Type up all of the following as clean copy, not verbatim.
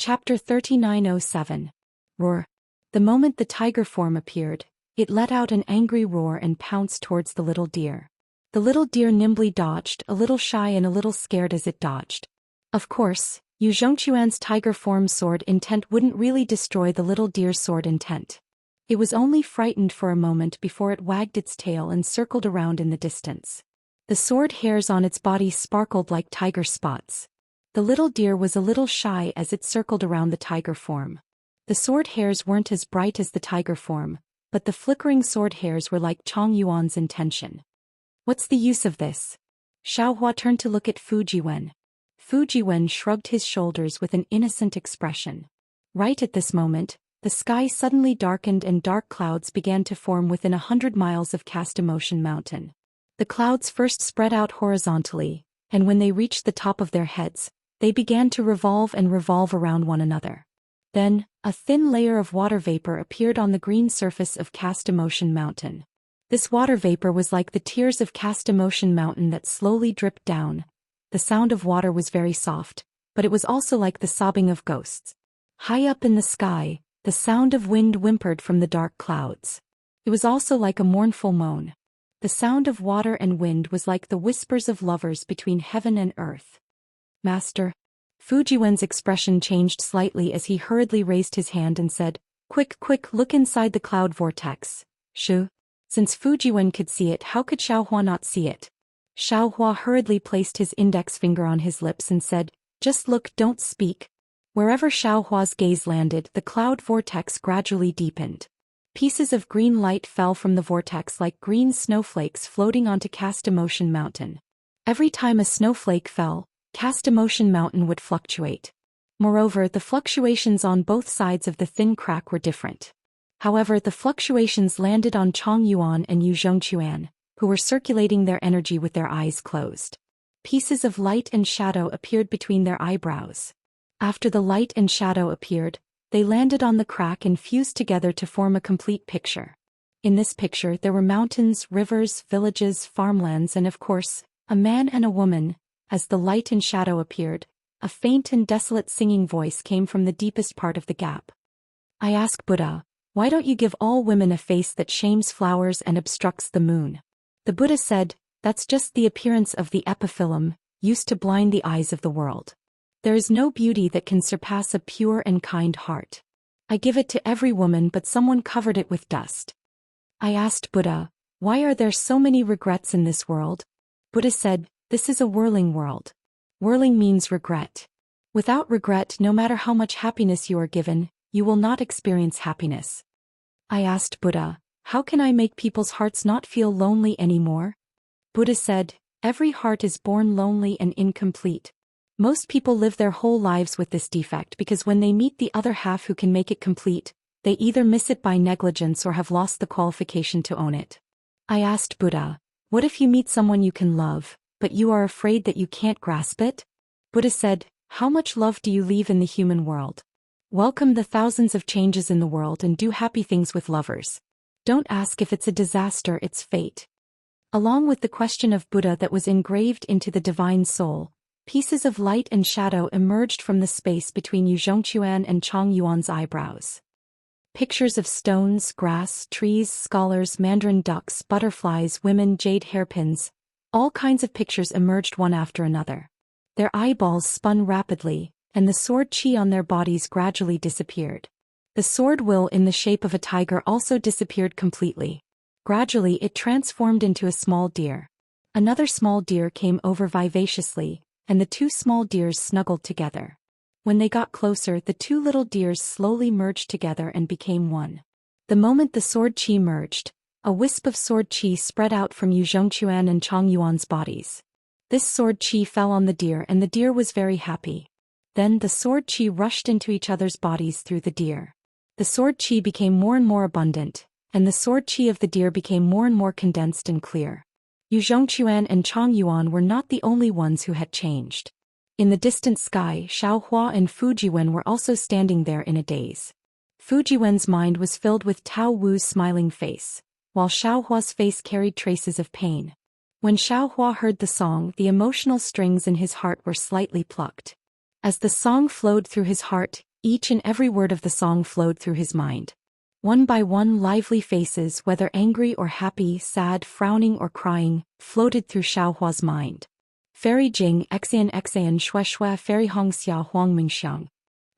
Chapter 3907. Roar. The moment the tiger form appeared, it let out an angry roar and pounced towards the little deer. The little deer nimbly dodged, a little shy and a little scared as it dodged. Of course, Yu Zhongquan's tiger form sword intent wouldn't really destroy the little deer's sword intent. It was only frightened for a moment before it wagged its tail and circled around in the distance. The sword hairs on its body sparkled like tiger spots. The little deer was a little shy as it circled around the tiger form. The sword hairs weren't as bright as the tiger form, but the flickering sword hairs were like Chong Yuan's intention. What's the use of this? Xiaohua turned to look at Fujiwen. Fujiwen shrugged his shoulders with an innocent expression. Right at this moment, the sky suddenly darkened and dark clouds began to form within 100 miles of Cultivation Mountain. The clouds first spread out horizontally, and when they reached the top of their heads, they began to revolve and revolve around one another. Then, a thin layer of water vapor appeared on the green surface of Cultivation Mountain. This water vapor was like the tears of Cultivation Mountain that slowly dripped down. The sound of water was very soft, but it was also like the sobbing of ghosts. High up in the sky, the sound of wind whimpered from the dark clouds. It was also like a mournful moan. The sound of water and wind was like the whispers of lovers between heaven and earth. Master. Fujiwen's expression changed slightly as he hurriedly raised his hand and said, Quick, look inside the cloud vortex. Shu. Since Fujiwen could see it, how could Xiaohua not see it? Xiaohua hurriedly placed his index finger on his lips and said, Just look, don't speak. Wherever Xiaohua's gaze landed, the cloud vortex gradually deepened. Pieces of green light fell from the vortex like green snowflakes floating onto Cultivation Mountain. Every time a snowflake fell, Cultivation Mountain would fluctuate. Moreover, the fluctuations on both sides of the thin crack were different. However, the fluctuations landed on Chong Yuan and Yu Zhongquan, who were circulating their energy with their eyes closed. Pieces of light and shadow appeared between their eyebrows. After the light and shadow appeared, they landed on the crack and fused together to form a complete picture. In this picture there were mountains, rivers, villages, farmlands and of course, a man and a woman. As the light and shadow appeared, a faint and desolate singing voice came from the deepest part of the gap. I ask Buddha, why don't you give all women a face that shames flowers and obstructs the moon? The Buddha said, that's just the appearance of the epiphyllum, used to blind the eyes of the world. There is no beauty that can surpass a pure and kind heart. I give it to every woman but someone covered it with dust. I asked Buddha, why are there so many regrets in this world? Buddha said, this is a whirling world. Whirling means regret. Without regret, no matter how much happiness you are given, you will not experience happiness. I asked Buddha, how can I make people's hearts not feel lonely anymore? Buddha said, every heart is born lonely and incomplete. Most people live their whole lives with this defect because when they meet the other half who can make it complete, they either miss it by negligence or have lost the qualification to own it. I asked Buddha, what if you meet someone you can love, but you are afraid that you can't grasp it? Buddha said, how much love do you leave in the human world? Welcome the thousands of changes in the world and do happy things with lovers. Don't ask if it's a disaster, it's fate. Along with the question of Buddha that was engraved into the divine soul, pieces of light and shadow emerged from the space between Yu Zhongquan and Chong Yuan's eyebrows. Pictures of stones, grass, trees, scholars, mandarin ducks, butterflies, women, jade hairpins, all kinds of pictures emerged one after another. Their eyeballs spun rapidly, and the sword chi on their bodies gradually disappeared. The sword will in the shape of a tiger also disappeared completely. Gradually it transformed into a small deer. Another small deer came over vivaciously, and the two small deers snuggled together. When they got closer, the two little deers slowly merged together and became one. The moment the sword chi merged, a wisp of sword chi spread out from Yu Zhongquan and Chong Yuan's bodies. This sword chi fell on the deer and the deer was very happy. Then the sword chi rushed into each other's bodies through the deer. The sword chi became more and more abundant, and the sword chi of the deer became more and more condensed and clear. Yu Zhongquan and Chong Yuan were not the only ones who had changed. In the distant sky, Xiaohua and Fujiwen were also standing there in a daze. Fujiwen's mind was filled with Tao Wu's smiling face, while Xiaohua's face carried traces of pain. When Xiaohua heard the song, the emotional strings in his heart were slightly plucked. As the song flowed through his heart, Each and every word of the song flowed through his mind. One by one, lively faces, whether angry or happy, sad, frowning or crying, floated through Xiaohua's mind. Fairy Jing, Xian Shui Shui, Fairy Hong Xia Huang Mingxiang.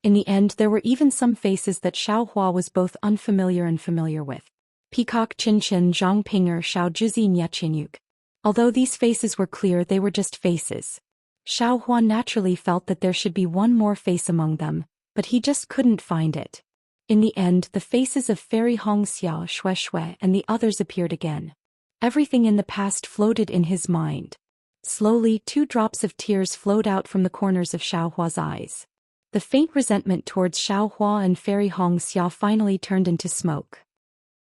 In the end, there were even some faces that Xiaohua was both unfamiliar and familiar with. Peacock Qin Qin Zhang Pinger Xiao Zhuzi Nye Qinyuk. Although these faces were clear, they were just faces. Xiaohua naturally felt that there should be one more face among them, but he just couldn't find it. In the end, the faces of Fairy Hong Xia Shui Shui and the others appeared again. Everything in the past floated in his mind. Slowly, 2 drops of tears flowed out from the corners of Xiaohua's eyes. The faint resentment towards Xiaohua and Fairy Hong Xia finally turned into smoke.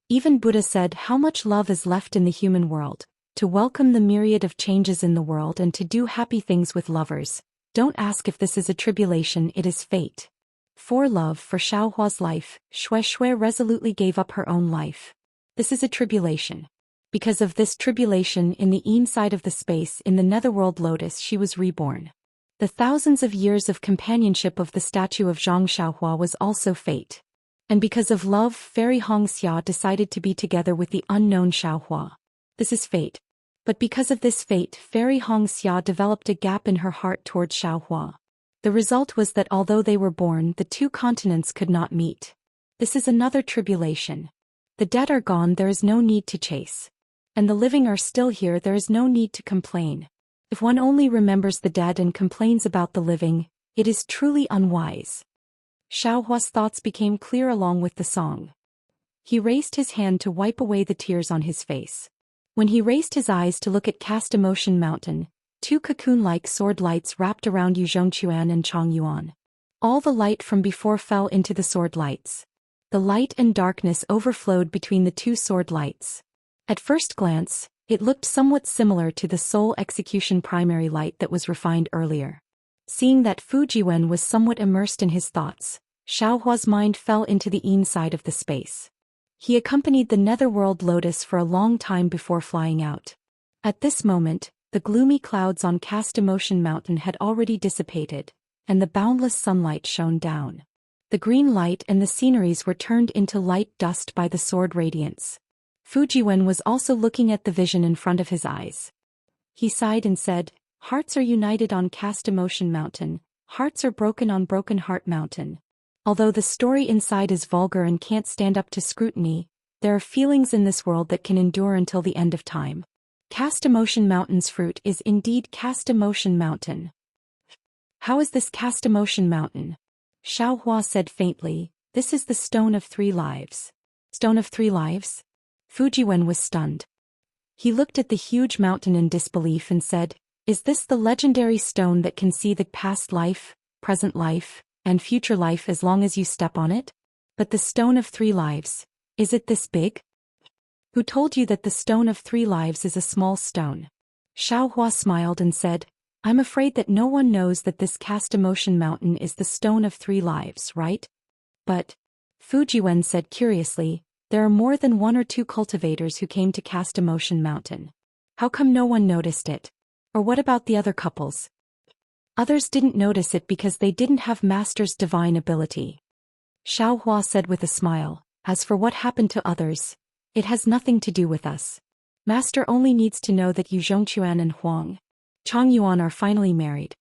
Even Buddha said how much love is left in the human world, to welcome the myriad of changes in the world and to do happy things with lovers. Don't ask if this is a tribulation, it is fate. For love for Xiaohua's life, Shui Shui resolutely gave up her own life. This is a tribulation. Because of this tribulation, in the inside of the space in the netherworld lotus she was reborn. The thousands of years of companionship of the statue of Zhang Xiaohua was also fate. And because of love, Fairy Hong Xia decided to be together with the unknown Xiaohua. This is fate. But because of this fate, Fairy Hong Xia developed a gap in her heart towards Xiaohua. The result was that although they were born, the 2 continents could not meet. This is another tribulation. The dead are gone, there is no need to chase. And the living are still here, there is no need to complain. If one only remembers the dead and complains about the living, it is truly unwise. Xiaohua's thoughts became clear along with the song. He raised his hand to wipe away the tears on his face. When he raised his eyes to look at Cast Emotion Mountain, 2 cocoon-like sword lights wrapped around Yu Zhongquan and Chong Yuan. All the light from before fell into the sword lights. The light and darkness overflowed between the 2 sword lights. At first glance, it looked somewhat similar to the soul execution primary light that was refined earlier. Seeing that Fujiwen was somewhat immersed in his thoughts, Xiaohua's mind fell into the inside of the space. He accompanied the netherworld lotus for a long time before flying out. At this moment, the gloomy clouds on Cast Emotion Mountain had already dissipated, and the boundless sunlight shone down. The green light and the sceneries were turned into light dust by the sword radiance. Fujiwen was also looking at the vision in front of his eyes. He sighed and said, "Hearts are united on Cast Emotion Mountain, hearts are broken on Broken Heart Mountain. Although the story inside is vulgar and can't stand up to scrutiny, there are feelings in this world that can endure until the end of time. Cast Emotion Mountain's fruit is indeed Cast Emotion Mountain." "How is this Cast Emotion Mountain?" Xiaohua said faintly, "This is the Stone of 3 Lives. Stone of 3 Lives? Fujiwen was stunned. He looked at the huge mountain in disbelief and said, "Is this the legendary stone that can see the past life, present life, and future life as long as you step on it? But the Stone of 3 Lives, is it this big? Who told you that the Stone of 3 Lives is a small stone?" Xiaohua smiled and said, "I'm afraid that no one knows that this Cast Emotion Mountain is the Stone of 3 Lives, right?" "But," Fujiwen said curiously, "there are more than 1 or 2 cultivators who came to Cast Emotion Mountain. How come no one noticed it? Or what about the other couples?" "Others didn't notice it because they didn't have Master's divine ability," Xiaohua said with a smile. "As for what happened to others, it has nothing to do with us. Master only needs to know that Yu Zhongquan and Huang Chongyuan are finally married."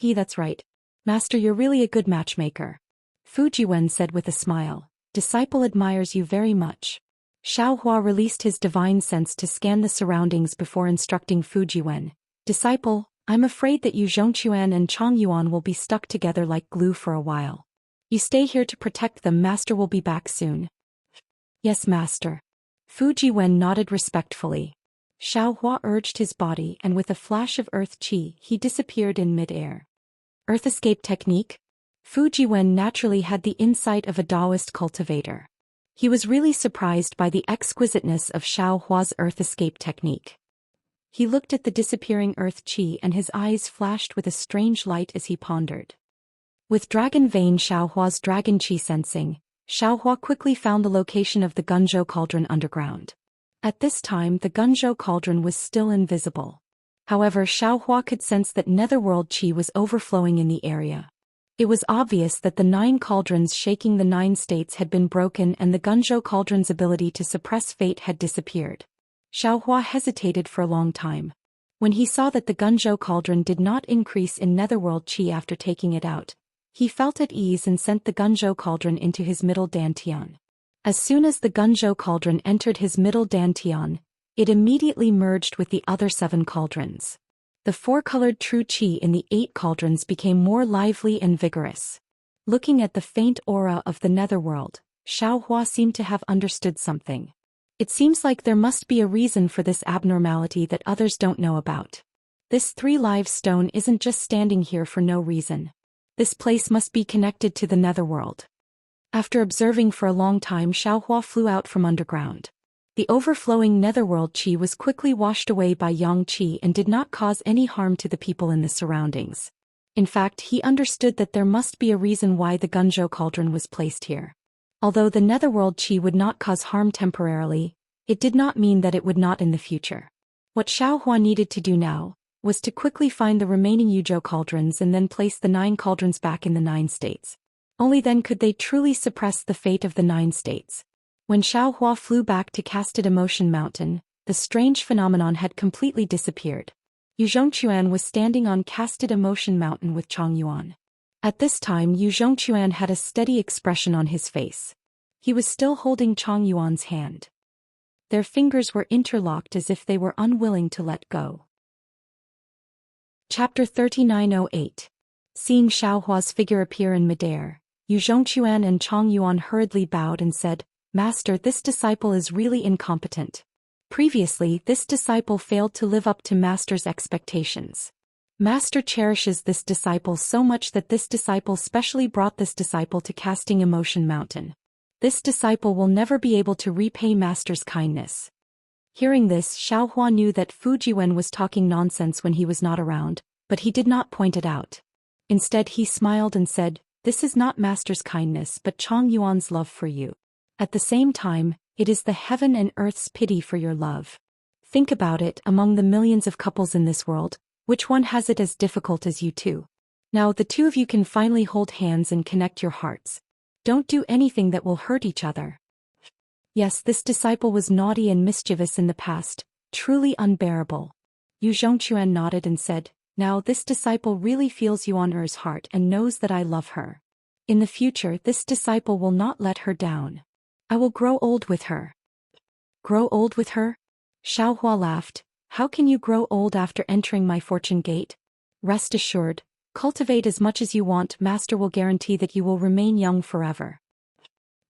That's right. Master, you're really a good matchmaker," Fujiwen said with a smile. "Disciple admires you very much." Xiaohua released his divine sense to scan the surroundings before instructing Fujiwen. "Disciple, I'm afraid that Yu Zhongquan and Chongyuan will be stuck together like glue for a while. You stay here to protect them, Master will be back soon." "Yes, Master." Fujiwen nodded respectfully. Xiaohua urged his body and with a flash of earth qi he disappeared in mid-air. Earth escape technique? Fujiwen naturally had the insight of a Taoist cultivator. He was really surprised by the exquisiteness of Xiaohua's earth escape technique. He looked at the disappearing earth qi and his eyes flashed with a strange light as he pondered. With dragon vein Xiaohua's dragon qi sensing, Xiaohua quickly found the location of the Gunzhou cauldron underground. At this time the Gunzhou cauldron was still invisible. However, Xiaohua could sense that netherworld qi was overflowing in the area. It was obvious that the 9 cauldrons shaking the 9 states had been broken and the Gunzhou cauldron's ability to suppress fate had disappeared. Xiaohua hesitated for a long time. When he saw that the Gunzhou cauldron did not increase in netherworld qi after taking it out, he felt at ease and sent the Gunzhou cauldron into his middle dantian. As soon as the Gunzhou cauldron entered his middle dantian, it immediately merged with the other 7 cauldrons. The 4-colored true qi in the 8 cauldrons became more lively and vigorous. Looking at the faint aura of the netherworld, Xiaohua seemed to have understood something. It seems like there must be a reason for this abnormality that others don't know about. This 3-live stone isn't just standing here for no reason. This place must be connected to the netherworld. After observing for a long time, Xiaohua flew out from underground. The overflowing netherworld qi was quickly washed away by yang qi and did not cause any harm to the people in the surroundings. In fact, he understood that there must be a reason why the Gunzhou cauldron was placed here. Although the netherworld qi would not cause harm temporarily, it did not mean that it would not in the future. What Xiaohua needed to do now was to quickly find the remaining Yuzhou cauldrons and then place the 9 cauldrons back in the 9 states. Only then could they truly suppress the fate of the 9 states. When Xiaohua flew back to Casted Emotion Mountain, the strange phenomenon had completely disappeared. Yu Zhongquan was standing on Casted Emotion Mountain with Chang Yuan. At this time, Yu Zhongquan had a steady expression on his face. He was still holding Chang Yuan's hand. Their fingers were interlocked as if they were unwilling to let go. Chapter 3908. Seeing Xiaohua's figure appear in midair, Yu Zhongquan and Chang Yuan hurriedly bowed and said, "Master, this disciple is really incompetent. Previously, this disciple failed to live up to Master's expectations. Master cherishes this disciple so much that this disciple specially brought this disciple to Casting Emotion Mountain. This disciple will never be able to repay Master's kindness." Hearing this, Xiaohua knew that Fu Jiwen was talking nonsense when he was not around, but he did not point it out. Instead, he smiled and said, "This is not Master's kindness but Chang Yuan's love for you. At the same time, it is the heaven and earth's pity for your love. Think about it, among the millions of couples in this world, which one has it as difficult as you two? Now the two of you can finally hold hands and connect your hearts. Don't do anything that will hurt each other." Yes, this disciple was naughty and mischievous in the past, truly unbearable. Yu Zhongquan nodded and said, "Now this disciple really feels Yuan Er's heart and knows that I love her. In the future, this disciple will not let her down. I will grow old with her." "Grow old with her?" Xiaohua laughed. "How can you grow old after entering my fortune gate? Rest assured, cultivate as much as you want. Master will guarantee that you will remain young forever."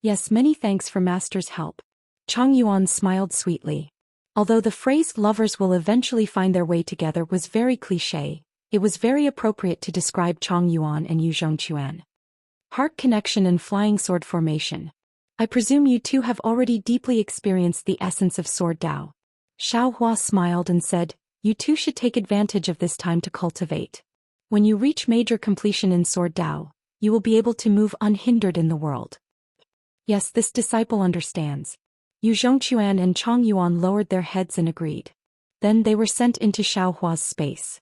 "Yes, many thanks for Master's help." Chang Yuan smiled sweetly. Although the phrase "lovers will eventually find their way together" was very cliché, it was very appropriate to describe Chang Yuan and Yu Zhongquan. Heart connection and flying sword formation. I presume you two have already deeply experienced the essence of Sword Dao. Xiaohua smiled and said, "You two should take advantage of this time to cultivate. When you reach major completion in Sword Dao, you will be able to move unhindered in the world." Yes, this disciple understands. Yu Zhongquan and Chang Yuan lowered their heads and agreed. Then they were sent into Xiaohua's space.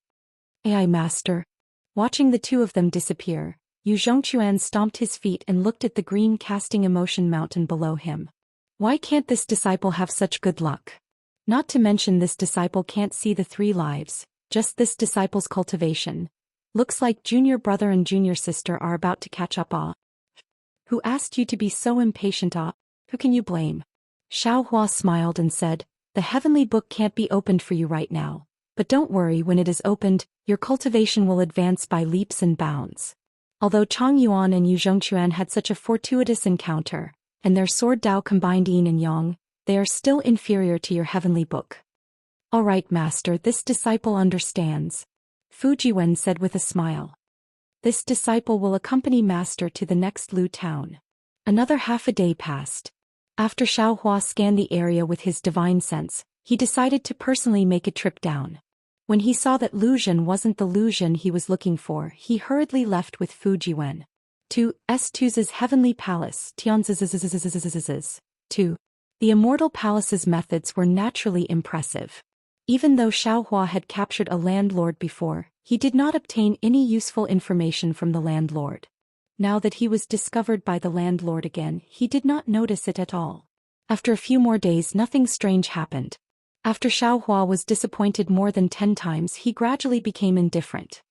"Ai Master." Watching the two of them disappear, Yu Zhongquan stomped his feet and looked at the green Casting Emotion Mountain below him. Why can't this disciple have such good luck? Not to mention this disciple can't see the 3 lives, just this disciple's cultivation. Looks like junior brother and junior sister are about to catch up. Who asked you to be so impatient? Who can you blame? Xiaohua smiled and said, "The heavenly book can't be opened for you right now, but don't worry, when it is opened, your cultivation will advance by leaps and bounds." Although Chang Yuan and Yu Zhongquan had such a fortuitous encounter, and their Sword Dao combined yin and yang, they are still inferior to your heavenly book. "All right, Master, this disciple understands," Fu Jiwen said with a smile. "This disciple will accompany Master to the next Lu town." Another half a day passed. After Xiaohua scanned the area with his divine sense, he decided to personally make a trip down. When he saw that Lu Zhen wasn't the Lu Zhen he was looking for, he hurriedly left with Fu Jiwen. To S2's heavenly palace, Tianz's. 2. The immortal palace's methods were naturally impressive. Even though Xiaohua had captured a landlord before, he did not obtain any useful information from the landlord. Now that he was discovered by the landlord again, he did not notice it at all. After a few more days, nothing strange happened. After Xiaohua was disappointed more than 10 times, he gradually became indifferent.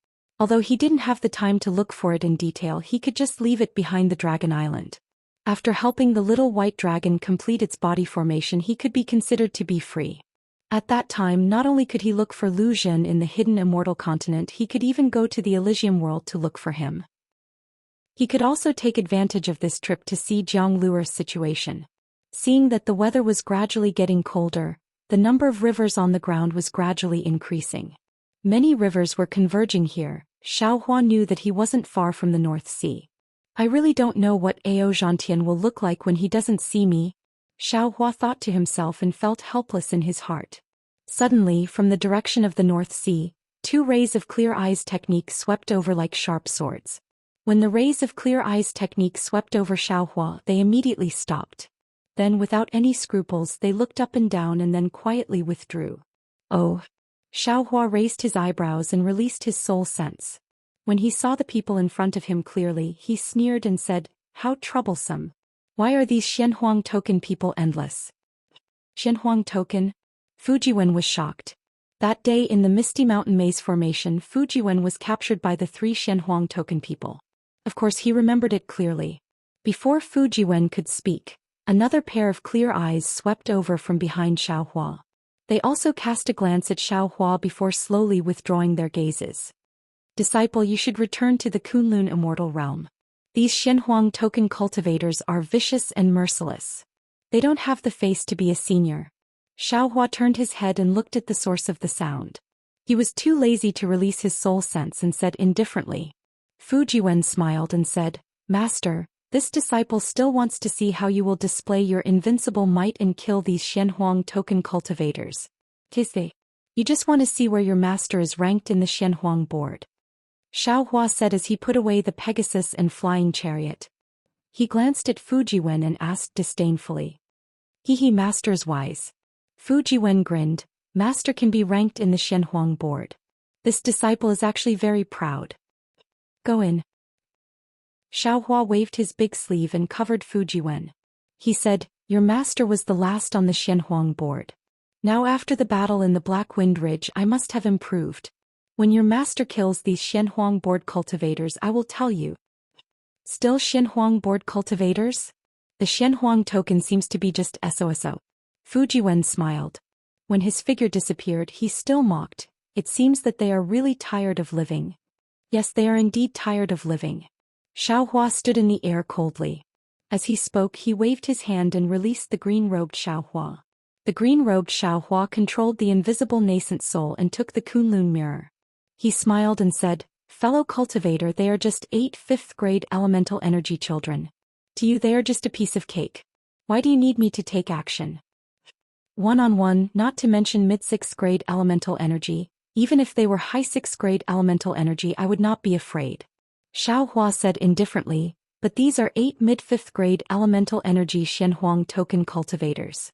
Although he didn't have the time to look for it in detail, he could just leave it behind the Dragon Island. After helping the little white dragon complete its body formation, he could be considered to be free. At that time, not only could he look for Lu Zhen in the hidden immortal continent, he could even go to the Elysium world to look for him. He could also take advantage of this trip to see Jiang Luer's situation. Seeing that the weather was gradually getting colder, the number of rivers on the ground was gradually increasing. Many rivers were converging here. Xiaohua knew that he wasn't far from the North Sea. I really don't know what Ao Zhantian will look like when he doesn't see me, Xiaohua thought to himself and felt helpless in his heart. Suddenly, from the direction of the North Sea, 2 rays of Clear Eyes technique swept over like sharp swords. When the rays of Clear Eyes technique swept over Xiaohua, they immediately stopped. Then, without any scruples, they looked up and down and then quietly withdrew. Oh! Xiaohua raised his eyebrows and released his soul sense. When he saw the people in front of him clearly, he sneered and said, "How troublesome. Why are these Xianhuang token people endless?" Xianhuang token? Fujiwen was shocked. That day in the Misty Mountain Maze formation, Fujiwen was captured by the 3 Xianhuang token people. Of course, he remembered it clearly. Before Fujiwen could speak, another pair of clear eyes swept over from behind Xiaohua. They also cast a glance at Xiaohua before slowly withdrawing their gazes. "Disciple, you should return to the Kunlun immortal realm. These Xianhuang token cultivators are vicious and merciless. They don't have the face to be a senior." Xiaohua turned his head and looked at the source of the sound. He was too lazy to release his soul sense and said indifferently. Fujiwen smiled and said, "Master, this disciple still wants to see how you will display your invincible might and kill these Xianhuang token cultivators. Tisei. You just want to see where your master is ranked in the Xianhuang board." Xiaohua said as he put away the Pegasus and flying chariot. He glanced at Fujiwen and asked disdainfully. "He master's wise." Fujiwen grinned. "Master can be ranked in the Xianhuang board. This disciple is actually very proud. Go in." Xiaohua waved his big sleeve and covered Fujiwen. He said, "Your master was the last on the Xianhuang board. Now after the battle in the Black Wind Ridge, I must have improved. When your master kills these Xianhuang board cultivators, I will tell you." "Still Xianhuang board cultivators? The Xianhuang token seems to be just SOSO. Fujiwen smiled. When his figure disappeared, he still mocked. "It seems that they are really tired of living." "Yes, they are indeed tired of living." Xiaohua stood in the air coldly. As he spoke, he waved his hand and released the green-robed Xiaohua. The green-robed Xiaohua controlled the invisible nascent soul and took the Kunlun mirror. He smiled and said, "Fellow cultivator, they are just 8 5th-grade elemental energy children. To you they are just a piece of cake. Why do you need me to take action? One-on-one, not to mention mid-6th-grade elemental energy. Even if they were high 6th-grade elemental energy, I would not be afraid." Xiaohua said indifferently, "But these are 8 mid-5th-grade elemental energy Xianhuang token cultivators.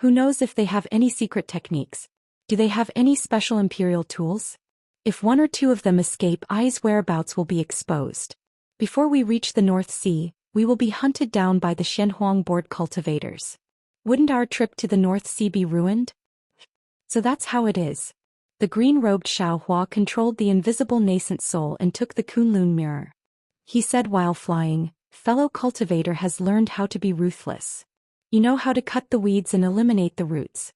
Who knows if they have any secret techniques? Do they have any special imperial tools? If 1 or 2 of them escape, I's whereabouts will be exposed. Before we reach the North Sea, we will be hunted down by the Xianhuang board cultivators. Wouldn't our trip to the North Sea be ruined?" So that's how it is. The green-robed Xiaohua controlled the invisible nascent soul and took the Kunlun mirror. He said while flying, "Fellow cultivator has learned how to be ruthless. You know how to cut the weeds and eliminate the roots.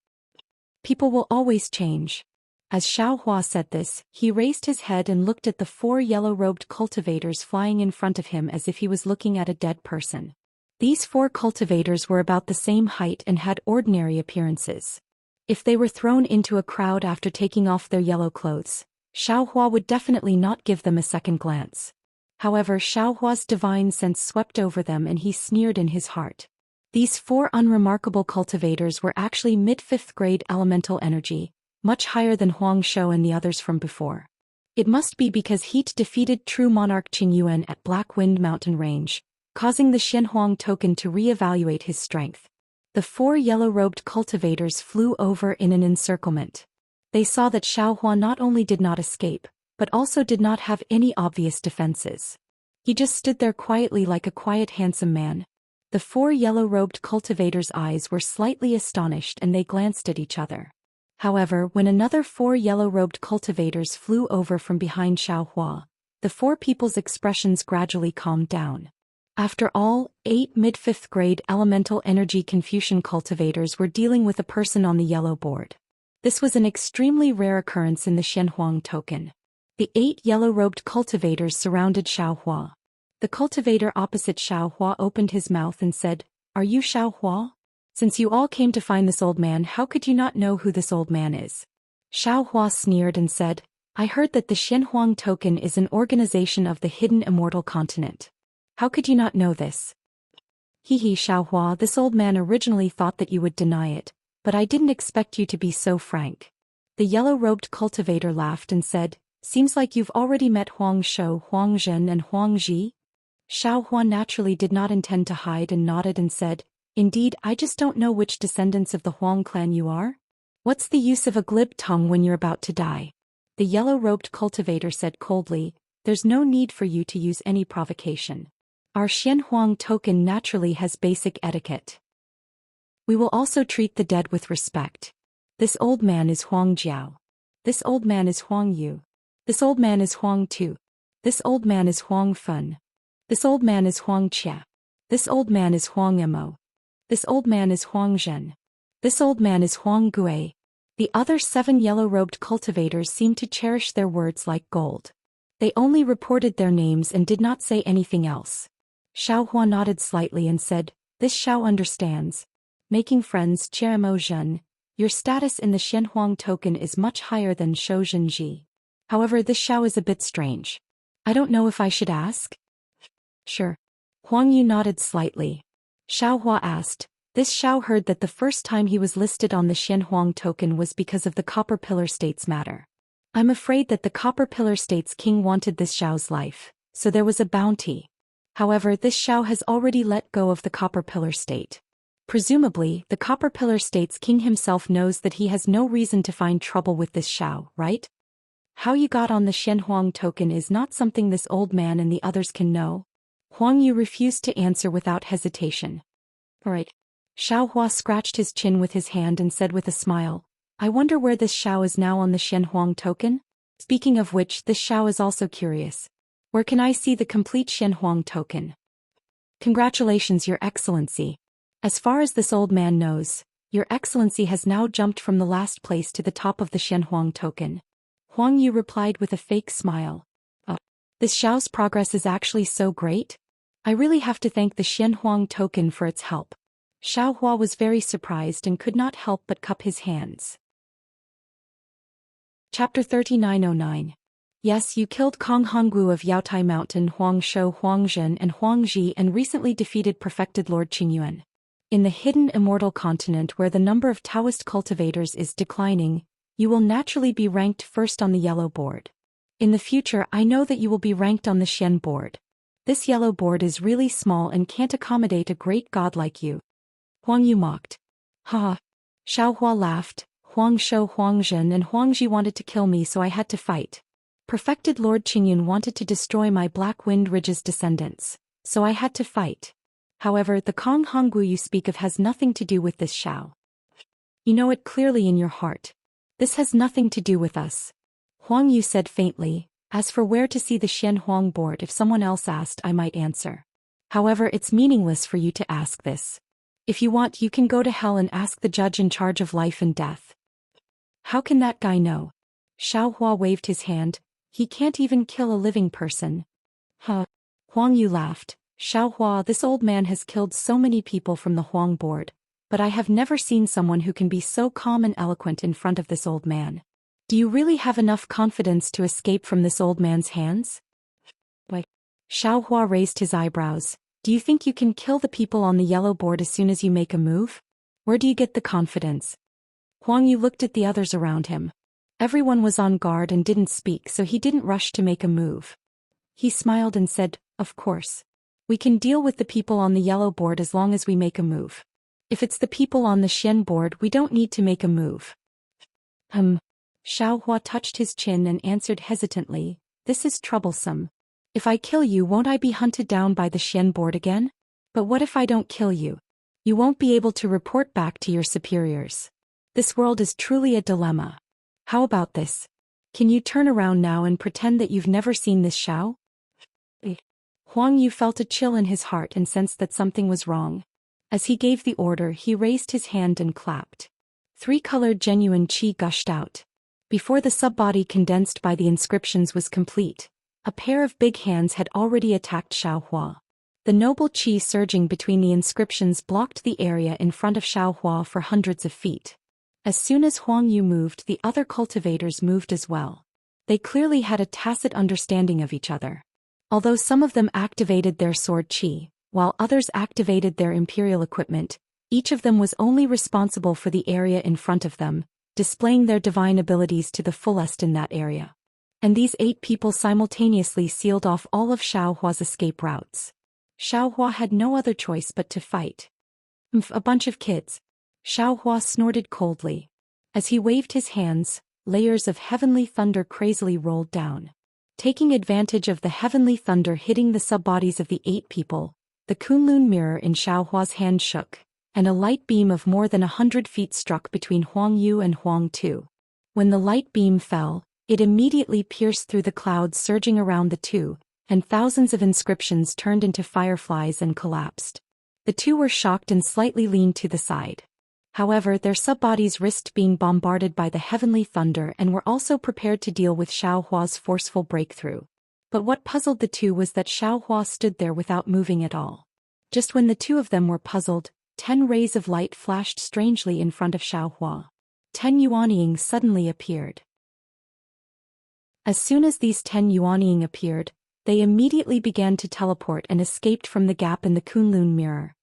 People will always change." As Xiaohua said this, he raised his head and looked at the 4 yellow-robed cultivators flying in front of him as if he was looking at a dead person. These 4 cultivators were about the same height and had ordinary appearances. If they were thrown into a crowd after taking off their yellow clothes, Xiaohua would definitely not give them a second glance. However, Xiaohua's divine sense swept over them and he sneered in his heart. These 4 unremarkable cultivators were actually mid-5th-grade elemental energy, much higher than Huang Shou and the others from before. It must be because Heat defeated true monarch Qing Yuan at Black Wind Mountain Range, causing the Xianhuang token to re-evaluate his strength. The 4 yellow-robed cultivators flew over in an encirclement. They saw that Xiaohua not only did not escape, but also did not have any obvious defenses. He just stood there quietly like a quiet handsome man. The four yellow-robed cultivators' eyes were slightly astonished and they glanced at each other. However, when another four yellow-robed cultivators flew over from behind Xiaohua, the four people's expressions gradually calmed down. After all, 8 mid-5th grade elemental energy Confucian cultivators were dealing with a person on the yellow board. This was an extremely rare occurrence in the Xianhuang token. The 8 yellow-robed cultivators surrounded Xiaohua. The cultivator opposite Xiaohua opened his mouth and said, "Are you Xiaohua? Since you all came to find this old man, how could you not know who this old man is?" Xiaohua sneered and said, "I heard that the Xianhuang token is an organization of the hidden immortal continent. How could you not know this?" "Hee Xiaohua, this old man originally thought that you would deny it, but I didn't expect you to be so frank." The yellow-robed cultivator laughed and said, "Seems like you've already met Huang Shou, Huang Zhen and Huang Ji." Xiaohua naturally did not intend to hide and nodded and said, "Indeed, I just don't know which descendants of the Huang clan you are. What's the use of a glib tongue when you're about to die?" The yellow-robed cultivator said coldly, "There's no need for you to use any provocation. Our Xianhuang token naturally has basic etiquette. We will also treat the dead with respect. This old man is Huang Jiao. This old man is Huang Yu. This old man is Huang Tu. This old man is Huang Fun. This old man is Huang Xia. This old man is Huang Mo. This old man is Huang Zhen. This old man is Huang Gui." The other 7 yellow-robed cultivators seemed to cherish their words like gold. They only reported their names and did not say anything else. Xiaohua nodded slightly and said, "This Xiao understands. Making friends, Chiamo Zhen. Your status in the Xianhuang token is much higher than Shou Zhenji. However, this Xiao is a bit strange. I don't know if I should ask?" "Sure." Huang Yu nodded slightly. Xiaohua asked, "This Xiao heard that the first time he was listed on the Xianhuang token was because of the Copper Pillar State's matter. I'm afraid that the Copper Pillar State's king wanted this Xiao's life, so there was a bounty. However, this Xiao has already let go of the Copper Pillar State. Presumably, the Copper Pillar State's king himself knows that he has no reason to find trouble with this Xiao, right? How you got on the Xianhuang token is not something this old man and the others can know." Huang Yu refused to answer without hesitation. "Alright." Xiaohua scratched his chin with his hand and said with a smile, "I wonder where this Xiao is now on the Xianhuang token? Speaking of which, this Xiao is also curious. Where can I see the complete Xianhuang token?" "Congratulations, Your Excellency. As far as this old man knows, Your Excellency has now jumped from the last place to the top of the Xianhuang token." Huang Yu replied with a fake smile. "Oh, this Xiao's progress is actually so great? I really have to thank the Xianhuang token for its help." Xiaohua was very surprised and could not help but cup his hands. Chapter 3909. Yes, you killed Kong Hongwu of Yaotai Mountain, Huang Shou, Huang Zhen and Huang Ji and recently defeated perfected Lord Qingyuan. In the hidden immortal continent where the number of Taoist cultivators is declining, you will naturally be ranked first on the yellow board. In the future, I know that you will be ranked on the Xian board. This yellow board is really small and can't accommodate a great god like you." Huang Yu mocked. "Ha." Xiaohua laughed. "Huang Shou, Huang Zhen and Huang Ji wanted to kill me, so I had to fight. Perfected Lord Qingyun wanted to destroy my Black Wind Ridge's descendants, so I had to fight. However, the Kong Hongwu you speak of has nothing to do with this Xiao. You know it clearly in your heart. This has nothing to do with us." Huang Yu said faintly, "As for where to see the Xianhuang board, if someone else asked I might answer. However, it's meaningless for you to ask this. If you want, you can go to hell and ask the judge in charge of life and death." "How can that guy know?" Xiaohua waved his hand. "He can't even kill a living person." "Huh." Huang Yu laughed. "Xiaohua, this old man has killed so many people from the Huang board, but I have never seen someone who can be so calm and eloquent in front of this old man. Do you really have enough confidence to escape from this old man's hands?" "Why?" Xiaohua raised his eyebrows. "Do you think you can kill the people on the yellow board as soon as you make a move? Where do you get the confidence?" Huang Yu looked at the others around him. Everyone was on guard and didn't speak, so he didn't rush to make a move. He smiled and said, "Of course. We can deal with the people on the yellow board as long as we make a move. If it's the people on the Xian board, we don't need to make a move." Xiaohua touched his chin and answered hesitantly, "This is troublesome. If I kill you, won't I be hunted down by the Xian board again? But what if I don't kill you? You won't be able to report back to your superiors. This world is truly a dilemma. How about this? Can you turn around now and pretend that you've never seen this Xiao? Huang Yu felt a chill in his heart and sensed that something was wrong. As he gave the order, he raised his hand and clapped. 3-colored genuine qi gushed out. Before the subbody condensed by the inscriptions was complete, a pair of big hands had already attacked Xiao Hua. The noble qi surging between the inscriptions blocked the area in front of Xiao Hua for hundreds of feet. As soon as Huang Yu moved, the other cultivators moved as well. They clearly had a tacit understanding of each other. Although some of them activated their sword qi, while others activated their imperial equipment, each of them was only responsible for the area in front of them, displaying their divine abilities to the fullest in that area. And these 8 people simultaneously sealed off all of Xiao Hua's escape routes. Xiao Hua had no other choice but to fight. A bunch of kids. Xiao Hua snorted coldly. As he waved his hands, layers of heavenly thunder crazily rolled down. Taking advantage of the heavenly thunder hitting the subbodies of the 8 people, the Kunlun mirror in Xiao Hua's hand shook, and a light beam of more than 100 feet struck between Huang Yu and Huang Tu. When the light beam fell, it immediately pierced through the clouds surging around the two, and thousands of inscriptions turned into fireflies and collapsed. The two were shocked and slightly leaned to the side. However, their subbodies risked being bombarded by the heavenly thunder and were also prepared to deal with Xiao Hua's forceful breakthrough. But what puzzled the two was that Xiao Hua stood there without moving at all. Just when the two of them were puzzled, 10 rays of light flashed strangely in front of Xiao Hua. 10 Yuanying suddenly appeared. As soon as these 10 Yuanying appeared, they immediately began to teleport and escaped from the gap in the Kunlun mirror.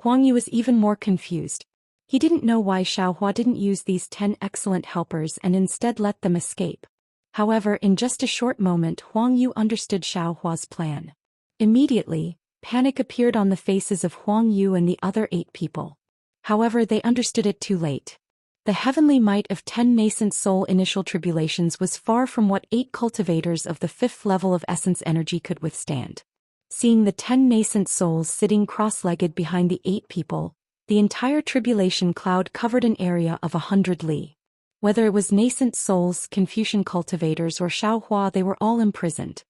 Huang Yu was even more confused. He didn't know why Xiao Hua didn't use these 10 excellent helpers and instead let them escape. However, in just a short moment Huang Yu understood Xiao Hua's plan. Immediately, panic appeared on the faces of Huang Yu and the other 8 people. However, they understood it too late. The heavenly might of 10 nascent soul initial tribulations was far from what 8 cultivators of the 5th level of essence energy could withstand. Seeing the 10 nascent souls sitting cross-legged behind the 8 people, the entire tribulation cloud covered an area of 100 li. Whether it was nascent souls, Confucian cultivators or Xiao Hua, they were all imprisoned.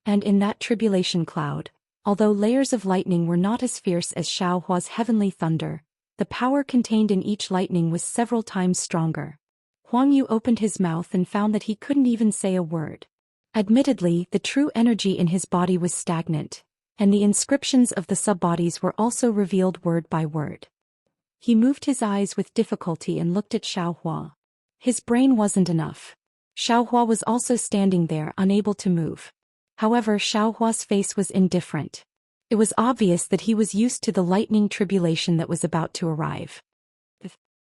And in that tribulation cloud, although layers of lightning were not as fierce as Xiao Hua's heavenly thunder, the power contained in each lightning was several times stronger. Huang Yu opened his mouth and found that he couldn't even say a word. Admittedly, the true energy in his body was stagnant, and the inscriptions of the subbodies were also revealed word by word. He moved his eyes with difficulty and looked at Xiao Hua. His brain wasn't enough. Xiao Hua was also standing there, unable to move. However, Xiao Hua's face was indifferent. It was obvious that he was used to the lightning tribulation that was about to arrive.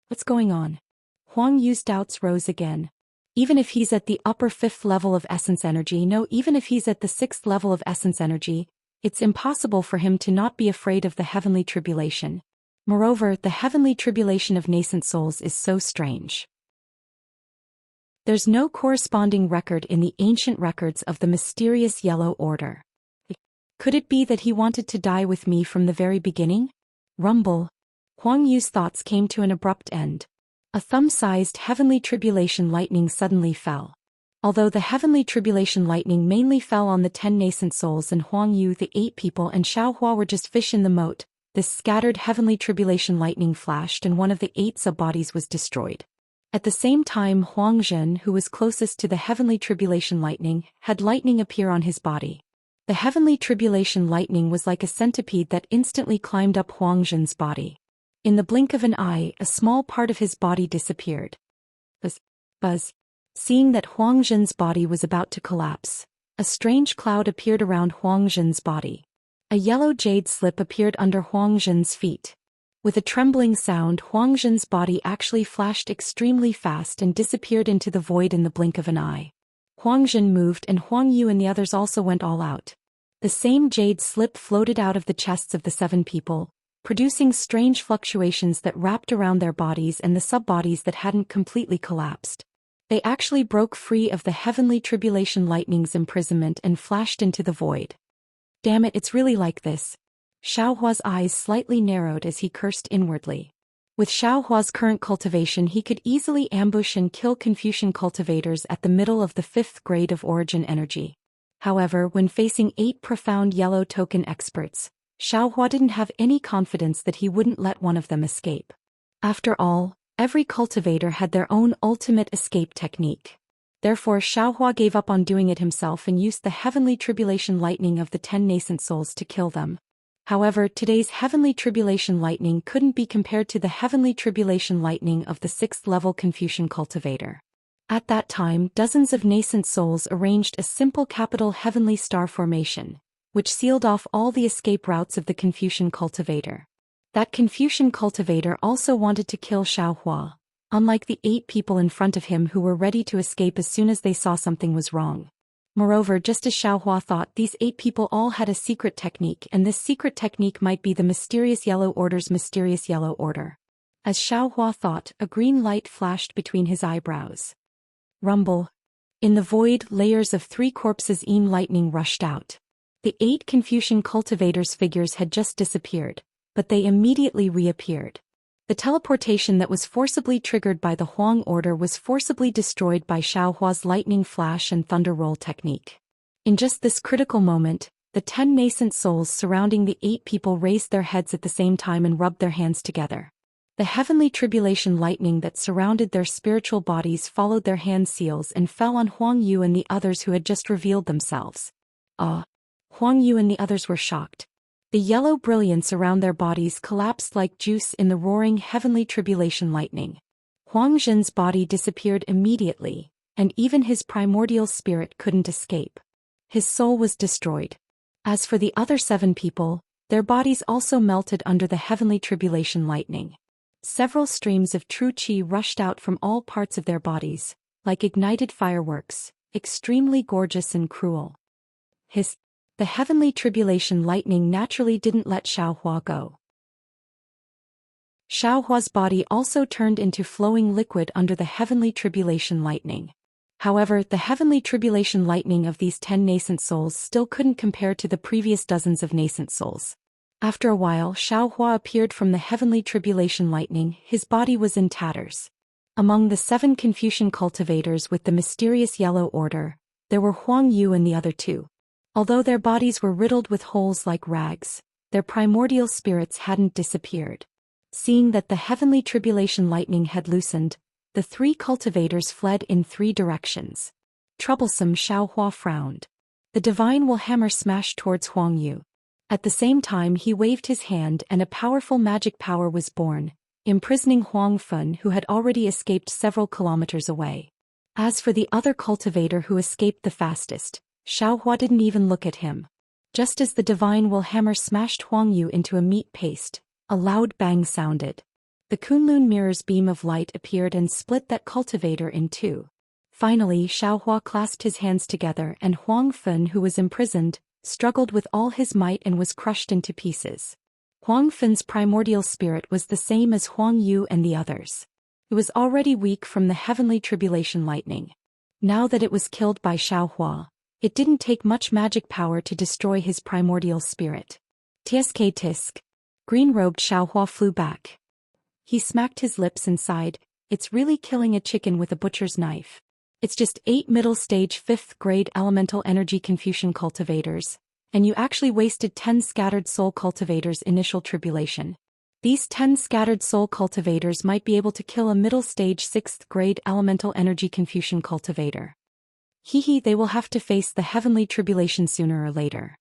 What's going on? Huang Yu's doubts rose again. Even if he's at the upper 5th level of essence energy, even if he's at the 6th level of essence energy, it's impossible for him to not be afraid of the heavenly tribulation. Moreover, the heavenly tribulation of nascent souls is so strange. There's no corresponding record in the ancient records of the mysterious Yellow Order. Could it be that he wanted to die with me from the very beginning? Rumble. Huang Yu's thoughts came to an abrupt end. A thumb-sized heavenly tribulation lightning suddenly fell. Although the heavenly tribulation lightning mainly fell on the 10 nascent souls and Huang Yu, the 8 people, and Xiao Hua were just fish in the moat, this scattered heavenly tribulation lightning flashed and one of the 8 subbodies was destroyed. At the same time, Huang Zhen, who was closest to the heavenly tribulation lightning, had lightning appear on his body. The heavenly tribulation lightning was like a centipede that instantly climbed up Huang Zhen's body. In the blink of an eye, a small part of his body disappeared. Buzz. Seeing that Huang Zhen's body was about to collapse, a strange cloud appeared around Huang Zhen's body. A yellow jade slip appeared under Huang Zhen's feet. With a trembling sound, Huang Zhen's body actually flashed extremely fast and disappeared into the void in the blink of an eye. Huang Zhen moved and Huang Yu and the others also went all out. The same jade slip floated out of the chests of the 7 people, producing strange fluctuations that wrapped around their bodies and the subbodies that hadn't completely collapsed. They actually broke free of the heavenly tribulation lightning's imprisonment and flashed into the void. Damn it, it's really like this. Xiaohua's eyes slightly narrowed as he cursed inwardly. With Xiaohua's current cultivation, he could easily ambush and kill Confucian cultivators at the middle of the 5th grade of origin energy. However, when facing 8 profound yellow token experts, Xiaohua didn't have any confidence that he wouldn't let one of them escape. After all, every cultivator had their own ultimate escape technique. Therefore, Xiaohua gave up on doing it himself and used the heavenly tribulation lightning of the 10 nascent souls to kill them. However, today's heavenly tribulation lightning couldn't be compared to the heavenly tribulation lightning of the 6th level Confucian cultivator. At that time, dozens of nascent souls arranged a simple capital heavenly star formation, which sealed off all the escape routes of the Confucian cultivator. That Confucian cultivator also wanted to kill Xiaohua, unlike the 8 people in front of him who were ready to escape as soon as they saw something was wrong. Moreover, just as Xiaohua thought, these 8 people all had a secret technique, and this secret technique might be the Mysterious Yellow Order's Mysterious Yellow Order. As Xiaohua thought, a green light flashed between his eyebrows. Rumble. In the void, layers of 3 corpses in lightning rushed out. The 8 Confucian cultivators' figures had just disappeared, but they immediately reappeared. The teleportation that was forcibly triggered by the Huang order was forcibly destroyed by Xiaohua's lightning flash and thunder roll technique. In just this critical moment, the 10 nascent souls surrounding the 8 people raised their heads at the same time and rubbed their hands together. The heavenly tribulation lightning that surrounded their spiritual bodies followed their hand seals and fell on Huang Yu and the others who had just revealed themselves. Huang Yu and the others were shocked. The yellow brilliance around their bodies collapsed like juice in the roaring heavenly tribulation lightning. Huang Zhen's body disappeared immediately, and even his primordial spirit couldn't escape. His soul was destroyed. As for the other 7 people, their bodies also melted under the heavenly tribulation lightning. Several streams of true qi rushed out from all parts of their bodies, like ignited fireworks, extremely gorgeous and cruel. The heavenly tribulation lightning naturally didn't let Xiaohua go. Xiaohua's body also turned into flowing liquid under the heavenly tribulation lightning. However, the heavenly tribulation lightning of these 10 nascent souls still couldn't compare to the previous dozens of nascent souls. After a while, Xiaohua appeared from the heavenly tribulation lightning. His body was in tatters. Among the 7 Confucian cultivators with the mysterious yellow order, there were Huang Yu and the other 2. Although their bodies were riddled with holes like rags, their primordial spirits hadn't disappeared. Seeing that the heavenly tribulation lightning had loosened, the 3 cultivators fled in 3 directions. Troublesome, Xiaohua frowned. The divine will hammer smashed towards Huang Yu. At the same time, he waved his hand and a powerful magic power was born, imprisoning Huang Fun, who had already escaped several kilometers away. As for the other cultivator who escaped the fastest, Xiaohua didn't even look at him. Just as the divine will hammer smashed Huang Yu into a meat paste, a loud bang sounded. The Kunlun mirror's beam of light appeared and split that cultivator in 2. Finally, Xiaohua clasped his hands together and Huang Fun, who was imprisoned, struggled with all his might and was crushed into pieces. Huang Fun's primordial spirit was the same as Huang Yu and the others. It was already weak from the heavenly tribulation lightning. Now that it was killed by Xiaohua, it didn't take much magic power to destroy his primordial spirit. Tsk tisk. Green-robed Xiaohua flew back. He smacked his lips and sighed, "It's really killing a chicken with a butcher's knife. It's just 8 middle-stage 5th grade elemental energy Confucian cultivators, and you actually wasted 10 scattered soul cultivators' initial tribulation. These 10 scattered soul cultivators might be able to kill a middle-stage 6th grade elemental energy Confucian cultivator. They will have to face the heavenly tribulation sooner or later.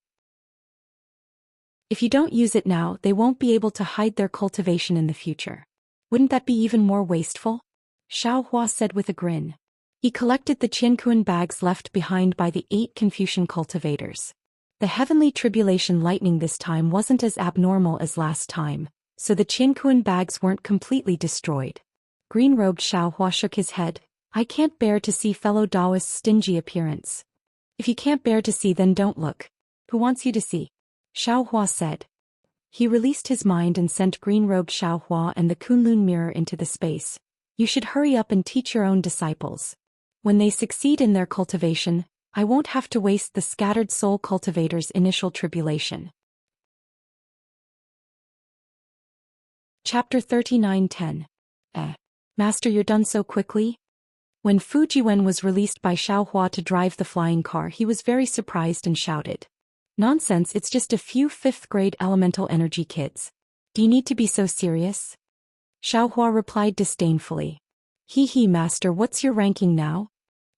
If you don't use it now, they won't be able to hide their cultivation in the future. Wouldn't that be even more wasteful?" Xiaohua said with a grin. He collected the Qiankuan bags left behind by the 8 Confucian cultivators. The heavenly tribulation lightning this time wasn't as abnormal as last time, so the Qiankuan bags weren't completely destroyed. Green-robed Xiaohua shook his head. "I can't bear to see fellow Taoist's stingy appearance." "If you can't bear to see, then don't look. Who wants you to see?" Xiaohua said. He released his mind and sent green-robed Xiaohua and the Kunlun mirror into the space. "You should hurry up and teach your own disciples. When they succeed in their cultivation, I won't have to waste the scattered soul cultivator's initial tribulation. Chapter 39:10. Master, you're done so quickly? When Fujiwen was released by Xiaohua to drive the flying car, he was very surprised and shouted. Nonsense, it's just a few 5th grade elemental energy kids. Do you need to be so serious? Xiaohua replied disdainfully. Hee, master, what's your ranking now?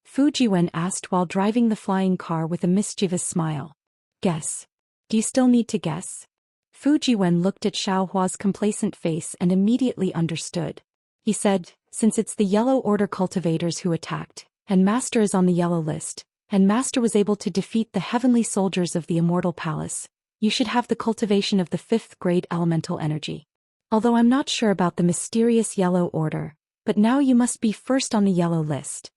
Fujiwen asked while driving the flying car with a mischievous smile. Guess. Do you still need to guess? Fujiwen looked at Xiaohua's complacent face and immediately understood. He said, since it's the Yellow Order cultivators who attacked, and Master is on the yellow list, and Master was able to defeat the heavenly soldiers of the Immortal Palace, you should have the cultivation of the 5th grade elemental energy. Although I'm not sure about the mysterious Yellow Order, but now you must be first on the yellow list.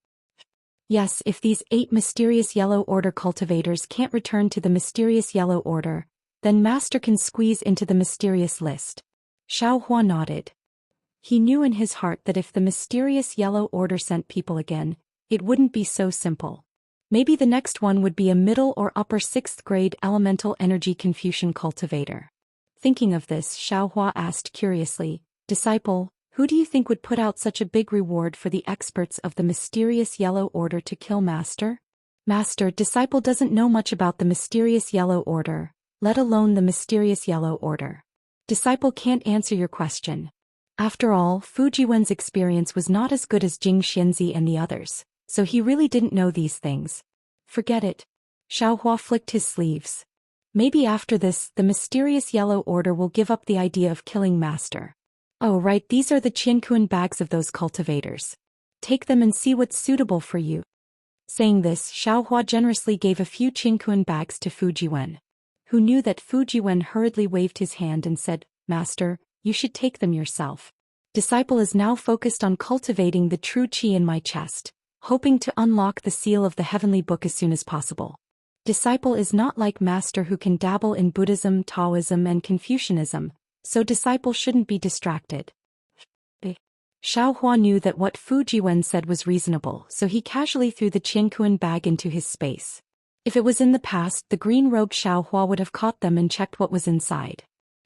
Yes, if these 8 mysterious Yellow Order cultivators can't return to the mysterious Yellow Order, then Master can squeeze into the mysterious list. Xiaohua nodded. He knew in his heart that if the mysterious Yellow Order sent people again, it wouldn't be so simple. Maybe the next one would be a middle or upper 6th grade elemental energy Confucian cultivator. Thinking of this, Xiaohua asked curiously, Disciple, who do you think would put out such a big reward for the experts of the mysterious Yellow Order to kill Master? Master, Disciple doesn't know much about the mysterious Yellow Order, let alone the mysterious Yellow Order. Disciple can't answer your question. After all, Fujiwen's experience was not as good as Jing Xianzi and the others, so he really didn't know these things. Forget it. Xiaohua flicked his sleeves. Maybe after this, the mysterious Yellow Order will give up the idea of killing Master. Oh right, these are the Qiankuan bags of those cultivators. Take them and see what's suitable for you. Saying this, Xiaohua generously gave a few Qiankuan bags to Fujiwen, who knew that Fujiwen hurriedly waved his hand and said, Master, you should take them yourself. Disciple is now focused on cultivating the true qi in my chest, hoping to unlock the seal of the heavenly book as soon as possible. Disciple is not like Master who can dabble in Buddhism, Taoism and Confucianism, so Disciple shouldn't be distracted. Xiaohua knew that what Fujiwen said was reasonable, so he casually threw the Qiankuan bag into his space. If it was in the past, the green-robed Xiaohua would have caught them and checked what was inside.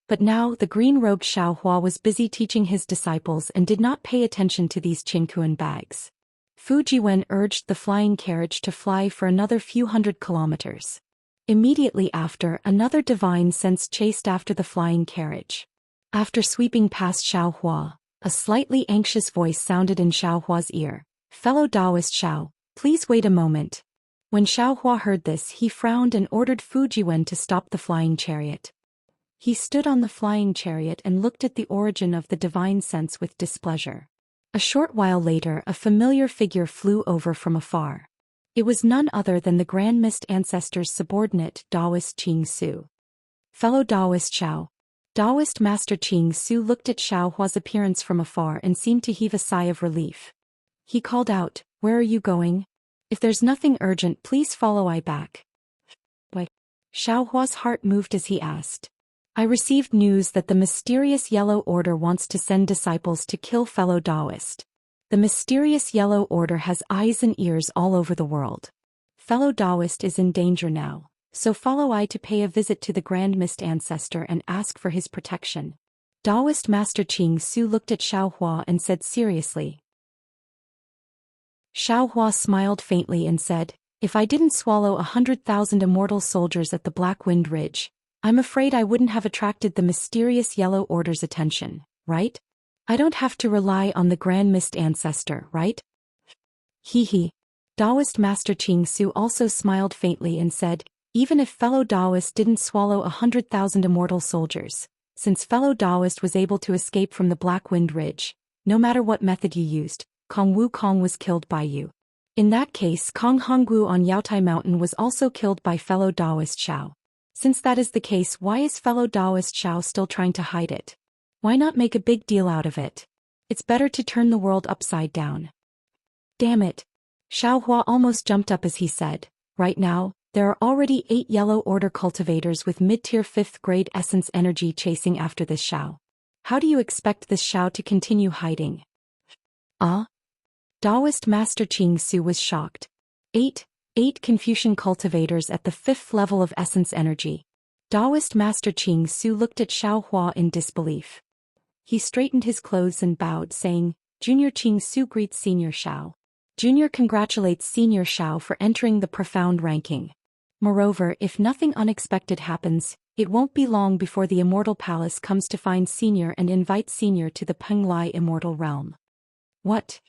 But now, the green-robed Xiaohua was busy teaching his disciples and did not pay attention to these Qiankuan bags. Fujiwen urged the flying carriage to fly for another few hundred kilometers. Immediately after, another divine sense chased after the flying carriage. After sweeping past Xiaohua, a slightly anxious voice sounded in Xiaohua's ear. Fellow Taoist Xiao, please wait a moment. When Xiaohua heard this, he frowned and ordered Fujiwen to stop the flying chariot. He stood on the flying chariot and looked at the origin of the divine sense with displeasure. A short while later, a familiar figure flew over from afar. It was none other than the Grand Mist Ancestor's subordinate, Taoist Qing Su. Fellow Taoist Xiao. Taoist Master Qing Su looked at Xiaohua's appearance from afar and seemed to heave a sigh of relief. He called out, Where are you going? If there's nothing urgent, please follow I back. Why? Xiaohua's heart moved as he asked. I received news that the mysterious Yellow Order wants to send disciples to kill fellow Taoist. The mysterious Yellow Order has eyes and ears all over the world. Fellow Taoist is in danger now, so follow I to pay a visit to the Grand Mist Ancestor and ask for his protection. Taoist Master Qing Su looked at Xiaohua and said seriously. Xiaohua smiled faintly and said, If I didn't swallow 100,000 immortal soldiers at the Black Wind Ridge, I'm afraid I wouldn't have attracted the mysterious Yellow Order's attention, right? I don't have to rely on the Grand Mist Ancestor, right? Hee. Taoist Master Qing Su also smiled faintly and said, Even if fellow Taoist didn't swallow 100,000 immortal soldiers, since fellow Taoist was able to escape from the Black Wind Ridge, no matter what method you used, Kong Wukong was killed by you. In that case, Kong Honggu on Yaotai Mountain was also killed by fellow Taoist Xiao. Since that is the case, why is fellow Taoist Xiao still trying to hide it? Why not make a big deal out of it? It's better to turn the world upside down. Damn it. Xiaohua almost jumped up as he said, Right now, there are already 8 Yellow Order cultivators with mid-tier 5th grade essence energy chasing after this Xiao. How do you expect this Xiao to continue hiding? Taoist Master Qing Su was shocked. 8. 8 Confucian cultivators at the 5th level of essence energy. Taoist Master Qing Su looked at Xiao Hua in disbelief. He straightened his clothes and bowed, saying, Junior Qing Su greets Senior Xiao. Junior congratulates Senior Xiao for entering the profound ranking. Moreover, if nothing unexpected happens, it won't be long before the Immortal Palace comes to find Senior and invite Senior to the Penglai Immortal Realm. What?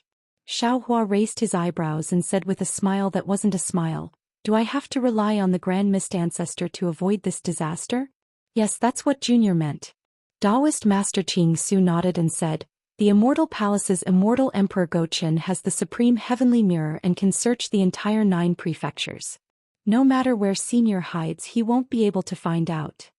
Xiao Hua raised his eyebrows and said with a smile that wasn't a smile, do I have to rely on the Grand Mist Ancestor to avoid this disaster? Yes, that's what Junior meant. Taoist Master Qing Su nodded and said, the Immortal Palace's Immortal Emperor Gochen has the supreme heavenly mirror and can search the entire 9 prefectures. No matter where Senior hides, he won't be able to find out.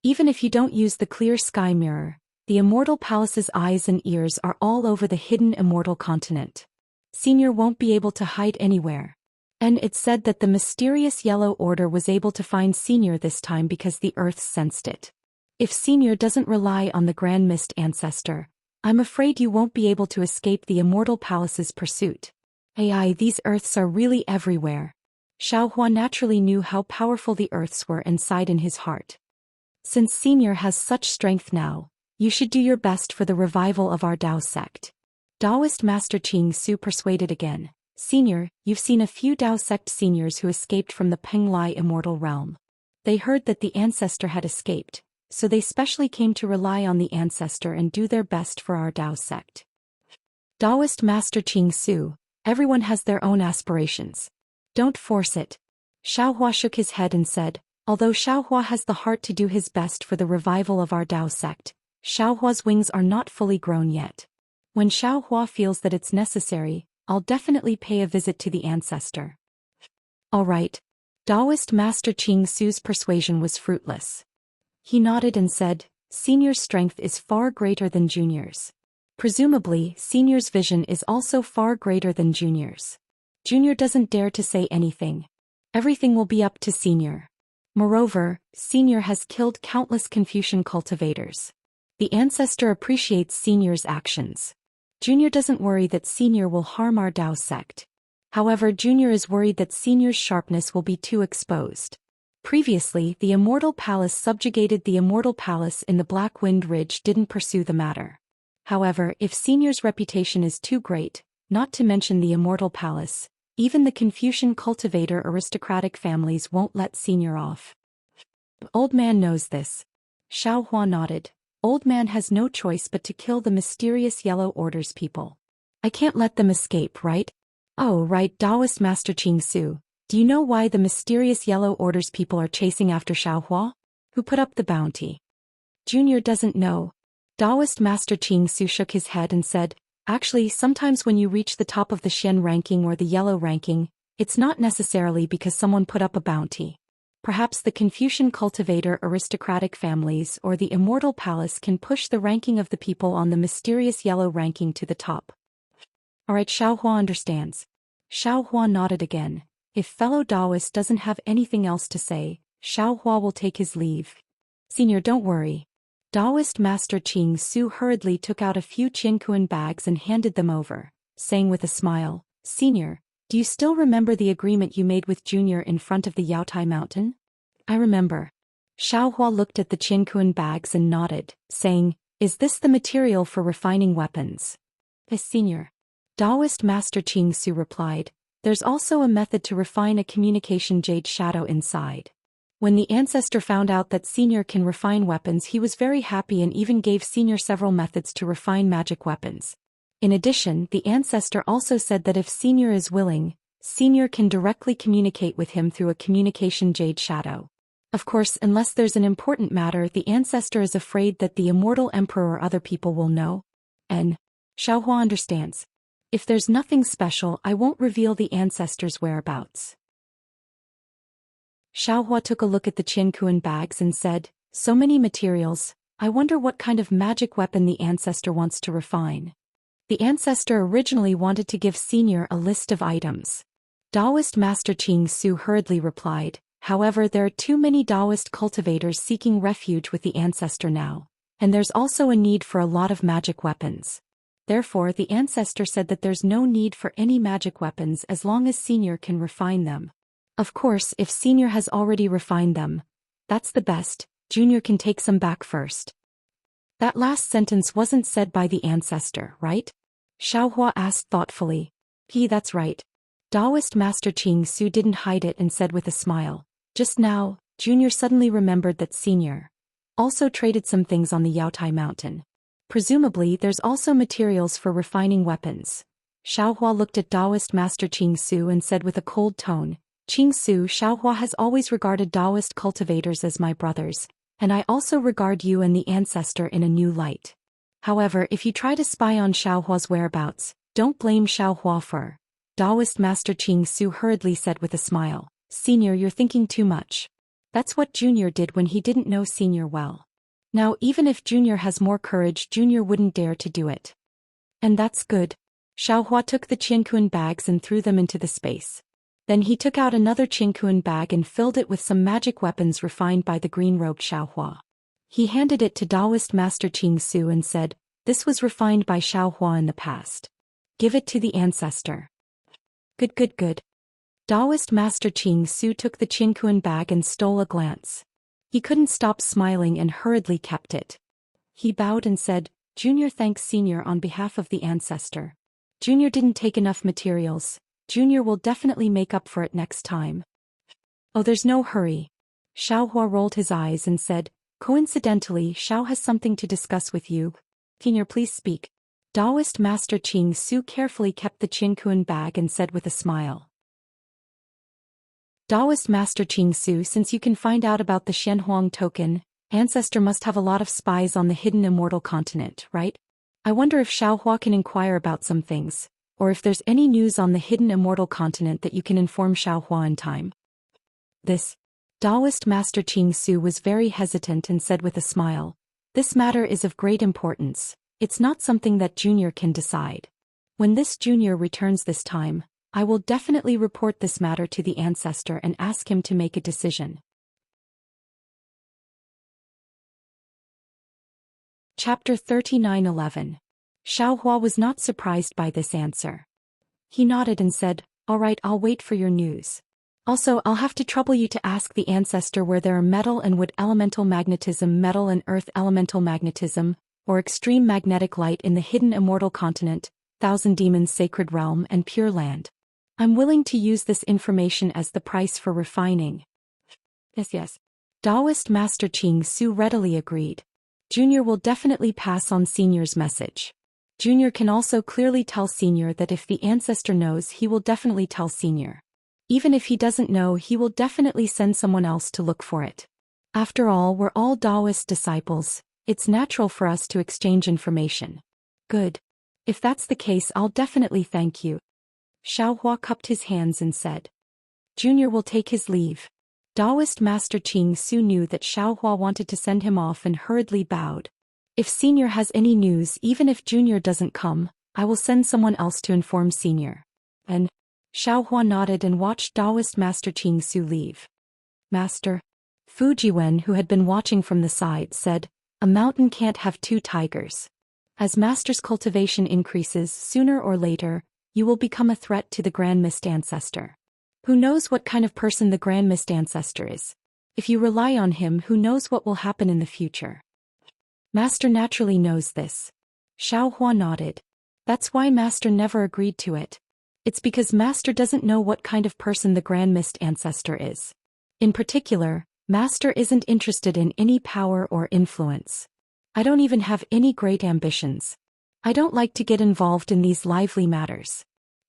Even if you don't use the clear sky mirror, the Immortal Palace's eyes and ears are all over the hidden Immortal Continent. Senior won't be able to hide anywhere. And it's said that the mysterious Yellow Order was able to find Senior this time because the Earths sensed it. If Senior doesn't rely on the Grand Mist Ancestor, I'm afraid you won't be able to escape the Immortal Palace's pursuit. AI, these Earths are really everywhere. Xiao Hua naturally knew how powerful the Earths were and sighed in his heart. Since Senior has such strength now, you should do your best for the revival of our Dao sect. Taoist Master Qing Su persuaded again. Senior, you've seen a few Dao sect seniors who escaped from the Penglai Immortal Realm. They heard that the Ancestor had escaped, so they specially came to rely on the Ancestor and do their best for our Dao sect. Taoist Master Qing Su, everyone has their own aspirations. Don't force it. Xiao Hua shook his head and said, although Xiao Hua has the heart to do his best for the revival of our Dao sect, Xiao Hua's wings are not fully grown yet. When Xiao Hua feels that it's necessary, I'll definitely pay a visit to the Ancestor. All right. Taoist Master Qing Su's persuasion was fruitless. He nodded and said, Senior's strength is far greater than Junior's. Presumably, Senior's vision is also far greater than Junior's. Junior doesn't dare to say anything. Everything will be up to Senior. Moreover, Senior has killed countless Confucian cultivators. The Ancestor appreciates Senior's actions. Junior doesn't worry that Senior will harm our Dao sect. However, Junior is worried that Senior's sharpness will be too exposed. Previously, the Immortal Palace subjugated the Immortal Palace in the Black Wind Ridge didn't pursue the matter. However, if Senior's reputation is too great, not to mention the Immortal Palace, even the Confucian cultivator aristocratic families won't let Senior off. Old Man knows this. Xiao Hua nodded. Old Man has no choice but to kill the mysterious Yellow Order's people. I can't let them escape, right? Oh, right, Taoist Master Qing Su. Do you know why the mysterious Yellow Order's people are chasing after Xiao Hua? Who put up the bounty? Junior doesn't know. Taoist Master Qing Su shook his head and said, actually, sometimes when you reach the top of the Xian ranking or the Yellow ranking, it's not necessarily because someone put up a bounty. Perhaps the Confucian cultivator aristocratic families or the Immortal Palace can push the ranking of the people on the mysterious Yellow ranking to the top. Alright, Xiao Hua understands. Xiao Hua nodded again. If fellow Taoist doesn't have anything else to say, Xiao Hua will take his leave. Senior, don't worry. Taoist Master Qing Su hurriedly took out a few Qinkuan bags and handed them over, saying with a smile, Senior, do you still remember the agreement you made with Junior in front of the Yaotai Mountain? I remember. Xiao Hua looked at the Qinkuan bags and nodded, saying, is this the material for refining weapons? Yes, Senior. Taoist Master Qing Su replied, there's also a method to refine a communication jade shadow inside. When the Ancestor found out that Senior can refine weapons, he was very happy and even gave Senior several methods to refine magic weapons. In addition, the Ancestor also said that if Senior is willing, Senior can directly communicate with him through a communication jade shadow. Of course, unless there's an important matter, the Ancestor is afraid that the Immortal Emperor or other people will know. And Xiao Hua understands. If there's nothing special, I won't reveal the Ancestor's whereabouts. Xiao Hua took a look at the Qinkuan bags and said, so many materials, I wonder what kind of magic weapon the Ancestor wants to refine. The Ancestor originally wanted to give Senior a list of items. Taoist Master Qing Su hurriedly replied, however, there are too many Taoist cultivators seeking refuge with the Ancestor now, and there's also a need for a lot of magic weapons. Therefore the ancestor said that there's no need for any magic weapons as long as Senior can refine them. Of course, if Senior has already refined them, that's the best. Junior can take some back first. That last sentence wasn't said by the ancestor, right? Xiaohua asked thoughtfully. That's right. Taoist Master Qing Su didn't hide it and said with a smile. Just now, Junior suddenly remembered that Senior also traded some things on the Yaotai Mountain. Presumably there's also materials for refining weapons. Xiaohua looked at Taoist Master Qing Su and said with a cold tone, Qing Su, Xiaohua has always regarded Taoist cultivators as my brothers, and I also regard you and the ancestor in a new light. However, if you try to spy on Xiaohua's whereabouts, don't blame Xiaohua for. Taoist Master Qing Su hurriedly said with a smile, Senior, you're thinking too much. That's what Junior did when he didn't know Senior well. Now even if Junior has more courage, Junior wouldn't dare to do it. And that's good. Xiaohua took the Qianquan bags and threw them into the space. Then he took out another Qianquan bag and filled it with some magic weapons refined by the green-robed Xiaohua. He handed it to Taoist Master Qing Su and said, this was refined by Xiaohua in the past. Give it to the ancestor. Good. Taoist Master Qing Su took the Qianquan bag and stole a glance. He couldn't stop smiling and hurriedly kept it. He bowed and said, Junior thanks Senior on behalf of the ancestor. Junior didn't take enough materials. Junior will definitely make up for it next time. Oh, there's no hurry. Xiaohua rolled his eyes and said, coincidentally, Xiao has something to discuss with you. Senior, please speak. Taoist Master Qing Su carefully kept the Qianquan bag and said with a smile. Taoist Master Qing Su, since you can find out about the Shenhuang token, ancestor must have a lot of spies on the hidden immortal continent, right? I wonder if Xiaohua can inquire about some things, or if there's any news on the hidden immortal continent that you can inform Xiaohua in time. This Taoist Master Qing Su was very hesitant and said with a smile, this matter is of great importance. It's not something that Junior can decide. When this Junior returns this time, I will definitely report this matter to the ancestor and ask him to make a decision. Chapter 39:11. Xiaohua was not surprised by this answer. He nodded and said, all right, I'll wait for your news. Also, I'll have to trouble you to ask the ancestor where there are metal and wood elemental magnetism, metal and earth elemental magnetism, or extreme magnetic light in the hidden immortal continent, Thousand Demons Sacred Realm and Pure Land. I'm willing to use this information as the price for refining. Yes. Taoist Master Qing Su readily agreed. Junior will definitely pass on Senior's message. Junior can also clearly tell Senior that if the ancestor knows, he will definitely tell Senior. Even if he doesn't know, he will definitely send someone else to look for it. After all, we're all Taoist disciples. It's natural for us to exchange information. Good. If that's the case, I'll definitely thank you. Xiaohua cupped his hands and said. Junior will take his leave. Taoist Master Qing Su knew that Xiaohua wanted to send him off and hurriedly bowed. If Senior has any news, even if Junior doesn't come, I will send someone else to inform Senior. And Xiaohua nodded and watched Taoist Master Qing Su leave. Master Fujiwen, who had been watching from the side, said, a mountain can't have two tigers. As Master's cultivation increases, sooner or later, you will become a threat to the Grand Mist Ancestor. Who knows what kind of person the Grand Mist Ancestor is? If you rely on him, who knows what will happen in the future? Master naturally knows this. Xiaohua nodded. That's why Master never agreed to it. It's because Master doesn't know what kind of person the Grand Mist Ancestor is. In particular, Master isn't interested in any power or influence. I don't even have any great ambitions. I don't like to get involved in these lively matters.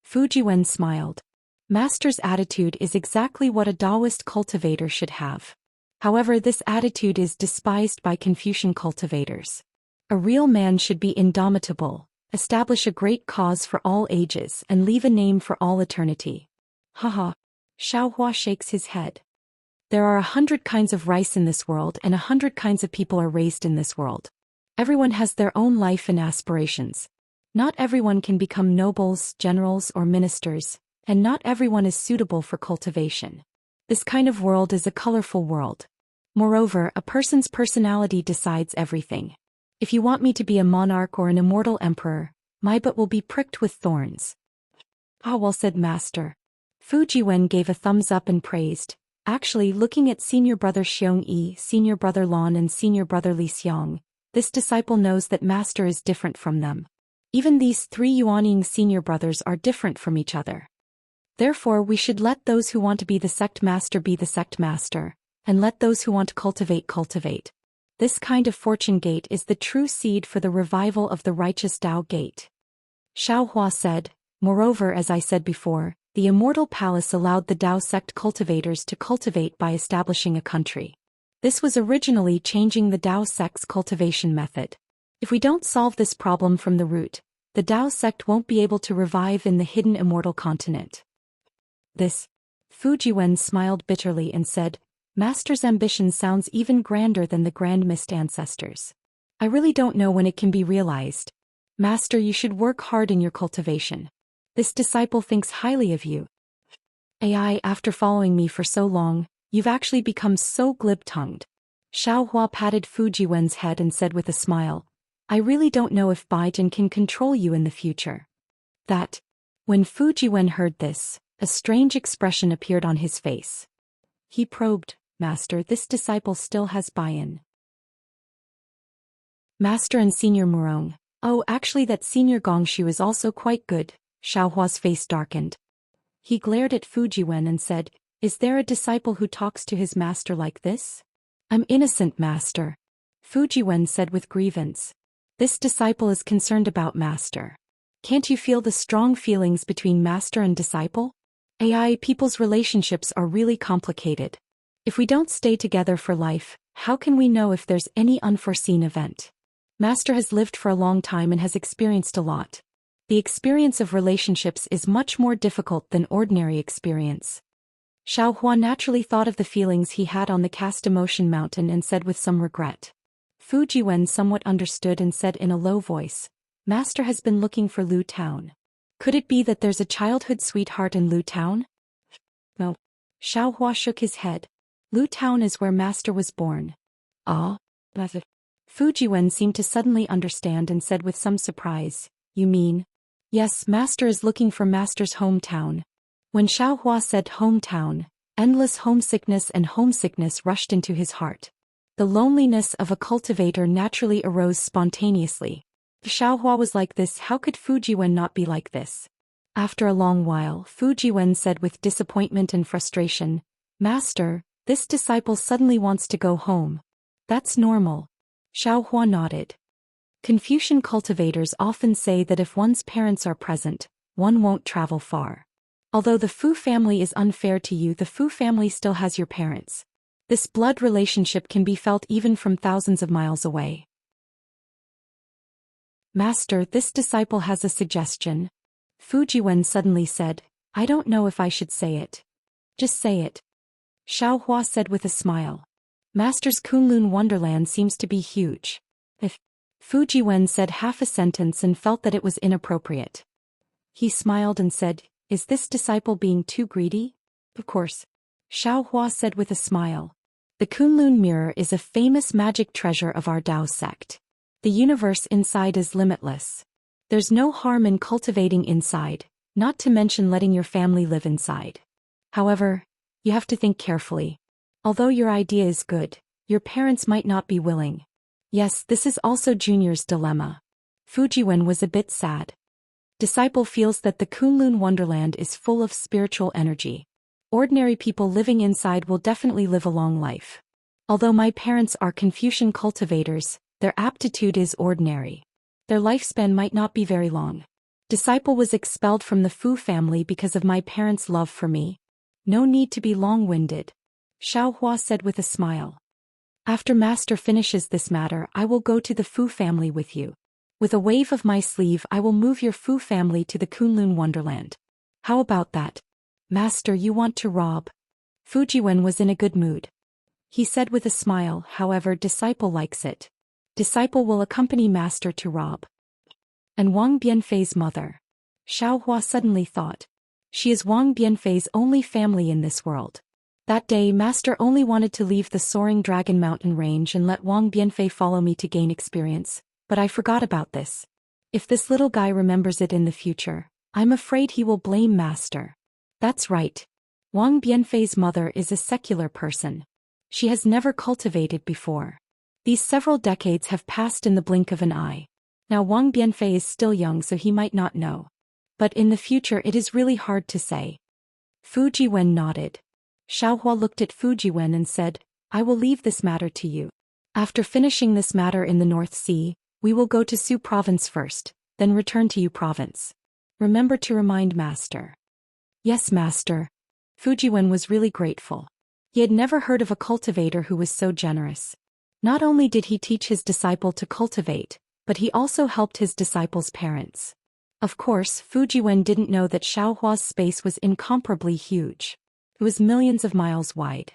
Fujiwen smiled. Master's attitude is exactly what a Taoist cultivator should have. However, this attitude is despised by Confucian cultivators. A real man should be indomitable, establish a great cause for all ages and leave a name for all eternity. Haha. Xiaohua shakes his head. There are 100 kinds of rice in this world and 100 kinds of people are raised in this world. Everyone has their own life and aspirations. Not everyone can become nobles, generals, or ministers, and not everyone is suitable for cultivation. This kind of world is a colorful world. Moreover, a person's personality decides everything. If you want me to be a monarch or an immortal emperor, My butt will be pricked with thorns. Ah well said Master. Fujiwen gave a thumbs up and praised. Actually, looking at senior brother Xiong-yi, senior brother Lon and senior brother Li Xiong, this disciple knows that Master is different from them. Even these 3 Yuanying senior brothers are different from each other. Therefore we should let those who want to be the sect master be the sect master, and let those who want to cultivate cultivate. This kind of fortune gate is the true seed for the revival of the righteous Tao gate. Xiaohua said, moreover as I said before, the immortal palace allowed the Tao sect cultivators to cultivate by establishing a country. This was originally changing the Tao sect's cultivation method. If we don't solve this problem from the root, the Tao sect won't be able to revive in the hidden immortal continent. This. Fujiwen smiled bitterly and said, Master's ambition sounds even grander than the Grand Mist ancestors. I really don't know when it can be realized. Master, you should work hard in your cultivation. This disciple thinks highly of you. AI, after following me for so long, you've actually become so glib-tongued. Xiaohua patted Fujiwen's head and said with a smile, I really don't know if Baijin can control you in the future. That. When Fujiwen heard this, a strange expression appeared on his face. He probed, Master, this disciple still has buy-in. Master and Senior Murong, oh actually that Senior Gongshu is also quite good. Xiaohua's face darkened. He glared at Fujiwen and said, Is there a disciple who talks to his master like this? I'm innocent, Master. Fujiwen said with grievance. This disciple is concerned about Master. Can't you feel the strong feelings between Master and disciple? AI, people's relationships are really complicated. If we don't stay together for life, how can we know if there's any unforeseen event? Master has lived for a long time and has experienced a lot. The experience of relationships is much more difficult than ordinary experience. Xiaohua naturally thought of the feelings he had on the cast emotion mountain and said with some regret. Fujiwen somewhat understood and said in a low voice, Master has been looking for Lu Town. Could it be that there's a childhood sweetheart in Lu Town? No. Xiaohua shook his head. Lu Town is where Master was born. Ah? Fujiwen seemed to suddenly understand and said with some surprise, You mean? Yes, Master is looking for Master's hometown. When Xiaohua said hometown, endless homesickness rushed into his heart. The loneliness of a cultivator naturally arose spontaneously. If Xiaohua was like this, how could Fujiwen not be like this? After a long while, Fujiwen said with disappointment and frustration, Master, this disciple suddenly wants to go home. That's normal. Xiaohua nodded. Confucian cultivators often say that if one's parents are present, one won't travel far. Although the Fu family is unfair to you, the Fu family still has your parents. This blood relationship can be felt even from thousands of miles away. Master, this disciple has a suggestion. Fujiwen suddenly said, I don't know if I should say it. Just say it. Xiaohua said with a smile. Master's Kunlun Wonderland seems to be huge. If Fujiwen said half a sentence and felt that it was inappropriate. He smiled and said, Is this disciple being too greedy? Of course. Xiaohua said with a smile. The Kunlun mirror is a famous magic treasure of our Tao sect. The universe inside is limitless. There's no harm in cultivating inside, not to mention letting your family live inside. However, you have to think carefully. Although your idea is good, your parents might not be willing. Yes, this is also Junior's dilemma. Fujiwen was a bit sad. Disciple feels that the Kunlun Wonderland is full of spiritual energy. Ordinary people living inside will definitely live a long life. Although my parents are Confucian cultivators, their aptitude is ordinary. Their lifespan might not be very long. Disciple was expelled from the Fu family because of my parents' love for me. No need to be long-winded. Xiaohua said with a smile. After Master finishes this matter, I will go to the Fu family with you. With a wave of my sleeve, I will move your Fu family to the Kunlun Wonderland. How about that? Master, you want to rob? Fujiwen was in a good mood. He said with a smile, however, disciple likes it. Disciple will accompany Master to rob. And Wang Bianfei's mother. Xiaohua suddenly thought. She is Wang Bianfei's only family in this world. That day Master only wanted to leave the soaring dragon mountain range and let Wang Bianfei follow me to gain experience, but I forgot about this. If this little guy remembers it in the future, I'm afraid he will blame Master. That's right. Wang Bianfei's mother is a secular person. She has never cultivated before. These several decades have passed in the blink of an eye. Now Wang Bianfei is still young, so he might not know. But in the future it is really hard to say. Fu Jiwen nodded. Xiaohua looked at Fu Jiwen and said, I will leave this matter to you. After finishing this matter in the North Sea, we will go to Su Province first, then return to Yu Province. Remember to remind Master. Yes, Master. Fu Jiwen was really grateful. He had never heard of a cultivator who was so generous. Not only did he teach his disciple to cultivate, but he also helped his disciple's parents. Of course, Fu Jiwen didn't know that Xiaohua's space was incomparably huge. It was millions of miles wide.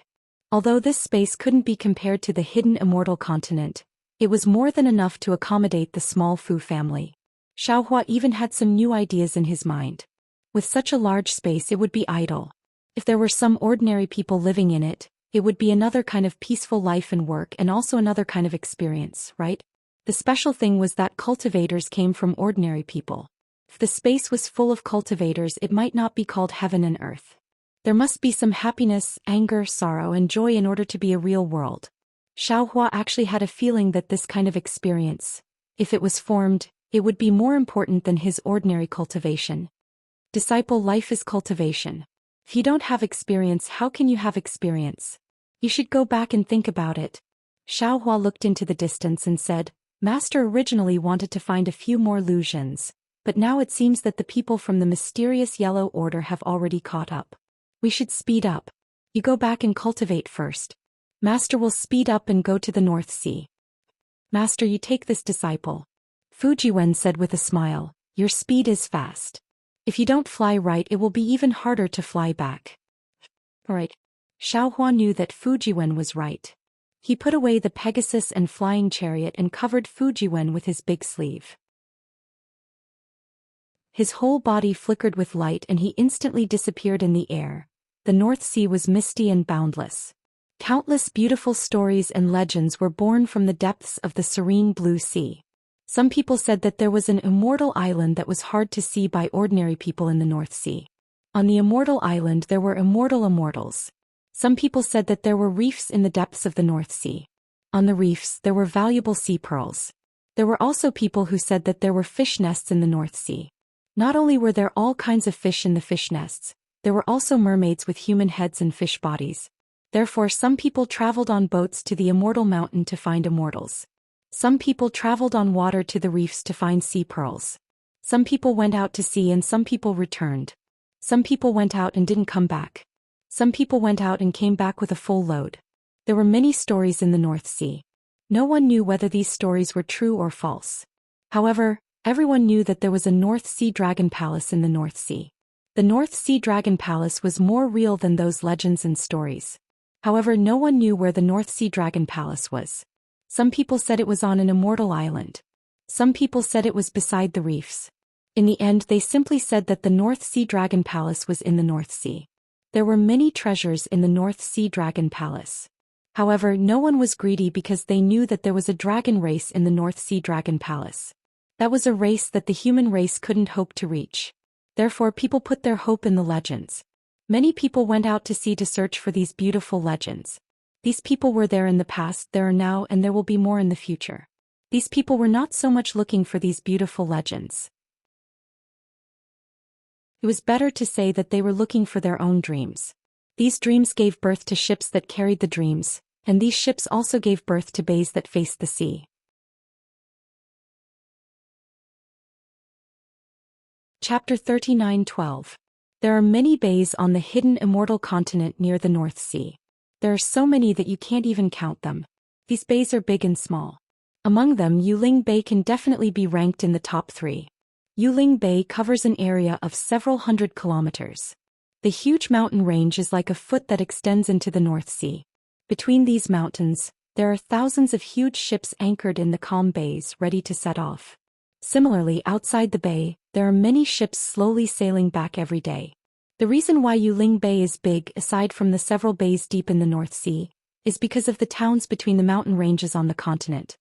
Although this space couldn't be compared to the hidden immortal continent, it was more than enough to accommodate the small Fu family. Xiaohua even had some new ideas in his mind. With such a large space it would be idle. If there were some ordinary people living in it, it would be another kind of peaceful life and work and also another kind of experience, right? The special thing was that cultivators came from ordinary people. If the space was full of cultivators, it might not be called heaven and earth. There must be some happiness, anger, sorrow, and joy in order to be a real world. Xiaohua actually had a feeling that this kind of experience, if it was formed, it would be more important than his ordinary cultivation. Disciple, life is cultivation. If you don't have experience, how can you have experience? You should go back and think about it. Xiaohua looked into the distance and said, Master originally wanted to find a few more illusions, but now it seems that the people from the mysterious Yellow Order have already caught up. We should speed up. You go back and cultivate first. Master will speed up and go to the North Sea. Master, you take this disciple. Fu Jiwen said with a smile, your speed is fast. If you don't fly right, it will be even harder to fly back. Alright. Xiaohua knew that Fu Jiwen was right. He put away the Pegasus and flying chariot and covered Fu Jiwen with his big sleeve. His whole body flickered with light and he instantly disappeared in the air. The North Sea was misty and boundless. Countless beautiful stories and legends were born from the depths of the serene blue sea. Some people said that there was an immortal island that was hard to see by ordinary people in the North Sea. On the immortal island there were immortal immortals. Some people said that there were reefs in the depths of the North Sea. On the reefs there were valuable sea pearls. There were also people who said that there were fish nests in the North Sea. Not only were there all kinds of fish in the fish nests, there were also mermaids with human heads and fish bodies. Therefore some people traveled on boats to the immortal mountain to find immortals. Some people traveled on water to the reefs to find sea pearls. Some people went out to sea and some people returned. Some people went out and didn't come back. Some people went out and came back with a full load. There were many stories in the North Sea. No one knew whether these stories were true or false. However, everyone knew that there was a North Sea Dragon Palace in the North Sea. The North Sea Dragon Palace was more real than those legends and stories. However, no one knew where the North Sea Dragon Palace was. Some people said it was on an immortal island. Some people said it was beside the reefs. In the end, they simply said that the North Sea Dragon Palace was in the North Sea. There were many treasures in the North Sea Dragon Palace. However, no one was greedy because they knew that there was a dragon race in the North Sea Dragon Palace. That was a race that the human race couldn't hope to reach. Therefore, people put their hope in the legends. Many people went out to sea to search for these beautiful legends. These people were there in the past, there are now, and there will be more in the future. These people were not so much looking for these beautiful legends. It was better to say that they were looking for their own dreams. These dreams gave birth to ships that carried the dreams, and these ships also gave birth to bays that faced the sea. Chapter 39:12. There are many bays on the hidden immortal continent near the North Sea. There are so many that you can't even count them. These bays are big and small. Among them, Yuling Bay can definitely be ranked in the top 3. Yuling Bay covers an area of several hundred kilometers. The huge mountain range is like a foot that extends into the North Sea. Between these mountains, there are thousands of huge ships anchored in the calm bays ready to set off. Similarly, outside the bay, there are many ships slowly sailing back every day. The reason why Yuling Bay is big, aside from the several bays deep in the North Sea, is because of the towns between the mountain ranges on the continent.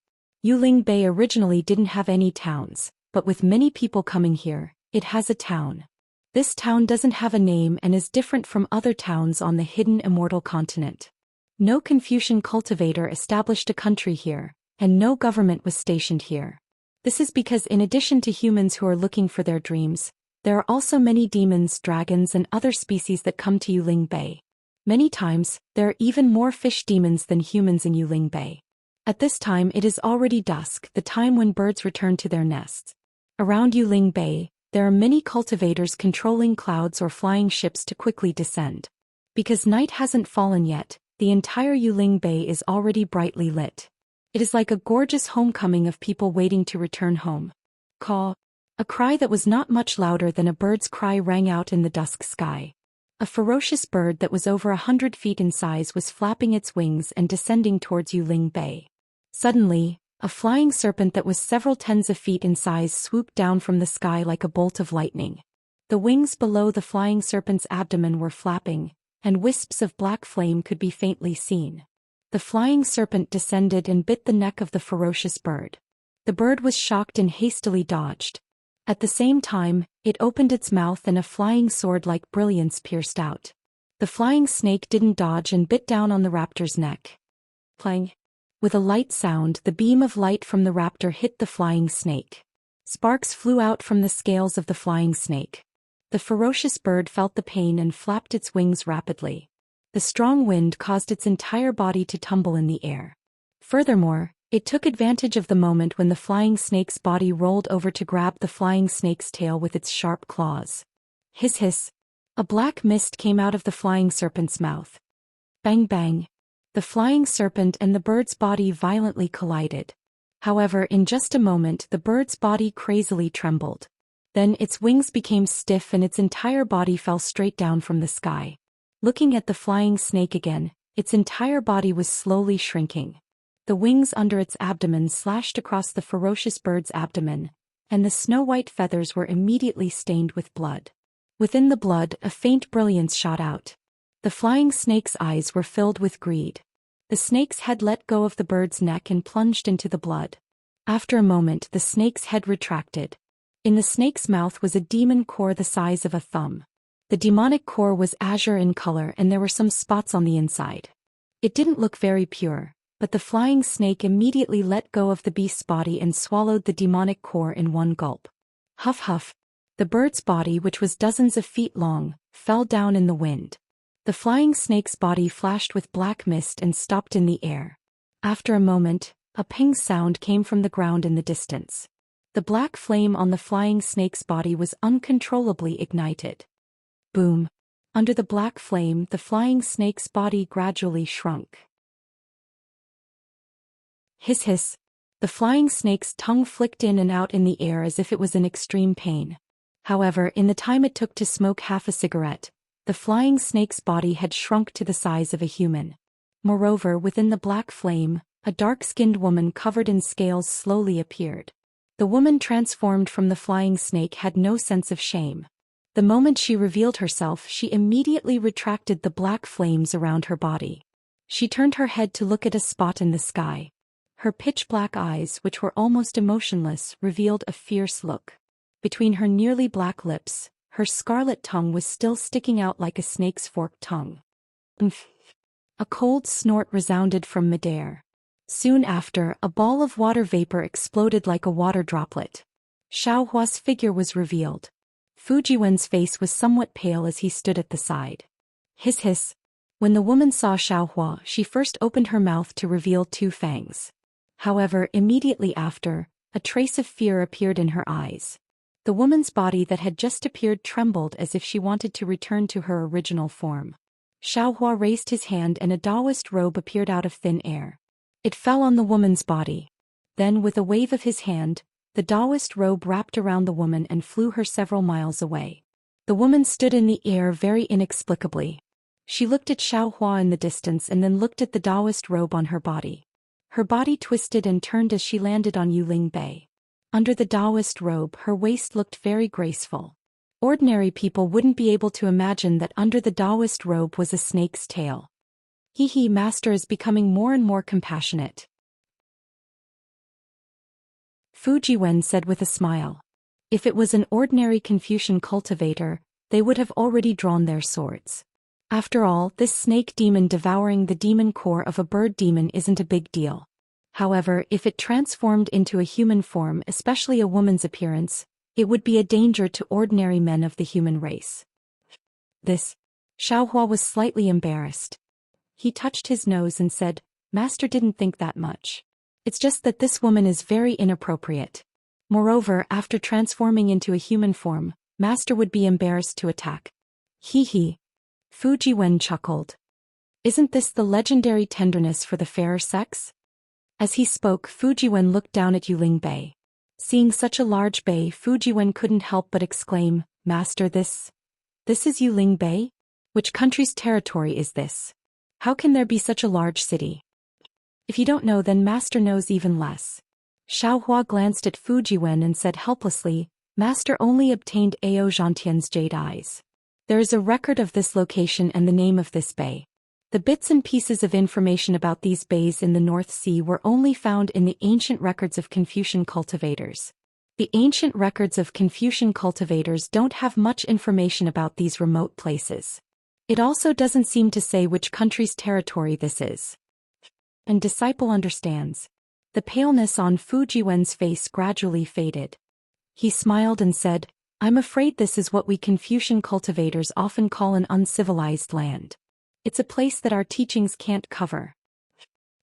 Yuling Bay originally didn't have any towns, but with many people coming here, it has a town. This town doesn't have a name and is different from other towns on the hidden immortal continent. No Confucian cultivator established a country here, and no government was stationed here. This is because in addition to humans who are looking for their dreams, there are also many demons, dragons and other species that come to Yuling Bay. Many times, there are even more fish demons than humans in Yuling Bay. At this time it is already dusk, the time when birds return to their nests. Around Yuling Bay, there are many cultivators controlling clouds or flying ships to quickly descend. Because night hasn't fallen yet, the entire Yuling Bay is already brightly lit. It is like a gorgeous homecoming of people waiting to return home. Caw. A cry that was not much louder than a bird's cry rang out in the dusk sky. A ferocious bird that was over 100 feet in size was flapping its wings and descending towards Yuling Bay. Suddenly, a flying serpent that was several tens of feet in size swooped down from the sky like a bolt of lightning. The wings below the flying serpent's abdomen were flapping, and wisps of black flame could be faintly seen. The flying serpent descended and bit the neck of the ferocious bird. The bird was shocked and hastily dodged. At the same time, it opened its mouth and a flying sword-like brilliance pierced out. The flying snake didn't dodge and bit down on the raptor's neck. Plang. With a light sound, the beam of light from the raptor hit the flying snake. Sparks flew out from the scales of the flying snake. The ferocious bird felt the pain and flapped its wings rapidly. The strong wind caused its entire body to tumble in the air. Furthermore, it took advantage of the moment when the flying snake's body rolled over to grab the flying snake's tail with its sharp claws. Hiss hiss. A black mist came out of the flying serpent's mouth. Bang bang. The flying serpent and the bird's body violently collided. However, in just a moment the bird's body crazily trembled. Then its wings became stiff and its entire body fell straight down from the sky. Looking at the flying snake again, its entire body was slowly shrinking. The wings under its abdomen slashed across the ferocious bird's abdomen, and the snow-white feathers were immediately stained with blood. Within the blood, a faint brilliance shot out. The flying snake's eyes were filled with greed. The snake's head let go of the bird's neck and plunged into the blood. After a moment, the snake's head retracted. In the snake's mouth was a demon core the size of a thumb. The demonic core was azure in color and there were some spots on the inside. It didn't look very pure, but the flying snake immediately let go of the beast's body and swallowed the demonic core in one gulp. Huff huff. The bird's body, which was dozens of feet long, fell down in the wind. The flying snake's body flashed with black mist and stopped in the air. After a moment, a ping sound came from the ground in the distance. The black flame on the flying snake's body was uncontrollably ignited. Boom. Under the black flame, the flying snake's body gradually shrunk. Hiss hiss. The flying snake's tongue flicked in and out in the air as if it was in extreme pain. However, in the time it took to smoke half a cigarette, the flying snake's body had shrunk to the size of a human. Moreover, within the black flame, a dark-skinned woman covered in scales slowly appeared. The woman transformed from the flying snake had no sense of shame. The moment she revealed herself, she immediately retracted the black flames around her body. She turned her head to look at a spot in the sky. Her pitch-black eyes, which were almost emotionless, revealed a fierce look. Between her nearly black lips, her scarlet tongue was still sticking out like a snake's forked tongue. Umph. A cold snort resounded from midair. Soon after, a ball of water vapor exploded like a water droplet. Xiao Hua's figure was revealed. Fujiwen's face was somewhat pale as he stood at the side. Hiss hiss. When the woman saw Xiao Hua, she first opened her mouth to reveal two fangs. However, immediately after, a trace of fear appeared in her eyes. The woman's body that had just appeared trembled as if she wanted to return to her original form. Xiao Hua raised his hand and a Taoist robe appeared out of thin air. It fell on the woman's body. Then, with a wave of his hand, the Taoist robe wrapped around the woman and flew her several miles away. The woman stood in the air very inexplicably. She looked at Xiao Hua in the distance and then looked at the Taoist robe on her body. Her body twisted and turned as she landed on Yuling Bay. Under the Taoist robe, her waist looked very graceful. Ordinary people wouldn't be able to imagine that under the Taoist robe was a snake's tail. Master is becoming more and more compassionate. Fujiwen said with a smile. If it was an ordinary Confucian cultivator, they would have already drawn their swords. After all, this snake demon devouring the demon core of a bird demon isn't a big deal. However, if it transformed into a human form, especially a woman's appearance, it would be a danger to ordinary men of the human race. This. Xiaohua was slightly embarrassed. He touched his nose and said, Master didn't think that much. It's just that this woman is very inappropriate. Moreover, after transforming into a human form, Master would be embarrassed to attack. Hee hee. Fujiwen chuckled. Isn't this the legendary tenderness for the fairer sex? As he spoke, Fujiwen looked down at Yuling Bei. Seeing such a large bay, Fujiwen couldn't help but exclaim, Master, this is Yuling Bei? Which country's territory is this? How can there be such a large city? If you don't know, then Master knows even less. Xiaohua glanced at Fujiwen and said helplessly, Master only obtained Ao Zhantian's jade eyes. There is a record of this location and the name of this bay. The bits and pieces of information about these bays in the North Sea were only found in the ancient records of Confucian cultivators. The ancient records of Confucian cultivators don't have much information about these remote places. It also doesn't seem to say which country's territory this is. And disciple understands. The paleness on Fujiwen's face gradually faded. He smiled and said, I'm afraid this is what we Confucian cultivators often call an uncivilized land. It's a place that our teachings can't cover.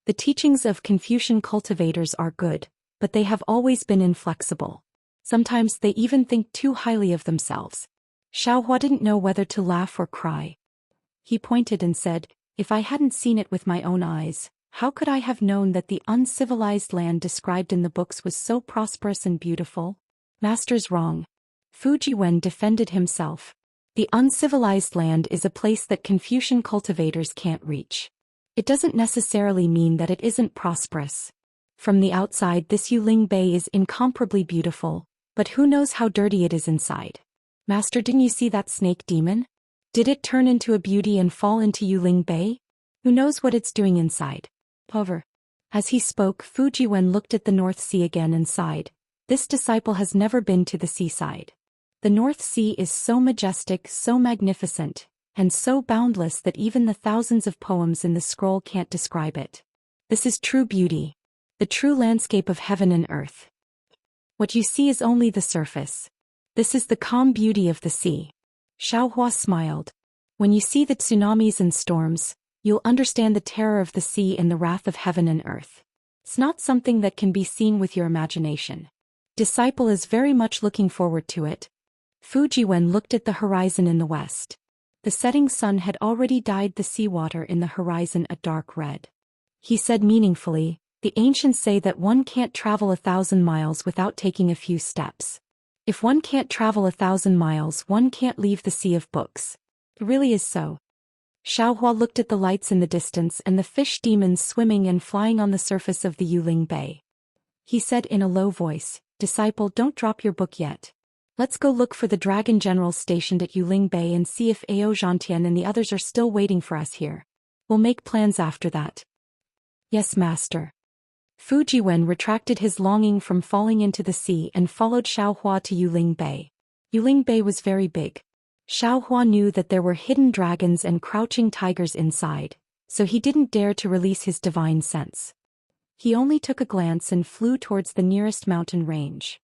The teachings of Confucian cultivators are good, but they have always been inflexible. Sometimes they even think too highly of themselves. Xiaohua didn't know whether to laugh or cry. He pointed and said, If I hadn't seen it with my own eyes, how could I have known that the uncivilized land described in the books was so prosperous and beautiful? Master's wrong. Fujiwen defended himself. The uncivilized land is a place that Confucian cultivators can't reach. It doesn't necessarily mean that it isn't prosperous. From the outside, this Yuling Bay is incomparably beautiful, but who knows how dirty it is inside. Master, didn't you see that snake demon? Did it turn into a beauty and fall into Yuling Bay? Who knows what it's doing inside? However. As he spoke, Fujiwen looked at the North Sea again and sighed. This disciple has never been to the seaside. The North Sea is so majestic, so magnificent, and so boundless that even the thousands of poems in the scroll can't describe it. This is true beauty. The true landscape of heaven and earth. What you see is only the surface. This is the calm beauty of the sea. Xiaohua smiled. When you see the tsunamis and storms, you'll understand the terror of the sea and the wrath of heaven and earth. It's not something that can be seen with your imagination. Disciple is very much looking forward to it. Fujiwen looked at the horizon in the west. The setting sun had already dyed the seawater in the horizon a dark red. He said meaningfully, The ancients say that one can't travel 1,000 miles without taking a few steps. If one can't travel 1,000 miles, one can't leave the sea of books. It really is so. Xiaohua looked at the lights in the distance and the fish demons swimming and flying on the surface of the Yuling Bay. He said in a low voice, Disciple, don't drop your book yet. Let's go look for the dragon generals stationed at Yuling Bay and see if Ao Zhantian and the others are still waiting for us here. We'll make plans after that. Yes, Master. Fujiwen retracted his longing from falling into the sea and followed Xiaohua to Yuling Bay. Yuling Bay was very big. Xiaohua knew that there were hidden dragons and crouching tigers inside, so he didn't dare to release his divine sense. He only took a glance and flew towards the nearest mountain range.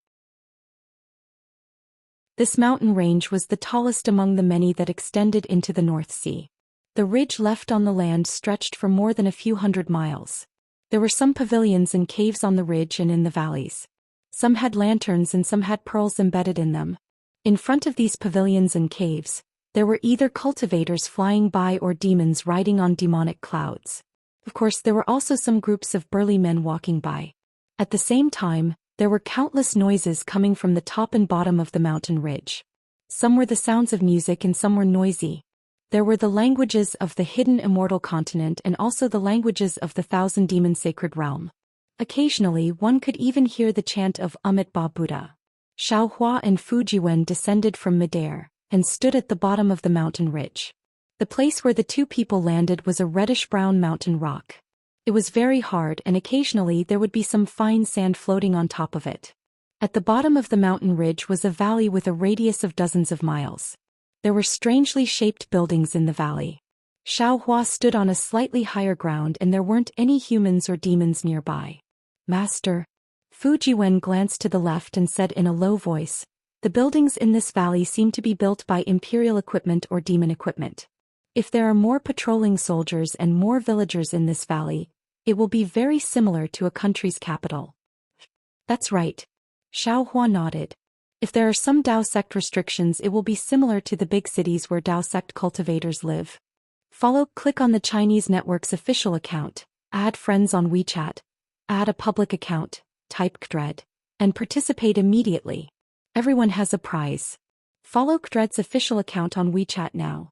This mountain range was the tallest among the many that extended into the North Sea. The ridge left on the land stretched for more than a few hundred miles. There were some pavilions and caves on the ridge and in the valleys. Some had lanterns and some had pearls embedded in them. In front of these pavilions and caves, there were either cultivators flying by or demons riding on demonic clouds. Of course, there were also some groups of burly men walking by. At the same time, there were countless noises coming from the top and bottom of the mountain ridge. Some were the sounds of music and some were noisy. There were the languages of the hidden immortal continent and also the languages of the thousand demon sacred realm. Occasionally, one could even hear the chant of Amit Ba Buddha. Xiaohua and Fujiwen descended from midair and stood at the bottom of the mountain ridge. The place where the two people landed was a reddish-brown mountain rock. It was very hard and occasionally there would be some fine sand floating on top of it. At the bottom of the mountain ridge was a valley with a radius of dozens of miles. There were strangely shaped buildings in the valley. Xiaohua stood on a slightly higher ground and there weren't any humans or demons nearby. Master. Fujiwen glanced to the left and said in a low voice, the buildings in this valley seem to be built by imperial equipment or demon equipment. If there are more patrolling soldiers and more villagers in this valley, it will be very similar to a country's capital. That's right. Xiaohua nodded. If there are some Dao sect restrictions, it will be similar to the big cities where Dao sect cultivators live. Click on the Chinese network's official account, add friends on WeChat, add a public account, type Kdred, and participate immediately. Everyone has a prize. Follow Kdred's official account on WeChat now.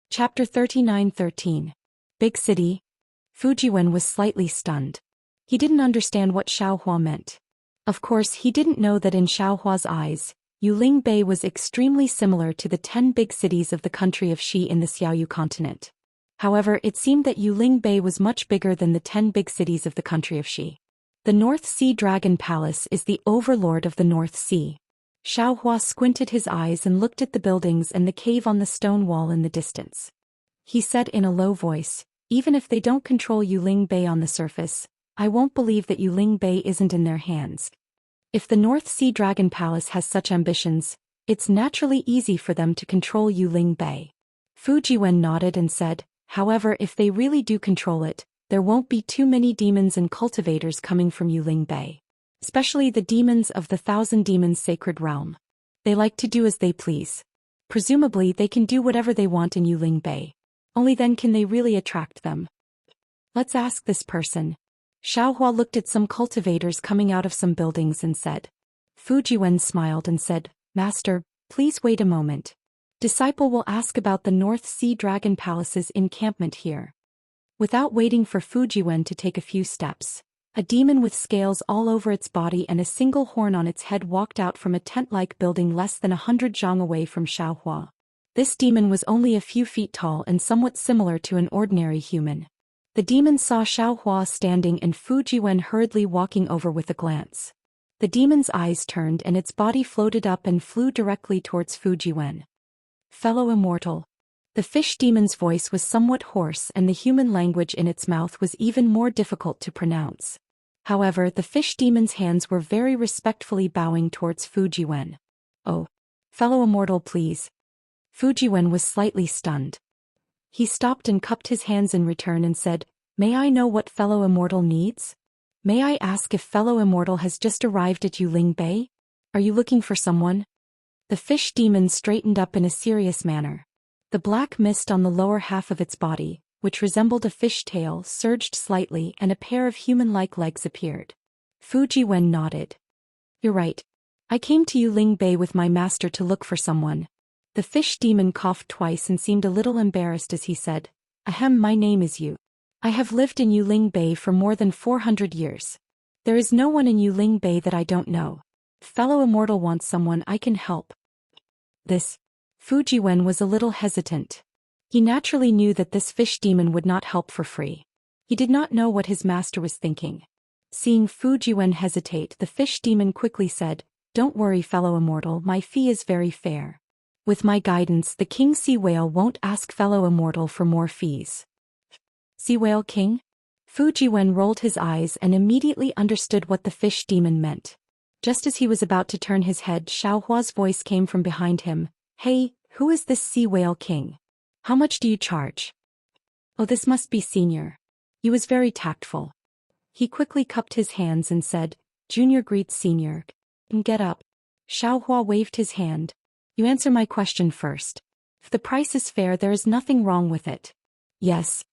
Chapter 39:13. Big City. Fujiwen was slightly stunned. He didn't understand what Xiaohua meant. Of course, he didn't know that in Xiaohua's eyes, Yuling Bay was extremely similar to the 10 big cities of the country of Xi in the Xiaoyu continent. However, it seemed that Yuling Bay was much bigger than the 10 big cities of the country of Xi. The North Sea Dragon Palace is the overlord of the North Sea. Xiaohua squinted his eyes and looked at the buildings and the cave on the stone wall in the distance. He said in a low voice, even if they don't control Yuling Bay on the surface, I won't believe that Yuling Bay isn't in their hands. If the North Sea Dragon Palace has such ambitions, it's naturally easy for them to control Yuling Bay. Fujiwen nodded and said, however, if they really do control it, there won't be too many demons and cultivators coming from Yuling Bay. Especially the demons of the Thousand Demons Sacred Realm. They like to do as they please. Presumably they can do whatever they want in Yuling Bay. Only then can they really attract them. Let's ask this person. Xiaohua looked at some cultivators coming out of some buildings and said. Fujiwen smiled and said, Master, please wait a moment. Disciple will ask about the North Sea Dragon Palace's encampment here. Without waiting for Fujiwen to take a few steps, a demon with scales all over its body and a single horn on its head walked out from a tent-like building less than 100 zhang away from Xiaohua. This demon was only a few feet tall and somewhat similar to an ordinary human. The demon saw Xiaohua standing and Fujiwen hurriedly walking over with a glance. The demon's eyes turned and its body floated up and flew directly towards Fujiwen. Fellow immortal. The fish demon's voice was somewhat hoarse and the human language in its mouth was even more difficult to pronounce. However, the fish demon's hands were very respectfully bowing towards Fujiwen. Oh. Fellow immortal, please. Fujiwen was slightly stunned. He stopped and cupped his hands in return and said, May I know what fellow immortal needs? May I ask if fellow immortal has just arrived at Yuling Bay? Are you looking for someone? The fish demon straightened up in a serious manner. The black mist on the lower half of its body, which resembled a fish tail, surged slightly and a pair of human-like legs appeared. Fujiwen nodded. You're right. I came to Yuling Bay with my master to look for someone. The fish demon coughed twice and seemed a little embarrassed as he said, Ahem, my name is Yu. I have lived in Yuling Bay for more than 400 years. There is no one in Yuling Bay that I don't know. If fellow immortal wants someone, I can help. Fujiwen was a little hesitant. He naturally knew that this fish demon would not help for free. He did not know what his master was thinking. Seeing Fujiwen hesitate, the fish demon quickly said, Don't worry, fellow immortal, my fee is very fair. With my guidance, the King Sea Whale won't ask fellow immortal for more fees. Sea Whale King? Fujiwen rolled his eyes and immediately understood what the fish demon meant. Just as he was about to turn his head, Xiaohua's voice came from behind him. Hey, who is this Sea Whale King? How much do you charge? Oh, this must be Senior. He was very tactful. He quickly cupped his hands and said, Junior greets Senior. Get up. Xiaohua waved his hand. You answer my question first. If the price is fair, there is nothing wrong with it. Yes.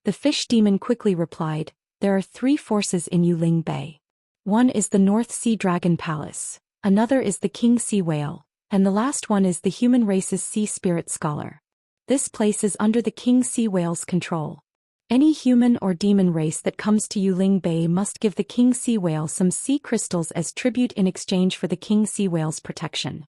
The fish demon quickly replied, There are 3 forces in Yuling Bay. One is the North Sea Dragon Palace, another is the King Sea Whale, and the last one is the human race's Sea Spirit Scholar. This place is under the King Sea Whale's control. Any human or demon race that comes to Yuling Bay must give the King Sea Whale some sea crystals as tribute in exchange for the King Sea Whale's protection.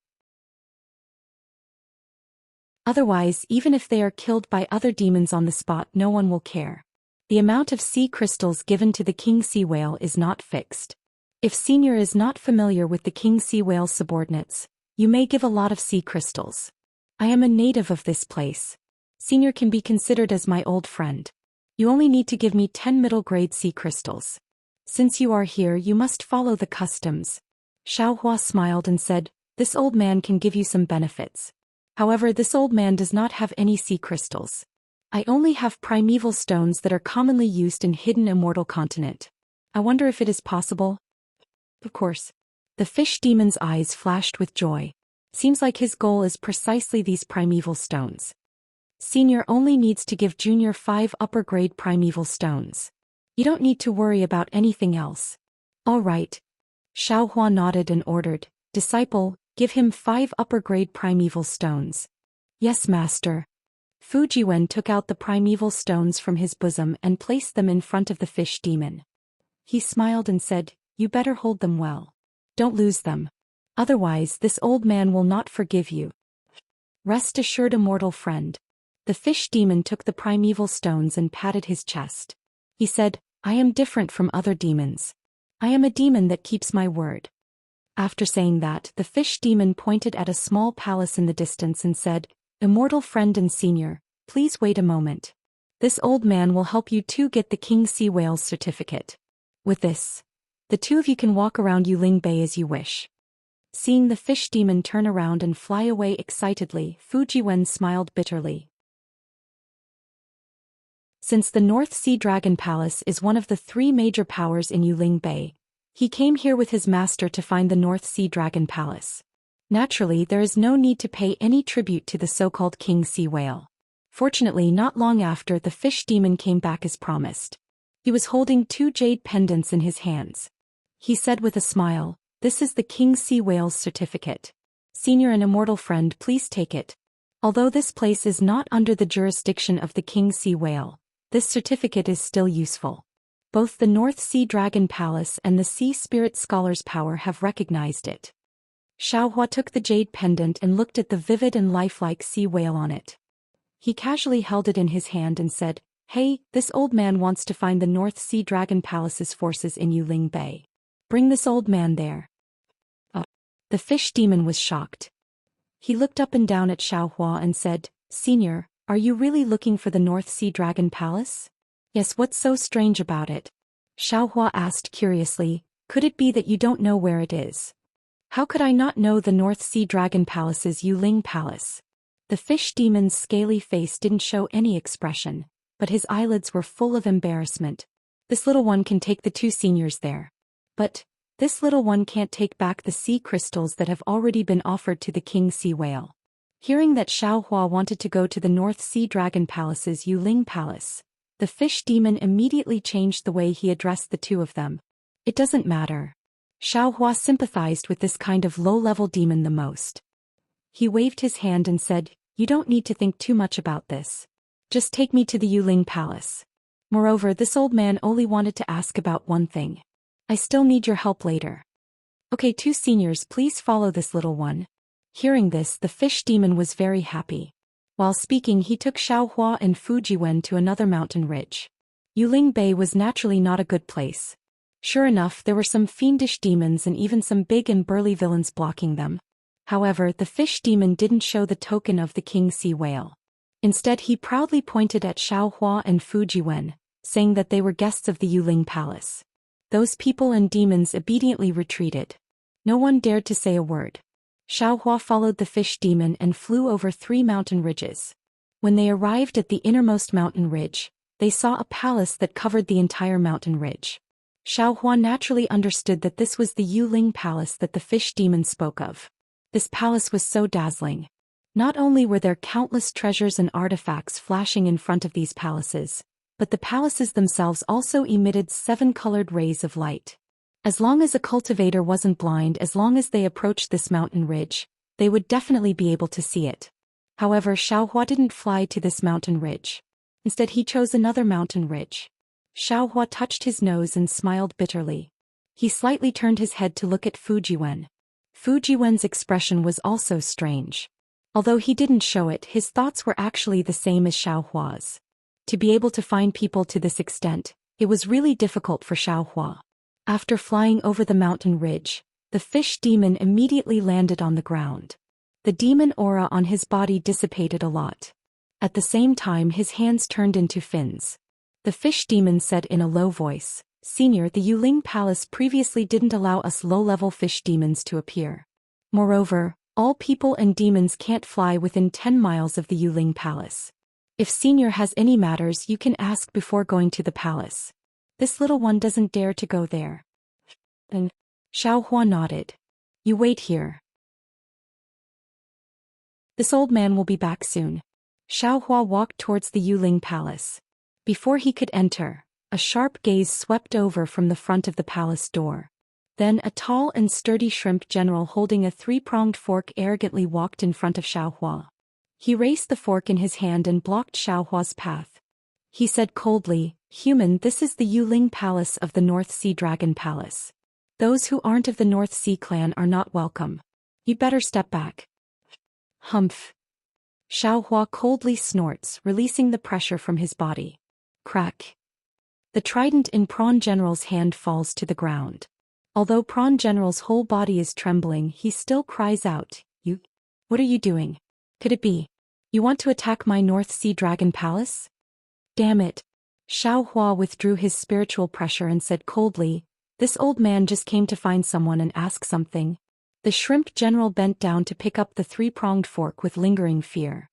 Otherwise, even if they are killed by other demons on the spot, no one will care. The amount of sea crystals given to the king sea whale is not fixed. If Senior is not familiar with the king sea whale's subordinates, you may give a lot of sea crystals. I am a native of this place. Senior can be considered as my old friend. You only need to give me 10 middle-grade sea crystals. Since you are here, you must follow the customs. Xiaohua smiled and said, this old man can give you some benefits. However, this old man does not have any sea crystals. I only have primeval stones that are commonly used in hidden immortal continent. I wonder if it is possible? Of course. The fish demon's eyes flashed with joy. Seems like his goal is precisely these primeval stones. Senior only needs to give Junior 5 upper-grade primeval stones. You don't need to worry about anything else. All right. Xiaohua nodded and ordered, disciple, give him 5 upper-grade primeval stones. Yes, master. Fujiwen took out the primeval stones from his bosom and placed them in front of the fish demon. He smiled and said, you better hold them well. Don't lose them. Otherwise, this old man will not forgive you. Rest assured, immortal friend. The fish demon took the primeval stones and patted his chest. He said, I am different from other demons. I am a demon that keeps my word. After saying that, the fish demon pointed at a small palace in the distance and said, immortal friend and senior, please wait a moment. This old man will help you to get the king sea whale's certificate. With this, the two of you can walk around Yuling Bay as you wish. Seeing the fish demon turn around and fly away excitedly, Fujiwen smiled bitterly. Since the North Sea Dragon Palace is one of the 3 major powers in Yuling Bay, he came here with his master to find the North Sea Dragon Palace. Naturally, there is no need to pay any tribute to the so-called king sea whale. Fortunately, not long after, the fish demon came back as promised. He was holding 2 jade pendants in his hands. He said with a smile, this is the king sea whale's certificate. Senior and immortal friend, please take it. Although this place is not under the jurisdiction of the king sea whale, this certificate is still useful. Both the North Sea Dragon Palace and the Sea Spirit Scholar's Power have recognized it. Xiaohua took the jade pendant and looked at the vivid and lifelike sea whale on it. He casually held it in his hand and said, hey, this old man wants to find the North Sea Dragon Palace's forces in Yuling Bay. Bring this old man there. The fish demon was shocked. He looked up and down at Xiaohua and said, Senior, are you really looking for the North Sea Dragon Palace? Yes, what's so strange about it? Xiaohua asked curiously, could it be that you don't know where it is? How could I not know the North Sea Dragon Palace's Yuling Palace? The fish demon's scaly face didn't show any expression, but his eyelids were full of embarrassment. This little one can take the 2 seniors there. But this little one can't take back the sea crystals that have already been offered to the king sea whale. Hearing that Xiaohua wanted to go to the North Sea Dragon Palace's Yuling Palace, the fish demon immediately changed the way he addressed the 2 of them. It doesn't matter. Xiaohua sympathized with this kind of low-level demon the most. He waved his hand and said, you don't need to think too much about this. Just take me to the Yuling Palace. Moreover, this old man only wanted to ask about one thing. I still need your help later. Okay, 2 seniors, please follow this little one. Hearing this, the fish demon was very happy. While speaking, he took Xiaohua and Fujiwen to another mountain ridge. Yuling Bay was naturally not a good place. Sure enough, there were some fiendish demons and even some big and burly villains blocking them. However, the fish demon didn't show the token of the king sea whale. Instead, he proudly pointed at Xiaohua and Fujiwen, saying that they were guests of the Yuling Palace. Those people and demons obediently retreated. No one dared to say a word. Xiaohua followed the fish demon and flew over 3 mountain ridges. When they arrived at the innermost mountain ridge, they saw a palace that covered the entire mountain ridge. Xiaohua naturally understood that this was the Yuling Palace that the fish demon spoke of. This palace was so dazzling. Not only were there countless treasures and artifacts flashing in front of these palaces, but the palaces themselves also emitted 7-colored rays of light. As long as a cultivator wasn't blind, as long as they approached this mountain ridge, they would definitely be able to see it. However, Xiaohua didn't fly to this mountain ridge. Instead, he chose another mountain ridge. Xiaohua touched his nose and smiled bitterly. He slightly turned his head to look at Fujiwen. Fujiwen's expression was also strange. Although he didn't show it, his thoughts were actually the same as Xiaohua's. To be able to find people to this extent, it was really difficult for Xiaohua. After flying over the mountain ridge, the fish demon immediately landed on the ground. The demon aura on his body dissipated a lot. At the same time his hands turned into fins. The fish demon said in a low voice, "Senior, the Yuling Palace previously didn't allow us low-level fish demons to appear. Moreover, all people and demons can't fly within 10 miles of the Yuling Palace. If Senior has any matters you can ask before going to the palace. This little one doesn't dare to go there." And Xiaohua nodded. "You wait here. This old man will be back soon." Xiaohua walked towards the Yuling Palace. Before he could enter, a sharp gaze swept over from the front of the palace door. Then a tall and sturdy shrimp general holding a three-pronged fork arrogantly walked in front of Xiaohua. He raised the fork in his hand and blocked Xiaohua's path. He said coldly, "Human, this is the Yuling Palace of the North Sea Dragon Palace. Those who aren't of the North Sea clan are not welcome. You'd better step back." "Humph." Xiaohua coldly snorts, releasing the pressure from his body. Crack. The trident in Prawn General's hand falls to the ground. Although Prawn General's whole body is trembling, he still cries out, "You? What are you doing? Could it be? You want to attack my North Sea Dragon Palace?" "Damn it." Xiaohua withdrew his spiritual pressure and said coldly, "This old man just came to find someone and ask something." The shrimp general bent down to pick up the three-pronged fork with lingering fear.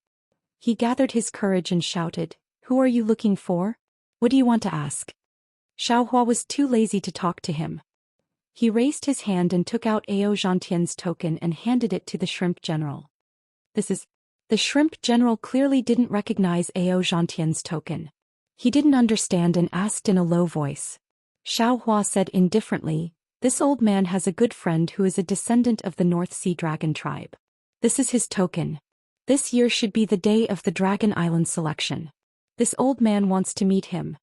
He gathered his courage and shouted, "Who are you looking for? What do you want to ask?" Xiaohua was too lazy to talk to him. He raised his hand and took out Ao Zhantian's token and handed it to the shrimp general. "This is..." The shrimp general clearly didn't recognize Ao Zhantian's token. He didn't understand and asked in a low voice. Xiaohua said indifferently, "This old man has a good friend who is a descendant of the North Sea Dragon tribe. This is his token. This year should be the day of the Dragon Island selection. This old man wants to meet him."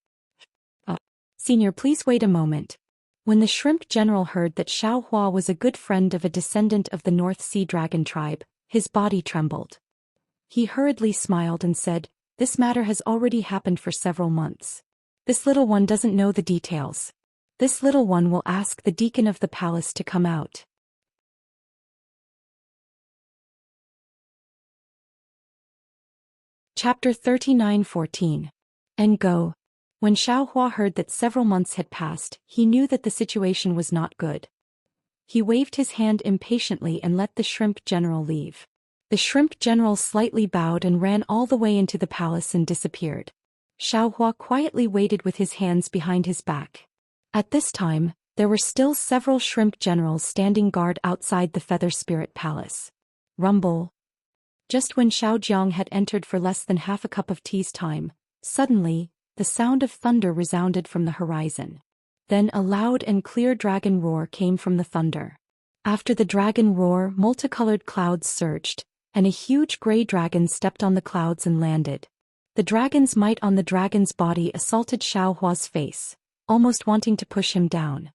Senior, please wait a moment." When the shrimp general heard that Xiaohua was a good friend of a descendant of the North Sea Dragon tribe, his body trembled. He hurriedly smiled and said, "This matter has already happened for several months. This little one doesn't know the details. This little one will ask the deacon of the palace to come out." Chapter 39:14. And go. When Xiaohua heard that several months had passed, he knew that the situation was not good. He waved his hand impatiently and let the shrimp general leave. The shrimp general slightly bowed and ran all the way into the palace and disappeared. Xiaohua quietly waited with his hands behind his back. At this time, there were still several shrimp generals standing guard outside the Feather Spirit Palace. Rumble. Just when Xiao Jiang had entered for less than half a cup of tea's time, suddenly, the sound of thunder resounded from the horizon. Then a loud and clear dragon roar came from the thunder. After the dragon roar, multicolored clouds surged, and a huge gray dragon stepped on the clouds and landed. The dragon's might on the dragon's body assaulted Xiaohua's face, almost wanting to push him down.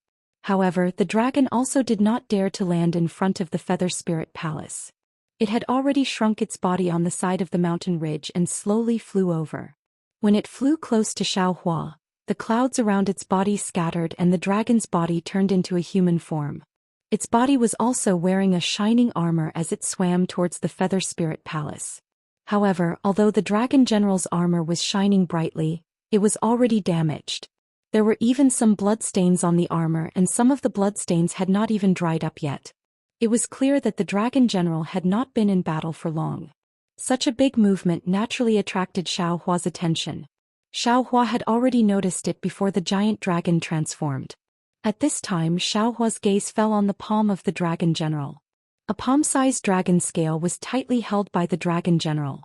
However, the dragon also did not dare to land in front of the Feather Spirit Palace. It had already shrunk its body on the side of the mountain ridge and slowly flew over. When it flew close to Xiaohua, the clouds around its body scattered and the dragon's body turned into a human form. Its body was also wearing a shining armor as it swam towards the Feather Spirit Palace. However, although the dragon general's armor was shining brightly, it was already damaged. There were even some bloodstains on the armor and some of the bloodstains had not even dried up yet. It was clear that the dragon general had not been in battle for long. Such a big movement naturally attracted Xiaohua's attention. Xiaohua had already noticed it before the giant dragon transformed. At this time Xiaohua's gaze fell on the palm of the dragon general. A palm-sized dragon scale was tightly held by the dragon general.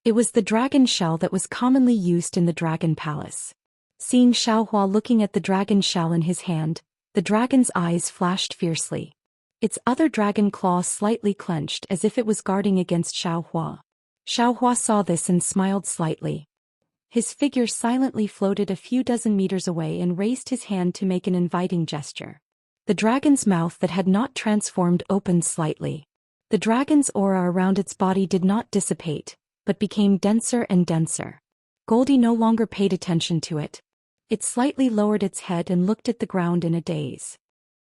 It was the dragon shell that was commonly used in the dragon palace. Seeing Xiaohua looking at the dragon shell in his hand, the dragon's eyes flashed fiercely. Its other dragon claw slightly clenched as if it was guarding against Xiaohua. Xiaohua saw this and smiled slightly. His figure silently floated a few dozen meters away and raised his hand to make an inviting gesture. The dragon's mouth that had not transformed opened slightly. The dragon's aura around its body did not dissipate, but became denser and denser. Goldie no longer paid attention to it. It slightly lowered its head and looked at the ground in a daze.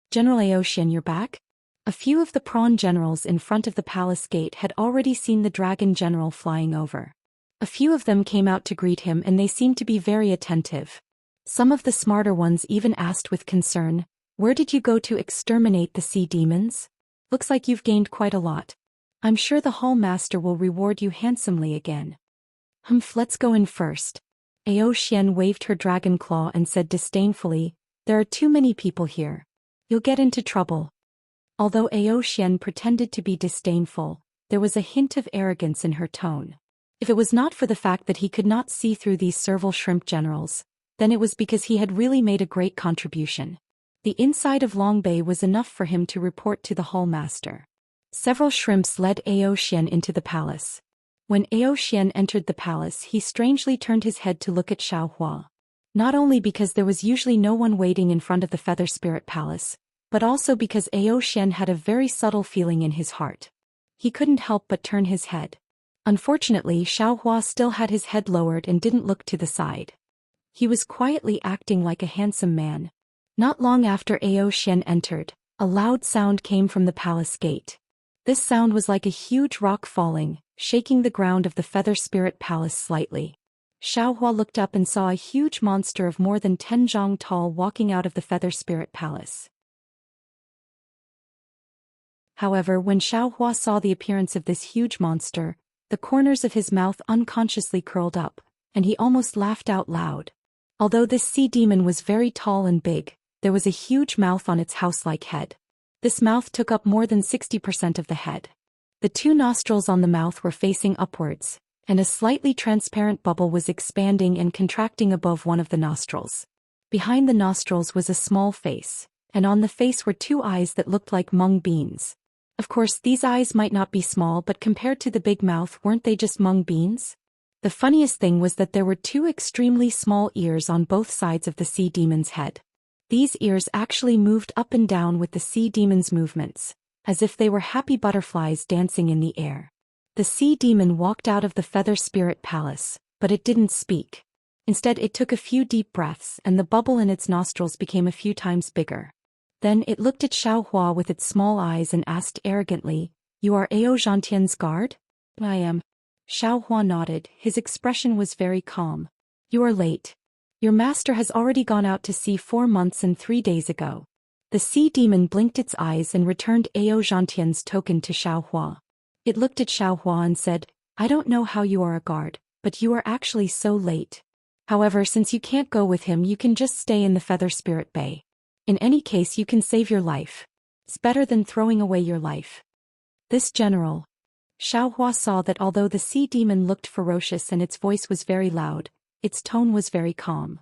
General Aoshin, you're back? A few of the prawn generals in front of the palace gate had already seen the dragon general flying over. A few of them came out to greet him and they seemed to be very attentive. Some of the smarter ones even asked with concern, "Where did you go to exterminate the sea demons? Looks like you've gained quite a lot. I'm sure the hall master will reward you handsomely again." Let's go in first. Ao Xian waved her dragon claw and said disdainfully, "There are too many people here. You'll get into trouble." Although Ao Xian pretended to be disdainful, there was a hint of arrogance in her tone. If it was not for the fact that he could not see through these servile shrimp generals, then it was because he had really made a great contribution. The inside of Long Bay was enough for him to report to the hall master. Several shrimps led Ao Xian into the palace. When Ao Xian entered the palace, he strangely turned his head to look at Xiao Hua. Not only because there was usually no one waiting in front of the Feather Spirit Palace, but also because Ao Xian had a very subtle feeling in his heart. He couldn't help but turn his head. Unfortunately, Xiao Hua still had his head lowered and didn't look to the side. He was quietly acting like a handsome man. Not long after Ao Xian entered, a loud sound came from the palace gate. This sound was like a huge rock falling, shaking the ground of the Feather Spirit Palace slightly. Xiao Hua looked up and saw a huge monster of more than 10 zhang tall walking out of the Feather Spirit Palace. However, when Xiao Hua saw the appearance of this huge monster, the corners of his mouth unconsciously curled up, and he almost laughed out loud. Although this sea demon was very tall and big, there was a huge mouth on its house-like head. This mouth took up more than 60% of the head. The two nostrils on the mouth were facing upwards, and a slightly transparent bubble was expanding and contracting above one of the nostrils. Behind the nostrils was a small face, and on the face were two eyes that looked like mung beans. Of course, these eyes might not be small, but compared to the big mouth, weren't they just mung beans? The funniest thing was that there were two extremely small ears on both sides of the sea demon's head. These ears actually moved up and down with the sea demon's movements, as if they were happy butterflies dancing in the air. The sea demon walked out of the Feather Spirit Palace, but it didn't speak. Instead, it took a few deep breaths and the bubble in its nostrils became a few times bigger. Then it looked at Xiao Hua with its small eyes and asked arrogantly, "You are Ao Zhantian's guard?" "I am." Xiao Hua nodded, his expression was very calm. "You are late. Your master has already gone out to sea 4 months and 3 days ago." The sea demon blinked its eyes and returned Ao Zhantian's token to Xiao Hua. It looked at Xiao Hua and said, "I don't know how you are a guard, but you are actually so late. However, since you can't go with him, you can just stay in the Feather Spirit Bay. In any case, you can save your life. It's better than throwing away your life." This general. Xiao Hua saw that although the sea demon looked ferocious and its voice was very loud, its tone was very calm.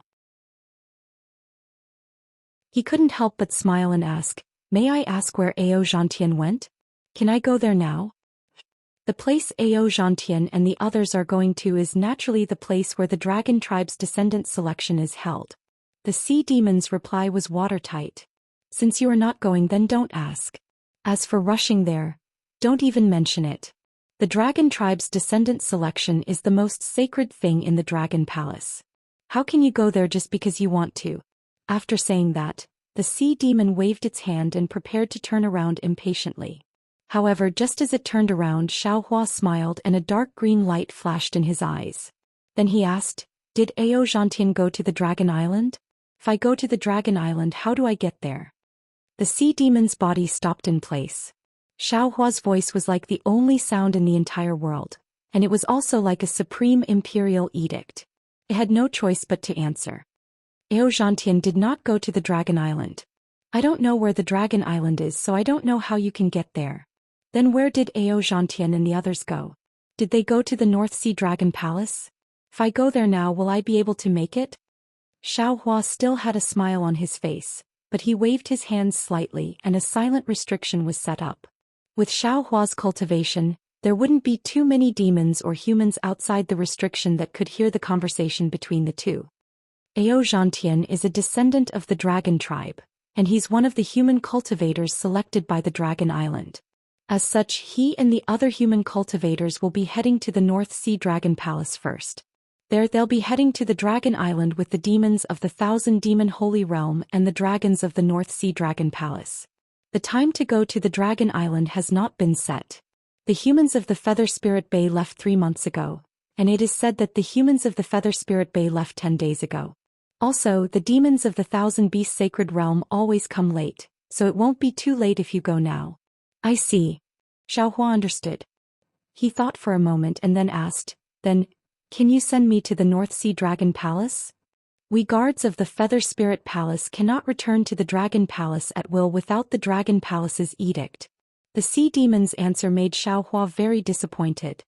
He couldn't help but smile and ask, "May I ask where Ao Zhantian went? Can I go there now?" The place Ao Zhantian and the others are going to is naturally the place where the dragon tribe's descendant selection is held. The sea demon's reply was watertight. "Since you are not going, then don't ask. As for rushing there, don't even mention it. The dragon tribe's descendant selection is the most sacred thing in the Dragon Palace. How can you go there just because you want to?" After saying that, the sea demon waved its hand and prepared to turn around impatiently. However, just as it turned around, Xiao Hua smiled and a dark green light flashed in his eyes. Then he asked, "Did Ao Zhantian go to the Dragon Island? If I go to the Dragon Island, how do I get there?" The sea demon's body stopped in place. Xiao Hua's voice was like the only sound in the entire world, and it was also like a supreme imperial edict. It had no choice but to answer. Ao Zhantian did not go to the Dragon Island. "I don't know where the Dragon Island is, so I don't know how you can get there." "Then where did Ao Zhantian and the others go? Did they go to the North Sea Dragon Palace? If I go there now, will I be able to make it?" Xiao Hua still had a smile on his face, but he waved his hands slightly and a silent restriction was set up. With Xiao Hua's cultivation, there wouldn't be too many demons or humans outside the restriction that could hear the conversation between the two. Ao Zhantian is a descendant of the dragon tribe, and he's one of the human cultivators selected by the Dragon Island. As such, he and the other human cultivators will be heading to the North Sea Dragon Palace first. There they'll be heading to the Dragon Island with the demons of the Thousand Demon Holy Realm and the dragons of the North Sea Dragon Palace. The time to go to the Dragon Island has not been set. The humans of the Feather Spirit Bay left 3 months ago, and it is said that the humans of the Feather Spirit Bay left 10 days ago. Also, the demons of the Thousand Beasts Sacred Realm always come late, so it won't be too late if you go now. I see. Xiaohua understood. He thought for a moment and then asked, then, can you send me to the North Sea Dragon Palace? We guards of the Feather Spirit Palace cannot return to the Dragon Palace at will without the Dragon Palace's edict. The sea demon's answer made Xiaohua very disappointed.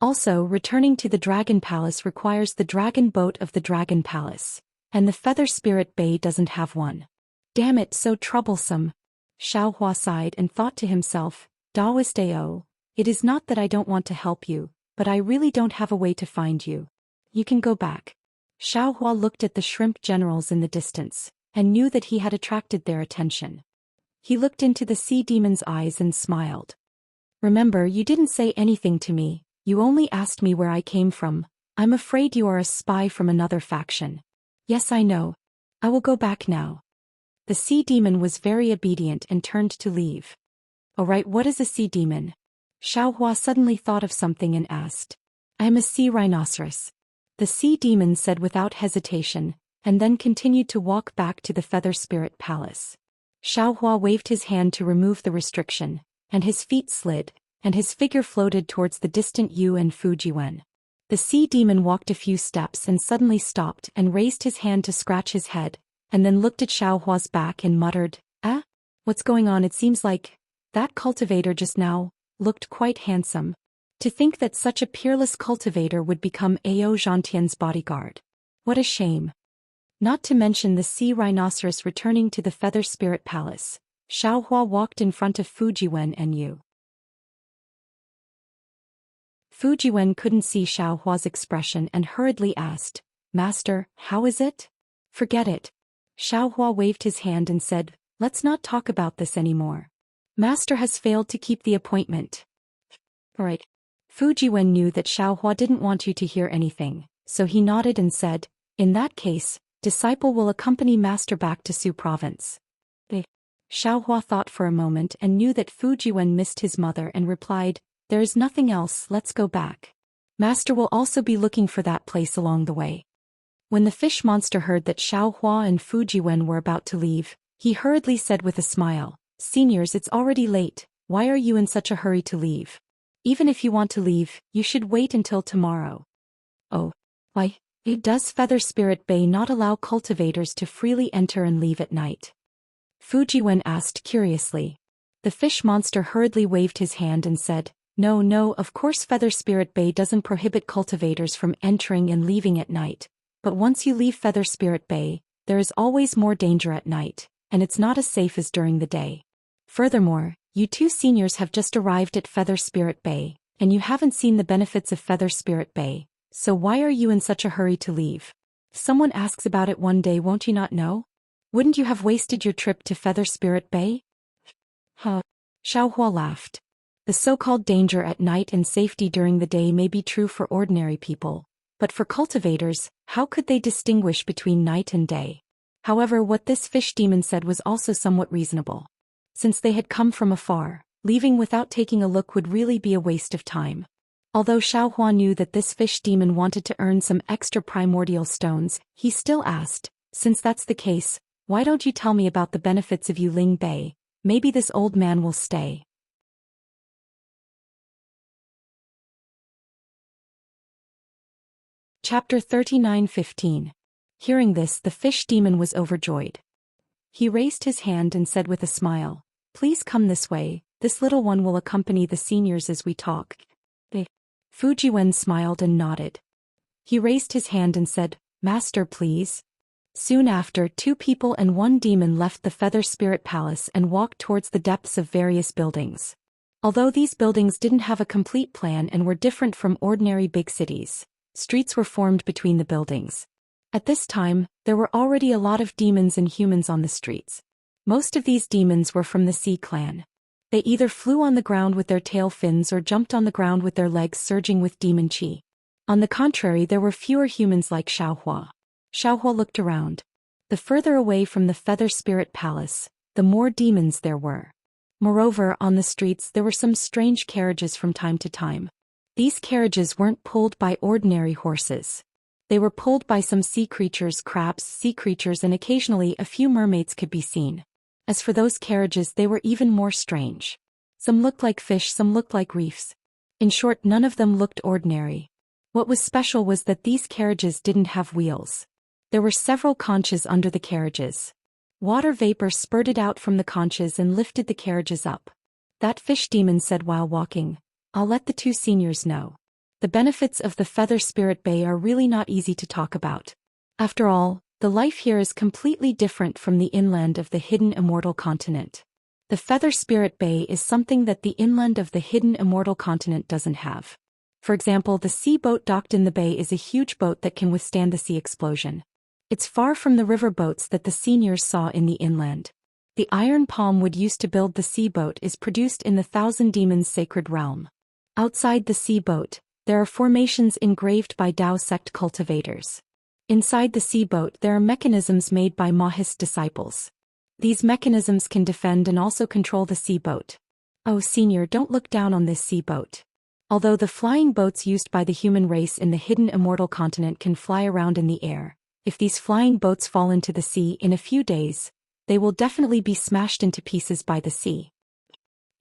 Also, returning to the Dragon Palace requires the dragon boat of the Dragon Palace, and the Feather Spirit Bay doesn't have one. Damn it, so troublesome. Xiaohua sighed and thought to himself, Daoist Ao, it is not that I don't want to help you, but I really don't have a way to find you. You can go back. Xiaohua looked at the shrimp generals in the distance, and knew that he had attracted their attention. He looked into the sea demon's eyes and smiled. Remember, you didn't say anything to me, you only asked me where I came from. I'm afraid you are a spy from another faction. Yes, I know. I will go back now. The sea demon was very obedient and turned to leave. Alright, what is a sea demon? Xiaohua suddenly thought of something and asked. I am a sea rhinoceros. The sea demon said without hesitation, and then continued to walk back to the Feather Spirit Palace. Xiaohua waved his hand to remove the restriction, and his feet slid, and his figure floated towards the distant Yu and Fujiwen. The sea demon walked a few steps and suddenly stopped and raised his hand to scratch his head, and then looked at Xiaohua's back and muttered, what's going on? It seems like that cultivator just now looked quite handsome. To think that such a peerless cultivator would become Ao Zhantian's bodyguard. What a shame. Not to mention the sea rhinoceros returning to the Feather Spirit Palace. Xiaohua walked in front of Fujiwen and Yu. Fujiwen couldn't see Xiaohua's expression and hurriedly asked, Master, how is it? Forget it. Xiaohua waved his hand and said, let's not talk about this anymore. Master has failed to keep the appointment. Alright. Fujiwen knew that Xiaohua didn't want you to hear anything, so he nodded and said, in that case, disciple will accompany Master back to Su Province. Xiaohua thought for a moment and knew that Fujiwen missed his mother and replied, there is nothing else, let's go back. Master will also be looking for that place along the way. When the fish monster heard that Xiaohua and Fujiwen were about to leave, he hurriedly said with a smile, Seniors, it's already late, why are you in such a hurry to leave? Even if you want to leave, you should wait until tomorrow. Oh, why, does Feather Spirit Bay not allow cultivators to freely enter and leave at night? Fujiwen asked curiously. The fish monster hurriedly waved his hand and said, No, of course Feather Spirit Bay doesn't prohibit cultivators from entering and leaving at night, but once you leave Feather Spirit Bay, there is always more danger at night, and it's not as safe as during the day. Furthermore, you two seniors have just arrived at Feather Spirit Bay, and you haven't seen the benefits of Feather Spirit Bay, so why are you in such a hurry to leave? If someone asks about it one day, won't you not know? Wouldn't you have wasted your trip to Feather Spirit Bay? Xiaohua laughed. The so-called danger at night and safety during the day may be true for ordinary people, but for cultivators, how could they distinguish between night and day? However, what this fish demon said was also somewhat reasonable. Since they had come from afar, leaving without taking a look would really be a waste of time. Although Xiaohua knew that this fish demon wanted to earn some extra primordial stones, he still asked, since that's the case, why don't you tell me about the benefits of Yuling Bay? Maybe this old man will stay. Chapter 39:15. Hearing this, the fish demon was overjoyed. He raised his hand and said with a smile, Please come this way, this little one will accompany the seniors as we talk. Fujiwen smiled and nodded. He raised his hand and said, Master, please. Soon after, 2 people and 1 demon left the Feather Spirit Palace and walked towards the depths of various buildings. Although these buildings didn't have a complete plan and were different from ordinary big cities, streets were formed between the buildings. At this time, there were already a lot of demons and humans on the streets. Most of these demons were from the Sea Clan. They either flew on the ground with their tail fins or jumped on the ground with their legs surging with demon chi. On the contrary, there were fewer humans like Xiaohua. Xiaohua looked around. The further away from the Feather Spirit Palace, the more demons there were. Moreover, on the streets there were some strange carriages from time to time. These carriages weren't pulled by ordinary horses. They were pulled by some sea creatures, crabs, sea creatures, and occasionally a few mermaids could be seen. As for those carriages, they were even more strange. Some looked like fish, some looked like reefs. In short, none of them looked ordinary. What was special was that these carriages didn't have wheels. There were several conches under the carriages. Water vapor spurted out from the conches and lifted the carriages up. That fish demon said while walking, "I'll let the two seniors know. The benefits of the Feather Spirit Bay are really not easy to talk about. After all, the life here is completely different from the inland of the hidden immortal continent. The Feather Spirit Bay is something that the inland of the hidden immortal continent doesn't have. For example, the sea boat docked in the bay is a huge boat that can withstand the sea explosion. It's far from the river boats that the seniors saw in the inland. The iron palm wood used to build the sea boat is produced in the Thousand Demons sacred realm. Outside the sea boat, there are formations engraved by Tao sect cultivators. Inside the sea boat there are mechanisms made by Mahis disciples. These mechanisms can defend and also control the sea boat. Oh senior, don't look down on this sea boat. Although the flying boats used by the human race in the hidden immortal continent can fly around in the air, if these flying boats fall into the sea in a few days, they will definitely be smashed into pieces by the sea.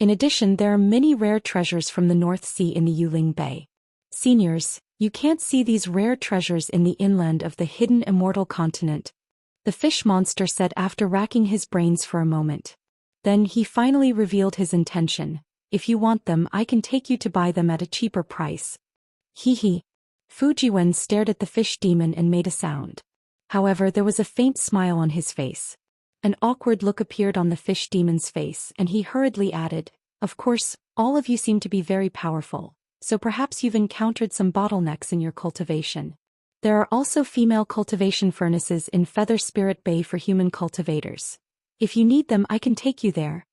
In addition, there are many rare treasures from the North Sea in the Yuling Bay. Seniors, you can't see these rare treasures in the inland of the hidden immortal continent," the fish monster said after racking his brains for a moment. Then he finally revealed his intention. "If you want them, I can take you to buy them at a cheaper price." Hee. Fujiwen stared at the fish demon and made a sound. However, there was a faint smile on his face. An awkward look appeared on the fish demon's face, and he hurriedly added, "Of course, all of you seem to be very powerful, so perhaps you've encountered some bottlenecks in your cultivation. There are also female cultivation furnaces in Feather Spirit Bay for human cultivators. If you need them, I can take you there."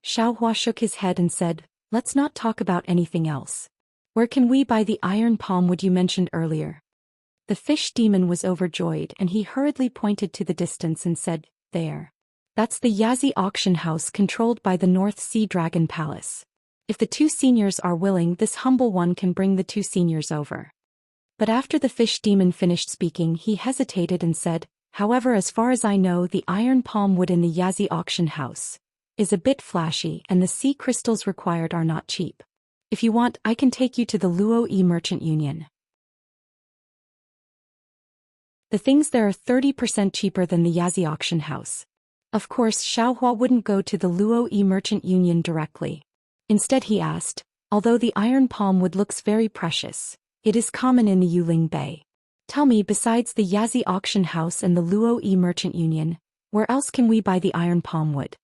Xiaohua shook his head and said, "Let's not talk about anything else. Where can we buy the iron palm wood you mentioned earlier?" The fish demon was overjoyed and he hurriedly pointed to the distance and said, "There. That's the Yazi auction house controlled by the North Sea Dragon Palace. If the two seniors are willing, this humble one can bring the two seniors over." But after the fish demon finished speaking, he hesitated and said, "However, as far as I know, the iron palm wood in the Yazi auction house is a bit flashy and the sea crystals required are not cheap. If you want, I can take you to the Luo-E Merchant Union. The things there are 30% cheaper than the Yazi auction house." Of course, Xiaohua wouldn't go to the Luo-E Merchant Union directly. Instead he asked, "Although the iron palm wood looks very precious, it is common in the Yuling Bay. Tell me, besides the Yazi auction house and the Luo-E Merchant Union, where else can we buy the iron palm wood?"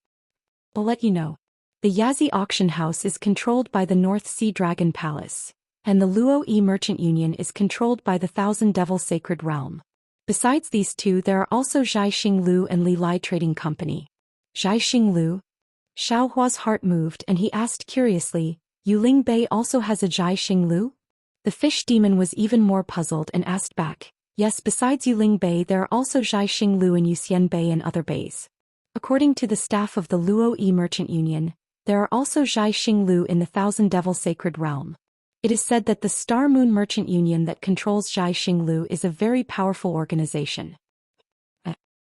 "I'll let you know. The Yazi auction house is controlled by the North Sea Dragon Palace, and the Luo-E Merchant Union is controlled by the Thousand Devil Sacred Realm. Besides these two, there are also Zhaixing Lu and Li Lai Trading Company." Zhaixing Lu? Xiaohua's heart moved and he asked curiously, "Yuling Bay also has a Zhaixing Lu?" The fish demon was even more puzzled and asked back, "Yes, besides Yuling Bay there are also Zhaixing Lu in Yuxian Bay and other bays. According to the staff of the Luo-E Merchant Union, there are also Zhaixing Lu in the Thousand Devil Sacred Realm. It is said that the Star Moon Merchant Union that controls Zhaixing Lu is a very powerful organization."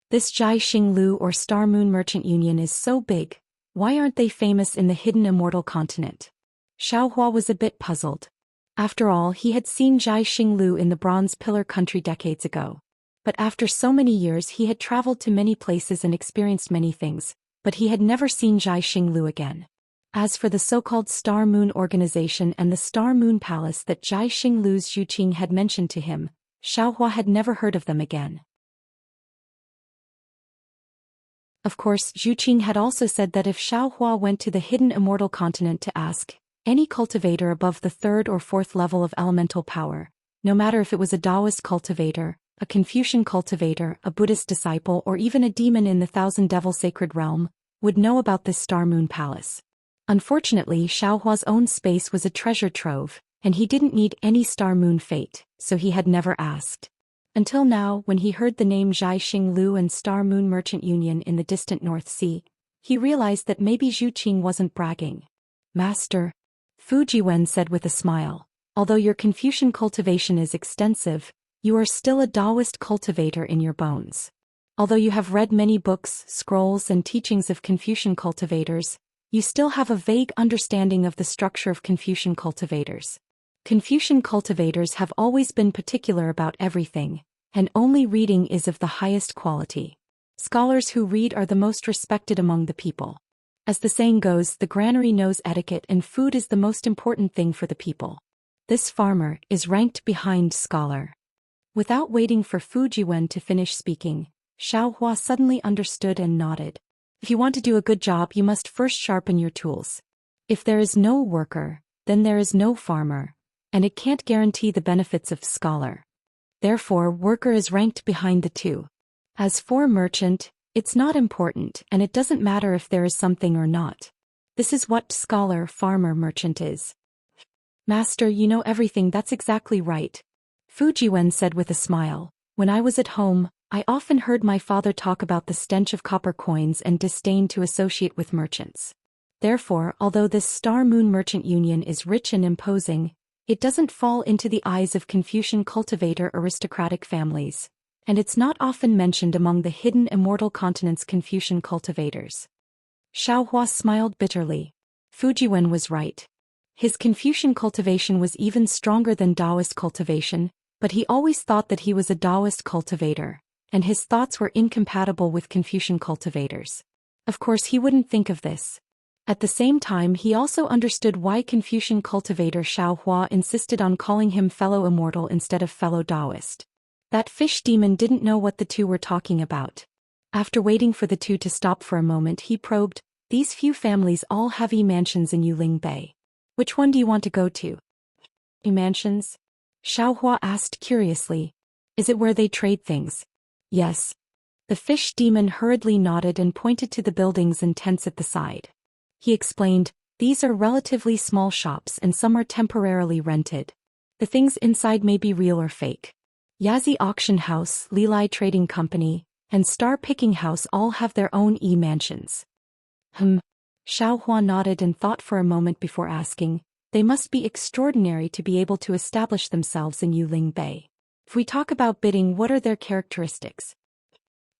This Zhaixing Lu or Star Moon Merchant Union is so big, why aren't they famous in the hidden immortal continent? Xiaohua was a bit puzzled. After all, he had seen Zhaixing Lu in the Bronze Pillar country decades ago. But after so many years he had traveled to many places and experienced many things, but he had never seen Zhaixing Lu again. As for the so-called Star Moon Organization and the Star Moon Palace that Zhaixing Lu's Zhuqing had mentioned to him, Xiaohua had never heard of them again. Of course, Zhuqing had also said that if Xiaohua went to the hidden immortal continent to ask any cultivator above the 3rd or 4th level of elemental power, no matter if it was a Taoist cultivator, a Confucian cultivator, a Buddhist disciple, or even a demon in the Thousand Devil Sacred Realm, would know about this Star Moon Palace. Unfortunately, Xiaohua's own space was a treasure trove, and he didn't need any star-moon fate, so he had never asked. Until now, when he heard the name Zhai Xinglu and Star-Moon Merchant Union in the distant North Sea, he realized that maybe Zhu Qing wasn't bragging. Master, Fujiwen said with a smile, although your Confucian cultivation is extensive, you are still a Taoist cultivator in your bones. Although you have read many books, scrolls, and teachings of Confucian cultivators, you still have a vague understanding of the structure of Confucian cultivators. Confucian cultivators have always been particular about everything, and only reading is of the highest quality. Scholars who read are the most respected among the people. As the saying goes, the granary knows etiquette and food is the most important thing for the people. This farmer is ranked behind scholar. Without waiting for Fujiwen to finish speaking, Xiaohua suddenly understood and nodded. If you want to do a good job, you must first sharpen your tools. If there is no worker, then there is no farmer, and it can't guarantee the benefits of scholar. Therefore, worker is ranked behind the two. As for merchant, it's not important, and it doesn't matter if there is something or not. This is what scholar, farmer, merchant is. Master, you know everything. That's exactly right. Fujiwen said with a smile. When I was at home, I often heard my father talk about the stench of copper coins and disdain to associate with merchants. Therefore, although this Star-Moon Merchant Union is rich and imposing, it doesn't fall into the eyes of Confucian cultivator aristocratic families, and it's not often mentioned among the hidden immortal continent's Confucian cultivators. Xiaohua smiled bitterly. Fujiwen was right. His Confucian cultivation was even stronger than Taoist cultivation, but he always thought that he was a Taoist cultivator, and his thoughts were incompatible with Confucian cultivators. Of course, he wouldn't think of this. At the same time, he also understood why Confucian cultivator Xiaohua insisted on calling him fellow immortal instead of fellow Taoist. That fish demon didn't know what the two were talking about. After waiting for the two to stop for a moment, he probed, "These few families all have mansions in Yuling Bay. Which one do you want to go to?" Mansions? Xiaohua asked curiously. Is it where they trade things? Yes. The fish demon hurriedly nodded and pointed to the buildings and tents at the side. He explained, these are relatively small shops and some are temporarily rented. The things inside may be real or fake. Yazi Auction House, Lilai Trading Company, and Star Picking House all have their own mansions. Xiaohua nodded and thought for a moment before asking, they must be extraordinary to be able to establish themselves in Yuling Bay. If we talk about bidding, what are their characteristics?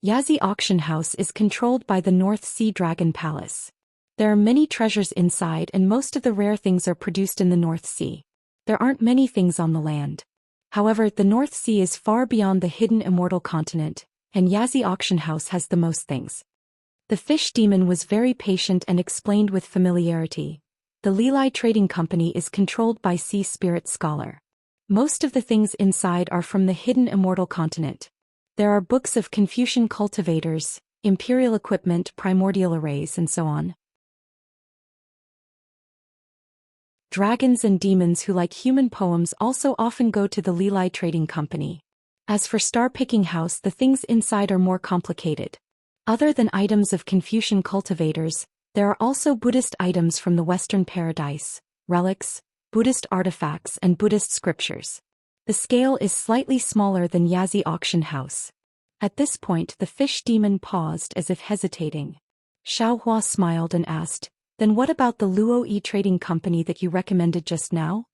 Yazi Auction House is controlled by the North Sea Dragon Palace. There are many treasures inside and most of the rare things are produced in the North Sea. There aren't many things on the land. However, the North Sea is far beyond the hidden immortal continent, and Yazi Auction House has the most things. The fish demon was very patient and explained with familiarity. The Lilai Trading Company is controlled by Sea Spirit Scholar. Most of the things inside are from the hidden immortal continent. There are books of Confucian cultivators, imperial equipment, primordial arrays, and so on. Dragons and demons who like human poems also often go to the Lilai Trading Company. As for Star Picking House, the things inside are more complicated. Other than items of Confucian cultivators, there are also Buddhist items from the Western Paradise, relics, Buddhist artifacts, and Buddhist scriptures. The scale is slightly smaller than Yazi Auction House. At this point, the fish demon paused as if hesitating. Xiaohua smiled and asked, then what about the Luo Trading Company that you recommended just now?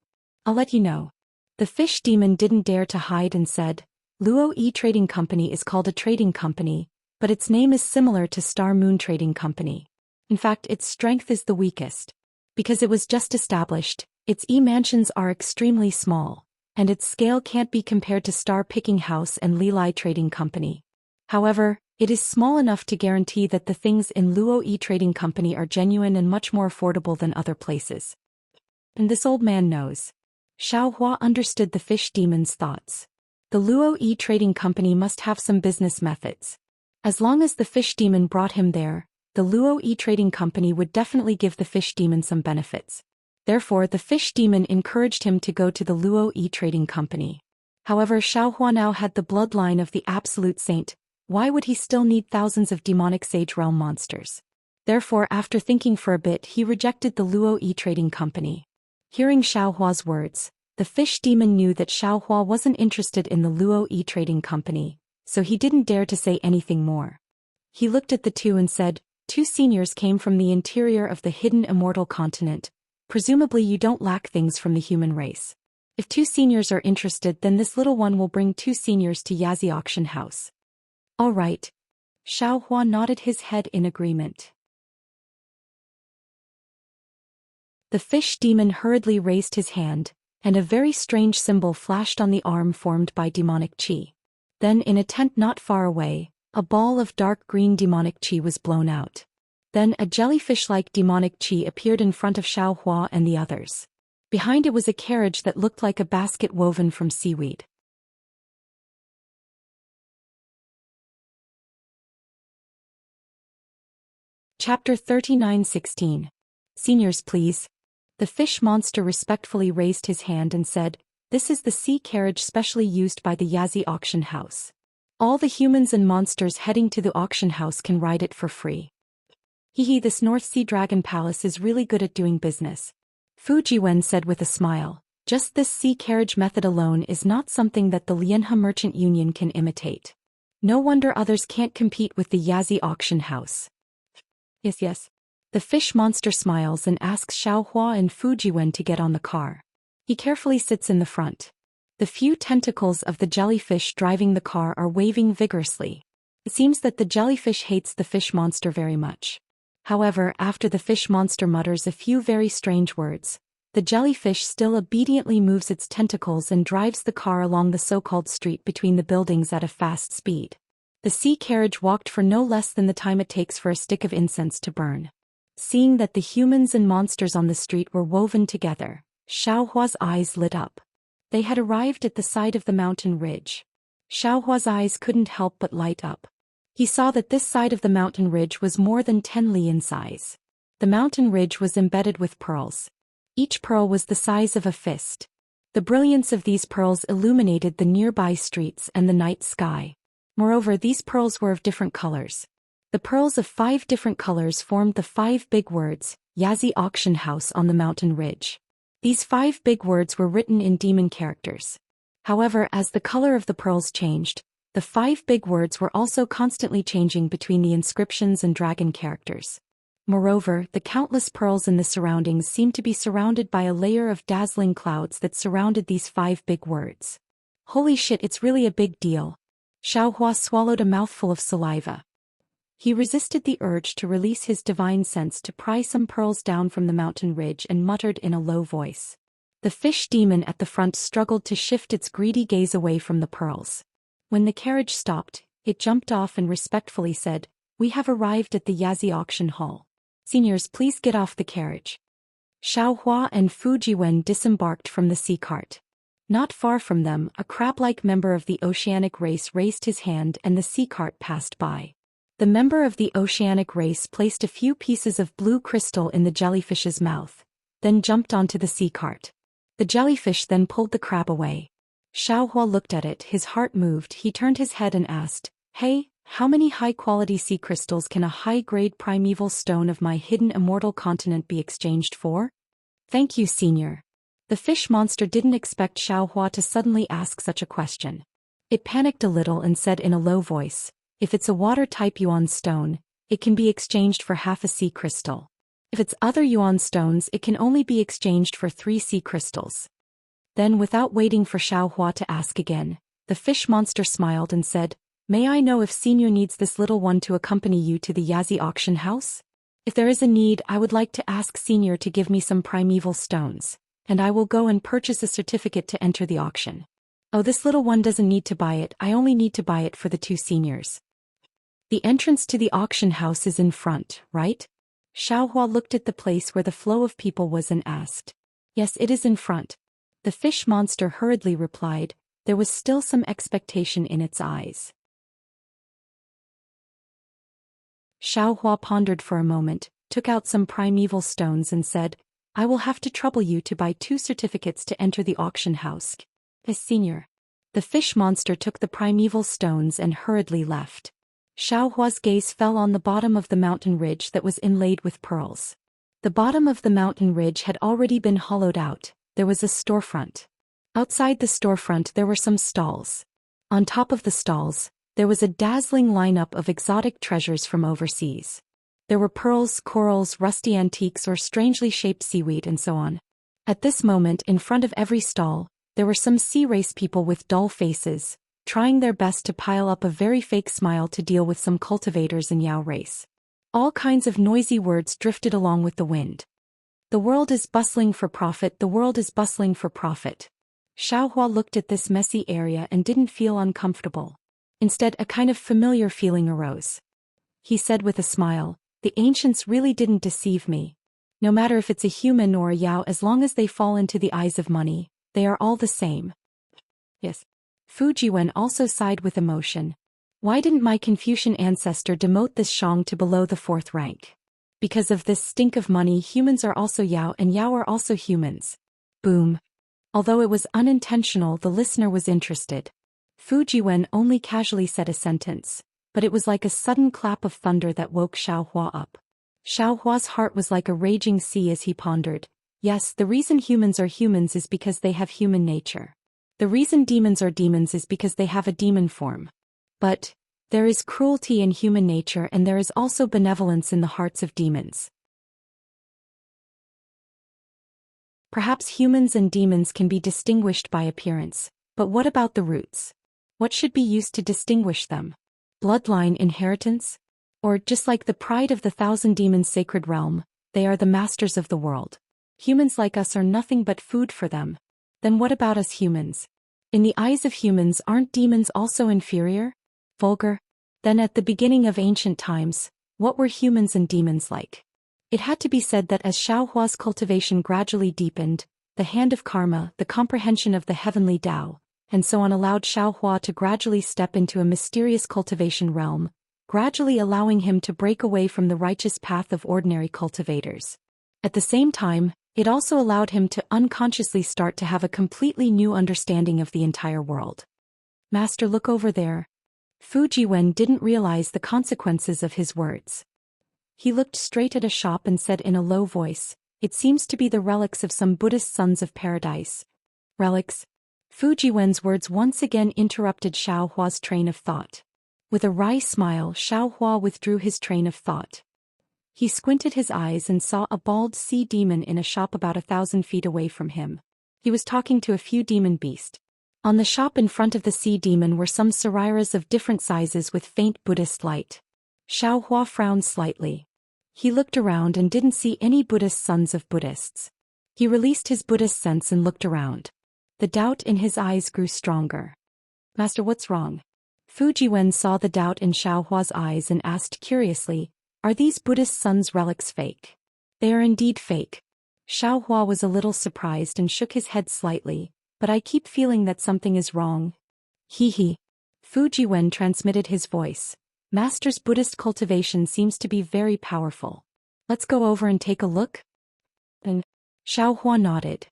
I'll let you know. The fish demon didn't dare to hide and said, Luo Trading Company is called a trading company, but its name is similar to Star Moon Trading Company. In fact, its strength is the weakest. Because it was just established, its mansions are extremely small, and its scale can't be compared to Star Picking House and Lilai Trading Company. However, it is small enough to guarantee that the things in Luo Trading Company are genuine and much more affordable than other places. And this old man knows. Xiaohua understood the fish demon's thoughts. The Luo Trading Company must have some business methods. As long as the fish demon brought him there, the Luo Trading Company would definitely give the fish demon some benefits. Therefore, the fish demon encouraged him to go to the Luo Trading Company. However, Xiaohua now had the bloodline of the absolute saint. Why would he still need thousands of demonic sage realm monsters? Therefore, after thinking for a bit, he rejected the Luo Trading Company. Hearing Xiaohua's words, The fish demon knew that Xiaohua wasn't interested in the Luo Yi trading company, so he didn't dare to say anything more. He looked at the two and said, "Two seniors came from the interior of the hidden immortal continent. Presumably you don't lack things from the human race. If two seniors are interested, then this little one will bring two seniors to Yazi auction house." "All right." Xiaohua nodded his head in agreement. The fish demon hurriedly raised his hand, and a very strange symbol flashed on the arm formed by demonic qi. Then in a tent not far away, a ball of dark green demonic qi was blown out. Then a jellyfish-like demonic qi appeared in front of Xiaohua and the others. Behind it was a carriage that looked like a basket woven from seaweed. Chapter 39:16. Seniors please. The fish monster respectfully raised his hand and said, "This is the sea carriage specially used by the Yazi auction house. All the humans and monsters heading to the auction house can ride it for free." "Hehe, this North Sea Dragon Palace is really good at doing business," Fujiwen said with a smile. "Just this sea carriage method alone is not something that the Lianhe Merchant Union can imitate. No wonder others can't compete with the Yazi auction house." Yes. The fish monster smiles and asks Xiaohua and Fujiwen to get on the car. He carefully sits in the front. The few tentacles of the jellyfish driving the car are waving vigorously. It seems that the jellyfish hates the fish monster very much. However, after the fish monster mutters a few very strange words, the jellyfish still obediently moves its tentacles and drives the car along the so-called street between the buildings at a fast speed. The sea carriage walked for no less than the time it takes for a stick of incense to burn. Seeing that the humans and monsters on the street were woven together, Xiaohua's eyes lit up. They had arrived at the side of the mountain ridge. Xiaohua's eyes couldn't help but light up. He saw that this side of the mountain ridge was more than 10 li in size. The mountain ridge was embedded with pearls. Each pearl was the size of a fist. The brilliance of these pearls illuminated the nearby streets and the night sky. Moreover, these pearls were of different colors. The pearls of 5 different colors formed the 5 big words, Yazi Auction House on the mountain ridge. These 5 big words were written in demon characters. However, as the color of the pearls changed, the 5 big words were also constantly changing between the inscriptions and dragon characters. Moreover, the countless pearls in the surroundings seemed to be surrounded by a layer of dazzling clouds that surrounded these 5 big words. Holy shit, it's really a big deal. Xiaohua swallowed a mouthful of saliva. He resisted the urge to release his divine sense to pry some pearls down from the mountain ridge and muttered in a low voice. The fish demon at the front struggled to shift its greedy gaze away from the pearls. When the carriage stopped, it jumped off and respectfully said, "We have arrived at the Yazi auction hall. Seniors, please get off the carriage." Xiaohua and Fujiwen disembarked from the sea cart. Not far from them, a crab-like member of the oceanic race raised his hand and the sea cart passed by. The member of the oceanic race placed a few pieces of blue crystal in the jellyfish's mouth, then jumped onto the sea cart. The jellyfish then pulled the crab away. Xiaohua looked at it, his heart moved, he turned his head and asked, "Hey, how many high-quality sea crystals can a high-grade primeval stone of my hidden immortal continent be exchanged for?" "Thank you, senior." The fish monster didn't expect Xiaohua to suddenly ask such a question. It panicked a little and said in a low voice, "If it's a water-type yuan stone, it can be exchanged for half a sea crystal. If it's other yuan stones, it can only be exchanged for 3 sea crystals." Then, without waiting for Xiaohua to ask again, the fish monster smiled and said, "May I know if Senior needs this little one to accompany you to the Yazi auction house? If there is a need, I would like to ask Senior to give me some primeval stones, and I will go and purchase a certificate to enter the auction. Oh, this little one doesn't need to buy it, I only need to buy it for the 2 seniors. The entrance to the auction house is in front, right?" Xiaohua looked at the place where the flow of people was and asked. "Yes, it is in front." The fish monster hurriedly replied. There was still some expectation in its eyes. Xiaohua pondered for a moment, took out some primeval stones and said, "I will have to trouble you to buy 2 certificates to enter the auction house." "As senior." The fish monster took the primeval stones and hurriedly left. Xiaohua's gaze fell on the bottom of the mountain ridge that was inlaid with pearls. The bottom of the mountain ridge had already been hollowed out. There was a storefront. Outside the storefront there were some stalls. On top of the stalls, there was a dazzling lineup of exotic treasures from overseas. There were pearls, corals, rusty antiques or strangely shaped seaweed and so on. At this moment, in front of every stall, there were some sea race people with dull faces, trying their best to pile up a very fake smile to deal with some cultivators in Yao race. All kinds of noisy words drifted along with the wind. The world is bustling for profit, the world is bustling for profit. Xiaohua looked at this messy area and didn't feel uncomfortable. Instead, a kind of familiar feeling arose. He said with a smile, "The ancients really didn't deceive me. No matter if it's a human or a Yao, as long as they fall into the eyes of money, they are all the same." Yes. Fu Jiwen also sighed with emotion. Why didn't my Confucian ancestor demote this Shang to below the 4th rank? Because of this stink of money, humans are also Yao and Yao are also humans. Boom. Although it was unintentional, the listener was interested. Fu Jiwen only casually said a sentence, but it was like a sudden clap of thunder that woke Xiaohua up. Xiaohua's heart was like a raging sea as he pondered. Yes, the reason humans are humans is because they have human nature. The reason demons are demons is because they have a demon form. But there is cruelty in human nature and there is also benevolence in the hearts of demons. Perhaps humans and demons can be distinguished by appearance, but what about the roots? What should be used to distinguish them? Bloodline, inheritance? Or, just like the pride of the 1,000 demons' sacred realm, they are the masters of the world. Humans like us are nothing but food for them. Then what about us humans? In the eyes of humans, aren't demons also inferior? Vulgar? Then at the beginning of ancient times, what were humans and demons like? It had to be said that as Xiaohua's cultivation gradually deepened, the hand of karma, the comprehension of the heavenly Tao, and so on allowed Xiaohua to gradually step into a mysterious cultivation realm, gradually allowing him to break away from the righteous path of ordinary cultivators. At the same time, it also allowed him to unconsciously start to have a completely new understanding of the entire world. Master, look over there. Fu Jiwen didn't realize the consequences of his words. He looked straight at a shop and said in a low voice, "It seems to be the relics of some Buddhist sons of paradise." Relics? Fu Jiwen's words once again interrupted Xiaohua's train of thought. With a wry smile, Xiaohua withdrew his train of thought. He squinted his eyes and saw a bald sea demon in a shop about 1,000 feet away from him. He was talking to a few demon beasts. On the shop in front of the sea demon were some sariras of different sizes with faint Buddhist light. Xiaohua frowned slightly. He looked around and didn't see any Buddhist sons of Buddhists. He released his Buddhist sense and looked around. The doubt in his eyes grew stronger. "Master, what's wrong?" Fu Jiwen saw the doubt in Xiaohua's eyes and asked curiously, "Are these Buddhist sons' relics fake?" "They are indeed fake." Xiaohua was a little surprised and shook his head slightly, "But I keep feeling that something is wrong." He. Fu Jiwen transmitted his voice. "Master's Buddhist cultivation seems to be very powerful. Let's go over and take a look?" And Xiaohua nodded.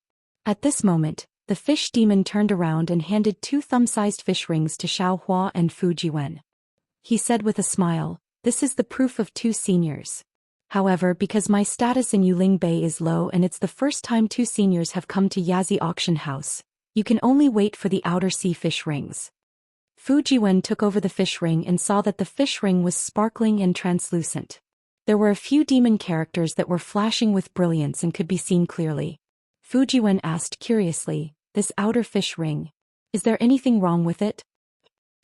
At this moment, the fish demon turned around and handed 2 thumb-sized fish rings to Xiaohua and Fu Jiwen. He said with a smile, "This is the proof of 2 seniors. However, because my status in Yuling Bay is low and it's the first time 2 seniors have come to Yazi Auction House, you can only wait for the outer sea fish rings." Fu Jiwen took over the fish ring and saw that the fish ring was sparkling and translucent. There were a few demon characters that were flashing with brilliance and could be seen clearly. Fu Jiwen asked curiously, "This outer fish ring, is there anything wrong with it?"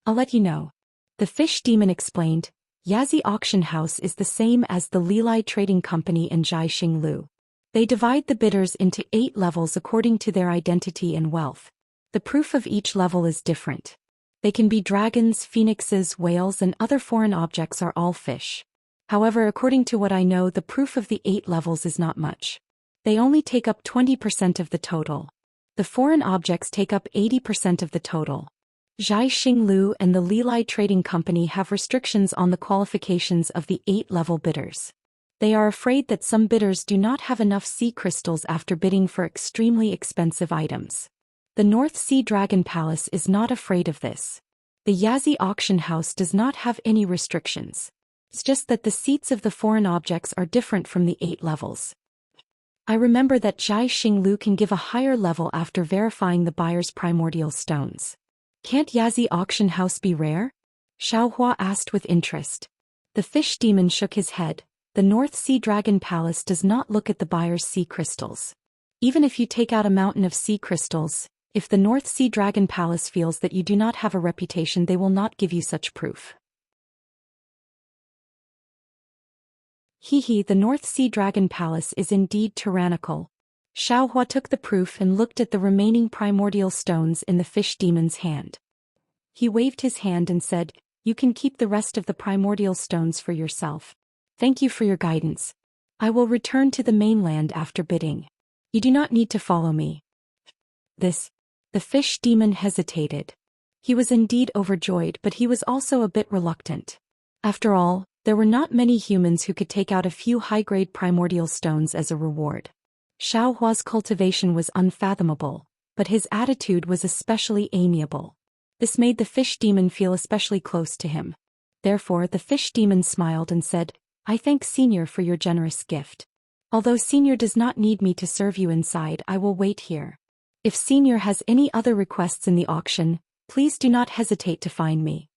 "I'll let you know." The fish demon explained, "Yazi Auction House is the same as the Lilai Trading Company and Jai Xinglu. They divide the bidders into 8 levels according to their identity and wealth. The proof of each level is different. They can be dragons, phoenixes, whales and other foreign objects are all fish. However, according to what I know, the proof of the 8 levels is not much. They only take up 20% of the total. The foreign objects take up 80% of the total. Jai Xinglu and the Lilai Trading Company have restrictions on the qualifications of the 8-level bidders. They are afraid that some bidders do not have enough sea crystals after bidding for extremely expensive items. The North Sea Dragon Palace is not afraid of this. The Yazi Auction House does not have any restrictions. It's just that the seats of the foreign objects are different from the 8 levels. I remember that Jai Xinglu can give a higher level after verifying the buyer's primordial stones. Can't Yazi auction house be rare? Xiaohua asked with interest. The fish demon shook his head. The North Sea Dragon Palace does not look at the buyer's sea crystals. Even if you take out a mountain of sea crystals, if the North Sea Dragon Palace feels that you do not have a reputation, they will not give you such proof. The North Sea Dragon Palace is indeed tyrannical. Xiaohua took the proof and looked at the remaining primordial stones in the fish demon's hand. He waved his hand and said, "You can keep the rest of the primordial stones for yourself. Thank you for your guidance. I will return to the mainland after bidding. You do not need to follow me." The fish demon hesitated. He was indeed overjoyed, but he was also a bit reluctant. After all, there were not many humans who could take out a few high-grade primordial stones as a reward. Xiaohua's cultivation was unfathomable, but his attitude was especially amiable. This made the fish demon feel especially close to him. Therefore the fish demon smiled and said, "I thank Senior for your generous gift. Although Senior does not need me to serve you inside, I will wait here. If Senior has any other requests in the auction, please do not hesitate to find me."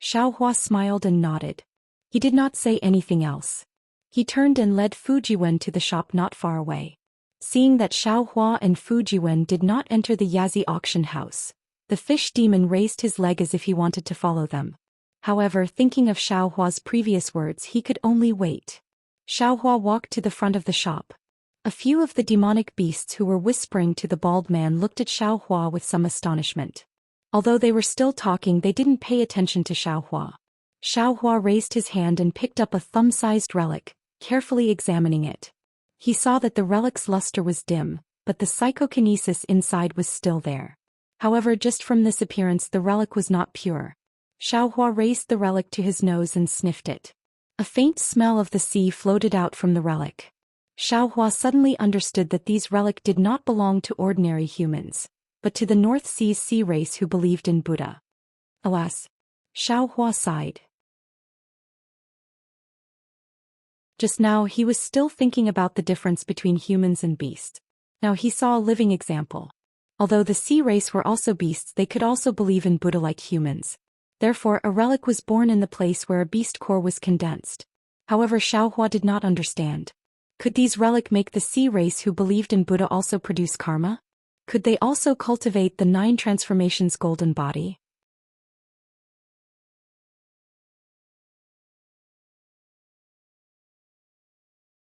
Xiaohua smiled and nodded. He did not say anything else. He turned and led Fujiwen to the shop not far away. Seeing that Xiaohua and Fujiwen did not enter the Yazi auction house, the fish demon raised his leg as if he wanted to follow them. However, thinking of Xiaohua's previous words, he could only wait. Xiaohua walked to the front of the shop. A few of the demonic beasts who were whispering to the bald man looked at Xiaohua with some astonishment. Although they were still talking, they didn't pay attention to Xiaohua. Xiaohua raised his hand and picked up a thumb-sized relic, carefully examining it. He saw that the relic's luster was dim, but the psychokinesis inside was still there. However, just from this appearance the relic was not pure. Xiaohua raised the relic to his nose and sniffed it. A faint smell of the sea floated out from the relic. Xiaohua suddenly understood that these relics did not belong to ordinary humans, but to the North Sea's sea race who believed in Buddha. Alas! Xiaohua sighed. Just now he was still thinking about the difference between humans and beasts. Now he saw a living example. Although the sea race were also beasts, they could also believe in Buddha like humans. Therefore a relic was born in the place where a beast core was condensed. However, Xiaohua did not understand. Could these relics make the sea race who believed in Buddha also produce karma? Could they also cultivate the 9 transformations golden body?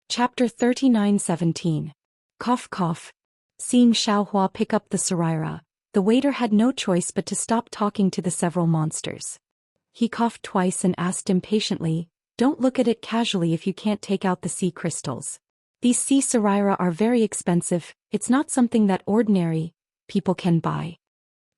Chapter 39:17. Cough cough. Seeing Xiaohua pick up the saraira, the waiter had no choice but to stop talking to the several monsters. He coughed twice and asked impatiently, "Don't look at it casually if you can't take out the sea crystals. These sea saraira are very expensive, it's not something that ordinary people can buy."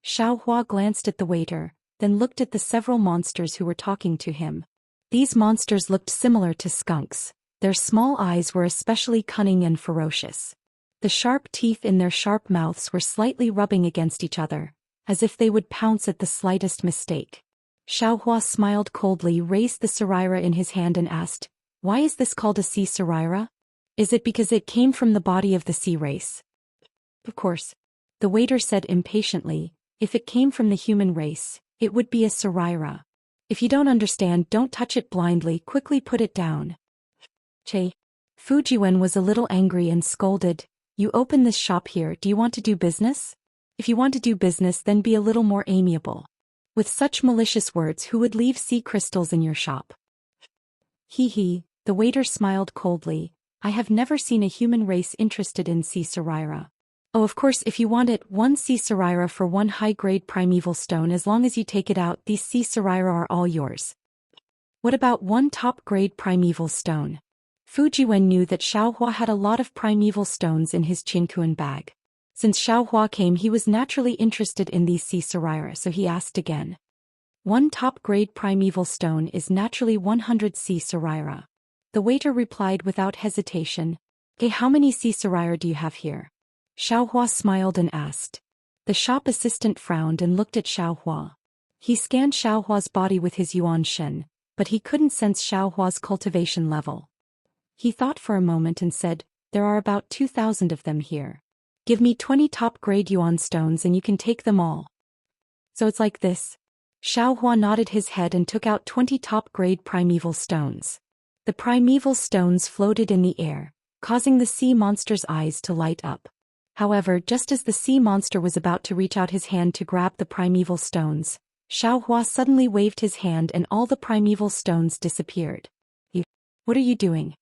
Xiaohua glanced at the waiter, then looked at the several monsters who were talking to him. These monsters looked similar to skunks. Their small eyes were especially cunning and ferocious. The sharp teeth in their sharp mouths were slightly rubbing against each other, as if they would pounce at the slightest mistake. Xiaohua smiled coldly, raised the saraira in his hand and asked, "Why is this called a sea saraira? Is it because it came from the body of the sea race?" "Of course," the waiter said impatiently, "if it came from the human race, it would be a saraira. If you don't understand, don't touch it blindly, quickly put it down." Che. Fujiwen was a little angry and scolded, "You open this shop here, do you want to do business? If you want to do business, then be a little more amiable. With such malicious words, who would leave sea crystals in your shop?" The waiter smiled coldly, "I have never seen a human race interested in sea saraira. Oh, of course, if you want it, 1 sea saraira for 1 high-grade primeval stone. As long as you take it out, these sea saraira are all yours." "What about 1 top-grade primeval stone?" Fujiwen knew that Xiaohua had a lot of primeval stones in his Qinkuan bag. Since Xiaohua came, he was naturally interested in these sea saraira, so he asked again. 1 top-grade primeval stone is naturally 100 sea saraira. The waiter replied without hesitation, "Okay, how many sea saraira do you have here?" Xiaohua smiled and asked. The shop assistant frowned and looked at Xiaohua. He scanned Xiaohua's body with his yuan shen, but he couldn't sense Xiaohua's cultivation level. He thought for a moment and said, There are about 2,000 of them here. Give me 20 top-grade yuan stones and you can take them all. So it's like this. Xiaohua nodded his head and took out 20 top-grade primeval stones. The primeval stones floated in the air, causing the sea monster's eyes to light up. However, just as the sea monster was about to reach out his hand to grab the primeval stones, Xiaohua suddenly waved his hand and all the primeval stones disappeared. What are you doing?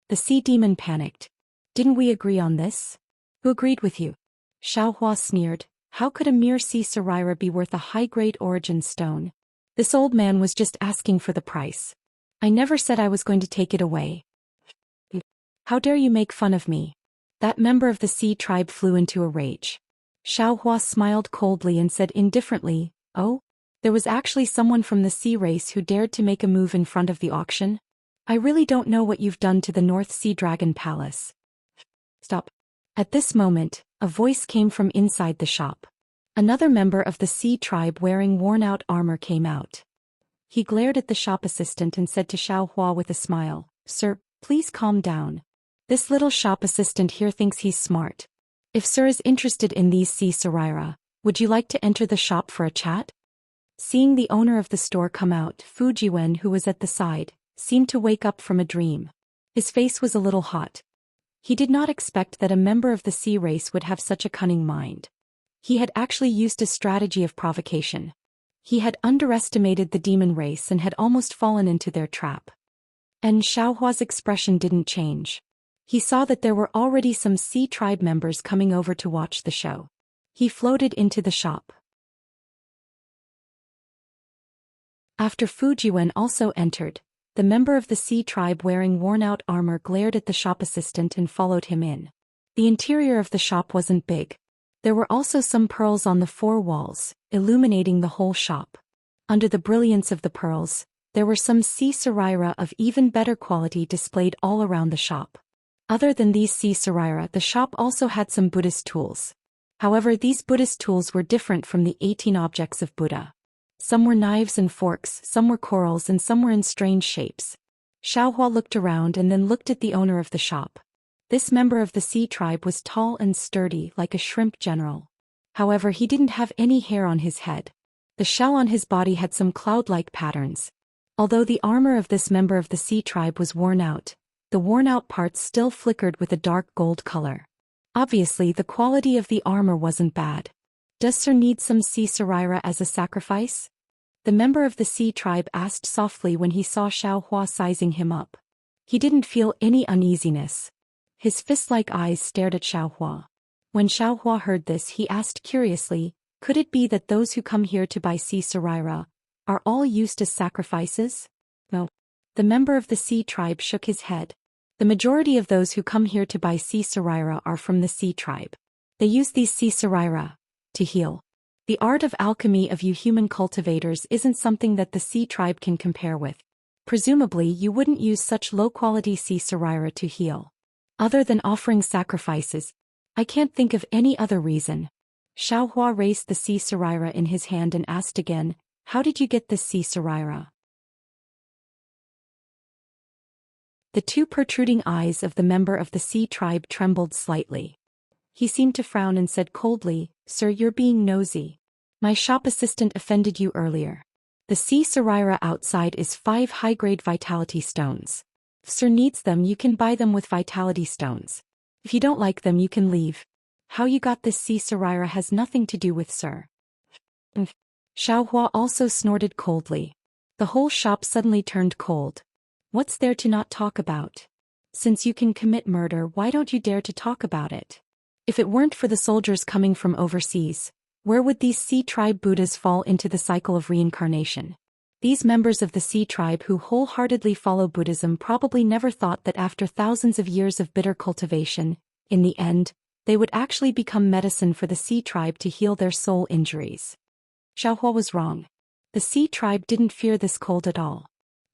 The sea demon panicked. Didn't we agree on this? Who agreed with you? Xiaohua sneered. How could a mere sea Sarira be worth a high-grade origin stone? This old man was just asking for the price. I never said I was going to take it away. How dare you make fun of me? That member of the sea tribe flew into a rage. Xiaohua smiled coldly and said indifferently, Oh? There was actually someone from the sea race who dared to make a move in front of the auction? I really don't know what you've done to the North Sea Dragon Palace. Stop. At this moment, a voice came from inside the shop. Another member of the sea tribe wearing worn-out armor came out. He glared at the shop assistant and said to Xiaohua with a smile, Sir, please calm down. This little shop assistant here thinks he's smart. If Sir is interested in these sea Sarira, would you like to enter the shop for a chat? Seeing the owner of the store come out, Fujiwen, who was at the side, seemed to wake up from a dream. His face was a little hot. He did not expect that a member of the sea race would have such a cunning mind. He had actually used a strategy of provocation. He had underestimated the demon race and had almost fallen into their trap. And Xiaohua's expression didn't change. He saw that there were already some sea tribe members coming over to watch the show. He floated into the shop. After Fujiwen also entered, the member of the sea tribe wearing worn-out armor glared at the shop assistant and followed him in. The interior of the shop wasn't big. There were also some pearls on the four walls, illuminating the whole shop. Under the brilliance of the pearls, there were some sea Sarira of even better quality displayed all around the shop. Other than these sea Sarira, the shop also had some Buddhist tools. However, these Buddhist tools were different from the 18 objects of Buddha. Some were knives and forks, some were corals, and some were in strange shapes. Xiaohua looked around and then looked at the owner of the shop. This member of the sea tribe was tall and sturdy like a shrimp general. However, he didn't have any hair on his head. The shell on his body had some cloud-like patterns. Although the armor of this member of the sea tribe was worn out, the worn-out parts still flickered with a dark gold color. Obviously, the quality of the armor wasn't bad. Does Sir need some sea Sarira as a sacrifice? The member of the sea tribe asked softly when he saw Xiaohua sizing him up. He didn't feel any uneasiness. His fist-like eyes stared at Xiaohua. When Xiaohua heard this, he asked curiously, could it be that those who come here to buy sea Sarira are all used as sacrifices? No. The member of the sea tribe shook his head. The majority of those who come here to buy sea Sarira are from the sea tribe. They use these sea Sarira to heal. The art of alchemy of you human cultivators isn't something that the sea tribe can compare with. Presumably, you wouldn't use such low-quality sea Sarira to heal. Other than offering sacrifices, I can't think of any other reason. Xiaohua raised the sea Sarira in his hand and asked again, how did you get this sea Sarira? The two protruding eyes of the member of the sea tribe trembled slightly. He seemed to frown and said coldly, Sir, you're being nosy. My shop assistant offended you earlier. The sea Sarira outside is 5 high-grade vitality stones. If Sir needs them, you can buy them with vitality stones. If you don't like them, you can leave. How you got this sea Sarira has nothing to do with Sir. Xiaohua also snorted coldly. The whole shop suddenly turned cold. What's there to not talk about? Since you can commit murder, why don't you dare to talk about it? If it weren't for the soldiers coming from overseas, where would these sea tribe Buddhas fall into the cycle of reincarnation? These members of the sea tribe who wholeheartedly follow Buddhism probably never thought that after thousands of years of bitter cultivation, in the end, they would actually become medicine for the sea tribe to heal their soul injuries. Xiaohua was wrong. The sea tribe didn't fear this cold at all.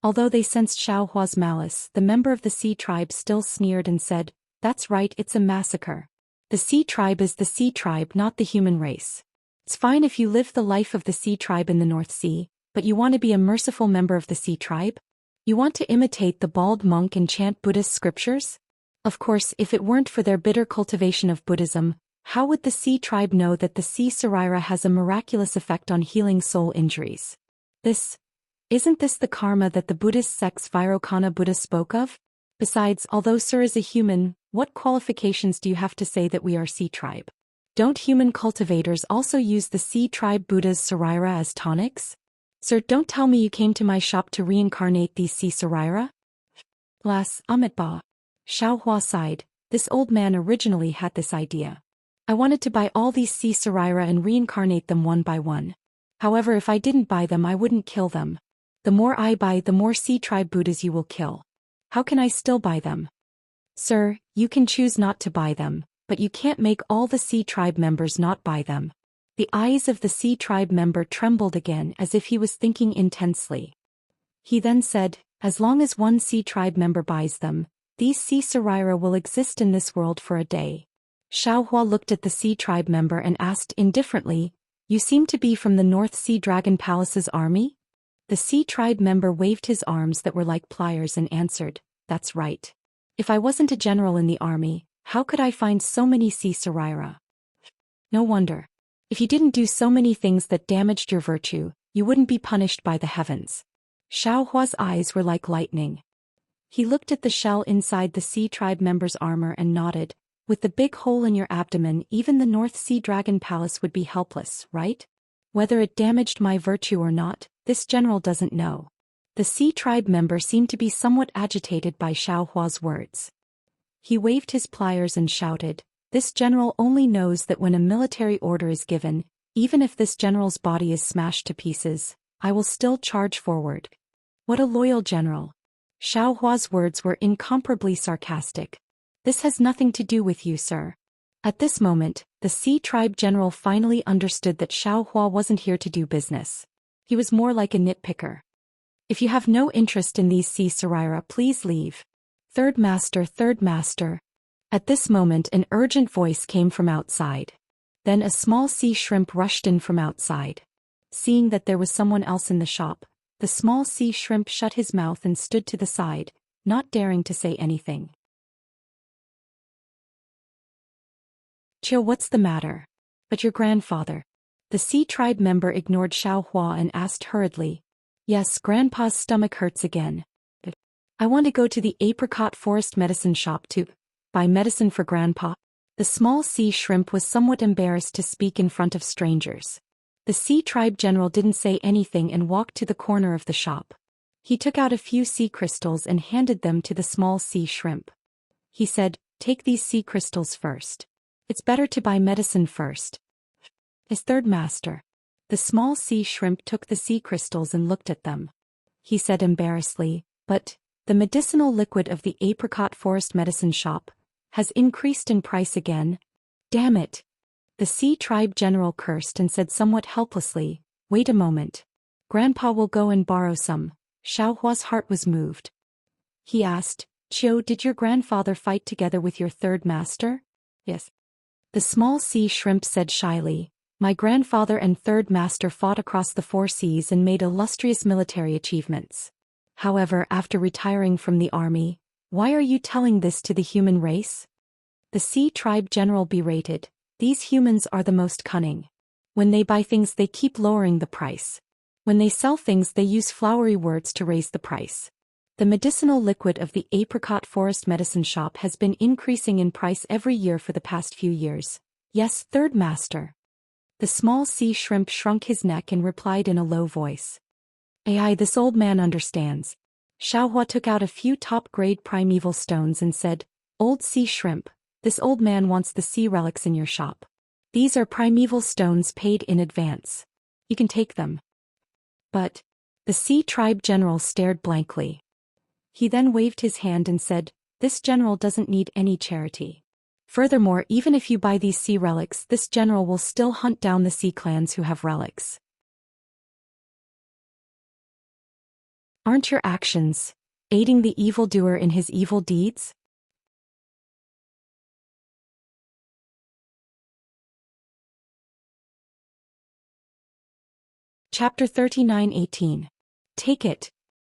Although they sensed Xiaohua's malice, the member of the sea tribe still sneered and said, That's right, it's a massacre. The sea tribe is the sea tribe, not the human race. It's fine if you live the life of the sea tribe in the North Sea, but you want to be a merciful member of the sea tribe? You want to imitate the bald monk and chant Buddhist scriptures? Of course, if it weren't for their bitter cultivation of Buddhism, how would the sea tribe know that the sea sarira has a miraculous effect on healing soul injuries? Isn't this the karma that the Buddhist sect's Vairocana Buddha spoke of? Besides, although Sir is a human, what qualifications do you have to say that we are sea tribe? Don't human cultivators also use the sea tribe Buddha's sarira as tonics? Sir, don't tell me you came to my shop to reincarnate these sea sarira? Alas, Amitba. Xiao Hua sighed. This old man originally had this idea. I wanted to buy all these sea sarira and reincarnate them one by one. However, if I didn't buy them, I wouldn't kill them. The more I buy, the more sea tribe Buddhas you will kill. How can I still buy them? Sir, you can choose not to buy them, but you can't make all the sea tribe members not buy them. The eyes of the sea tribe member trembled again as if he was thinking intensely. He then said, as long as one sea tribe member buys them, these sea sarira will exist in this world for a day. Xiao Hua looked at the sea tribe member and asked indifferently, you seem to be from the North Sea Dragon Palace's army? The sea tribe member waved his arms that were like pliers and answered, that's right. If I wasn't a general in the army, how could I find so many sea sarira? No wonder. If you didn't do so many things that damaged your virtue, you wouldn't be punished by the heavens. Xiao Hua's eyes were like lightning. He looked at the shell inside the sea tribe member's armor and nodded. With the big hole in your abdomen, even the North Sea Dragon Palace would be helpless, right? Whether it damaged my virtue or not, this general doesn't know. The sea tribe member seemed to be somewhat agitated by Xiao Hua's words. He waved his pliers and shouted, this general only knows that when a military order is given, even if this general's body is smashed to pieces, I will still charge forward. What a loyal general. Xiao Hua's words were incomparably sarcastic. This has nothing to do with you, sir. At this moment, the sea tribe general finally understood that Xiao Hua wasn't here to do business. He was more like a nitpicker. If you have no interest in these sea sarira, please leave. Third master, third master. At this moment an urgent voice came from outside. Then a small sea shrimp rushed in from outside. Seeing that there was someone else in the shop, the small sea shrimp shut his mouth and stood to the side, not daring to say anything. Chill, what's the matter? But your grandfather. The sea tribe member ignored Xiao Hua and asked hurriedly. Yes, grandpa's stomach hurts again. I want to go to the apricot forest medicine shop to buy medicine for grandpa. The small sea shrimp was somewhat embarrassed to speak in front of strangers. The sea tribe general didn't say anything and walked to the corner of the shop. He took out a few sea crystals and handed them to the small sea shrimp. He said, take these sea crystals first. It's better to buy medicine first. His third master. The small sea shrimp took the sea crystals and looked at them. He said embarrassedly, but the medicinal liquid of the apricot forest medicine shop has increased in price again. Damn it. The sea tribe general cursed and said somewhat helplessly, wait a moment. Grandpa will go and borrow some. Xiao Hua's heart was moved. He asked, Chiu, did your grandfather fight together with your third master? Yes. The small sea shrimp said shyly, my grandfather and third master fought across the 4 seas and made illustrious military achievements. However, after retiring from the army, why are you telling this to the human race? The sea tribe general berated, these humans are the most cunning. When they buy things they keep lowering the price. When they sell things they use flowery words to raise the price. The medicinal liquid of the apricot forest medicine shop has been increasing in price every year for the past few years. Yes, third master. The small sea shrimp shrunk his neck and replied in a low voice. Ai, this old man understands. Xiao Hua took out a few top-grade primeval stones and said, old sea shrimp, this old man wants the sea relics in your shop. These are primeval stones paid in advance. You can take them. But the sea tribe general stared blankly. He then waved his hand and said, this general doesn't need any charity. Furthermore, even if you buy these sea relics, this general will still hunt down the sea clans who have relics. Aren't your actions aiding the evildoer in his evil deeds? Chapter 39:18. Take it.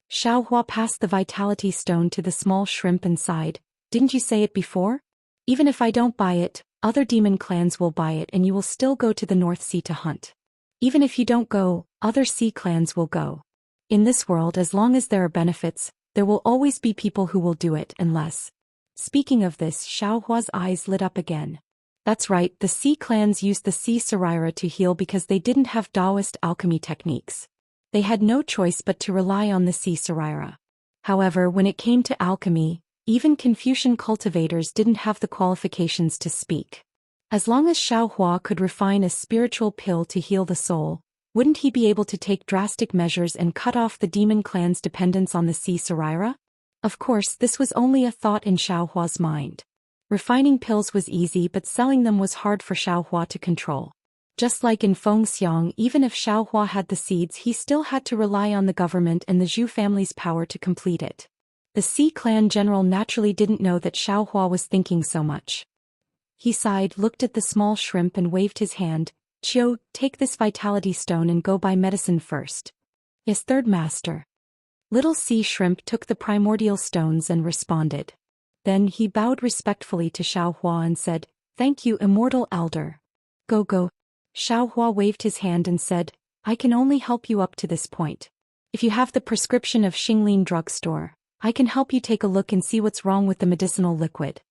Xiao Hua passed the vitality stone to the small shrimp and sighed, Didn't you say it before? Even if I don't buy it, other demon clans will buy it and you will still go to the North Sea to hunt. Even if you don't go, other sea clans will go. In this world, as long as there are benefits, there will always be people who will do it unless. Speaking of this, Xiaohua's eyes lit up again. That's right, the sea clans used the sea Saraira to heal because they didn't have Taoist alchemy techniques. They had no choice but to rely on the sea Saraira. However, when it came to alchemy, even Confucian cultivators didn't have the qualifications to speak. As long as Xiaohua could refine a spiritual pill to heal the soul, wouldn't he be able to take drastic measures and cut off the demon clan's dependence on the sea Saraira? Of course, this was only a thought in Xiaohua's mind. Refining pills was easy, but selling them was hard for Xiaohua to control. Just like in Fengxiang, even if Xiaohua had the seeds, he still had to rely on the government and the Zhu family's power to complete it. The Sea clan general naturally didn't know that Xiaohua was thinking so much. He sighed, looked at the small shrimp and waved his hand. Chiu, take this vitality stone and go buy medicine first. Yes, third master. Little sea shrimp took the primordial stones and responded. Then he bowed respectfully to Xiaohua and said, "Thank you, immortal elder." Go. Xiaohua waved his hand and said, "I can only help you up to this point. If you have the prescription of Xinglin drugstore, I can help you take a look and see what's wrong with the medicinal liquid."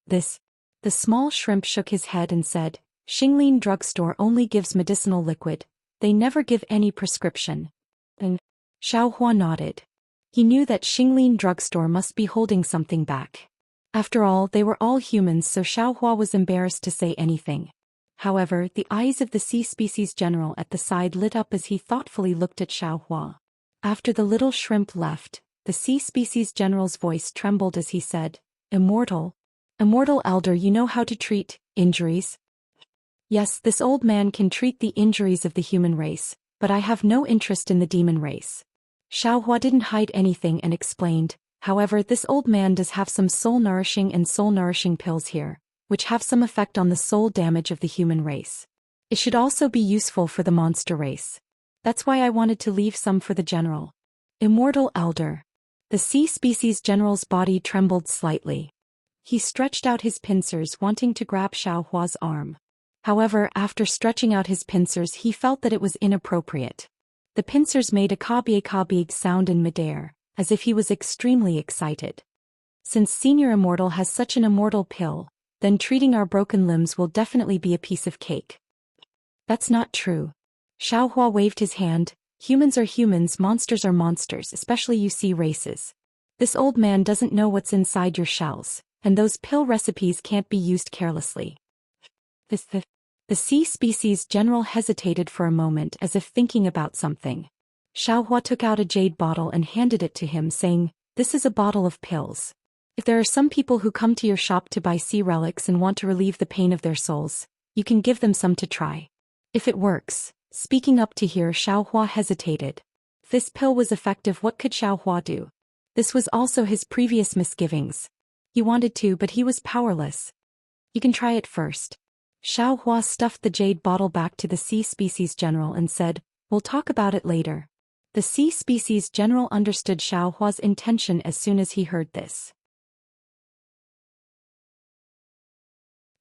The small shrimp shook his head and said, "Xinglin drugstore only gives medicinal liquid, they never give any prescription." And Xiaohua nodded. He knew that Xinglin drugstore must be holding something back. After all, they were all humans, so Xiaohua was embarrassed to say anything. However, the eyes of the sea species general at the side lit up as he thoughtfully looked at Xiaohua. After the little shrimp left, the sea species general's voice trembled as he said, Immortal elder, you know how to treat injuries?" "Yes, this old man can treat the injuries of the human race, but I have no interest in the demon race." Xiaohua didn't hide anything and explained, "However, this old man does have some soul-nourishing pills here, which have some effect on the soul damage of the human race. It should also be useful for the monster race. That's why I wanted to leave some for the general." "Immortal elder." The sea species general's body trembled slightly. He stretched out his pincers, wanting to grab Xiaohua's arm. However, after stretching out his pincers, he felt that it was inappropriate. The pincers made a kabig sound in midair, as if he was extremely excited. "Since Senior Immortal has such an immortal pill, then treating our broken limbs will definitely be a piece of cake." "That's not true." Xiaohua waved his hand. "Humans are humans, monsters are monsters, especially you see races. This old man doesn't know what's inside your shells, and those pill recipes can't be used carelessly." The sea species general hesitated for a moment as if thinking about something. Xiaohua took out a jade bottle and handed it to him, saying, "This is a bottle of pills. If there are some people who come to your shop to buy sea relics and want to relieve the pain of their souls, you can give them some to try. If it works." Speaking up to here, Xiaohua hesitated. If this pill was effective, what could Xiaohua do? This was also his previous misgivings. He wanted to, but he was powerless. "You can try it first." Xiaohua stuffed the jade bottle back to the sea species general and said, "We'll talk about it later." The sea species general understood Xiaohua's intention as soon as he heard this.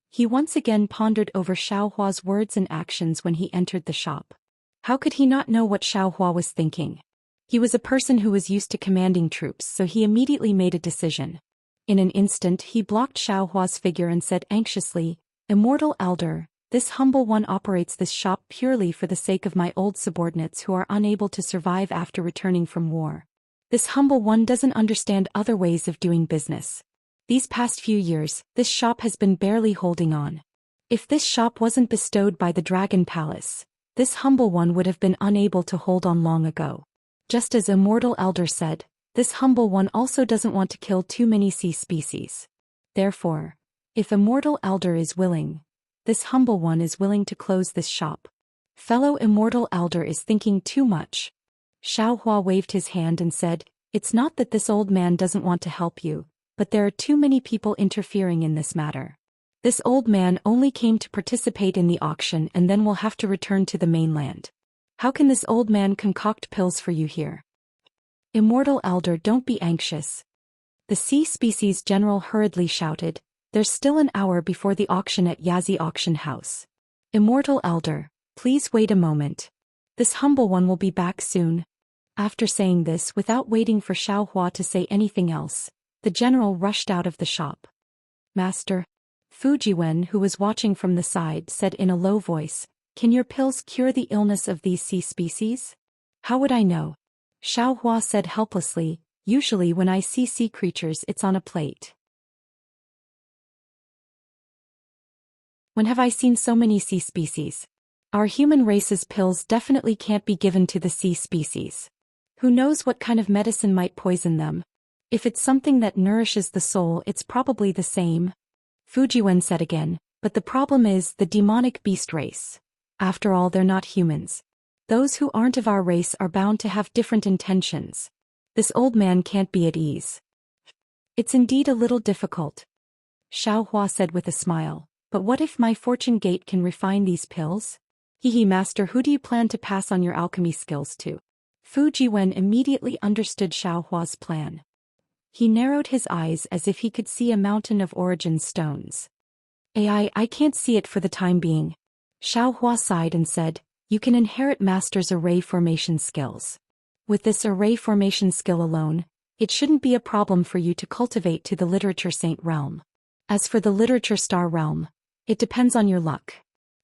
He once again pondered over Xiaohua's words and actions when he entered the shop. How could he not know what Xiaohua was thinking? He was a person who was used to commanding troops, so he immediately made a decision. In an instant, he blocked Xiaohua's figure and said anxiously, "Immortal elder, this humble one operates this shop purely for the sake of my old subordinates who are unable to survive after returning from war. This humble one doesn't understand other ways of doing business. These past few years, this shop has been barely holding on. If this shop wasn't bestowed by the Dragon Palace, this humble one would have been unable to hold on long ago. Just as Immortal Elder said, this humble one also doesn't want to kill too many sea species. Therefore, if Immortal Elder is willing, this humble one is willing to close this shop. Fellow Immortal Elder is thinking too much." Xiaohua waved his hand and said, "It's not that this old man doesn't want to help you, but there are too many people interfering in this matter. This old man only came to participate in the auction and then will have to return to the mainland. How can this old man concoct pills for you here?" "Immortal Elder, don't be anxious. The sea species general hurriedly shouted, "There's still an hour before the auction at Yazi Auction House. Immortal Elder, please wait a moment. This humble one will be back soon." After saying this without waiting for Xiaohua to say anything else, the general rushed out of the shop. "Master," Fujiwen, who was watching from the side, said in a low voice, "Can your pills cure the illness of these sea species?" "How would I know?" Xiaohua said helplessly, "Usually when I see sea creatures it's on a plate. When have I seen so many sea species? Our human race's pills definitely can't be given to the sea species. Who knows what kind of medicine might poison them? If it's something that nourishes the soul, it's probably the same." Fujiwen said again, "But the problem is the demonic beast race. After all, they're not humans. Those who aren't of our race are bound to have different intentions. This old man can't be at ease." "It's indeed a little difficult," Xiaohua said with a smile. "But what if my fortune gate can refine these pills?" Master, who do you plan to pass on your alchemy skills to?" Fujiwen immediately understood Xiaohua's plan. He narrowed his eyes as if he could see a mountain of origin stones. I can't see it for the time being." Xiaohua sighed and said, "You can inherit Master's array formation skills. With this array formation skill alone, it shouldn't be a problem for you to cultivate to the Literature Saint realm. As for the Literature Star realm, it depends on your luck.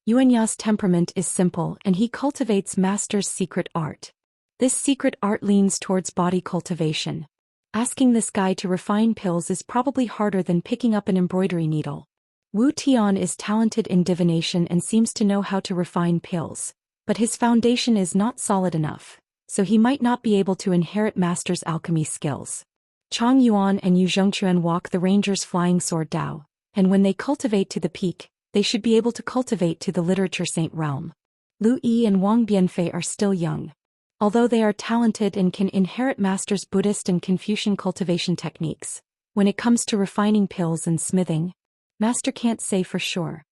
Yuanya's temperament is simple and he cultivates Master's secret art. This secret art leans towards body cultivation. Asking this guy to refine pills is probably harder than picking up an embroidery needle. Wu Tian is talented in divination and seems to know how to refine pills, but his foundation is not solid enough, so he might not be able to inherit Master's alchemy skills. Chang Yuan and Yu Zhengquan walk the Ranger's flying sword Dao, and when they cultivate to the peak, they should be able to cultivate to the Literature Saint realm. Lu Yi and Wang Bianfei are still young. Although they are talented and can inherit Master's Buddhist and Confucian cultivation techniques, when it comes to refining pills and smithing, Master can't say for sure."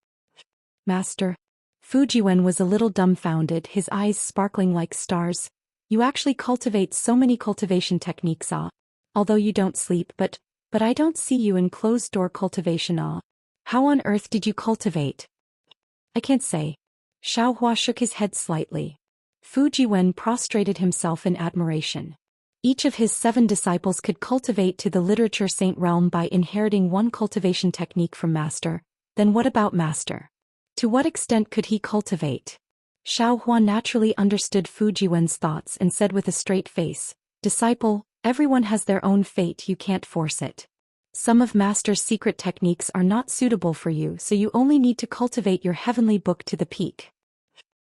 "Master," Fujiwen was a little dumbfounded, his eyes sparkling like stars. "You actually cultivate so many cultivation techniques, although you don't sleep, but I don't see you in closed-door cultivation, How on earth did you cultivate?" "I can't say." Xiaohua shook his head slightly. Fujiwen prostrated himself in admiration. Each of his 7 disciples could cultivate to the Literature Saint realm by inheriting one cultivation technique from Master. Then what about Master? To what extent could he cultivate? Xiaohua naturally understood Fujiwen's thoughts and said with a straight face, "Disciple, everyone has their own fate, you can't force it. Some of Master's secret techniques are not suitable for you, so you only need to cultivate your heavenly book to the peak."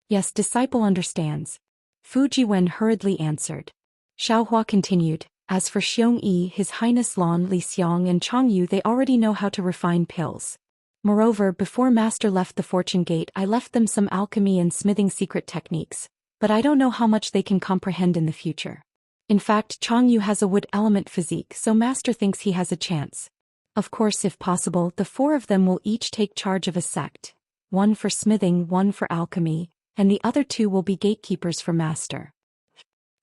"Yes, disciple understands," Fujiwen hurriedly answered. Xiaohua continued, "As for Xiong Yi, His Highness Lan Li Xiong and Chang Yu, they already know how to refine pills. Moreover, before Master left the Fortune Gate, I left them some alchemy and smithing secret techniques, but I don't know how much they can comprehend in the future. In fact, Chang Yu has a wood element physique, so Master thinks he has a chance. Of course, if possible, the 4 of them will each take charge of a sect, one for smithing, one for alchemy, and the other 2 will be gatekeepers for Master."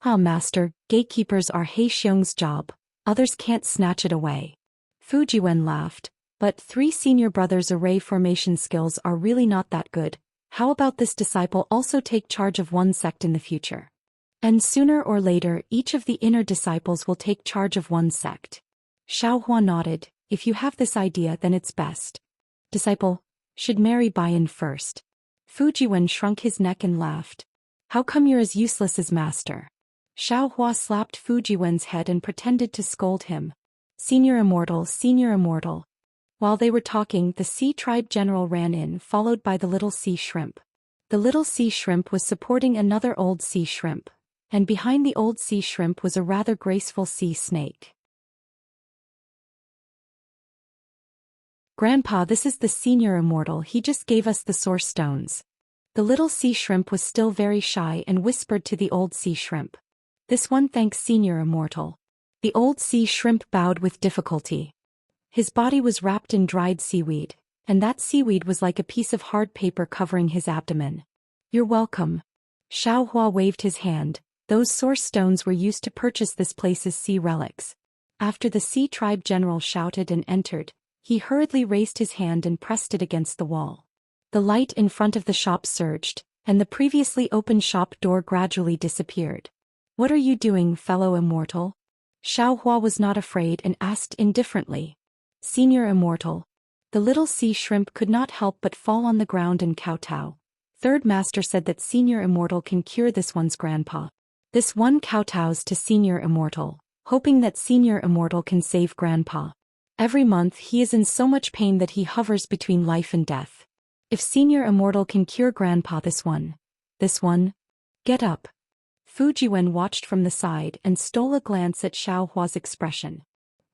Master, gatekeepers are He Xiong's job, others can't snatch it away." Fujiwen laughed, "But 3 senior brothers' array formation skills are really not that good. How about this disciple also take charge of one sect in the future? And sooner or later, each of the inner disciples will take charge of one sect." Xiaohua nodded, "If you have this idea, then it's best. Disciple, should Mary buy in first?" Fujiwen shrunk his neck and laughed. "How come you're as useless as Master?" Xiaohua slapped Fujiwen's head and pretended to scold him. Senior Immortal, Senior Immortal." While they were talking, the Sea Tribe General ran in, followed by the Little Sea Shrimp. The Little Sea Shrimp was supporting another Old Sea Shrimp, and behind the Old Sea Shrimp was a rather graceful sea snake. "Grandpa, this is the Senior Immortal, he just gave us the Source Stones." The Little Sea Shrimp was still very shy and whispered to the Old Sea Shrimp, "This one thanks Senior Immortal." The Old Sea Shrimp bowed with difficulty. His body was wrapped in dried seaweed, and that seaweed was like a piece of hard paper covering his abdomen. "You're welcome." Xiaohua waved his hand. "Those Source Stones were used to purchase this place's sea relics. After the sea tribe general shouted and entered, he hurriedly raised his hand and pressed it against the wall. The light in front of the shop surged, and the previously open shop door gradually disappeared. "What are you doing, fellow immortal?" Xiaohua was not afraid and asked indifferently. "Senior immortal." The little sea shrimp could not help but fall on the ground and kowtow. Third master said that senior immortal can cure this one's grandpa. This one kowtows to senior immortal, hoping that senior immortal can save grandpa. Every month he is in so much pain that he hovers between life and death. If senior immortal can cure grandpa, this one. Get up. Fujiwen watched from the side and stole a glance at Xiaohua's expression.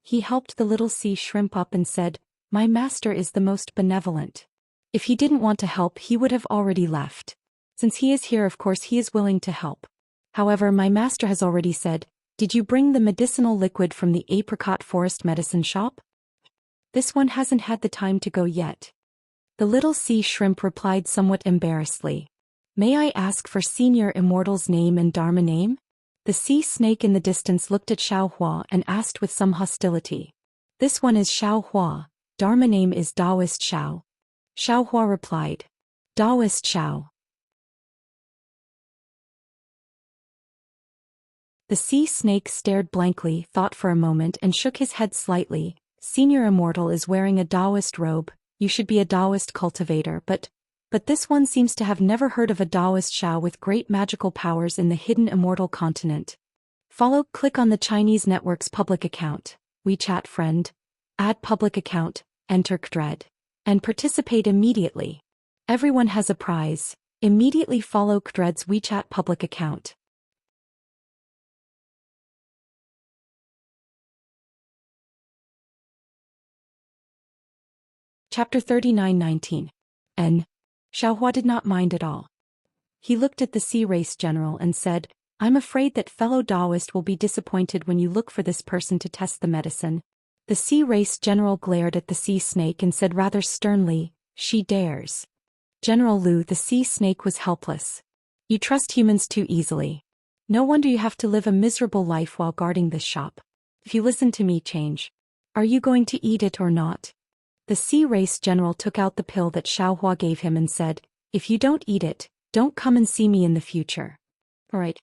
He helped the little sea shrimp up and said, "My master is the most benevolent. If he didn't want to help, he would have already left. Since he is here, of course he is willing to help. However, my master has already said, did you bring the medicinal liquid from the apricot forest medicine shop?" "This one hasn't had the time to go yet." The little sea shrimp replied somewhat embarrassedly. "May I ask for senior immortal's name and dharma name?" The sea snake in the distance looked at Xiaohua and asked with some hostility. "This one is Xiaohua, dharma name is Taoist Xiao." Xiaohua replied. "Taoist Xiao." The sea snake stared blankly, thought for a moment and shook his head slightly. "Senior immortal is wearing a Taoist robe, you should be a Taoist cultivator, but this one seems to have never heard of a Taoist Xiao with great magical powers in the hidden immortal continent." Click on the Chinese network's public account, WeChat friend, add public account, enter Kdred, and participate immediately. Everyone has a prize. Immediately follow Kdred's WeChat public account. Chapter 39:19. Xiaohua did not mind at all. He looked at the sea race general and said, "I'm afraid that fellow Taoist will be disappointed when you look for this person to test the medicine." The sea race general glared at the sea snake and said rather sternly, "She dares." General Lu, the sea snake, was helpless. "You trust humans too easily. No wonder you have to live a miserable life while guarding this shop. If you listen to me, change. Are you going to eat it or not?" The sea race general took out the pill that Xiaohua gave him and said, "If you don't eat it, don't come and see me in the future." "All right."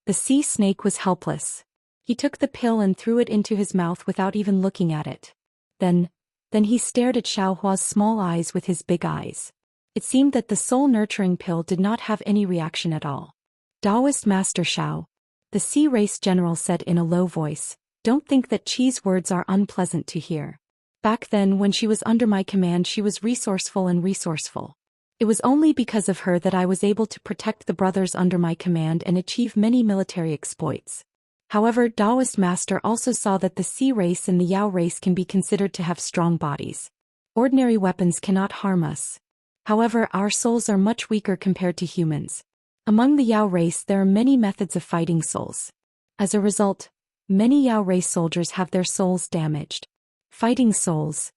The sea snake was helpless. He took the pill and threw it into his mouth without even looking at it. Then he stared at Xiaohua's small eyes with his big eyes. It seemed that the soul-nurturing pill did not have any reaction at all. "Taoist Master Xiao," the sea race general said in a low voice, "don't think that Qi's words are unpleasant to hear. Back then when she was under my command she was resourceful. It was only because of her that I was able to protect the brothers under my command and achieve many military exploits. However, Taoist Master also saw that the sea race and the Yao race can be considered to have strong bodies. Ordinary weapons cannot harm us. However, our souls are much weaker compared to humans. Among the Yao race there are many methods of fighting souls. As a result, many Yao race soldiers have their souls damaged." Fighting souls.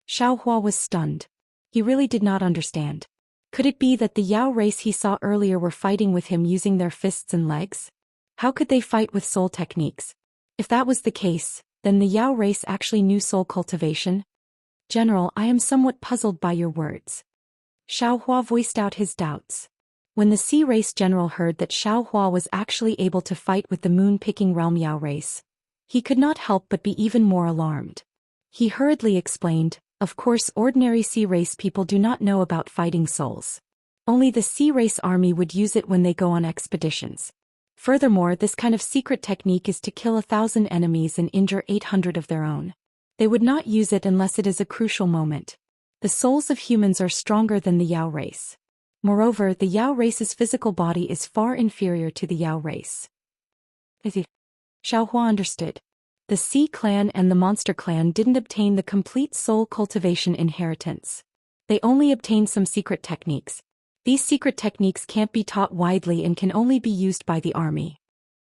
Xiaohua was stunned. He really did not understand. Could it be that the Yao race he saw earlier were fighting with him using their fists and legs? How could they fight with soul techniques? If that was the case, then the Yao race actually knew soul cultivation? "General, I am somewhat puzzled by your words." Xiaohua voiced out his doubts. When the sea race general heard that Xiaohua was actually able to fight with the moon-picking realm Yao race, he could not help but be even more alarmed. He hurriedly explained, "Of course ordinary sea race people do not know about fighting souls. Only the sea race army would use it when they go on expeditions. Furthermore, this kind of secret technique is to kill 1,000 enemies and injure 800 of their own. They would not use it unless it is a crucial moment. The souls of humans are stronger than the Yao race. Moreover, the Yao race's physical body is far inferior to the Yao race." Xiaohua understood. The Sea Clan and the Monster Clan didn't obtain the complete soul cultivation inheritance. They only obtained some secret techniques. These secret techniques can't be taught widely and can only be used by the army.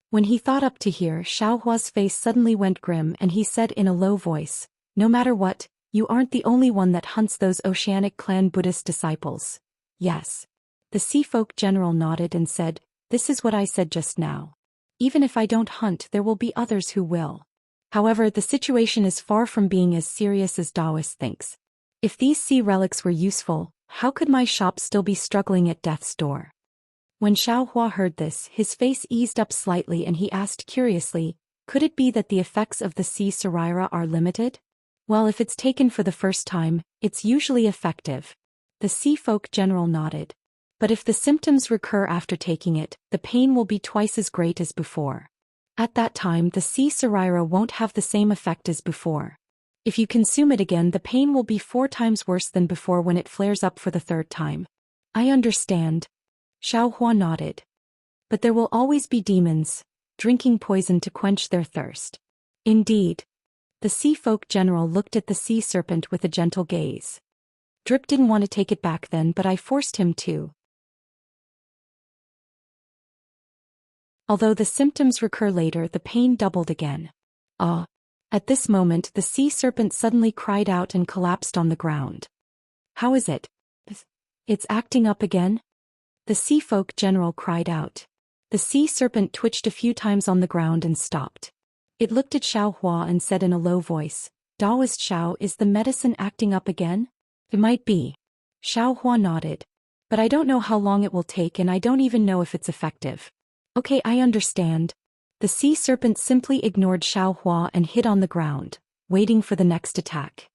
When he thought up to here, Xiaohua's face suddenly went grim and he said in a low voice, "No matter what, you aren't the only one that hunts those Oceanic Clan Buddhist disciples." "Yes." The Sea Folk General nodded and said, "This is what I said just now. Even if I don't hunt, there will be others who will." However, the situation is far from being as serious as Taoist thinks. If these sea relics were useful, how could my shop still be struggling at death's door? When Xiao Hua heard this, his face eased up slightly and he asked curiously, could it be that the effects of the sea Sarira are limited? Well, if it's taken for the first time, it's usually effective. The sea folk general nodded. But if the symptoms recur after taking it, the pain will be twice as great as before. At that time, the sea Sarira won't have the same effect as before. If you consume it again, the pain will be 4 times worse than before when it flares up for the 3rd time. I understand. Xiao Hua nodded. But there will always be demons, drinking poison to quench their thirst. Indeed. The sea folk general looked at the sea serpent with a gentle gaze. Drip didn't want to take it back then, but I forced him to. Although the symptoms recur later, the pain doubled again. Ah! At this moment, the sea serpent suddenly cried out and collapsed on the ground. How is it? It's acting up again? The sea folk general cried out. The sea serpent twitched a few times on the ground and stopped. It looked at Xiao Hua and said in a low voice, Taoist Xiao, is the medicine acting up again? It might be. Xiao Hua nodded. But I don't know how long it will take and I don't even know if it's effective. Okay, I understand. The sea serpent simply ignored Xiao Hua and hid on the ground, waiting for the next attack.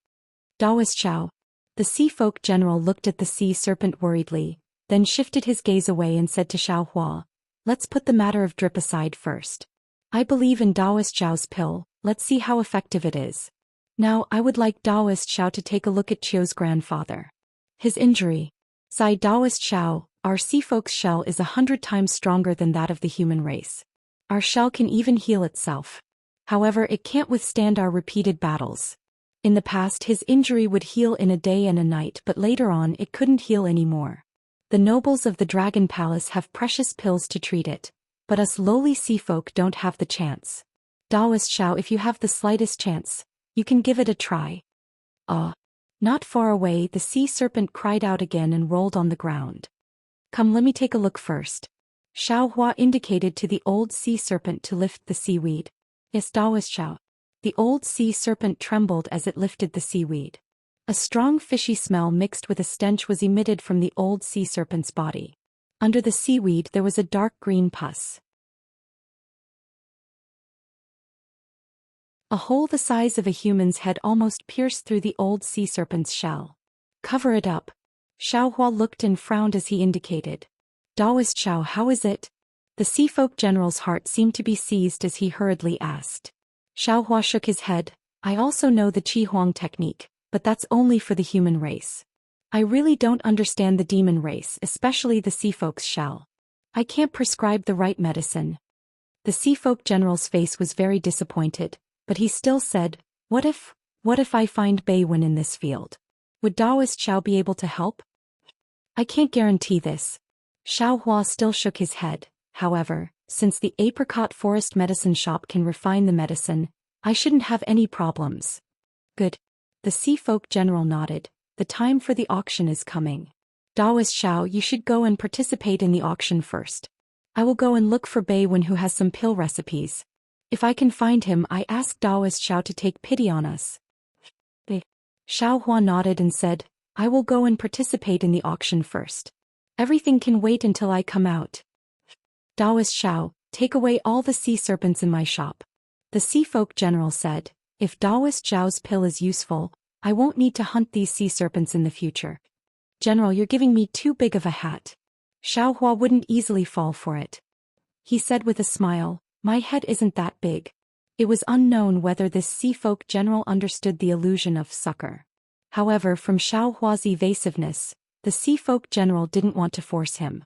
Taoist Xiao. The sea folk general looked at the sea serpent worriedly, then shifted his gaze away and said to Xiao Hua, let's put the matter of drip aside first. I believe in Taoist Xiao's pill, let's see how effective it is. Now I would like Taoist Xiao to take a look at Qiu's grandfather. His injury. Sighed Taoist Xiao, our sea folk's shell is 100 times stronger than that of the human race. Our shell can even heal itself. However, it can't withstand our repeated battles. In the past, his injury would heal in a day and a night, but later on it couldn't heal anymore. The nobles of the Dragon Palace have precious pills to treat it, but us lowly sea folk don't have the chance. Taoist Xiao, if you have the slightest chance, you can give it a try. Ah! Not far away, the sea serpent cried out again and rolled on the ground. Come, let me take a look first. Xiao Hua indicated to the old sea serpent to lift the seaweed. Yes, Taoist Xiao. The old sea serpent trembled as it lifted the seaweed. A strong fishy smell mixed with a stench was emitted from the old sea serpent's body. Under the seaweed there was a dark green pus. A hole the size of a human's head almost pierced through the old sea serpent's shell. Cover it up. Xiao Hua looked and frowned as he indicated. Taoist Xiao, how is it? The sea folk general's heart seemed to be seized as he hurriedly asked. Xiao Hua shook his head. I also know the Qi Huang technique, but that's only for the human race. I really don't understand the demon race, especially the sea folk's shell. I can't prescribe the right medicine. The sea folk general's face was very disappointed, but he still said, what if I find Beiwen in this field? Would Taoist Xiao be able to help? I can't guarantee this. Xiao Hua still shook his head. However, since the apricot forest medicine shop can refine the medicine, I shouldn't have any problems. Good. The sea folk general nodded. The time for the auction is coming. Taoist Xiao, you should go and participate in the auction first. I will go and look for Beiwen who has some pill recipes. If I can find him, I ask Taoist Xiao to take pity on us. Xiao Hua nodded and said, I will go and participate in the auction first. Everything can wait until I come out. Taoist Xiao, take away all the sea serpents in my shop. The sea folk general said, if Taoist Xiao's pill is useful, I won't need to hunt these sea serpents in the future. General, you're giving me too big of a hat. Xiao Hua wouldn't easily fall for it. He said with a smile, my head isn't that big. It was unknown whether this sea folk general understood the illusion of succor. However, from Xiao Hua's evasiveness, the sea folk general didn't want to force him.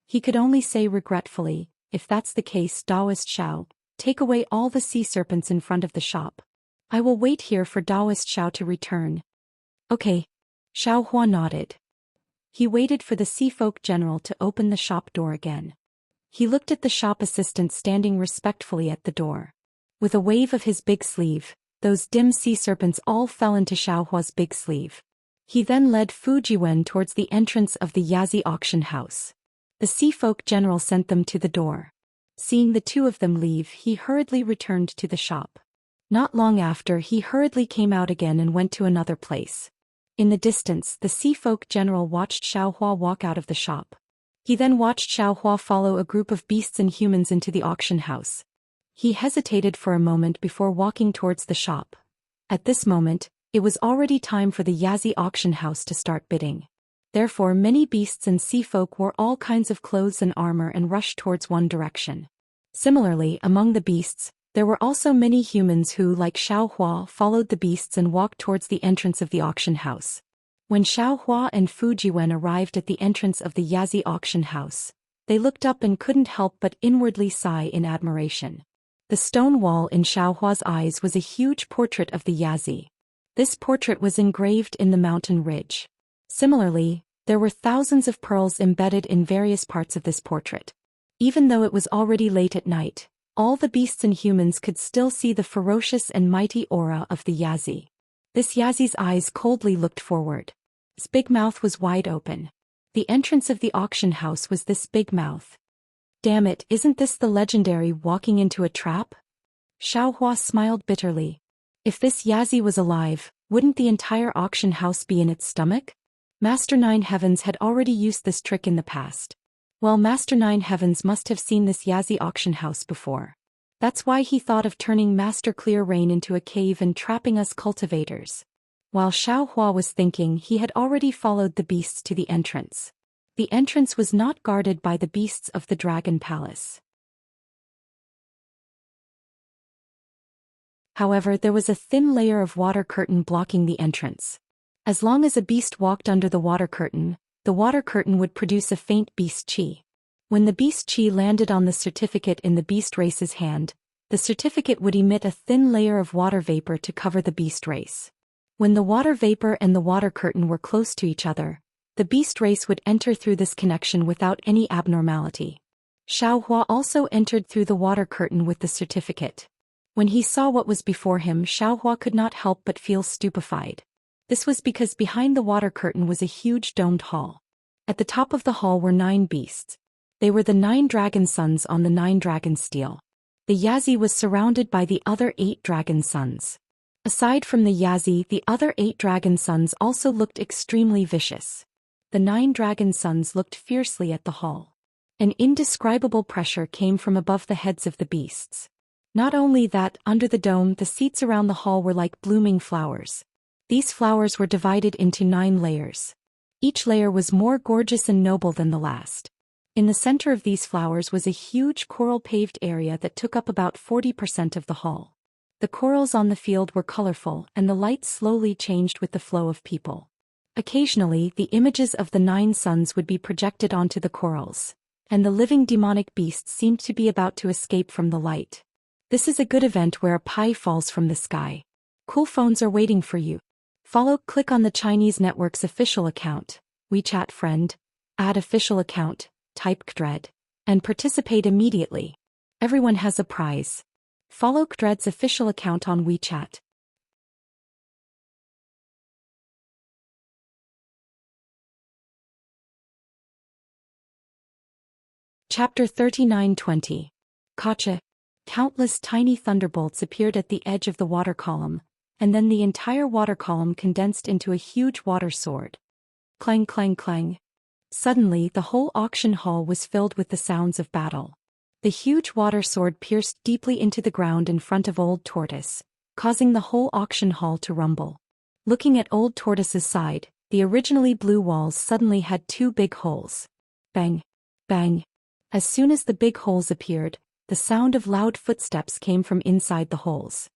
He could only say regretfully, if that's the case, Taoist Xiao, take away all the sea serpents in front of the shop. I will wait here for Taoist Xiao to return. Okay. Xiao Hua nodded. He waited for the sea folk general to open the shop door again. He looked at the shop assistant standing respectfully at the door. With a wave of his big sleeve, those dim sea serpents all fell into Xiao Hua's big sleeve. He then led Fu Jiwen towards the entrance of the Yazi auction house. The sea folk general sent them to the door. Seeing the two of them leave, he hurriedly returned to the shop. Not long after, he hurriedly came out again and went to another place. In the distance, the sea folk general watched Xiaohua walk out of the shop. He then watched Xiaohua follow a group of beasts and humans into the auction house. He hesitated for a moment before walking towards the shop. At this moment, it was already time for the Yazi auction house to start bidding. Therefore, many beasts and sea folk wore all kinds of clothes and armor and rushed towards one direction. Similarly, among the beasts, there were also many humans who, like Xiaohua, followed the beasts and walked towards the entrance of the auction house. When Xiaohua and Fujiwen arrived at the entrance of the Yazi auction house, they looked up and couldn't help but inwardly sigh in admiration. The stone wall in Xiaohua's eyes was a huge portrait of the Yazi. This portrait was engraved in the mountain ridge. Similarly, there were thousands of pearls embedded in various parts of this portrait. Even though it was already late at night, all the beasts and humans could still see the ferocious and mighty aura of the Yazi. This Yazi's eyes coldly looked forward. His big mouth was wide open. The entrance of the auction house was this big mouth. Damn it, isn't this the legendary walking into a trap? Xiaohua smiled bitterly. If this Yazi was alive, wouldn't the entire auction house be in its stomach? Master Nine Heavens had already used this trick in the past. Well, Master Nine Heavens must have seen this Yazi auction house before. That's why he thought of turning Master Clear Rain into a cave and trapping us cultivators. While Xiaohua was thinking, he had already followed the beasts to the entrance. The entrance was not guarded by the beasts of the Dragon Palace. However, there was a thin layer of water curtain blocking the entrance. As long as a beast walked under the water curtain would produce a faint beast chi. When the beast chi landed on the certificate in the beast race's hand, the certificate would emit a thin layer of water vapor to cover the beast race. When the water vapor and the water curtain were close to each other, the beast race would enter through this connection without any abnormality. Xiaohua also entered through the water curtain with the certificate. When he saw what was before him, Xiaohua could not help but feel stupefied. This was because behind the water curtain was a huge domed hall. At the top of the hall were 9 beasts. They were the 9 dragon sons on the 9 dragon steel. The Yazi was surrounded by the other 8 dragon sons. Aside from the Yazi, the other 8 dragon sons also looked extremely vicious. The 9 dragon sons looked fiercely at the hall. An indescribable pressure came from above the heads of the beasts. Not only that, under the dome, the seats around the hall were like blooming flowers. These flowers were divided into 9 layers. Each layer was more gorgeous and noble than the last. In the center of these flowers was a huge coral-paved area that took up about 40% of the hall. The corals on the field were colorful, and the light slowly changed with the flow of people. Occasionally, the images of the 9 suns would be projected onto the corals, and the living demonic beasts seemed to be about to escape from the light. This is a good event where a pie falls from the sky. Cool phones are waiting for you. Click on the Chinese network's official account, WeChat friend, add official account, type KDRED, and participate immediately. Everyone has a prize. Follow KDRED's official account on WeChat. Chapter 39:20. Kacha. Countless tiny thunderbolts appeared at the edge of the water column, and then the entire water column condensed into a huge water sword. Clang clang clang. Suddenly the whole auction hall was filled with the sounds of battle. The huge water sword pierced deeply into the ground in front of Old Tortoise, causing the whole auction hall to rumble. Looking at Old Tortoise's side, the originally blue walls suddenly had 2 big holes. Bang! Bang! As soon as the big holes appeared, the sound of loud footsteps came from inside the holes.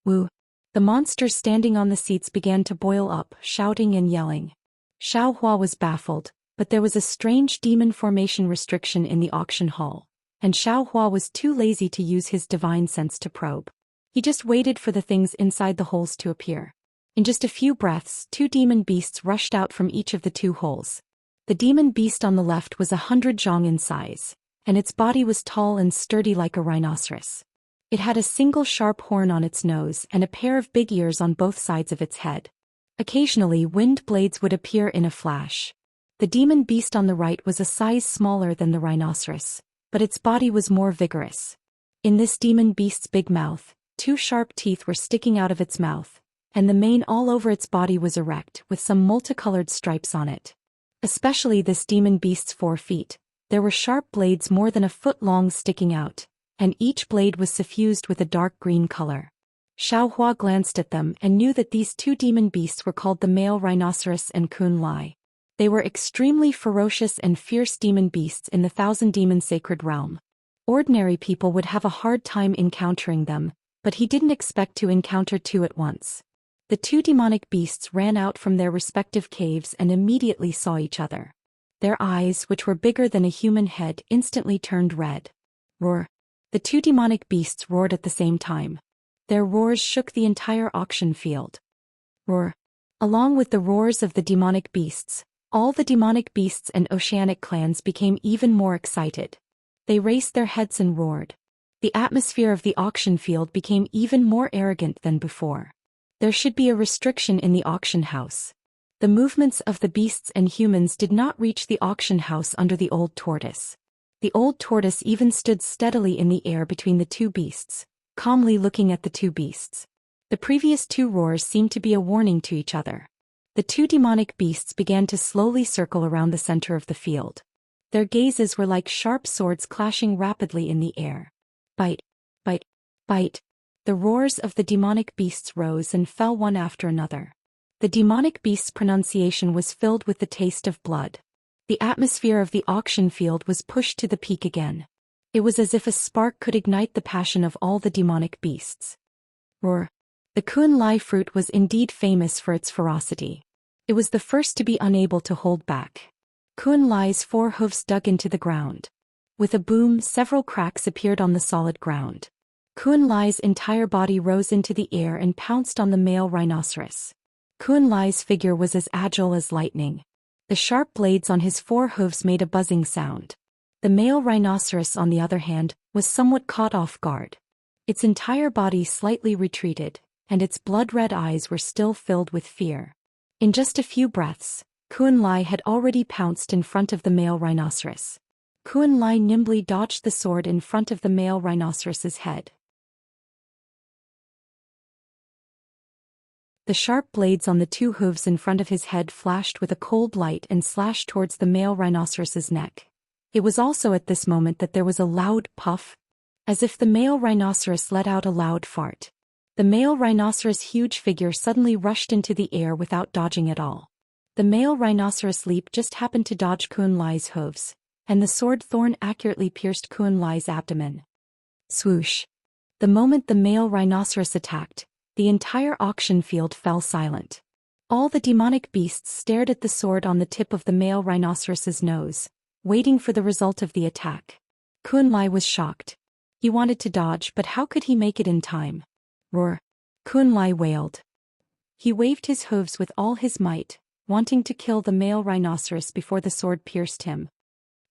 Woo! The monsters standing on the seats began to boil up, shouting and yelling. Xiaohua was baffled, but there was a strange demon formation restriction in the auction hall, and Xiaohua was too lazy to use his divine sense to probe. He just waited for the things inside the holes to appear. In just a few breaths, 2 demon beasts rushed out from each of the 2 holes. The demon beast on the left was 100 zhong in size, and its body was tall and sturdy like a rhinoceros. It had a single sharp horn on its nose and a pair of big ears on both sides of its head. Occasionally, wind blades would appear in a flash. The demon beast on the right was a size smaller than the rhinoceros, but its body was more vigorous. In this demon beast's big mouth, two sharp teeth were sticking out of its mouth, and the mane all over its body was erect with some multicolored stripes on it. Especially this demon beast's 4 feet, there were sharp blades more than a foot long sticking out, and each blade was suffused with a dark green color. Xiaohua glanced at them and knew that these 2 demon beasts were called the male rhinoceros and Kun Lai. They were extremely ferocious and fierce demon beasts in the Thousand Demon Sacred Realm. Ordinary people would have a hard time encountering them, but he didn't expect to encounter 2 at once. The 2 demonic beasts ran out from their respective caves and immediately saw each other. Their eyes, which were bigger than a human head, instantly turned red. Roar! The 2 demonic beasts roared at the same time. Their roars shook the entire auction field. Roar! Along with the roars of the demonic beasts, all the demonic beasts and oceanic clans became even more excited. They raised their heads and roared. The atmosphere of the auction field became even more arrogant than before. There should be a restriction in the auction house. The movements of the beasts and humans did not reach the auction house under the old tortoise. The old tortoise even stood steadily in the air between the 2 beasts, calmly looking at the 2 beasts. The previous 2 roars seemed to be a warning to each other. The 2 demonic beasts began to slowly circle around the center of the field. Their gazes were like sharp swords clashing rapidly in the air. Bite! Bite! Bite! The roars of the demonic beasts rose and fell one after another. The demonic beast's pronunciation was filled with the taste of blood. The atmosphere of the auction field was pushed to the peak again. It was as if a spark could ignite the passion of all the demonic beasts. Roar! The Kun Lai fruit was indeed famous for its ferocity. It was the first to be unable to hold back. Kun Lai's 4 hooves dug into the ground. With a boom, several cracks appeared on the solid ground. Kun Lai's entire body rose into the air and pounced on the male rhinoceros. Kun Lai's figure was as agile as lightning. The sharp blades on his 4 hooves made a buzzing sound. The male rhinoceros, on the other hand, was somewhat caught off guard. Its entire body slightly retreated, and its blood-red eyes were still filled with fear. In just a few breaths, Kun Lai had already pounced in front of the male rhinoceros. Kun Lai nimbly dodged the sword in front of the male rhinoceros's head. The sharp blades on the 2 hooves in front of his head flashed with a cold light and slashed towards the male rhinoceros's neck. It was also at this moment that there was a loud puff, as if the male rhinoceros let out a loud fart. The male rhinoceros' huge figure suddenly rushed into the air without dodging at all. The male rhinoceros leap just happened to dodge Kun Lai's hooves, and the sword thorn accurately pierced Kun Lai's abdomen. Swoosh! The moment the male rhinoceros attacked, the entire auction field fell silent. All the demonic beasts stared at the sword on the tip of the male rhinoceros's nose, waiting for the result of the attack. Kun Lai was shocked. He wanted to dodge, but how could he make it in time? Roar! Kun Lai wailed. He waved his hooves with all his might, wanting to kill the male rhinoceros before the sword pierced him.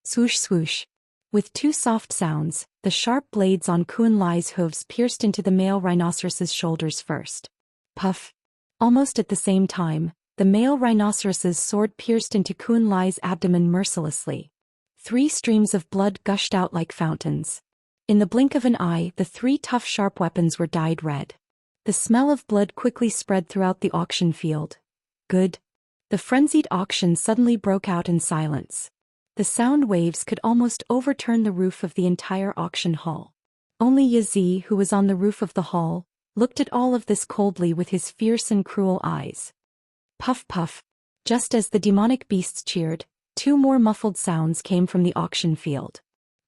Swoosh swoosh! With 2 soft sounds, the sharp blades on Kun Lai's hooves pierced into the male rhinoceros's shoulders first. Puff! Almost at the same time, the male rhinoceros's sword pierced into Kun Lai's abdomen mercilessly. 3 streams of blood gushed out like fountains. In the blink of an eye, the 3 tough sharp weapons were dyed red. The smell of blood quickly spread throughout the auction field. Good. The frenzied auction suddenly broke out in silence. The sound waves could almost overturn the roof of the entire auction hall. Only Yazi, who was on the roof of the hall, looked at all of this coldly with his fierce and cruel eyes. Puff puff! Just as the demonic beasts cheered, 2 more muffled sounds came from the auction field.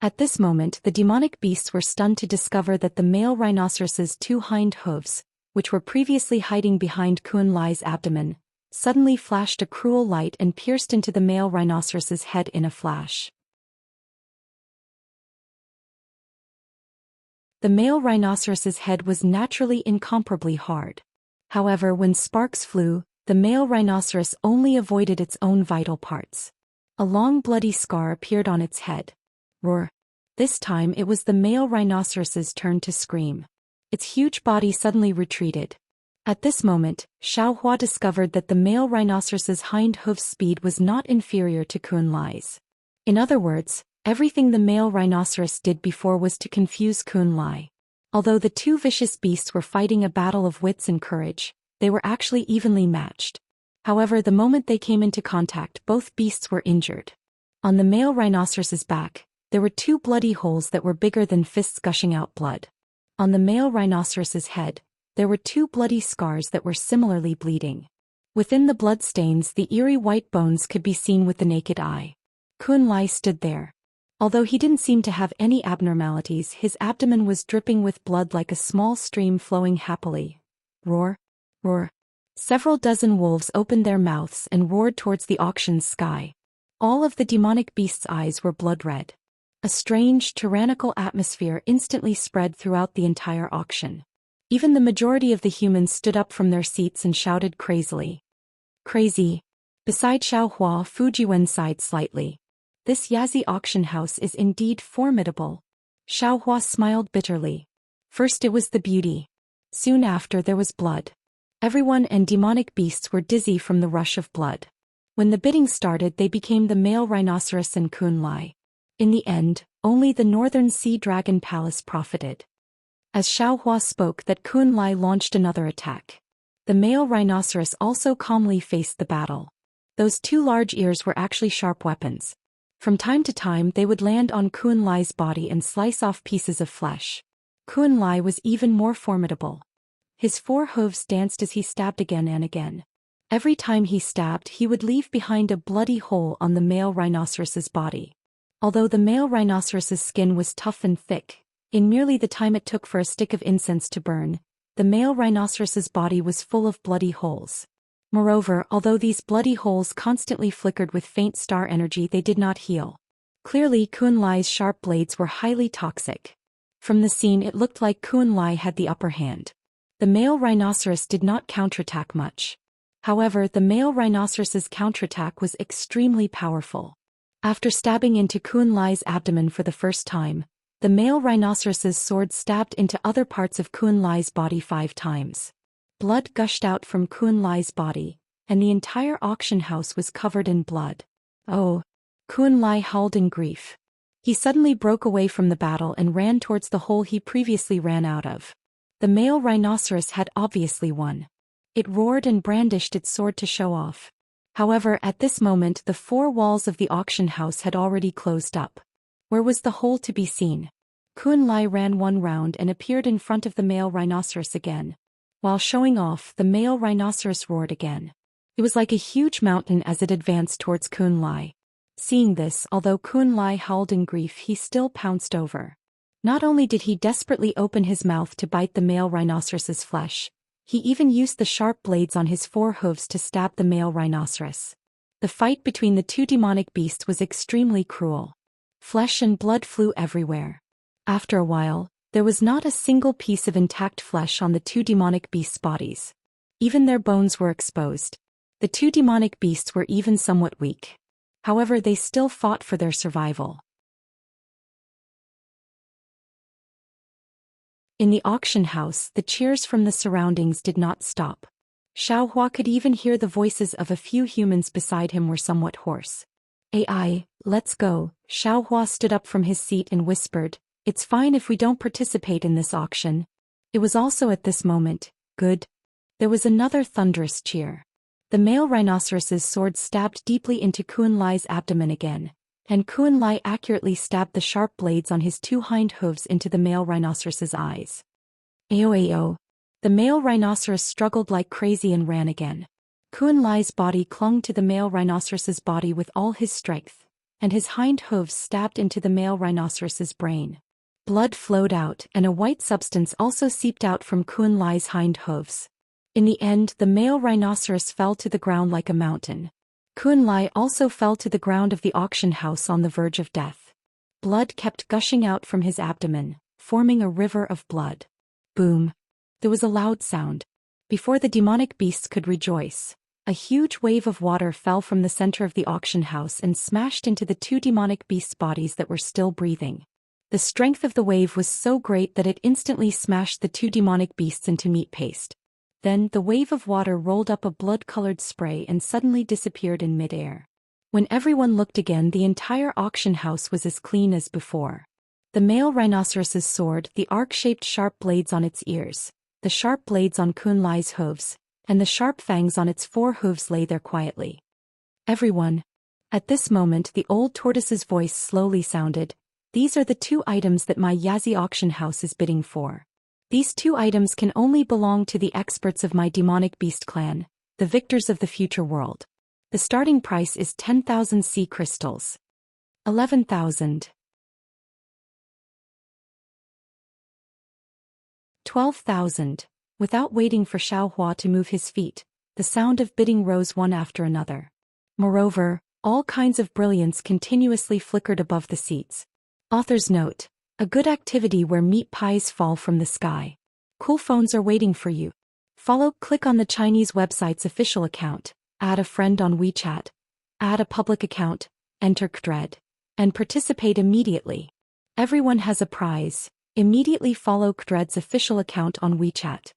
At this moment, the demonic beasts were stunned to discover that the male rhinoceros's 2 hind hooves, which were previously hiding behind Kun Lai's abdomen, suddenly flashed a cruel light and pierced into the male rhinoceros's head in a flash. The male rhinoceros's head was naturally incomparably hard. However, when sparks flew, the male rhinoceros only avoided its own vital parts. A long bloody scar appeared on its head. Roar! This time it was the male rhinoceros's turn to scream. Its huge body suddenly retreated. At this moment, Xiaohua discovered that the male rhinoceros's hind hoof speed was not inferior to Kun Lai's. In other words, everything the male rhinoceros did before was to confuse Kun Lai. Although the two vicious beasts were fighting a battle of wits and courage, they were actually evenly matched. However, the moment they came into contact, both beasts were injured. On the male rhinoceros's back, there were two bloody holes that were bigger than fists gushing out blood. On the male rhinoceros's head, there were two bloody scars that were similarly bleeding. Within the bloodstains, the eerie white bones could be seen with the naked eye. Kun Lai stood there. Although he didn't seem to have any abnormalities, his abdomen was dripping with blood like a small stream flowing happily. Roar! Roar! Several dozen wolves opened their mouths and roared towards the auction's sky. All of the demonic beast's eyes were blood red. A strange, tyrannical atmosphere instantly spread throughout the entire auction. Even the majority of the humans stood up from their seats and shouted crazily. Crazy. Beside Xiaohua, Fujiwen sighed slightly. This Yazi auction house is indeed formidable. Xiaohua smiled bitterly. First it was the beauty. Soon after there was blood. Everyone and demonic beasts were dizzy from the rush of blood. When the bidding started, they became the male rhinoceros and Kun Lai. In the end, only the Northern Sea Dragon Palace profited. As Xiaohua spoke that, Kun Lai launched another attack. The male rhinoceros also calmly faced the battle. Those two large ears were actually sharp weapons. From time to time they would land on Kun Lai's body and slice off pieces of flesh. Kun Lai was even more formidable. His four hooves danced as he stabbed again and again. Every time he stabbed, he would leave behind a bloody hole on the male rhinoceros's body. Although the male rhinoceros's skin was tough and thick, in merely the time it took for a stick of incense to burn, the male rhinoceros's body was full of bloody holes. Moreover, although these bloody holes constantly flickered with faint star energy, they did not heal. Clearly, Kun Lai's sharp blades were highly toxic. From the scene, it looked like Kun Lai had the upper hand. The male rhinoceros did not counterattack much. However, the male rhinoceros's counterattack was extremely powerful. After stabbing into Kun Lai's abdomen for the first time, the male rhinoceros's sword stabbed into other parts of Kun Lai's body 5 times. Blood gushed out from Kun Lai's body, and the entire auction house was covered in blood. Oh! Kun Lai howled in grief. He suddenly broke away from the battle and ran towards the hole he previously ran out of. The male rhinoceros had obviously won. It roared and brandished its sword to show off. However, at this moment the 4 walls of the auction house had already closed up. Where was the hole to be seen? Kun Lai ran 1 round and appeared in front of the male rhinoceros again. While showing off, the male rhinoceros roared again. It was like a huge mountain as it advanced towards Kun Lai. Seeing this, although Kun Lai howled in grief, he still pounced over. Not only did he desperately open his mouth to bite the male rhinoceros's flesh, he even used the sharp blades on his 4 hooves to stab the male rhinoceros. The fight between the 2 demonic beasts was extremely cruel. Flesh and blood flew everywhere. After a while, there was not a single piece of intact flesh on the 2 demonic beasts' bodies. Even their bones were exposed. The 2 demonic beasts were even somewhat weak. However, they still fought for their survival. In the auction house, the cheers from the surroundings did not stop. Xiaohua could even hear the voices of a few humans beside him were somewhat hoarse. "AI, let's go." Xiaohua stood up from his seat and whispered, "It's fine if we don't participate in this auction." It was also at this moment, "Good." There was another thunderous cheer. The male rhinoceros's sword stabbed deeply into Kun Lai's abdomen again, and Kun Lai accurately stabbed the sharp blades on his 2 hind hooves into the male rhinoceros's eyes. Ao. The male rhinoceros struggled like crazy and ran again. Kun Lai's body clung to the male rhinoceros's body with all his strength, and his hind hooves stabbed into the male rhinoceros's brain. Blood flowed out, and a white substance also seeped out from Kun Lai's hind hooves. In the end, the male rhinoceros fell to the ground like a mountain. Kun Lai also fell to the ground of the auction house on the verge of death. Blood kept gushing out from his abdomen, forming a river of blood. Boom! There was a loud sound. Before the demonic beasts could rejoice, a huge wave of water fell from the center of the auction house and smashed into the 2 demonic beasts' bodies that were still breathing. The strength of the wave was so great that it instantly smashed the 2 demonic beasts into meat paste. Then, the wave of water rolled up a blood-colored spray and suddenly disappeared in midair. When everyone looked again, the entire auction house was as clean as before. The male rhinoceros's sword, the arc-shaped sharp blades on its ears, the sharp blades on Kun Lai's hooves, and the sharp fangs on its 4 hooves lay there quietly. Everyone. At this moment the old tortoise's voice slowly sounded, "These are the 2 items that my Yazi auction house is bidding for. These 2 items can only belong to the experts of my demonic beast clan, the victors of the future world. The starting price is 10,000 sea crystals. 11,000. 12,000. Without waiting for Xiaohua to move his feet, the sound of bidding rose one after another. Moreover, all kinds of brilliance continuously flickered above the seats. Author's note: a good activity where meat pies fall from the sky. Cool phones are waiting for you. Click on the Chinese website's official account, add a friend on WeChat, add a public account, enter Kdred, and participate immediately. Everyone has a prize. Immediately follow Kdred's official account on WeChat.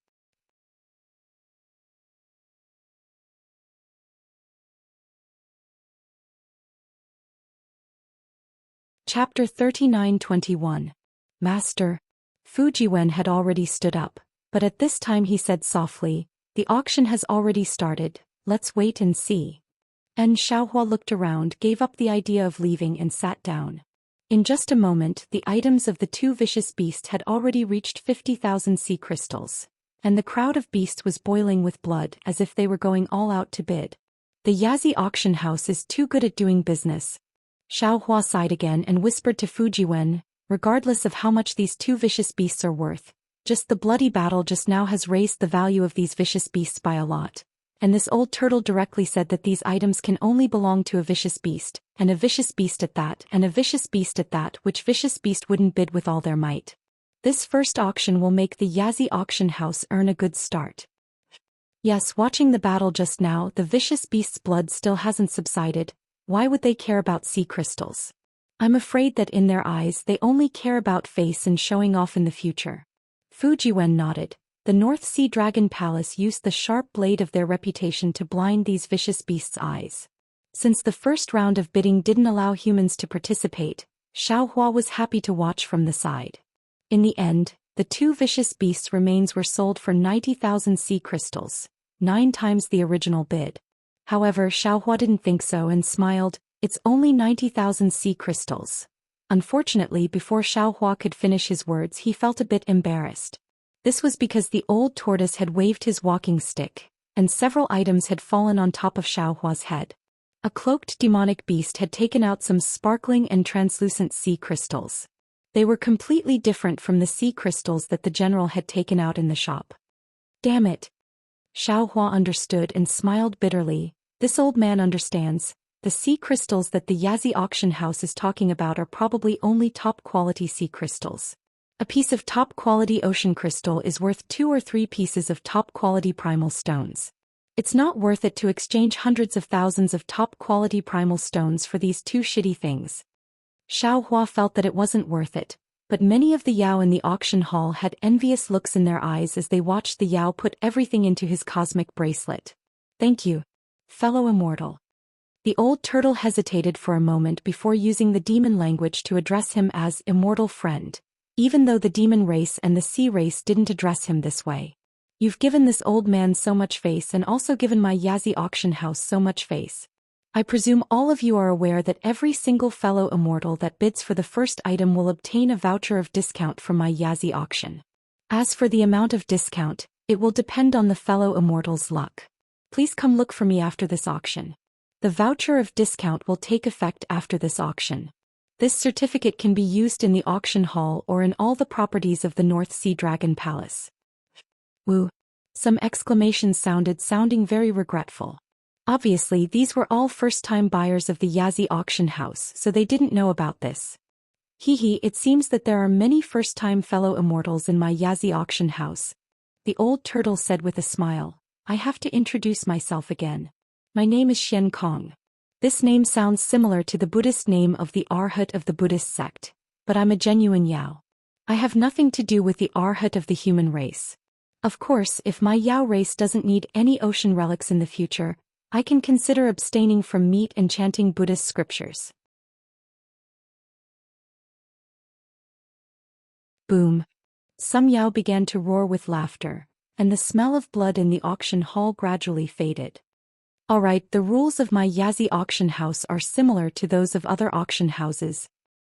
Chapter 39:21. Master. Fujiwen had already stood up, but at this time he said softly, "The auction has already started, let's wait and see." And Xiaohua looked around, gave up the idea of leaving and sat down. In just a moment the items of the 2 vicious beasts had already reached 50,000 sea crystals, and the crowd of beasts was boiling with blood as if they were going all out to bid. The Yazi auction house is too good at doing business. Xiaohua sighed again and whispered to Fujiwen, "Regardless of how much these 2 vicious beasts are worth, just the bloody battle just now has raised the value of these vicious beasts by a lot. And this old turtle directly said that these items can only belong to a vicious beast, and a vicious beast at that, and a vicious beast at that, which vicious beast wouldn't bid with all their might. This first auction will make the Yazi auction house earn a good start." Yes, watching the battle just now, the vicious beast's blood still hasn't subsided. Why would they care about sea crystals? I'm afraid that in their eyes they only care about face and showing off in the future. Fujiwen nodded. The North Sea Dragon Palace used the sharp blade of their reputation to blind these vicious beasts' eyes. Since the first round of bidding didn't allow humans to participate, Xiaohua was happy to watch from the side. In the end, the 2 vicious beasts' remains were sold for 90,000 sea crystals, 9 times the original bid. However, Xiaohua didn't think so and smiled, "It's only 90,000 sea crystals." Unfortunately, before Xiaohua could finish his words he felt a bit embarrassed. This was because the old tortoise had waved his walking stick, and several items had fallen on top of Xiaohua's head. A cloaked demonic beast had taken out some sparkling and translucent sea crystals. They were completely different from the sea crystals that the general had taken out in the shop. Damn it! Xiaohua understood and smiled bitterly. This old man understands. The sea crystals that the Yazi auction house is talking about are probably only top-quality sea crystals. A piece of top-quality ocean crystal is worth 2 or 3 pieces of top-quality primal stones. It's not worth it to exchange hundreds of thousands of top-quality primal stones for these 2 shitty things. Xiaohua felt that it wasn't worth it, but many of the Yao in the auction hall had envious looks in their eyes as they watched the Yao put everything into his cosmic bracelet. "Thank you, fellow immortal." The old turtle hesitated for a moment before using the demon language to address him as immortal friend, even though the demon race and the sea race didn't address him this way. "You've given this old man so much face and also given my Yazi auction house so much face. I presume all of you are aware that every single fellow immortal that bids for the first item will obtain a voucher of discount from my Yazi auction. As for the amount of discount, it will depend on the fellow immortal's luck. Please come look for me after this auction. The voucher of discount will take effect after this auction. This certificate can be used in the auction hall or in all the properties of the North Sea Dragon Palace." Woo! Some exclamations sounding very regretful. Obviously these were all first-time buyers of the Yazi auction house, so they didn't know about this. "Hee, it seems that there are many first-time fellow immortals in my Yazi auction house," the old turtle said with a smile. "I have to introduce myself again. My name is Xian Kong. This name sounds similar to the Buddhist name of the Arhat of the Buddhist sect, but I'm a genuine Yao. I have nothing to do with the Arhat of the human race. Of course, if my Yao race doesn't need any ocean relics in the future, I can consider abstaining from meat and chanting Buddhist scriptures." Boom. Some Yao began to roar with laughter, and the smell of blood in the auction hall gradually faded. Alright, the rules of my Yazi auction house are similar to those of other auction houses.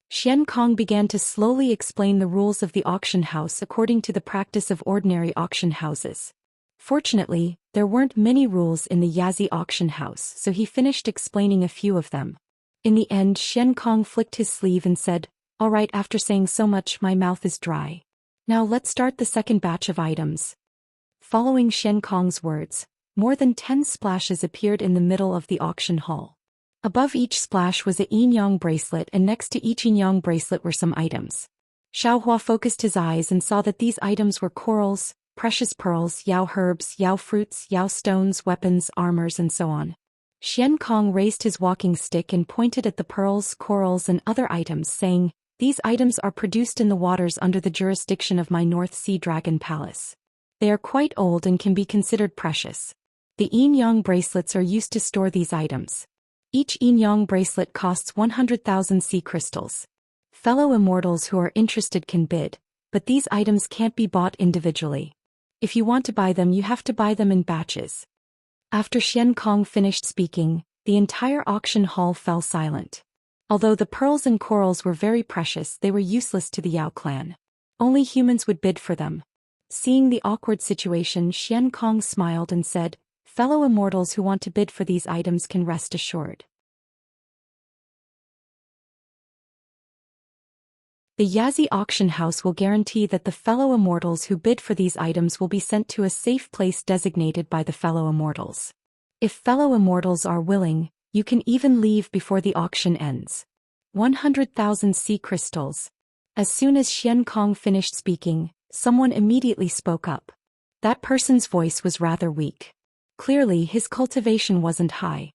Xian Kong began to slowly explain the rules of the auction house according to the practice of ordinary auction houses. Fortunately, there weren't many rules in the Yazi auction house, so he finished explaining a few of them. In the end, Xian Kong flicked his sleeve and said, "Alright, after saying so much, my mouth is dry. Now let's start the second batch of items." Following Xian Kong's words, more than 10 splashes appeared in the middle of the auction hall. Above each splash was a yin-yang bracelet, and next to each yin-yang bracelet were some items. Xiaohua focused his eyes and saw that these items were corals, precious pearls, yao herbs, yao fruits, yao stones, weapons, armors, and so on. Xian Kong raised his walking stick and pointed at the pearls, corals, and other items, saying, "These items are produced in the waters under the jurisdiction of my North Sea Dragon Palace. They are quite old and can be considered precious. The yin-yang bracelets are used to store these items. Each yin-yang bracelet costs 100,000 sea crystals. Fellow immortals who are interested can bid, but these items can't be bought individually. If you want to buy them, you have to buy them in batches." After Xian Kong finished speaking, the entire auction hall fell silent. Although the pearls and corals were very precious, they were useless to the Yao clan. Only humans would bid for them. Seeing the awkward situation, Xian Kong smiled and said, "Fellow immortals who want to bid for these items can rest assured. The Yazi auction house will guarantee that the fellow immortals who bid for these items will be sent to a safe place designated by the fellow immortals. If fellow immortals are willing, you can even leave before the auction ends. 100,000 sea crystals." As soon as Xian Kong finished speaking, someone immediately spoke up. That person's voice was rather weak. Clearly, his cultivation wasn't high.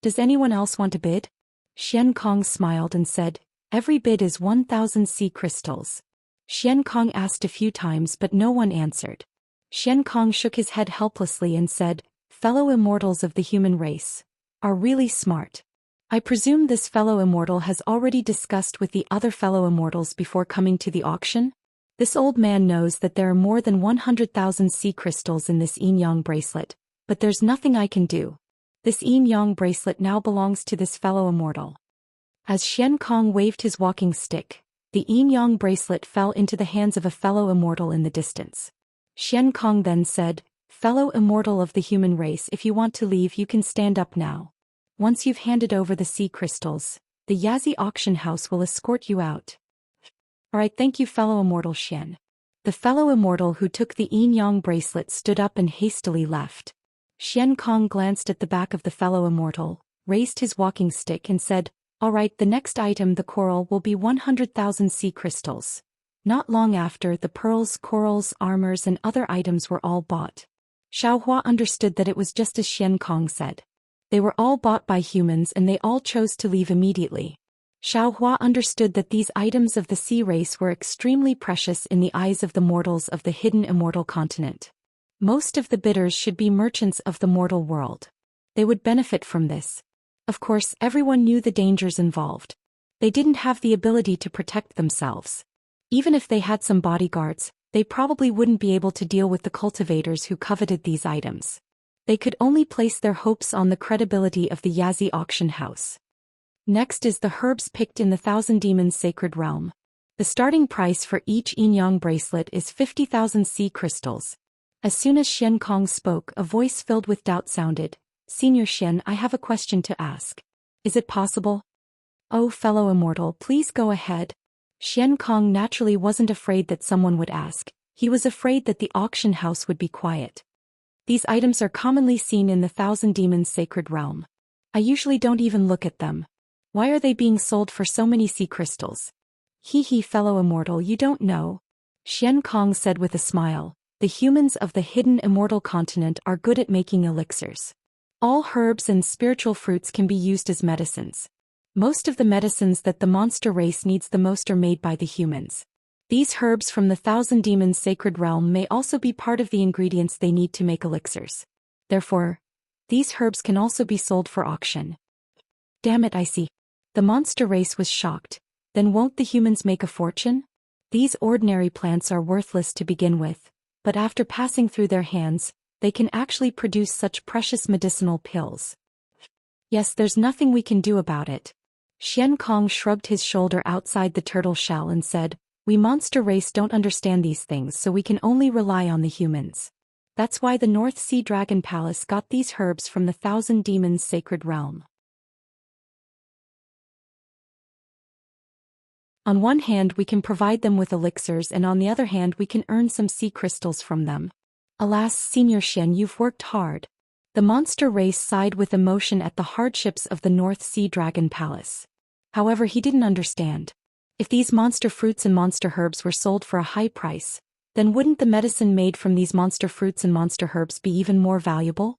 "Does anyone else want to bid?" Xian Kong smiled and said, "Every bid is 1,000 sea crystals." Xian Kong asked a few times, but no one answered. Xian Kong shook his head helplessly and said, "Fellow immortals of the human race are really smart. I presume this fellow immortal has already discussed with the other fellow immortals before coming to the auction? This old man knows that there are more than 100,000 sea crystals in this yin-yang bracelet, but there's nothing I can do. This yin-yang bracelet now belongs to this fellow immortal." As Xian Kong waved his walking stick, the yin-yang bracelet fell into the hands of a fellow immortal in the distance. Xian Kong then said, "Fellow immortal of the human race, if you want to leave, you can stand up now. Once you've handed over the sea crystals, the Yazi auction house will escort you out." "Alright, thank you, fellow immortal Xian." The fellow immortal who took the yin-yang bracelet stood up and hastily left. Xian Kong glanced at the back of the fellow immortal, raised his walking stick and said, "Alright, the next item, the coral, will be 100,000 sea crystals." Not long after, the pearls, corals, armors, and other items were all bought. Xiaohua understood that it was just as Xian Kong said. They were all bought by humans and they all chose to leave immediately. Xiaohua understood that these items of the sea race were extremely precious in the eyes of the mortals of the hidden immortal continent. Most of the bidders should be merchants of the mortal world. They would benefit from this. Of course, everyone knew the dangers involved. They didn't have the ability to protect themselves. Even if they had some bodyguards, they probably wouldn't be able to deal with the cultivators who coveted these items. They could only place their hopes on the credibility of the Yazi auction house. Next is the herbs picked in the Thousand Demons Sacred Realm. The starting price for each yin-yang bracelet is 50,000 sea crystals. As soon as Xian Kong spoke, a voice filled with doubt sounded. "Senior Xian, I have a question to ask. Is it possible?" "Oh, fellow immortal, please go ahead." Xian Kong naturally wasn't afraid that someone would ask. He was afraid that the auction house would be quiet. "These items are commonly seen in the Thousand Demons Sacred Realm. I usually don't even look at them. Why are they being sold for so many sea crystals?" "Hee, fellow immortal, you don't know." Xian Kong said with a smile, "The humans of the hidden immortal continent are good at making elixirs. All herbs and spiritual fruits can be used as medicines. Most of the medicines that the monster race needs the most are made by the humans. These herbs from the Thousand Demons Sacred Realm may also be part of the ingredients they need to make elixirs. Therefore, these herbs can also be sold for auction." "Damn it, I see." The monster race was shocked. "Then won't the humans make a fortune?" These ordinary plants are worthless to begin with, but after passing through their hands, they can actually produce such precious medicinal pills. Yes, there's nothing we can do about it. Xian Kong shrugged his shoulder outside the turtle shell and said, "We monster race don't understand these things, so we can only rely on the humans. That's why the North Sea Dragon Palace got these herbs from the Thousand Demons' sacred realm." On one hand we can provide them with elixirs and on the other hand we can earn some sea crystals from them. Alas, Senior Xian, you've worked hard. The monster race sighed with emotion at the hardships of the North Sea Dragon Palace. However, he didn't understand. If these monster fruits and monster herbs were sold for a high price, then wouldn't the medicine made from these monster fruits and monster herbs be even more valuable?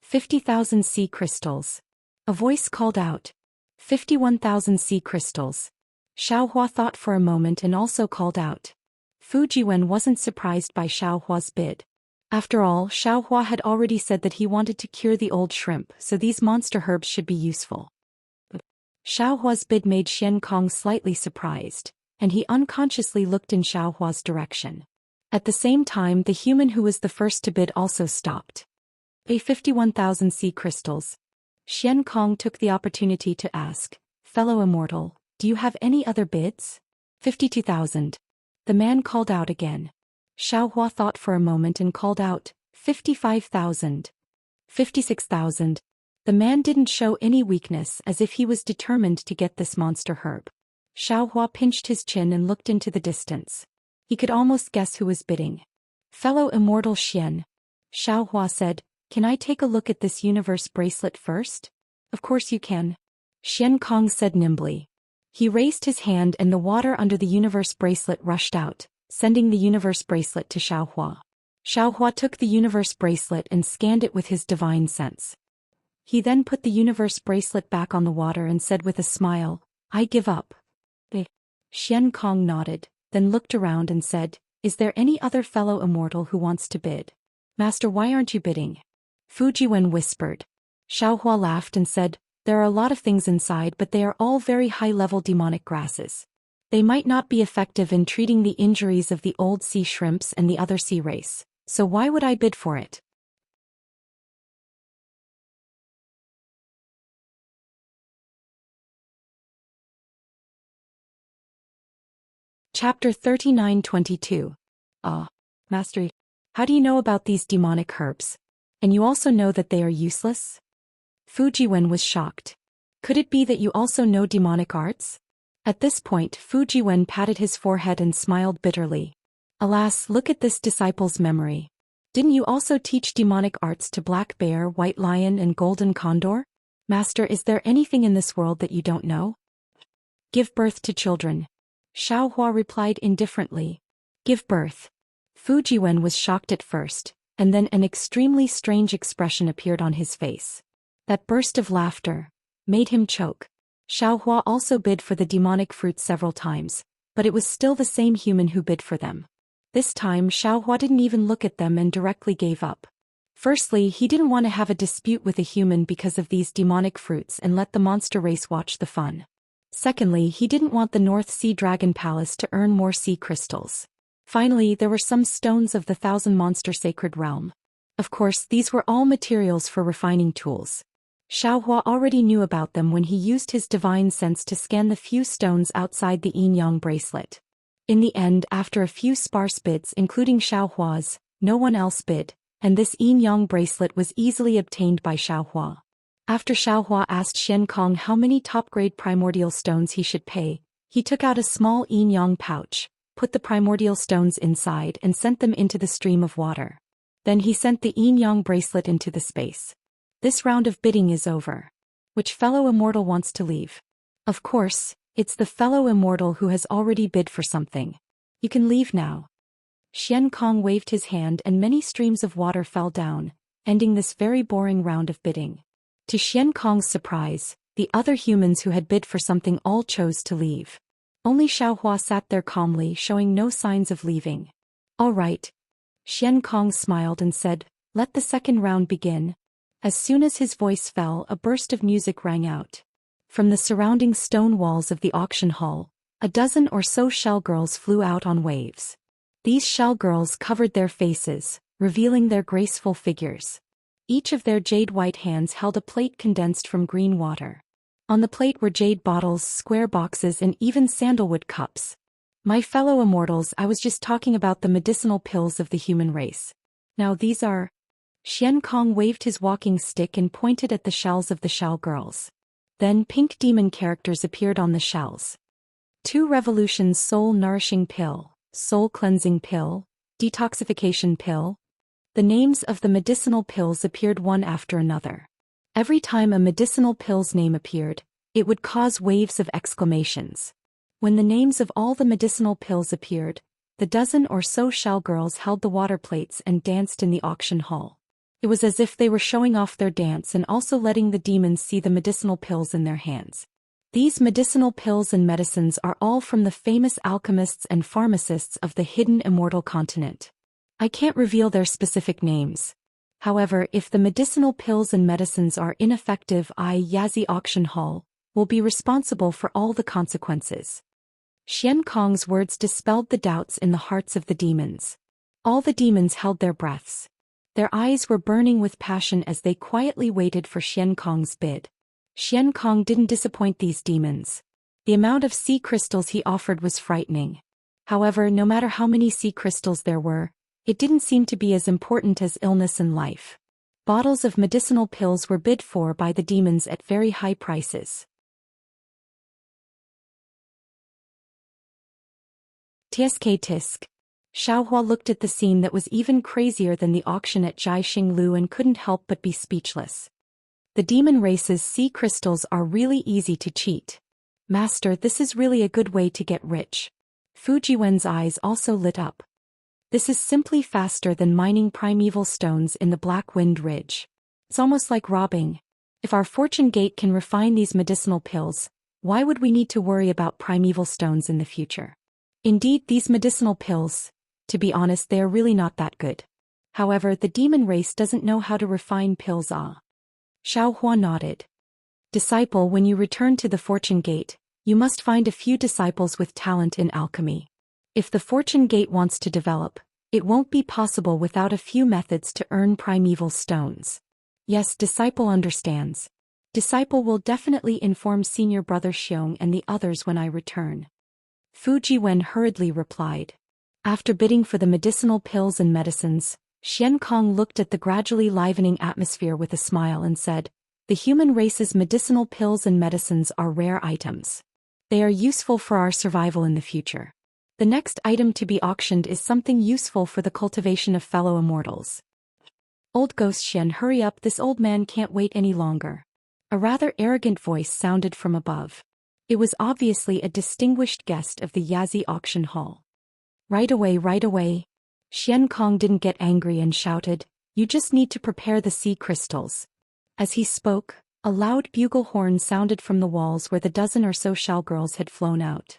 50,000 sea crystals. A voice called out. 51,000 sea crystals. Xiaohua thought for a moment and also called out. Fujiwen wasn't surprised by Xiaohua's bid. After all, Xiaohua had already said that he wanted to cure the old shrimp, so these monster herbs should be useful. But Xiaohua's bid made Xian Kong slightly surprised, and he unconsciously looked in Xiaohua's direction. At the same time, the human who was the first to bid also stopped. 51,000 sea crystals. Xian Kong took the opportunity to ask, "Fellow immortal, do you have any other bids?" 52,000. The man called out again. Xiaohua thought for a moment and called out, 55,000. 56,000. The man didn't show any weakness, as if he was determined to get this monster herb. Xiaohua pinched his chin and looked into the distance. He could almost guess who was bidding. "Fellow immortal Xian," Xiaohua said, "can I take a look at this universe bracelet first?" "Of course you can," Xian Kong said nimbly. He raised his hand and the water under the universe bracelet rushed out, sending the universe bracelet to Xiaohua. Xiaohua took the universe bracelet and scanned it with his divine sense. He then put the universe bracelet back on the water and said with a smile, "I give up." Xian Kong nodded, then looked around and said, "Is there any other fellow immortal who wants to bid?" "Master, why aren't you bidding?" Fujiwen whispered. Xiaohua laughed and said, "There are a lot of things inside, but they are all very high-level demonic grasses. They might not be effective in treating the injuries of the old sea shrimps and the other sea race, so why would I bid for it?" Chapter 39-22. Master, how do you know about these demonic herbs? And you also know that they are useless? Fujiwen was shocked. Could it be that you also know demonic arts? At this point, Fujiwen patted his forehead and smiled bitterly. Alas, look at this disciple's memory. Didn't you also teach demonic arts to Black Bear, White Lion, and Golden Condor? Master, is there anything in this world that you don't know? Give birth to children. Xiaohua replied indifferently. Give birth. Fujiwen was shocked at first, and then an extremely strange expression appeared on his face. That burst of laughter made him choke. Xiaohua also bid for the demonic fruits several times, but it was still the same human who bid for them. This time Xiaohua didn't even look at them and directly gave up. Firstly, he didn't want to have a dispute with a human because of these demonic fruits and let the monster race watch the fun. Secondly, he didn't want the North Sea Dragon Palace to earn more sea crystals. Finally, there were some stones of the Thousand Monster Sacred Realm. Of course, these were all materials for refining tools. Xiaohua already knew about them when he used his divine sense to scan the few stones outside the yin-yang bracelet. In the end, after a few sparse bids including Xiaohua's, no one else bid, and this yin-yang bracelet was easily obtained by Xiaohua. After Xiaohua asked Xian Kong how many top-grade primordial stones he should pay, he took out a small yin-yang pouch, put the primordial stones inside and sent them into the stream of water. Then he sent the yin-yang bracelet into the space. This round of bidding is over. Which fellow immortal wants to leave? Of course, it's the fellow immortal who has already bid for something. You can leave now. Xian Kong waved his hand and many streams of water fell down, ending this very boring round of bidding. To Xian Kong's surprise, the other humans who had bid for something all chose to leave. Only Xiaohua sat there calmly, showing no signs of leaving. All right. Xian Kong smiled and said, "Let the second round begin." As soon as his voice fell, a burst of music rang out. From the surrounding stone walls of the auction hall, A dozen or so shell girls flew out on waves. These shell girls covered their faces, revealing their graceful figures. Each of their jade-white hands held a plate condensed from green water. On the plate were jade bottles, square boxes, and even sandalwood cups. My fellow immortals, I was just talking about the medicinal pills of the human race. Now these are... Xian Kong waved his walking stick and pointed at the shells of the shell girls. Then pink demon characters appeared on the shells. 2 Revolutions Soul Nourishing Pill, Soul Cleansing Pill, Detoxification Pill. The names of the medicinal pills appeared one after another. Every time a medicinal pill's name appeared, it would cause waves of exclamations. When the names of all the medicinal pills appeared, the dozen or so shell girls held the water plates and danced in the auction hall. It was as if they were showing off their dance and also letting the demons see the medicinal pills in their hands. These medicinal pills and medicines are all from the famous alchemists and pharmacists of the hidden immortal continent. I can't reveal their specific names. However, if the medicinal pills and medicines are ineffective, Yazi Auction Hall will be responsible for all the consequences. Xian Kong's words dispelled the doubts in the hearts of the demons. All the demons held their breaths. Their eyes were burning with passion as they quietly waited for Xian Kong's bid. Xian Kong didn't disappoint these demons. The amount of sea crystals he offered was frightening. However, no matter how many sea crystals there were, it didn't seem to be as important as illness and life. Bottles of medicinal pills were bid for by the demons at very high prices. Tisk. Xiaohua looked at the scene that was even crazier than the auction at Jiaxing Lu and couldn't help but be speechless. The demon race's sea crystals are really easy to cheat. Master, this is really a good way to get rich. Fujiwen's eyes also lit up. This is simply faster than mining primeval stones in the Black Wind Ridge. It's almost like robbing. If our fortune gate can refine these medicinal pills, why would we need to worry about primeval stones in the future? Indeed, these medicinal pills, to be honest, they are really not that good. However, the demon race doesn't know how to refine pills. Xiaohua nodded. Disciple, when you return to the fortune gate, you must find a few disciples with talent in alchemy. If the fortune gate wants to develop, it won't be possible without a few methods to earn primeval stones. Yes, Disciple understands. Disciple will definitely inform Senior Brother Xiong and the others when I return. Fujiwen hurriedly replied. After bidding for the medicinal pills and medicines, Xian Kong looked at the gradually livening atmosphere with a smile and said, the human race's medicinal pills and medicines are rare items. They are useful for our survival in the future. The next item to be auctioned is something useful for the cultivation of fellow immortals. Old Ghost Xian, hurry up, this old man can't wait any longer. A rather arrogant voice sounded from above. It was obviously a distinguished guest of the Yazi Auction Hall. Right away. Xian Kong didn't get angry and shouted, you just need to prepare the sea crystals. As he spoke, a loud bugle horn sounded from the walls where the dozen or so shell girls had flown out.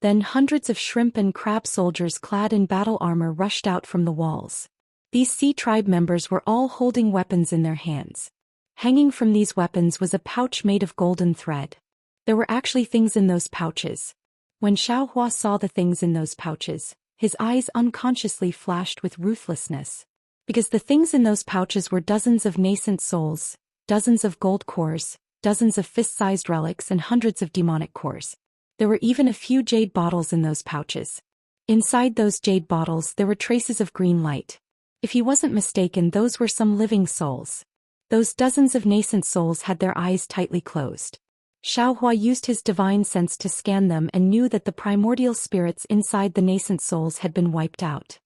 Then hundreds of shrimp and crab soldiers clad in battle armor rushed out from the walls. These sea tribe members were all holding weapons in their hands. Hanging from these weapons was a pouch made of golden thread. There were actually things in those pouches. When Xiaohua saw the things in those pouches, his eyes unconsciously flashed with ruthlessness. Because the things in those pouches were dozens of nascent souls, dozens of gold cores, dozens of fist-sized relics, and hundreds of demonic cores. There were even a few jade bottles in those pouches. Inside those jade bottles there were traces of green light. If he wasn't mistaken, those were some living souls. Those dozens of nascent souls had their eyes tightly closed. Xiaohua used his divine sense to scan them and knew that the primordial spirits inside the nascent souls had been wiped out.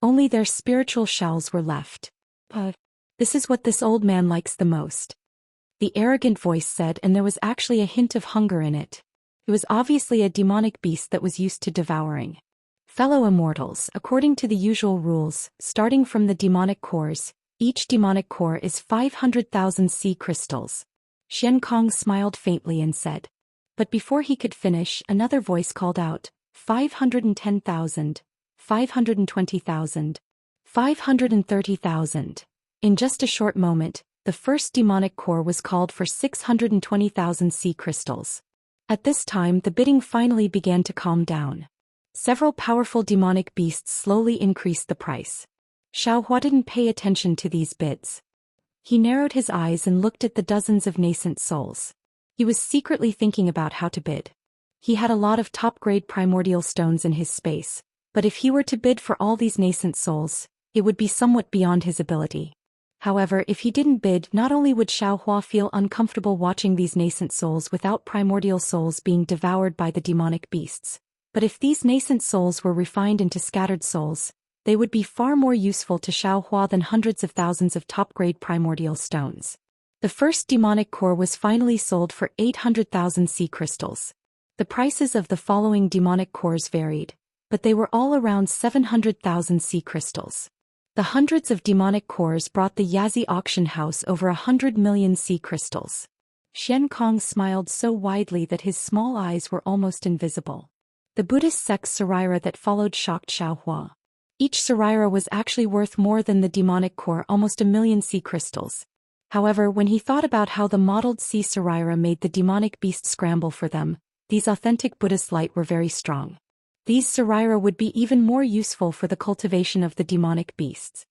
Only their spiritual shells were left. This is what this old man likes the most. The arrogant voice said, and there was actually a hint of hunger in it. It was obviously a demonic beast that was used to devouring. Fellow immortals, according to the usual rules, starting from the demonic cores, each demonic core is 500,000 sea crystals. Xian Kong smiled faintly and said. But before he could finish, another voice called out, 510,000, 520,000, 530,000. In just a short moment, The first demonic core was called for 620,000 sea crystals. At this time the bidding finally began to calm down. Several powerful demonic beasts slowly increased the price. Xiaohua didn't pay attention to these bids. He narrowed his eyes and looked at the dozens of nascent souls. He was secretly thinking about how to bid. He had a lot of top-grade primordial stones in his space, but if he were to bid for all these nascent souls, it would be somewhat beyond his ability. However, if he didn't bid, not only would Xiaohua feel uncomfortable watching these nascent souls without primordial souls being devoured by the demonic beasts, but if these nascent souls were refined into scattered souls, they would be far more useful to Xiaohua than hundreds of thousands of top-grade primordial stones. The first demonic core was finally sold for 800,000 sea crystals. The prices of the following demonic cores varied, but they were all around 700,000 sea crystals. The hundreds of demonic cores brought the Yazi auction house over 100 million sea crystals. Xian Kong smiled so widely that his small eyes were almost invisible. The Buddhist sect Saraira that followed shocked Xiaohua. Each Saraira was actually worth more than the demonic core, almost 1 million sea crystals. However, when he thought about how the modeled sea Saraira made the demonic beast scramble for them, these authentic Buddhist light were very strong. These Saraira would be even more useful for the cultivation of the demonic beasts.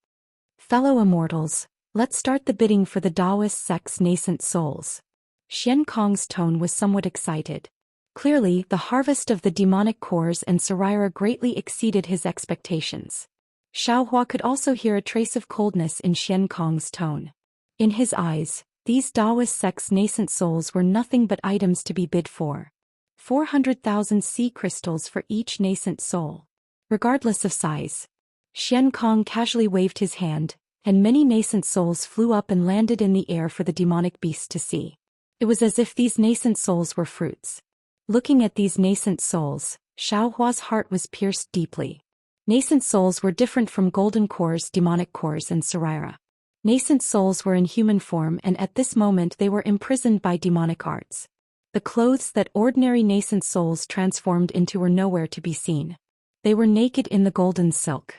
Fellow immortals, let's start the bidding for the Taoist sect's nascent souls. Xian Kong's tone was somewhat excited. Clearly, the harvest of the demonic cores and Saraira greatly exceeded his expectations. Xiaohua could also hear a trace of coldness in Xian Kong's tone. In his eyes, these Taoist sect's nascent souls were nothing but items to be bid for. 400,000 sea crystals for each nascent soul. Regardless of size. Xian Kong casually waved his hand, and many nascent souls flew up and landed in the air for the demonic beast to see. It was as if these nascent souls were fruits. Looking at these nascent souls, Xiaohua's heart was pierced deeply. Nascent souls were different from golden cores, demonic cores, and Saraira. Nascent souls were in human form, and at this moment they were imprisoned by demonic arts. The clothes that ordinary nascent souls transformed into were nowhere to be seen. They were naked in the golden silk.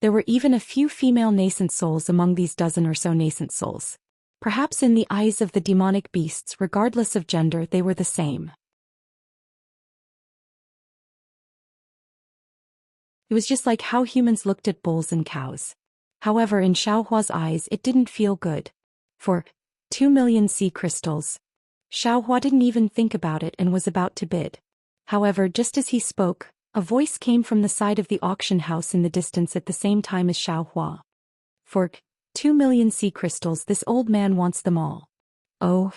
There were even a few female nascent souls among these dozen or so nascent souls. Perhaps in the eyes of the demonic beasts, regardless of gender, they were the same. It was just like how humans looked at bulls and cows. However, in Xiaohua's eyes it didn't feel good. For 2 million sea crystals. Xiaohua didn't even think about it and was about to bid. However, just as he spoke, a voice came from the side of the auction house in the distance at the same time as Xiaohua. For 2 million sea crystals, this old man wants them all. Oh!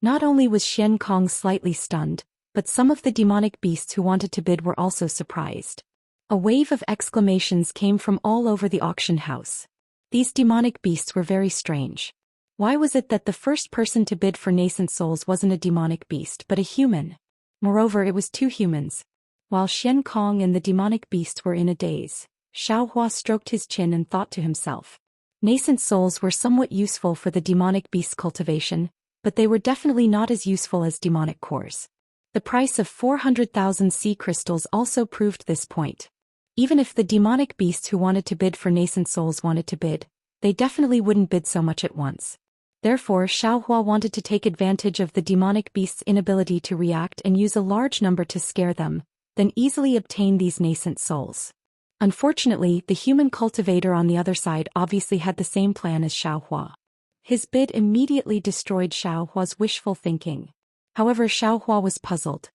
Not only was Xian Kong slightly stunned, but some of the demonic beasts who wanted to bid were also surprised. A wave of exclamations came from all over the auction house. These demonic beasts were very strange. Why was it that the first person to bid for nascent souls wasn't a demonic beast but a human? Moreover, it was two humans. While Xian Kong and the demonic beast were in a daze, Xiaohua stroked his chin and thought to himself. Nascent souls were somewhat useful for the demonic beast cultivation, but they were definitely not as useful as demonic cores. The price of 400,000 sea crystals also proved this point. Even if the demonic beasts who wanted to bid for nascent souls wanted to bid, they definitely wouldn't bid so much at once. Therefore, Xiaohua wanted to take advantage of the demonic beasts' inability to react and use a large number to scare them, then easily obtain these nascent souls. Unfortunately, the human cultivator on the other side obviously had the same plan as Xiaohua. His bid immediately destroyed Xiaohua's wishful thinking. However, Xiaohua was puzzled.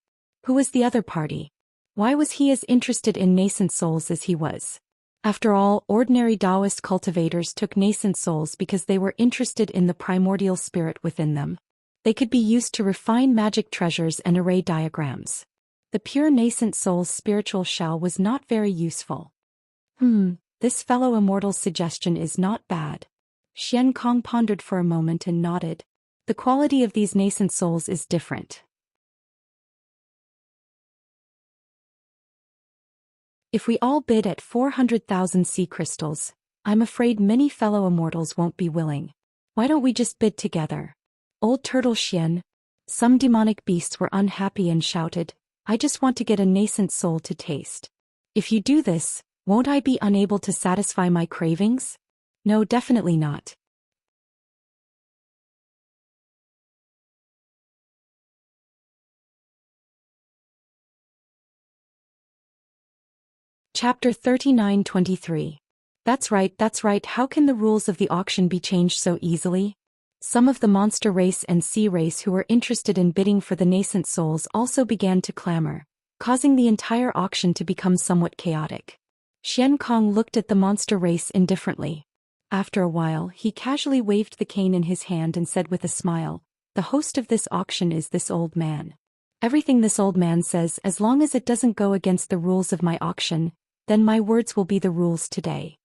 Who was the other party? Why was he as interested in nascent souls as he was? After all, ordinary Taoist cultivators took nascent souls because they were interested in the primordial spirit within them. They could be used to refine magic treasures and array diagrams. The pure nascent soul's spiritual shell was not very useful. This fellow immortal's suggestion is not bad. Xian Kong pondered for a moment and nodded. The quality of these nascent souls is different. If we all bid at 400,000 sea crystals, I'm afraid many fellow immortals won't be willing. Why don't we just bid together? Old Turtle Xian. Some demonic beasts were unhappy and shouted, I just want to get a nascent soul to taste. If you do this, won't I be unable to satisfy my cravings? No, definitely not. Chapter 39-23. That's right, how can the rules of the auction be changed so easily? Some of the monster race and sea race who were interested in bidding for the nascent souls also began to clamor, causing the entire auction to become somewhat chaotic. Xian Kong looked at the monster race indifferently. After a while, he casually waved the cane in his hand and said with a smile, "The host of this auction is this old man. Everything this old man says, as long as it doesn't go against the rules of my auction, then my words will be the rules today."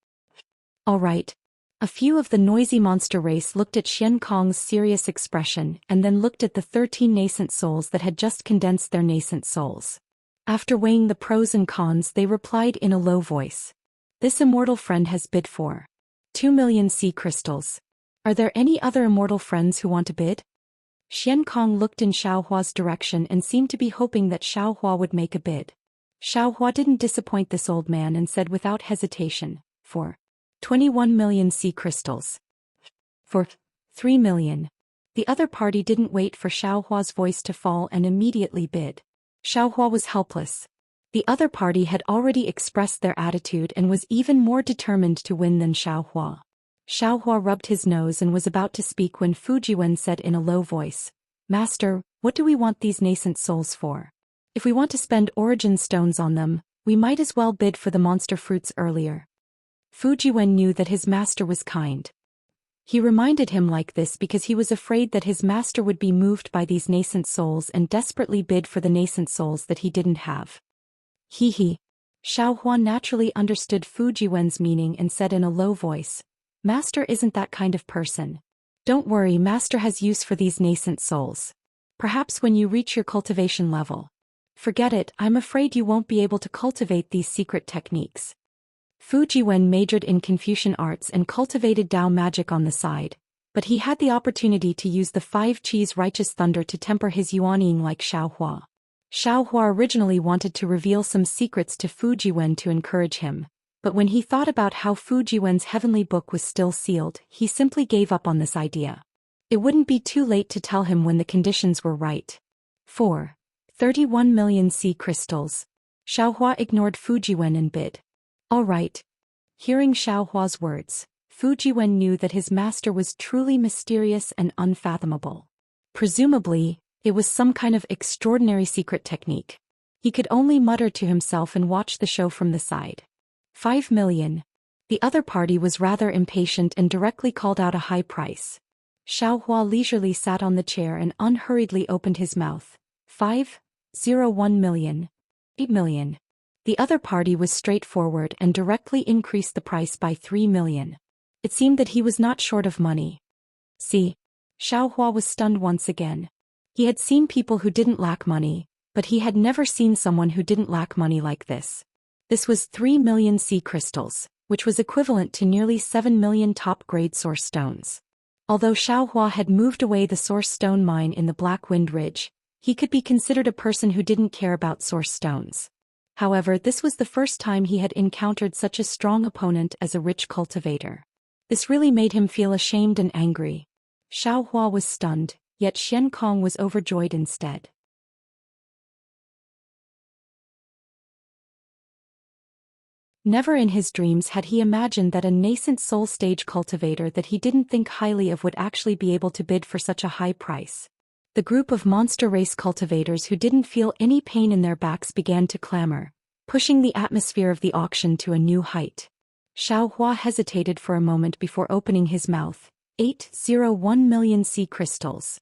All right. A few of the noisy monster race looked at Xian Kong's serious expression and then looked at the 13 nascent souls that had just condensed their nascent souls. After weighing the pros and cons, they replied in a low voice. "This immortal friend has bid for 2 million sea crystals. Are there any other immortal friends who want to bid?" Xian Kong looked in Xiaohua's direction and seemed to be hoping that Xiaohua would make a bid. Xiaohua didn't disappoint this old man and said without hesitation, "For 21 million sea crystals. For 3 million. The other party didn't wait for Xiaohua's voice to fall and immediately bid. Xiaohua was helpless. The other party had already expressed their attitude and was even more determined to win than Xiaohua. Xiaohua rubbed his nose and was about to speak when Fujiwen said in a low voice, "Master, what do we want these nascent souls for? If we want to spend origin stones on them, we might as well bid for the monster fruits earlier." Fujiwen knew that his master was kind. He reminded him like this because he was afraid that his master would be moved by these nascent souls and desperately bid for the nascent souls that he didn't have. He. Xiaohua naturally understood Fujiwen's meaning and said in a low voice, "Master isn't that kind of person. Don't worry, Master has use for these nascent souls. Perhaps when you reach your cultivation level. Forget it, I'm afraid you won't be able to cultivate these secret techniques." Fujiwen majored in Confucian arts and cultivated Dao magic on the side, but he had the opportunity to use the 5 Qis righteous thunder to temper his yuanying like Xiaohua. Xiaohua originally wanted to reveal some secrets to Fujiwen to encourage him, but when he thought about how Fujiwen's heavenly book was still sealed, he simply gave up on this idea. It wouldn't be too late to tell him when the conditions were right. 4. 31 million sea crystals. Xiaohua ignored Fujiwen and bid. All right. Hearing Xiaohua's words, Fujiwen knew that his master was truly mysterious and unfathomable. Presumably, it was some kind of extraordinary secret technique. He could only mutter to himself and watch the show from the side. 5 million. The other party was rather impatient and directly called out a high price. Xiaohua leisurely sat on the chair and unhurriedly opened his mouth. 501 million. 8 million. The other party was straightforward and directly increased the price by 3 million. It seemed that he was not short of money. See? Xiaohua was stunned once again. He had seen people who didn't lack money, but he had never seen someone who didn't lack money like this. This was 3 million sea crystals, which was equivalent to nearly 7 million top-grade source stones. Although Xiaohua had moved away the source stone mine in the Black Wind Ridge, he could be considered a person who didn't care about source stones. However, this was the first time he had encountered such a strong opponent as a rich cultivator. This really made him feel ashamed and angry. Xiaohua was stunned, yet Xian Kong was overjoyed instead. Never in his dreams had he imagined that a nascent soul stage cultivator that he didn't think highly of would actually be able to bid for such a high price. The group of monster race cultivators who didn't feel any pain in their backs began to clamor, pushing the atmosphere of the auction to a new height. Xiaohua hesitated for a moment before opening his mouth. 801 million sea crystals.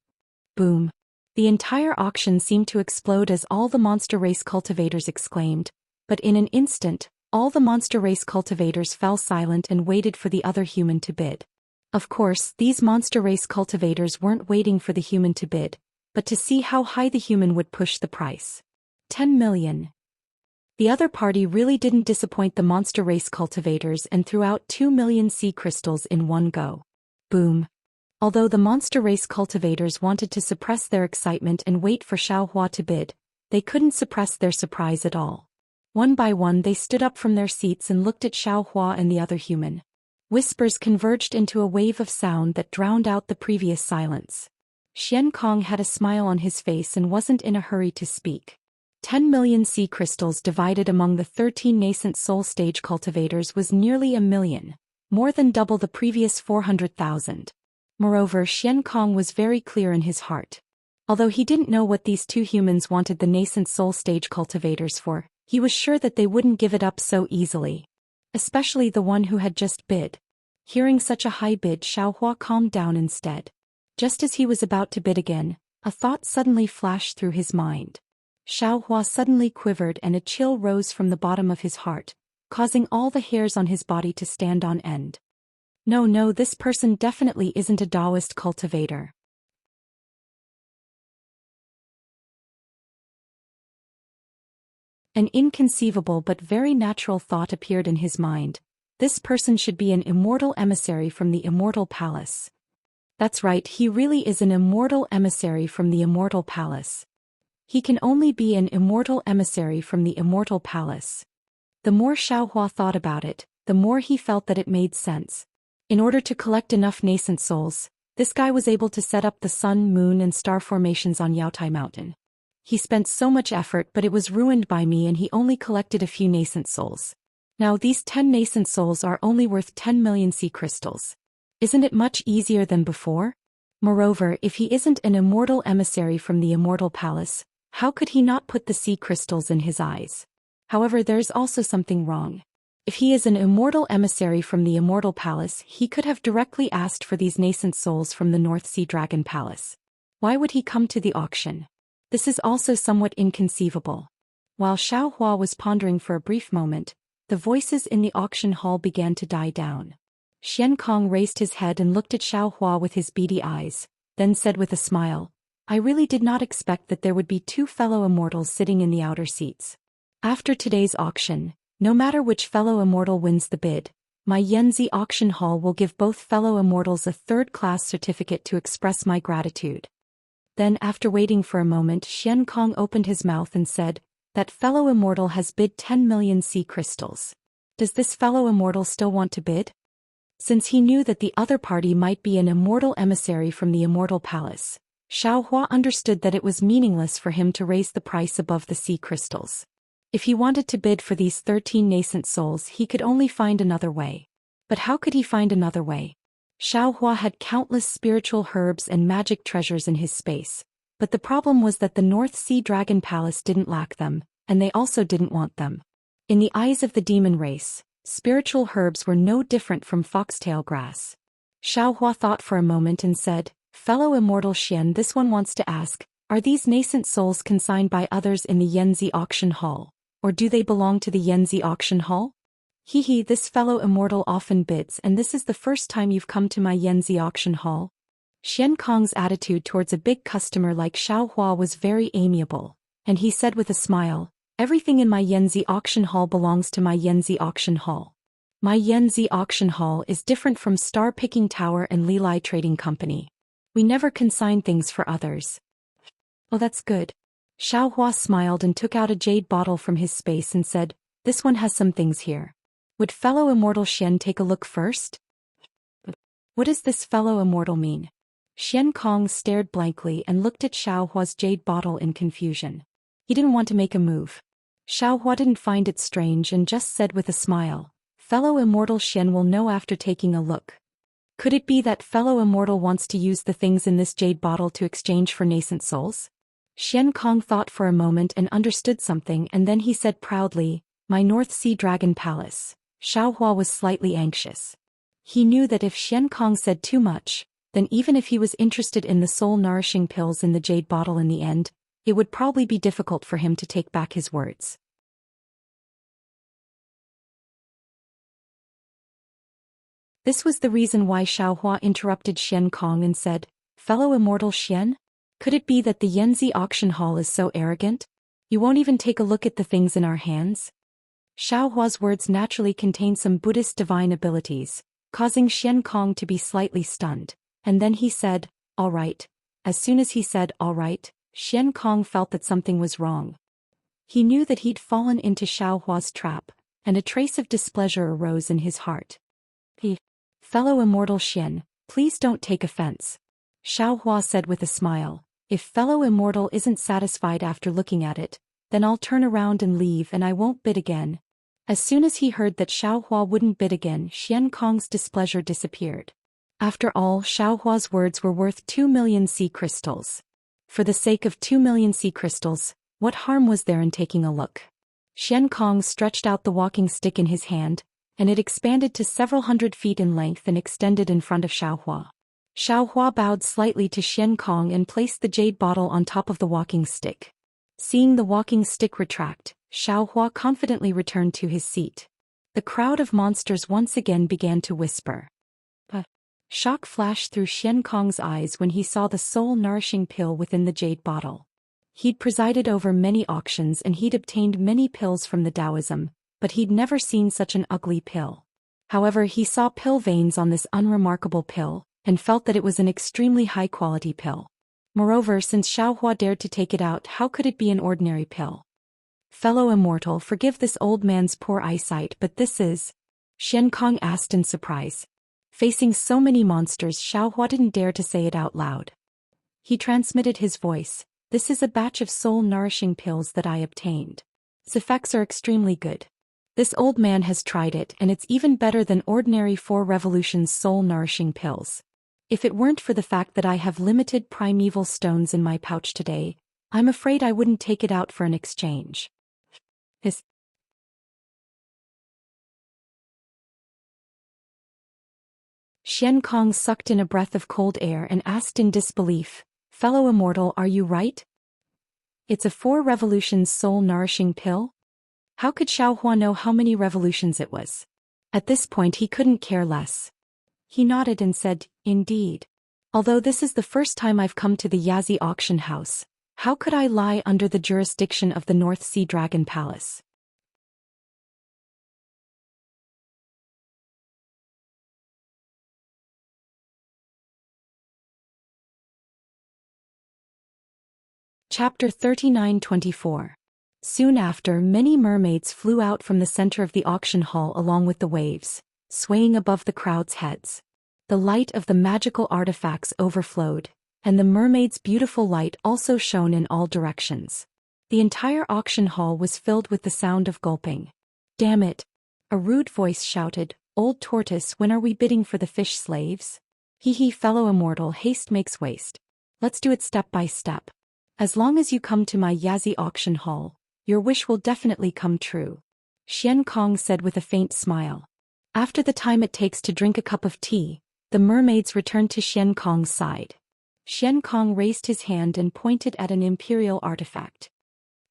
Boom. The entire auction seemed to explode as all the monster race cultivators exclaimed, but in an instant, all the monster race cultivators fell silent and waited for the other human to bid. Of course, these monster race cultivators weren't waiting for the human to bid, but to see how high the human would push the price. 10 million. The other party really didn't disappoint the monster race cultivators and threw out 2 million sea crystals in one go. Boom. Although the monster race cultivators wanted to suppress their excitement and wait for Xiaohua to bid, they couldn't suppress their surprise at all. One by one they stood up from their seats and looked at Xiaohua and the other human. Whispers converged into a wave of sound that drowned out the previous silence. Xian Kong had a smile on his face and wasn't in a hurry to speak. 10 million sea crystals divided among the 13 nascent soul stage cultivators was nearly a million, more than double the previous 400,000. Moreover, Xian Kong was very clear in his heart. Although he didn't know what these two humans wanted the nascent soul stage cultivators for, he was sure that they wouldn't give it up so easily. Especially the one who had just bid. Hearing such a high bid, Xiaohua calmed down instead. Just as he was about to bid again, a thought suddenly flashed through his mind. Xiaohua suddenly quivered and a chill rose from the bottom of his heart, causing all the hairs on his body to stand on end. No, this person definitely isn't a Taoist cultivator. An inconceivable but very natural thought appeared in his mind. This person should be an immortal emissary from the Immortal Palace. That's right, he really is an immortal emissary from the Immortal Palace. He can only be an immortal emissary from the Immortal Palace. The more Xiaohua thought about it, the more he felt that it made sense. In order to collect enough nascent souls, this guy was able to set up the sun, moon and star formations on Yaotai Mountain. He spent so much effort but it was ruined by me and he only collected a few nascent souls. Now these 10 nascent souls are only worth 10 million sea crystals. Isn't it much easier than before? Moreover, if he isn't an immortal emissary from the Immortal Palace, how could he not put the sea crystals in his eyes? However, there's also something wrong. If he is an immortal emissary from the Immortal Palace, he could have directly asked for these nascent souls from the North Sea Dragon Palace. Why would he come to the auction? This is also somewhat inconceivable. While Xiaohua was pondering for a brief moment, the voices in the auction hall began to die down. Xian Kong raised his head and looked at Xiaohua with his beady eyes, then said with a smile, I really did not expect that there would be two fellow immortals sitting in the outer seats. After today's auction, no matter which fellow immortal wins the bid, my Yanzi auction hall will give both fellow immortals a third-class certificate to express my gratitude. Then after waiting for a moment, Xian Kong opened his mouth and said, that fellow immortal has bid 10 million sea crystals. Does this fellow immortal still want to bid? Since he knew that the other party might be an immortal emissary from the Immortal Palace, Xiaohua understood that it was meaningless for him to raise the price above the sea crystals. If he wanted to bid for these 13 nascent souls, he could only find another way. But how could he find another way? Xiaohua had countless spiritual herbs and magic treasures in his space, but the problem was that the North Sea Dragon Palace didn't lack them, and they also didn't want them. In the eyes of the demon race, spiritual herbs were no different from foxtail grass. Xiaohua thought for a moment and said, Fellow immortal Xian, this one wants to ask, are these nascent souls consigned by others in the Yanzi auction hall, or do they belong to the Yanzi auction hall? This fellow immortal often bids and this is the first time you've come to my Yanzi auction hall? Xian Kong's attitude towards a big customer like Xiaohua was very amiable, and he said with a smile, everything in my Yanzi auction hall belongs to my Yanzi auction hall. My Yanzi auction hall is different from Star Picking Tower and Lilai Trading Company. We never consign things for others. Oh, that's good. Xiaohua smiled and took out a jade bottle from his space and said, this one has some things here. Would fellow immortal Xian take a look first? What does this fellow immortal mean? Xian Kong stared blankly and looked at Xiaohua's jade bottle in confusion. He didn't want to make a move. Xiaohua didn't find it strange and just said with a smile, fellow immortal Xian will know after taking a look. Could it be that fellow immortal wants to use the things in this jade bottle to exchange for nascent souls? Xian Kong thought for a moment and understood something and then he said proudly, my North Sea Dragon Palace. Xiaohua was slightly anxious. He knew that if Xian Kong said too much, then even if he was interested in the soul-nourishing pills in the jade bottle in the end, it would probably be difficult for him to take back his words. This was the reason why Xiaohua interrupted Xian Kong and said, fellow immortal Xian? Could it be that the Yanzi auction hall is so arrogant? You won't even take a look at the things in our hands? Xiaohua's words naturally contained some Buddhist divine abilities, causing Xian Kong to be slightly stunned, and then he said, all right. As soon as he said all right, Xian Kong felt that something was wrong. He knew that he'd fallen into Xiaohua's trap, and a trace of displeasure arose in his heart. Fellow immortal Xian, please don't take offense. Xiaohua said with a smile, if fellow immortal isn't satisfied after looking at it, then I'll turn around and leave and I won't bid again. As soon as he heard that Xiaohua wouldn't bid again, Xian Kong's displeasure disappeared. After all, Xiaohua's words were worth 2 million sea crystals. For the sake of 2 million sea crystals, what harm was there in taking a look? Xian Kong stretched out the walking stick in his hand, and it expanded to several hundred feet in length and extended in front of Xiaohua. Xiaohua bowed slightly to Xian Kong and placed the jade bottle on top of the walking stick. Seeing the walking stick retract, Xiaohua confidently returned to his seat. The crowd of monsters once again began to whisper. Shock flashed through Xian Kong's eyes when he saw the soul-nourishing pill within the jade bottle. He'd presided over many auctions and he'd obtained many pills from the Taoism, but he'd never seen such an ugly pill. However, he saw pill veins on this unremarkable pill, and felt that it was an extremely high-quality pill. Moreover, since Xiaohua dared to take it out, how could it be an ordinary pill? Fellow immortal, forgive this old man's poor eyesight, but this is... Xian Kong asked in surprise. Facing so many monsters, Xiaohua didn't dare to say it out loud. He transmitted his voice. This is a batch of soul-nourishing pills that I obtained. Its effects are extremely good. This old man has tried it and it's even better than ordinary 4 revolutions soul-nourishing pills. If it weren't for the fact that I have limited primeval stones in my pouch today, I'm afraid I wouldn't take it out for an exchange. Xian Kong sucked in a breath of cold air and asked in disbelief, Fellow immortal, are you right? It's a 4 revolutions soul-nourishing pill? How could Xiaohua know how many revolutions it was? At this point he couldn't care less. He nodded and said, Indeed. Although this is the first time I've come to the Yazi auction house, how could I lie under the jurisdiction of the North Sea Dragon Palace? Chapter 39-24. Soon after, many mermaids flew out from the center of the auction hall along with the waves, swaying above the crowd's heads. The light of the magical artifacts overflowed, and the mermaid's beautiful light also shone in all directions. The entire auction hall was filled with the sound of gulping. Damn it! A rude voice shouted, Old tortoise, when are we bidding for the fish slaves? Hee, fellow immortal, haste makes waste. Let's do it step by step. As long as you come to my Yazi auction hall, your wish will definitely come true. Xian Kong said with a faint smile. After the time it takes to drink a cup of tea, the mermaids returned to Xian Kong's side. Xian Kong raised his hand and pointed at an imperial artifact.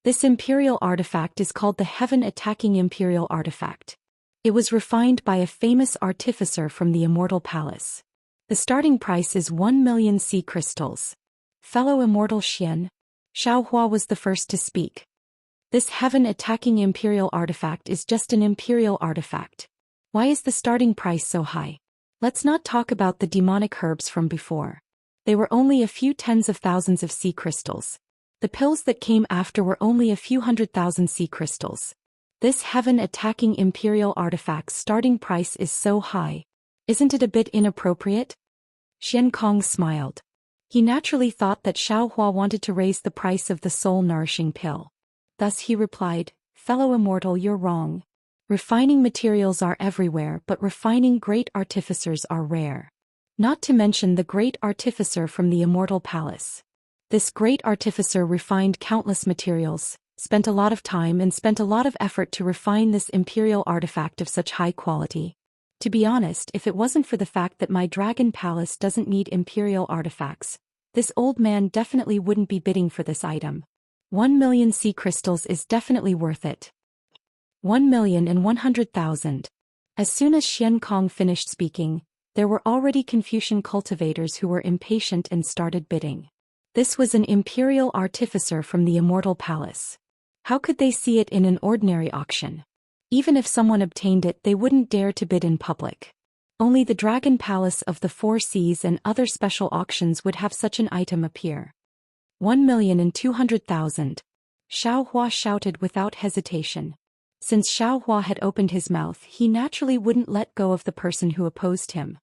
This imperial artifact is called the Heaven-Attacking Imperial Artifact. It was refined by a famous artificer from the Immortal Palace. The starting price is 1 million sea crystals. Fellow immortal Xian, Xiaohua was the first to speak. This heaven-attacking imperial artifact is just an imperial artifact. Why is the starting price so high? Let's not talk about the demonic herbs from before. They were only a few tens of thousands of sea crystals. The pills that came after were only a few 100,000 sea crystals. This heaven-attacking imperial artifact's starting price is so high. Isn't it a bit inappropriate? Xian Kong smiled. He naturally thought that Xiaohua wanted to raise the price of the soul-nourishing pill. Thus he replied, Fellow immortal, you're wrong. Refining materials are everywhere, but refining great artificers are rare. Not to mention the great artificer from the Immortal Palace. This great artificer refined countless materials, spent a lot of time and spent a lot of effort to refine this imperial artifact of such high quality. To be honest, if it wasn't for the fact that my Dragon Palace doesn't need imperial artifacts, this old man definitely wouldn't be bidding for this item. 1 million sea crystals is definitely worth it. 1,100,000. As soon as Xian Kong finished speaking, there were already Confucian cultivators who were impatient and started bidding. This was an imperial artificer from the Immortal Palace. How could they see it in an ordinary auction? Even if someone obtained it, they wouldn't dare to bid in public. Only the Dragon Palace of the Four Seas and other special auctions would have such an item appear. 1,200,000. Xiaohua shouted without hesitation. Since Xiaohua had opened his mouth, he naturally wouldn't let go of the person who opposed him.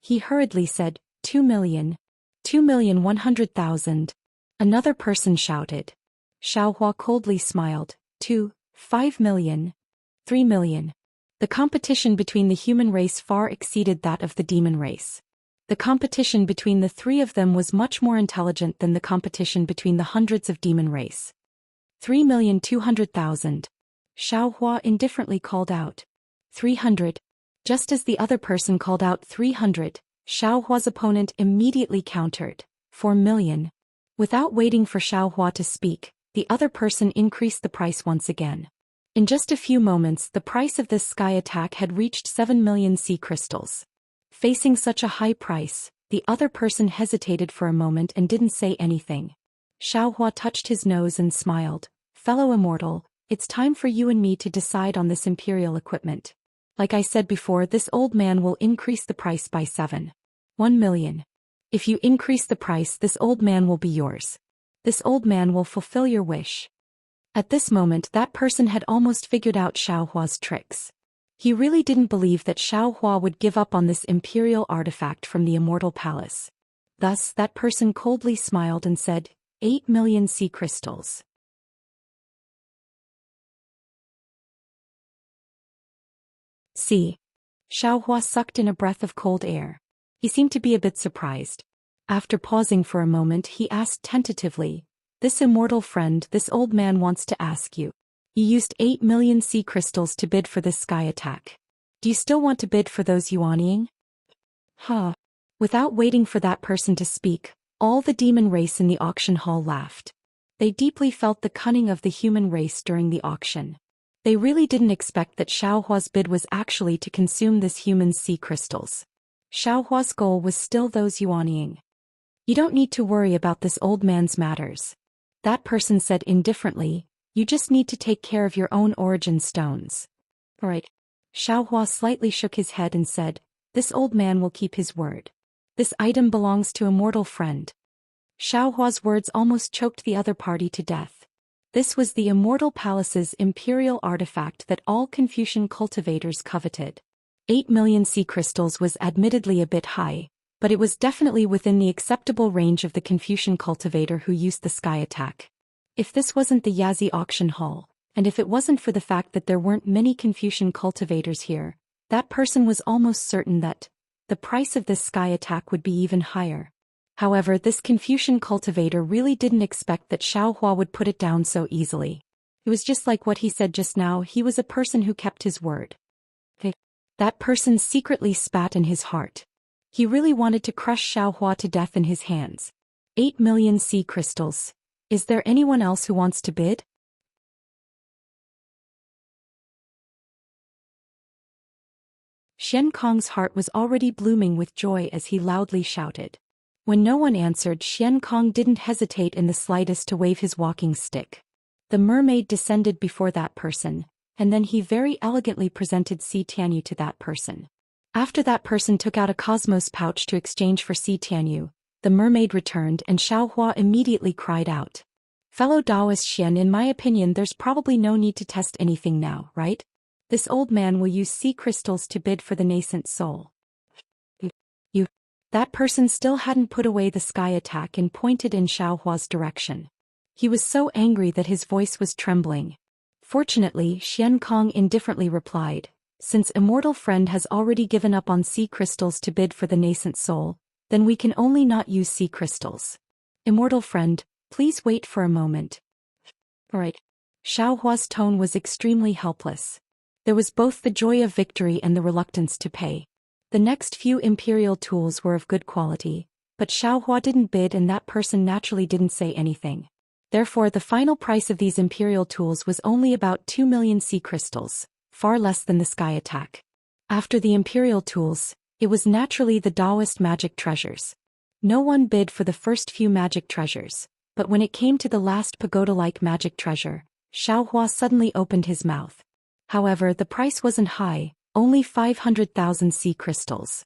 He hurriedly said, 2 million. 2,100,000. Another person shouted. Xiaohua coldly smiled. 2, 5 million. 3 million. The competition between the human race far exceeded that of the demon race. The competition between the three of them was much more intelligent than the competition between the hundreds of demon race. 3,200,000. Xiaohua indifferently called out. 300. Just as the other person called out 300, Xiaohua's opponent immediately countered. 4 million. Without waiting for Xiaohua to speak, the other person increased the price once again. In just a few moments, the price of this sky attack had reached 7 million sea crystals. Facing such a high price, the other person hesitated for a moment and didn't say anything. Xiaohua touched his nose and smiled. Fellow immortal, it's time for you and me to decide on this imperial equipment. Like I said before, this old man will increase the price by 1 million. If you increase the price, this old man will be yours. This old man will fulfill your wish. At this moment, that person had almost figured out Xiaohua's tricks. He really didn't believe that Xiaohua would give up on this imperial artifact from the immortal palace. Thus, that person coldly smiled and said, 8 million sea crystals. See. Xiaohua sucked in a breath of cold air. He seemed to be a bit surprised. After pausing for a moment, he asked tentatively, this immortal friend, this old man wants to ask you. You used 8 million sea crystals to bid for this sky attack. Do you still want to bid for those yuanying? Huh. Without waiting for that person to speak, all the demon race in the auction hall laughed. They deeply felt the cunning of the human race during the auction. They really didn't expect that Xiaohua's bid was actually to consume this human's sea crystals. Xiaohua's goal was still those yuanying. You don't need to worry about this old man's matters. That person said indifferently, you just need to take care of your own origin stones. Alright. Xiaohua slightly shook his head and said, this old man will keep his word. This item belongs to a mortal friend. Xiaohua's words almost choked the other party to death. This was the Immortal Palace's imperial artifact that all Confucian cultivators coveted. 8 million sea crystals was admittedly a bit high, but it was definitely within the acceptable range of the Confucian cultivator who used the sky attack. If this wasn't the Yazi auction hall, and if it wasn't for the fact that there weren't many Confucian cultivators here, that person was almost certain that the price of this sky attack would be even higher. However, this Confucian cultivator really didn't expect that Xiaohua would put it down so easily. It was just like what he said just now, he was a person who kept his word. That person secretly spat in his heart. He really wanted to crush Xiaohua to death in his hands. 8 million sea crystals. Is there anyone else who wants to bid? Xian Kong's heart was already blooming with joy as he loudly shouted. When no one answered, Xian Kong didn't hesitate in the slightest to wave his walking stick. The mermaid descended before that person, and then he very elegantly presented Si Tianyu to that person. After that person took out a cosmos pouch to exchange for Si Tianyu, the mermaid returned and Xiaohua immediately cried out. Fellow Taoist Xian, in my opinion there's probably no need to test anything now, right? This old man will use sea crystals to bid for the nascent soul. That person still hadn't put away the sky attack and pointed in Xiaohua's direction. He was so angry that his voice was trembling. Fortunately, Xian Kong indifferently replied, since Immortal Friend has already given up on sea crystals to bid for the nascent soul, then we can only not use sea crystals. Immortal Friend, please wait for a moment. Alright. Xiaohua's tone was extremely helpless. There was both the joy of victory and the reluctance to pay. The next few imperial tools were of good quality, but Xiaohua didn't bid and that person naturally didn't say anything. Therefore the final price of these imperial tools was only about 2 million sea crystals, far less than the sky attack. After the imperial tools, it was naturally the Taoist magic treasures. No one bid for the first few magic treasures, but when it came to the last pagoda-like magic treasure, Xiaohua suddenly opened his mouth. However, the price wasn't high, only 500,000 sea crystals.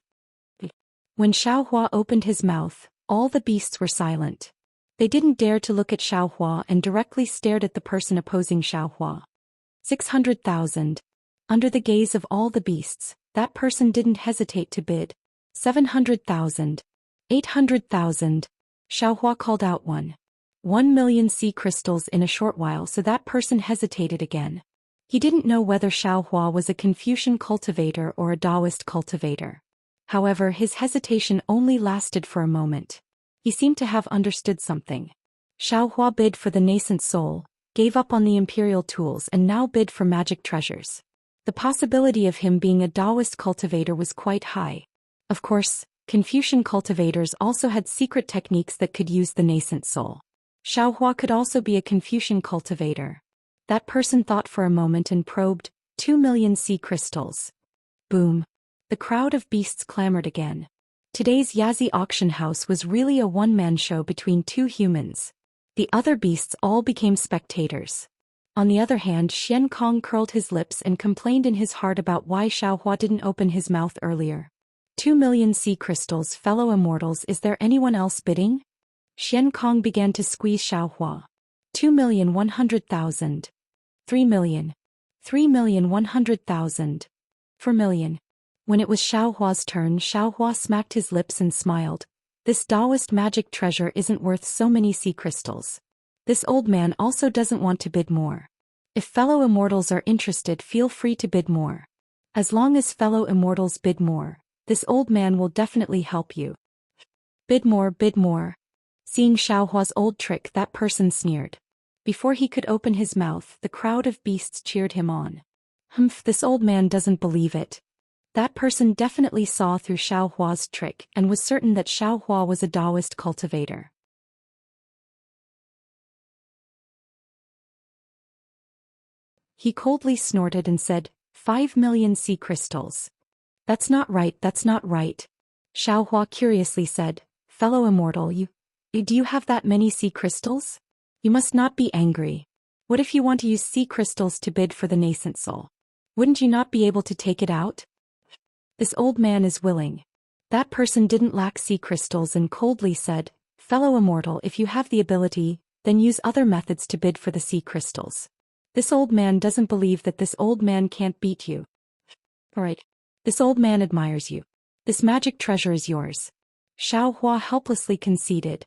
When Xiaohua opened his mouth, all the beasts were silent. They didn't dare to look at Xiaohua and directly stared at the person opposing Xiaohua. 600,000. Under the gaze of all the beasts, that person didn't hesitate to bid. 700,000. 800,000. Xiaohua called out one. 1 million sea crystals in a short while, so that person hesitated again. He didn't know whether Xiaohua was a Confucian cultivator or a Taoist cultivator. However, his hesitation only lasted for a moment. He seemed to have understood something. Xiaohua bid for the nascent soul, gave up on the imperial tools, and now bid for magic treasures. The possibility of him being a Taoist cultivator was quite high. Of course, Confucian cultivators also had secret techniques that could use the nascent soul. Xiaohua could also be a Confucian cultivator. That person thought for a moment and probed, 2 million sea crystals. Boom. The crowd of beasts clamored again. Today's Yazi auction house was really a one-man show between two humans. The other beasts all became spectators. On the other hand, Xian Kong curled his lips and complained in his heart about why Xiaohua didn't open his mouth earlier. 2 million sea crystals, fellow immortals, is there anyone else bidding? Xian Kong began to squeeze Xiaohua. 2,100,000. 3 million. 3,100,000. 4 million. When it was Xiaohua's turn, Xiaohua smacked his lips and smiled. This Taoist magic treasure isn't worth so many sea crystals. This old man also doesn't want to bid more. If fellow immortals are interested, feel free to bid more. As long as fellow immortals bid more, this old man will definitely help you. Bid more, bid more. Seeing Xiaohua's old trick, that person sneered. Before he could open his mouth, the crowd of beasts cheered him on. Humph, this old man doesn't believe it. That person definitely saw through Xiaohua's trick and was certain that Xiaohua was a Taoist cultivator. He coldly snorted and said, 5 million sea crystals. That's not right, that's not right. Xiaohua curiously said, fellow immortal, do you have that many sea crystals? You must not be angry. What if you want to use sea crystals to bid for the nascent soul? Wouldn't you not be able to take it out? This old man is willing. That person didn't lack sea crystals and coldly said, fellow immortal, if you have the ability, then use other methods to bid for the sea crystals. This old man doesn't believe that this old man can't beat you. Alright. This old man admires you. This magic treasure is yours. Xiaohua helplessly conceded.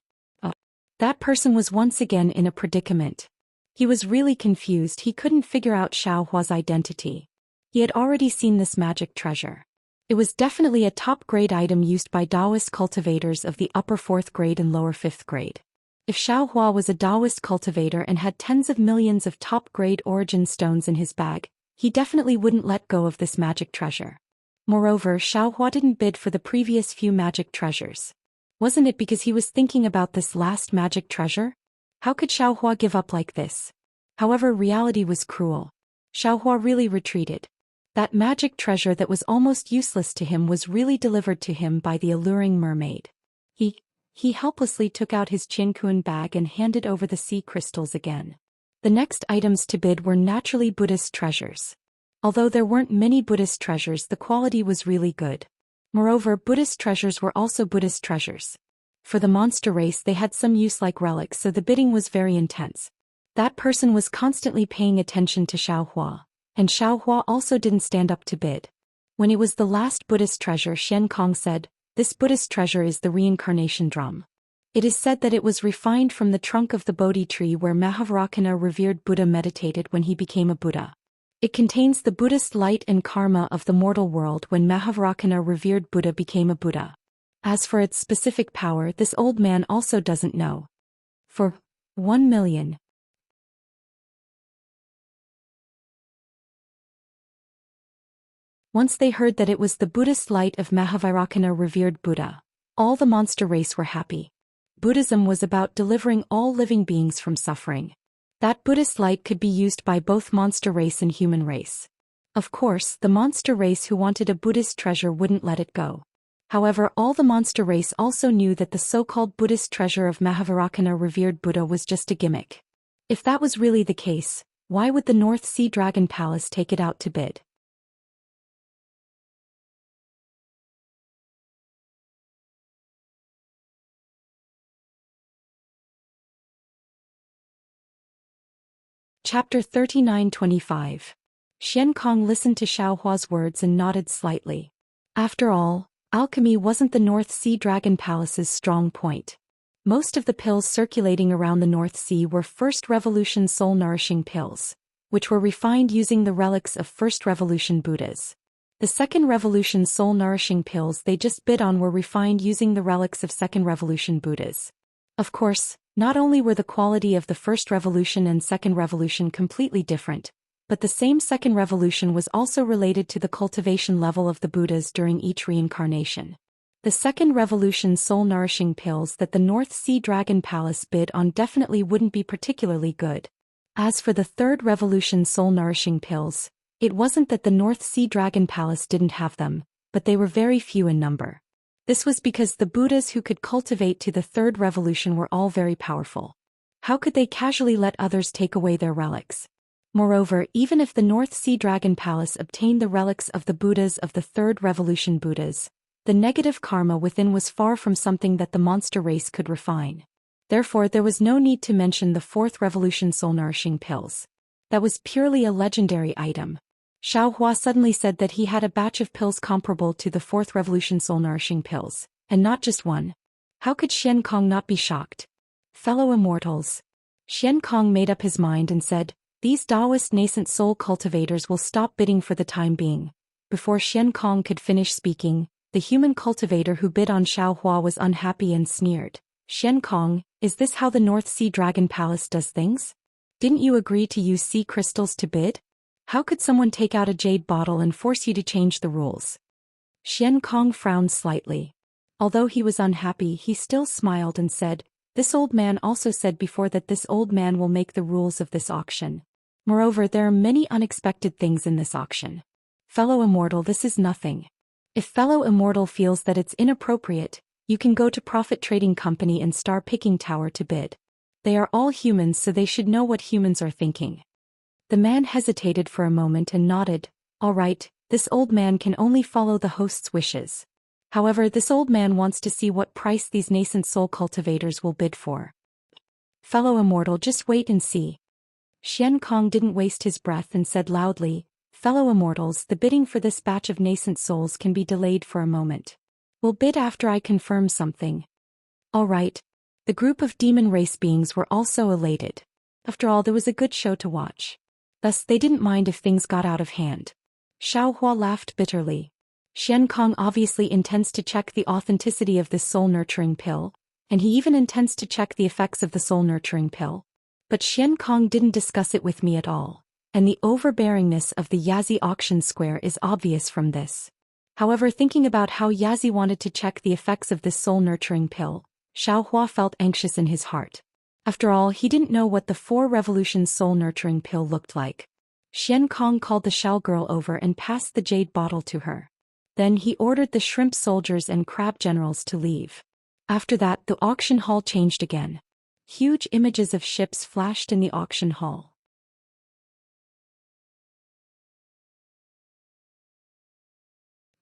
That person was once again in a predicament. He was really confused. He couldn't figure out Xiaohua's identity. He had already seen this magic treasure. It was definitely a top-grade item used by Taoist cultivators of the upper 4th grade and lower 5th grade. If Xiaohua was a Taoist cultivator and had tens of millions of top-grade origin stones in his bag, he definitely wouldn't let go of this magic treasure. Moreover, Xiaohua didn't bid for the previous few magic treasures. Wasn't it because he was thinking about this last magic treasure? How could Xiaohua give up like this? However, reality was cruel. Xiaohua really retreated. That magic treasure that was almost useless to him was really delivered to him by the alluring mermaid. He helplessly took out his Qinkuan bag and handed over the sea crystals again. The next items to bid were naturally Buddhist treasures. Although there weren't many Buddhist treasures, the quality was really good. Moreover, Buddhist treasures were also Buddhist treasures. For the monster race, they had some use like relics, so the bidding was very intense. That person was constantly paying attention to Xiaohua, and Xiaohua also didn't stand up to bid. When it was the last Buddhist treasure, Xian Kong said, this Buddhist treasure is the reincarnation drum. It is said that it was refined from the trunk of the Bodhi tree where Mahavakana revered Buddha meditated when he became a Buddha. It contains the Buddhist light and karma of the mortal world when Mahavakana revered Buddha became a Buddha. As for its specific power, this old man also doesn't know. For 1 million. Once they heard that it was the Buddhist light of Mahavakana revered Buddha, all the monster race were happy. Buddhism was about delivering all living beings from suffering. That Buddhist light could be used by both monster race and human race. Of course, the monster race who wanted a Buddhist treasure wouldn't let it go. However, all the monster race also knew that the so-called Buddhist treasure of Mahavakana revered Buddha was just a gimmick. If that was really the case, why would the North Sea Dragon Palace take it out to bid? Chapter 39-25. Xian Kong listened to Xiaohua's words and nodded slightly. After all, alchemy wasn't the North Sea Dragon Palace's strong point. Most of the pills circulating around the North Sea were First Revolution soul-nourishing pills, which were refined using the relics of First Revolution Buddhas. The Second Revolution soul-nourishing pills they just bid on were refined using the relics of Second Revolution Buddhas. Of course, not only were the quality of the First Revolution and Second Revolution completely different, but the same Second Revolution was also related to the cultivation level of the Buddhas during each reincarnation. The Second Revolution soul-nourishing pills that the North Sea Dragon Palace bid on definitely wouldn't be particularly good. As for the Third Revolution soul-nourishing pills, it wasn't that the North Sea Dragon Palace didn't have them, but they were very few in number. This was because the Buddhas who could cultivate to the Third Revolution were all very powerful. How could they casually let others take away their relics? Moreover, even if the North Sea Dragon Palace obtained the relics of the Buddhas of the Third Revolution Buddhas, the negative karma within was far from something that the monster race could refine. Therefore, there was no need to mention the Fourth Revolution soul-nourishing pills. That was purely a legendary item. Xiao Hua suddenly said that he had a batch of pills comparable to the Fourth Revolution soul-nourishing pills, and not just one. How could Xian Kong not be shocked? Fellow immortals. Xian Kong made up his mind and said, "These Taoist nascent soul cultivators will stop bidding for the time being." Before Xian Kong could finish speaking, the human cultivator who bid on Xiao Hua was unhappy and sneered. "Xian Kong, is this how the North Sea Dragon Palace does things? Didn't you agree to use sea crystals to bid? How could someone take out a jade bottle and force you to change the rules?" Xian Kong frowned slightly. Although he was unhappy, he still smiled and said, "This old man also said before that this old man will make the rules of this auction. Moreover, there are many unexpected things in this auction. Fellow immortal, this is nothing. If fellow immortal feels that it's inappropriate, you can go to Profit Trading Company and Star Picking Tower to bid. They are all humans, so they should know what humans are thinking." The man hesitated for a moment and nodded. "All right, this old man can only follow the host's wishes. However, this old man wants to see what price these nascent soul cultivators will bid for. Fellow immortal, just wait and see." Xian Kong didn't waste his breath and said loudly, "Fellow immortals, the bidding for this batch of nascent souls can be delayed for a moment. We'll bid after I confirm something." All right. The group of demon race beings were also elated. After all, there was a good show to watch. Thus, they didn't mind if things got out of hand. Xiao Hua laughed bitterly. Xian Kong obviously intends to check the authenticity of this soul-nurturing pill, and he even intends to check the effects of the soul-nurturing pill. But Xian Kong didn't discuss it with me at all. And the overbearingness of the Yazi auction square is obvious from this. However, thinking about how Yazi wanted to check the effects of this soul-nurturing pill, Xiao Hua felt anxious in his heart. After all, he didn't know what the Four Revolutions soul-nurturing pill looked like. Xian Kong called the Xiao girl over and passed the jade bottle to her. Then he ordered the shrimp soldiers and crab generals to leave. After that, the auction hall changed again. Huge images of ships flashed in the auction hall.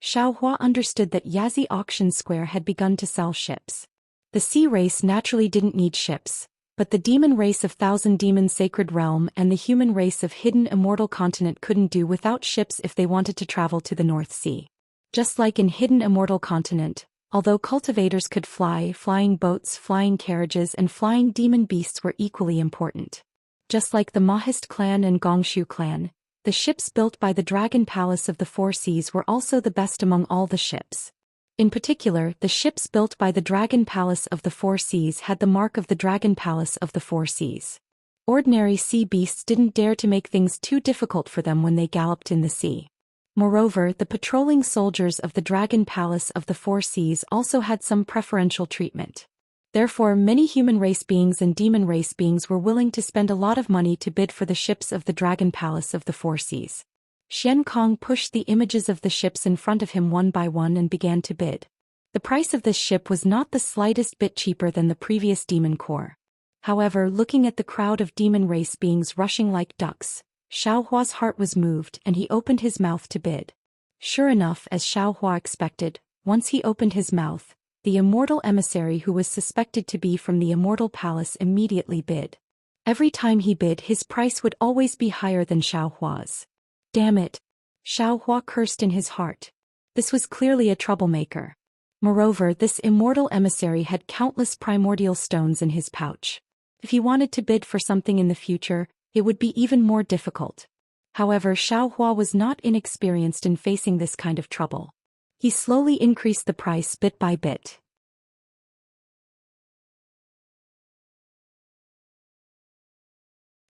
Xiao Hua understood that Yazi Auction Square had begun to sell ships. The sea race naturally didn't need ships, but the demon race of Thousand Demon Sacred Realm and the human race of Hidden Immortal Continent couldn't do without ships if they wanted to travel to the North Sea. Just like in Hidden Immortal Continent, although cultivators could fly, flying boats, flying carriages and flying demon beasts were equally important. Just like the Mahist clan and Gongshu clan, the ships built by the Dragon Palace of the Four Seas were also the best among all the ships. In particular, the ships built by the Dragon Palace of the Four Seas had the mark of the Dragon Palace of the Four Seas. Ordinary sea beasts didn't dare to make things too difficult for them when they galloped in the sea. Moreover, the patrolling soldiers of the Dragon Palace of the Four Seas also had some preferential treatment. Therefore, many human race beings and demon race beings were willing to spend a lot of money to bid for the ships of the Dragon Palace of the Four Seas. Xian Kong pushed the images of the ships in front of him one by one and began to bid. The price of this ship was not the slightest bit cheaper than the previous demon core. However, looking at the crowd of demon race beings rushing like ducks, Xiao Hua's heart was moved and he opened his mouth to bid. Sure enough, as Xiao Hua expected, once he opened his mouth, the immortal emissary who was suspected to be from the Immortal Palace immediately bid. Every time he bid, his price would always be higher than Xiao Hua's. Damn it! Xiao Hua cursed in his heart. This was clearly a troublemaker. Moreover, this immortal emissary had countless primordial stones in his pouch. If he wanted to bid for something in the future, it would be even more difficult. However, Xiaohua was not inexperienced in facing this kind of trouble. He slowly increased the price bit by bit.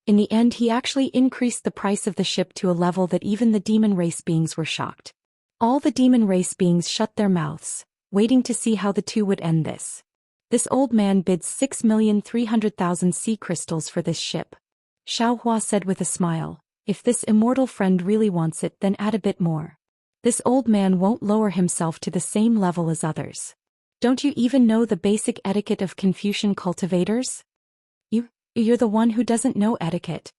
In the end, he actually increased the price of the ship to a level that even the demon race beings were shocked. All the demon race beings shut their mouths, waiting to see how the two would end this. This old man bids 6,300,000 sea crystals for this ship. Xiaohua said with a smile, "If this immortal friend really wants it, then add a bit more. This old man won't lower himself to the same level as others. Don't you even know the basic etiquette of Confucian cultivators? You're the one who doesn't know etiquette."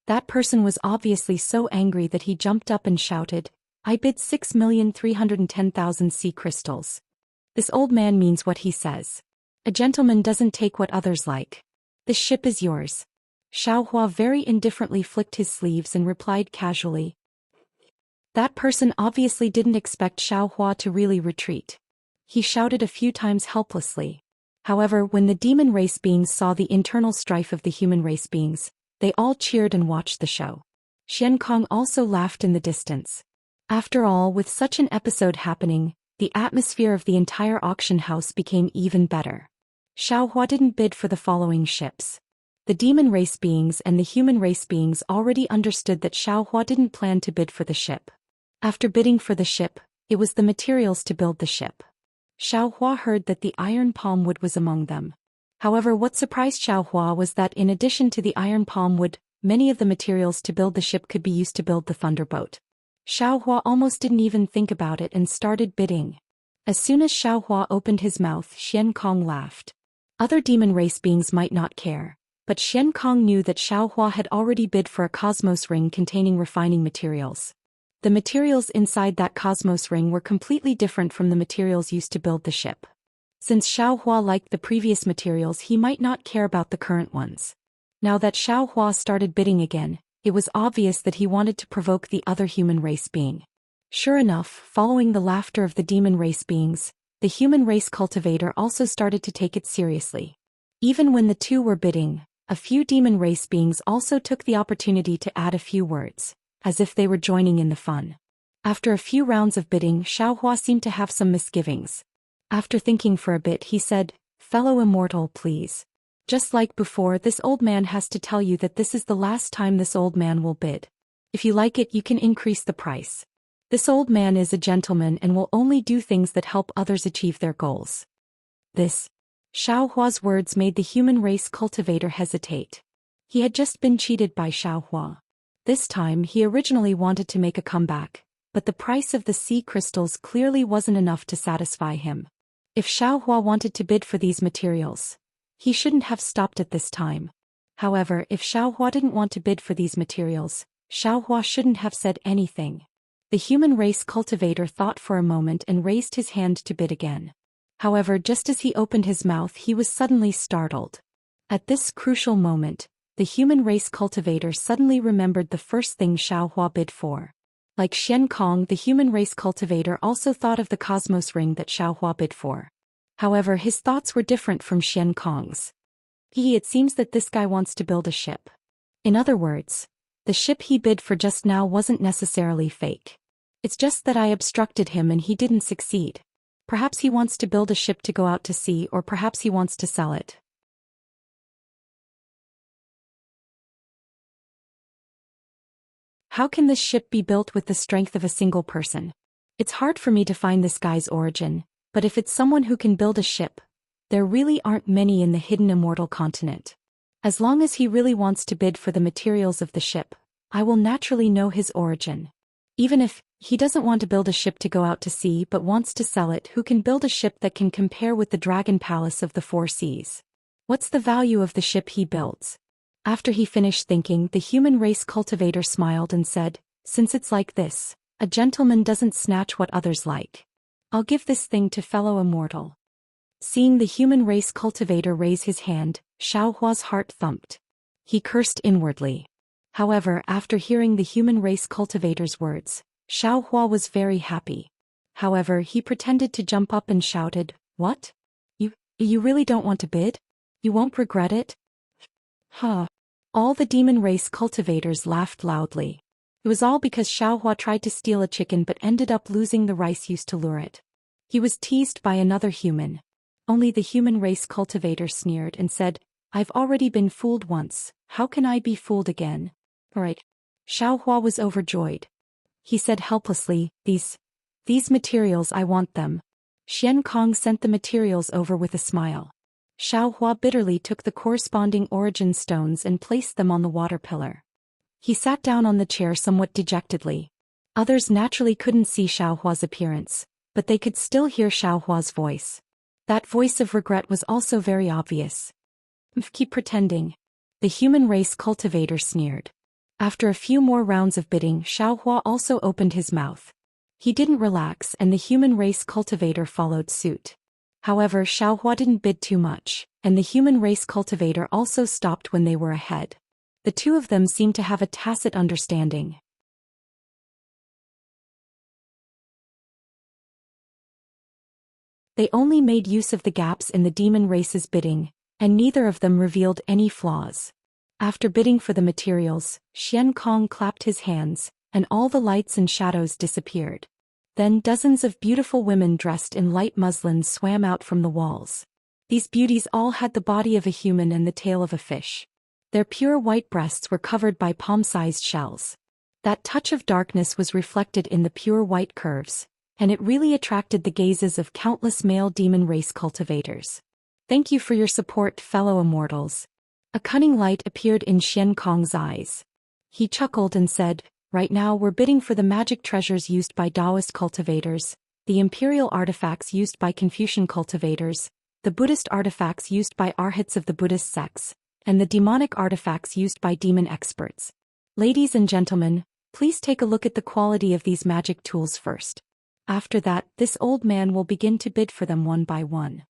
That person was obviously so angry that he jumped up and shouted, "I bid 6,310,000 sea crystals. This old man means what he says. A gentleman doesn't take what others like. This ship is yours." Xiaohua very indifferently flicked his sleeves and replied casually. That person obviously didn't expect Xiaohua to really retreat. He shouted a few times helplessly. However, when the demon race beings saw the internal strife of the human race beings, they all cheered and watched the show. Xian Kong also laughed in the distance. After all, with such an episode happening, the atmosphere of the entire auction house became even better. Xiaohua didn't bid for the following ships. The demon race beings and the human race beings already understood that Xiaohua didn't plan to bid for the ship. After bidding for the ship, it was the materials to build the ship. Xiaohua heard that the iron palm wood was among them. However, what surprised Xiaohua was that in addition to the iron palm wood, many of the materials to build the ship could be used to build the thunderboat. Xiaohua almost didn't even think about it and started bidding. As soon as Xiaohua opened his mouth, Xian Kong laughed. Other demon race beings might not care, but Xian Kong knew that Xiaohua had already bid for a cosmos ring containing refining materials. The materials inside that cosmos ring were completely different from the materials used to build the ship. Since Xiaohua liked the previous materials, he might not care about the current ones. Now that Xiaohua started bidding again, it was obvious that he wanted to provoke the other human race being. Sure enough, following the laughter of the demon race beings, the human race cultivator also started to take it seriously. Even when the two were bidding, a few demon race beings also took the opportunity to add a few words, as if they were joining in the fun. After a few rounds of bidding, Xiaohua seemed to have some misgivings. After thinking for a bit, he said, "Fellow immortal, please. Just like before, this old man has to tell you that this is the last time this old man will bid. If you like it, you can increase the price. This old man is a gentleman and will only do things that help others achieve their goals." This Xiaohua's words made the human race cultivator hesitate. He had just been cheated by Xiaohua. This time he originally wanted to make a comeback, but the price of the sea crystals clearly wasn't enough to satisfy him. If Xiaohua wanted to bid for these materials, he shouldn't have stopped at this time. However, if Xiaohua didn't want to bid for these materials, Xiaohua shouldn't have said anything. The human race cultivator thought for a moment and raised his hand to bid again. However, just as he opened his mouth, he was suddenly startled. At this crucial moment, the human race cultivator suddenly remembered the first thing Xiaohua bid for. Like Xian Kong, the human race cultivator also thought of the cosmos ring that Xiaohua bid for. However, his thoughts were different from Xian Kong's. It seems that this guy wants to build a ship. In other words, the ship he bid for just now wasn't necessarily fake. It's just that I obstructed him and he didn't succeed. Perhaps he wants to build a ship to go out to sea, or perhaps he wants to sell it. How can this ship be built with the strength of a single person? It's hard for me to find this guy's origin, but if it's someone who can build a ship, there really aren't many in the hidden immortal continent. As long as he really wants to bid for the materials of the ship, I will naturally know his origin. Even if he doesn't want to build a ship to go out to sea but wants to sell it, who can build a ship that can compare with the Dragon Palace of the Four Seas? What's the value of the ship he builds? After he finished thinking, the human race cultivator smiled and said, "Since it's like this, a gentleman doesn't snatch what others like. I'll give this thing to fellow immortal." Seeing the human race cultivator raise his hand, Xiaohua's heart thumped. He cursed inwardly. However, after hearing the human race cultivator's words, Xiaohua was very happy. However, he pretended to jump up and shouted, "What? You really don't want to bid? You won't regret it?" Huh. All the demon race cultivators laughed loudly. It was all because Xiaohua tried to steal a chicken but ended up losing the rice used to lure it. He was teased by another human. Only the human race cultivator sneered and said, "I've already been fooled once, how can I be fooled again?" Right. Xiaohua was overjoyed. He said helplessly, These materials, I want them." Xian Kong sent the materials over with a smile. Xiaohua bitterly took the corresponding origin stones and placed them on the water pillar. He sat down on the chair somewhat dejectedly. Others naturally couldn't see Xiaohua's appearance, but they could still hear Xiaohua's voice. That voice of regret was also very obvious. "Keep pretending." The human race cultivator sneered. After a few more rounds of bidding, Xiaohua also opened his mouth. He didn't relax and the human race cultivator followed suit. However, Xiaohua didn't bid too much, and the human race cultivator also stopped when they were ahead. The two of them seemed to have a tacit understanding. They only made use of the gaps in the demon race's bidding, and neither of them revealed any flaws. After bidding for the materials, Xian Kong clapped his hands, and all the lights and shadows disappeared. Then dozens of beautiful women dressed in light muslins swam out from the walls. These beauties all had the body of a human and the tail of a fish. Their pure white breasts were covered by palm-sized shells. That touch of darkness was reflected in the pure white curves, and it really attracted the gazes of countless male demon race cultivators. "Thank you for your support, fellow immortals." A cunning light appeared in Xian Kong's eyes. He chuckled and said, "Right now we're bidding for the magic treasures used by Taoist cultivators, the imperial artifacts used by Confucian cultivators, the Buddhist artifacts used by arhats of the Buddhist sects, and the demonic artifacts used by demon experts. Ladies and gentlemen, please take a look at the quality of these magic tools first. After that, this old man will begin to bid for them one by one."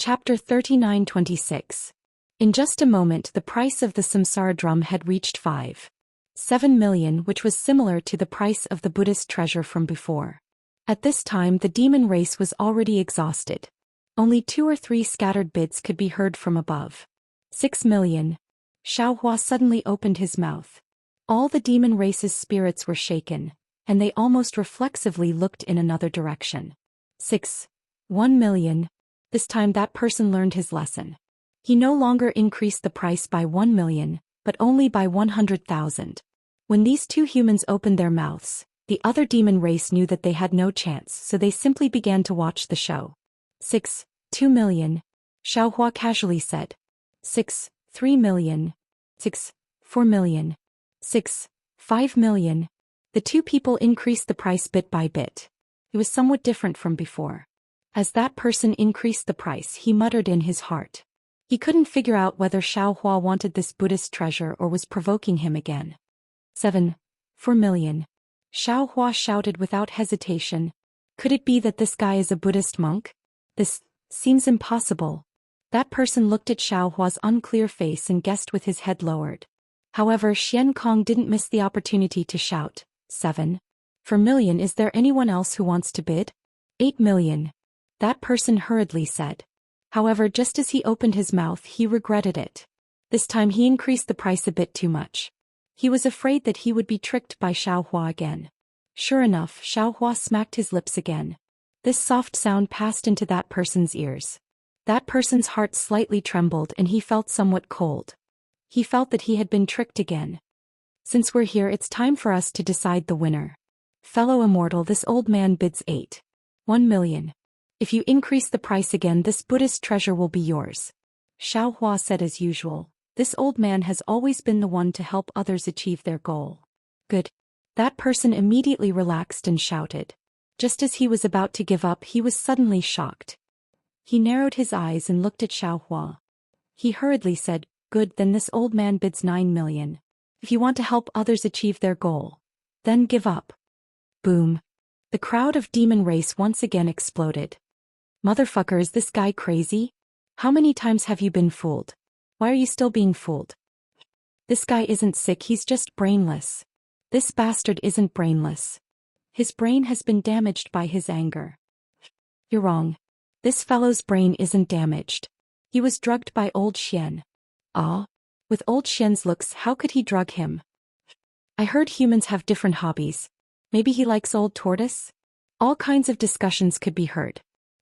Chapter 39-26. In just a moment the price of the samsara drum had reached 5.7 million, which was similar to the price of the Buddhist treasure from before. At this time the demon race was already exhausted. Only 2 or 3 scattered bids could be heard from above. 6 million. Xiaohua suddenly opened his mouth. All the demon race's spirits were shaken, and they almost reflexively looked in another direction. 1 million. This time that person learned his lesson. He no longer increased the price by 1 million, but only by 100,000. When these two humans opened their mouths, the other demon race knew that they had no chance, so they simply began to watch the show. 2 million. Xiaohua casually said. 3 million. 4 million. 5 million. The two people increased the price bit by bit. It was somewhat different from before. As that person increased the price, he muttered in his heart. He couldn't figure out whether Xiaohua wanted this Buddhist treasure or was provoking him again. 4 million. Xiaohua shouted without hesitation. Could it be that this guy is a Buddhist monk? This seems impossible. That person looked at Xiaohua's unclear face and guessed with his head lowered. However, Xian Kong didn't miss the opportunity to shout. 4 million. Is there anyone else who wants to bid? 8 million. That person hurriedly said. However, just as he opened his mouth, he regretted it. This time he increased the price a bit too much. He was afraid that he would be tricked by Xiaohua again. Sure enough, Xiaohua smacked his lips again. This soft sound passed into that person's ears. That person's heart slightly trembled and he felt somewhat cold. He felt that he had been tricked again. Since we're here, it's time for us to decide the winner. Fellow immortal, this old man bids 1 million. If you increase the price again, this Buddhist treasure will be yours. Xiaohua said as usual. This old man has always been the one to help others achieve their goal. Good. That person immediately relaxed and shouted. Just as he was about to give up, he was suddenly shocked. He narrowed his eyes and looked at Xiaohua. He hurriedly said, "Good, then this old man bids 9 million. If you want to help others achieve their goal, then give up." Boom. The crowd of demon race once again exploded. Motherfucker, is this guy crazy? How many times have you been fooled? Why are you still being fooled? This guy isn't sick, he's just brainless. This bastard isn't brainless. His brain has been damaged by his anger. You're wrong. This fellow's brain isn't damaged. He was drugged by old Xian. Ah? With old Xian's looks, how could he drug him? I heard humans have different hobbies. Maybe he likes old tortoise? All kinds of discussions could be heard.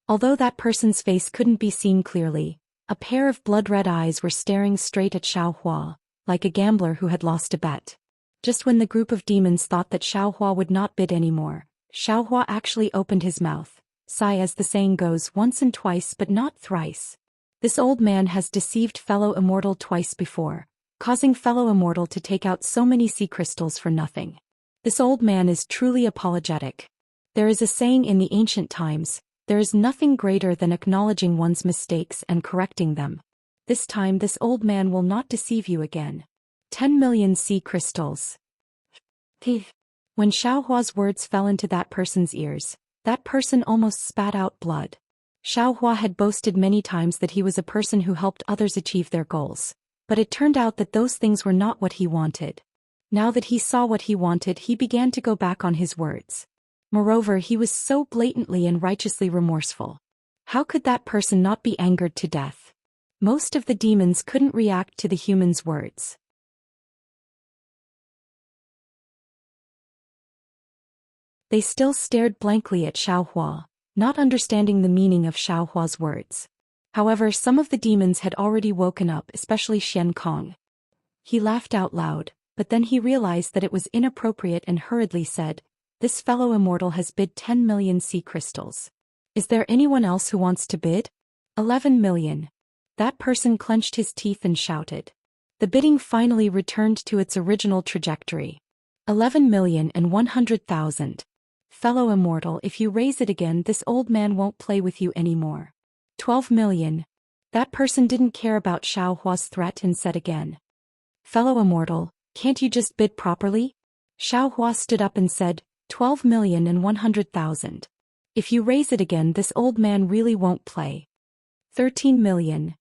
Although that person's face couldn't be seen clearly, a pair of blood-red eyes were staring straight at Xiaohua, like a gambler who had lost a bet. Just when the group of demons thought that Xiaohua would not bid anymore, Xiaohua actually opened his mouth. Sigh, as the saying goes, once and twice but not thrice. This old man has deceived fellow immortal twice before, causing fellow immortal to take out so many sea crystals for nothing. This old man is truly apologetic. There is a saying in the ancient times, there is nothing greater than acknowledging one's mistakes and correcting them. This time this old man will not deceive you again. 10 million sea crystals. When Xiaohua's words fell into that person's ears, that person almost spat out blood. Xiaohua had boasted many times that he was a person who helped others achieve their goals, but it turned out that those things were not what he wanted. Now that he saw what he wanted, he began to go back on his words. Moreover, he was so blatantly and righteously remorseful. How could that person not be angered to death? Most of the demons couldn't react to the human's words. They still stared blankly at Xiaohua, not understanding the meaning of Xiaohua's words. However, some of the demons had already woken up, especially Xian Kong. He laughed out loud, but then he realized that it was inappropriate and hurriedly said, "This fellow immortal has bid 10 million sea crystals. Is there anyone else who wants to bid? 11 million. That person clenched his teeth and shouted. The bidding finally returned to its original trajectory. 11,100,000. Fellow immortal, if you raise it again, this old man won't play with you anymore. 12 million. That person didn't care about Xiaohua's threat and said again. Fellow immortal, can't you just bid properly? Xiaohua stood up and said, 12,100,000. If you raise it again, this old man really won't play. 13 million.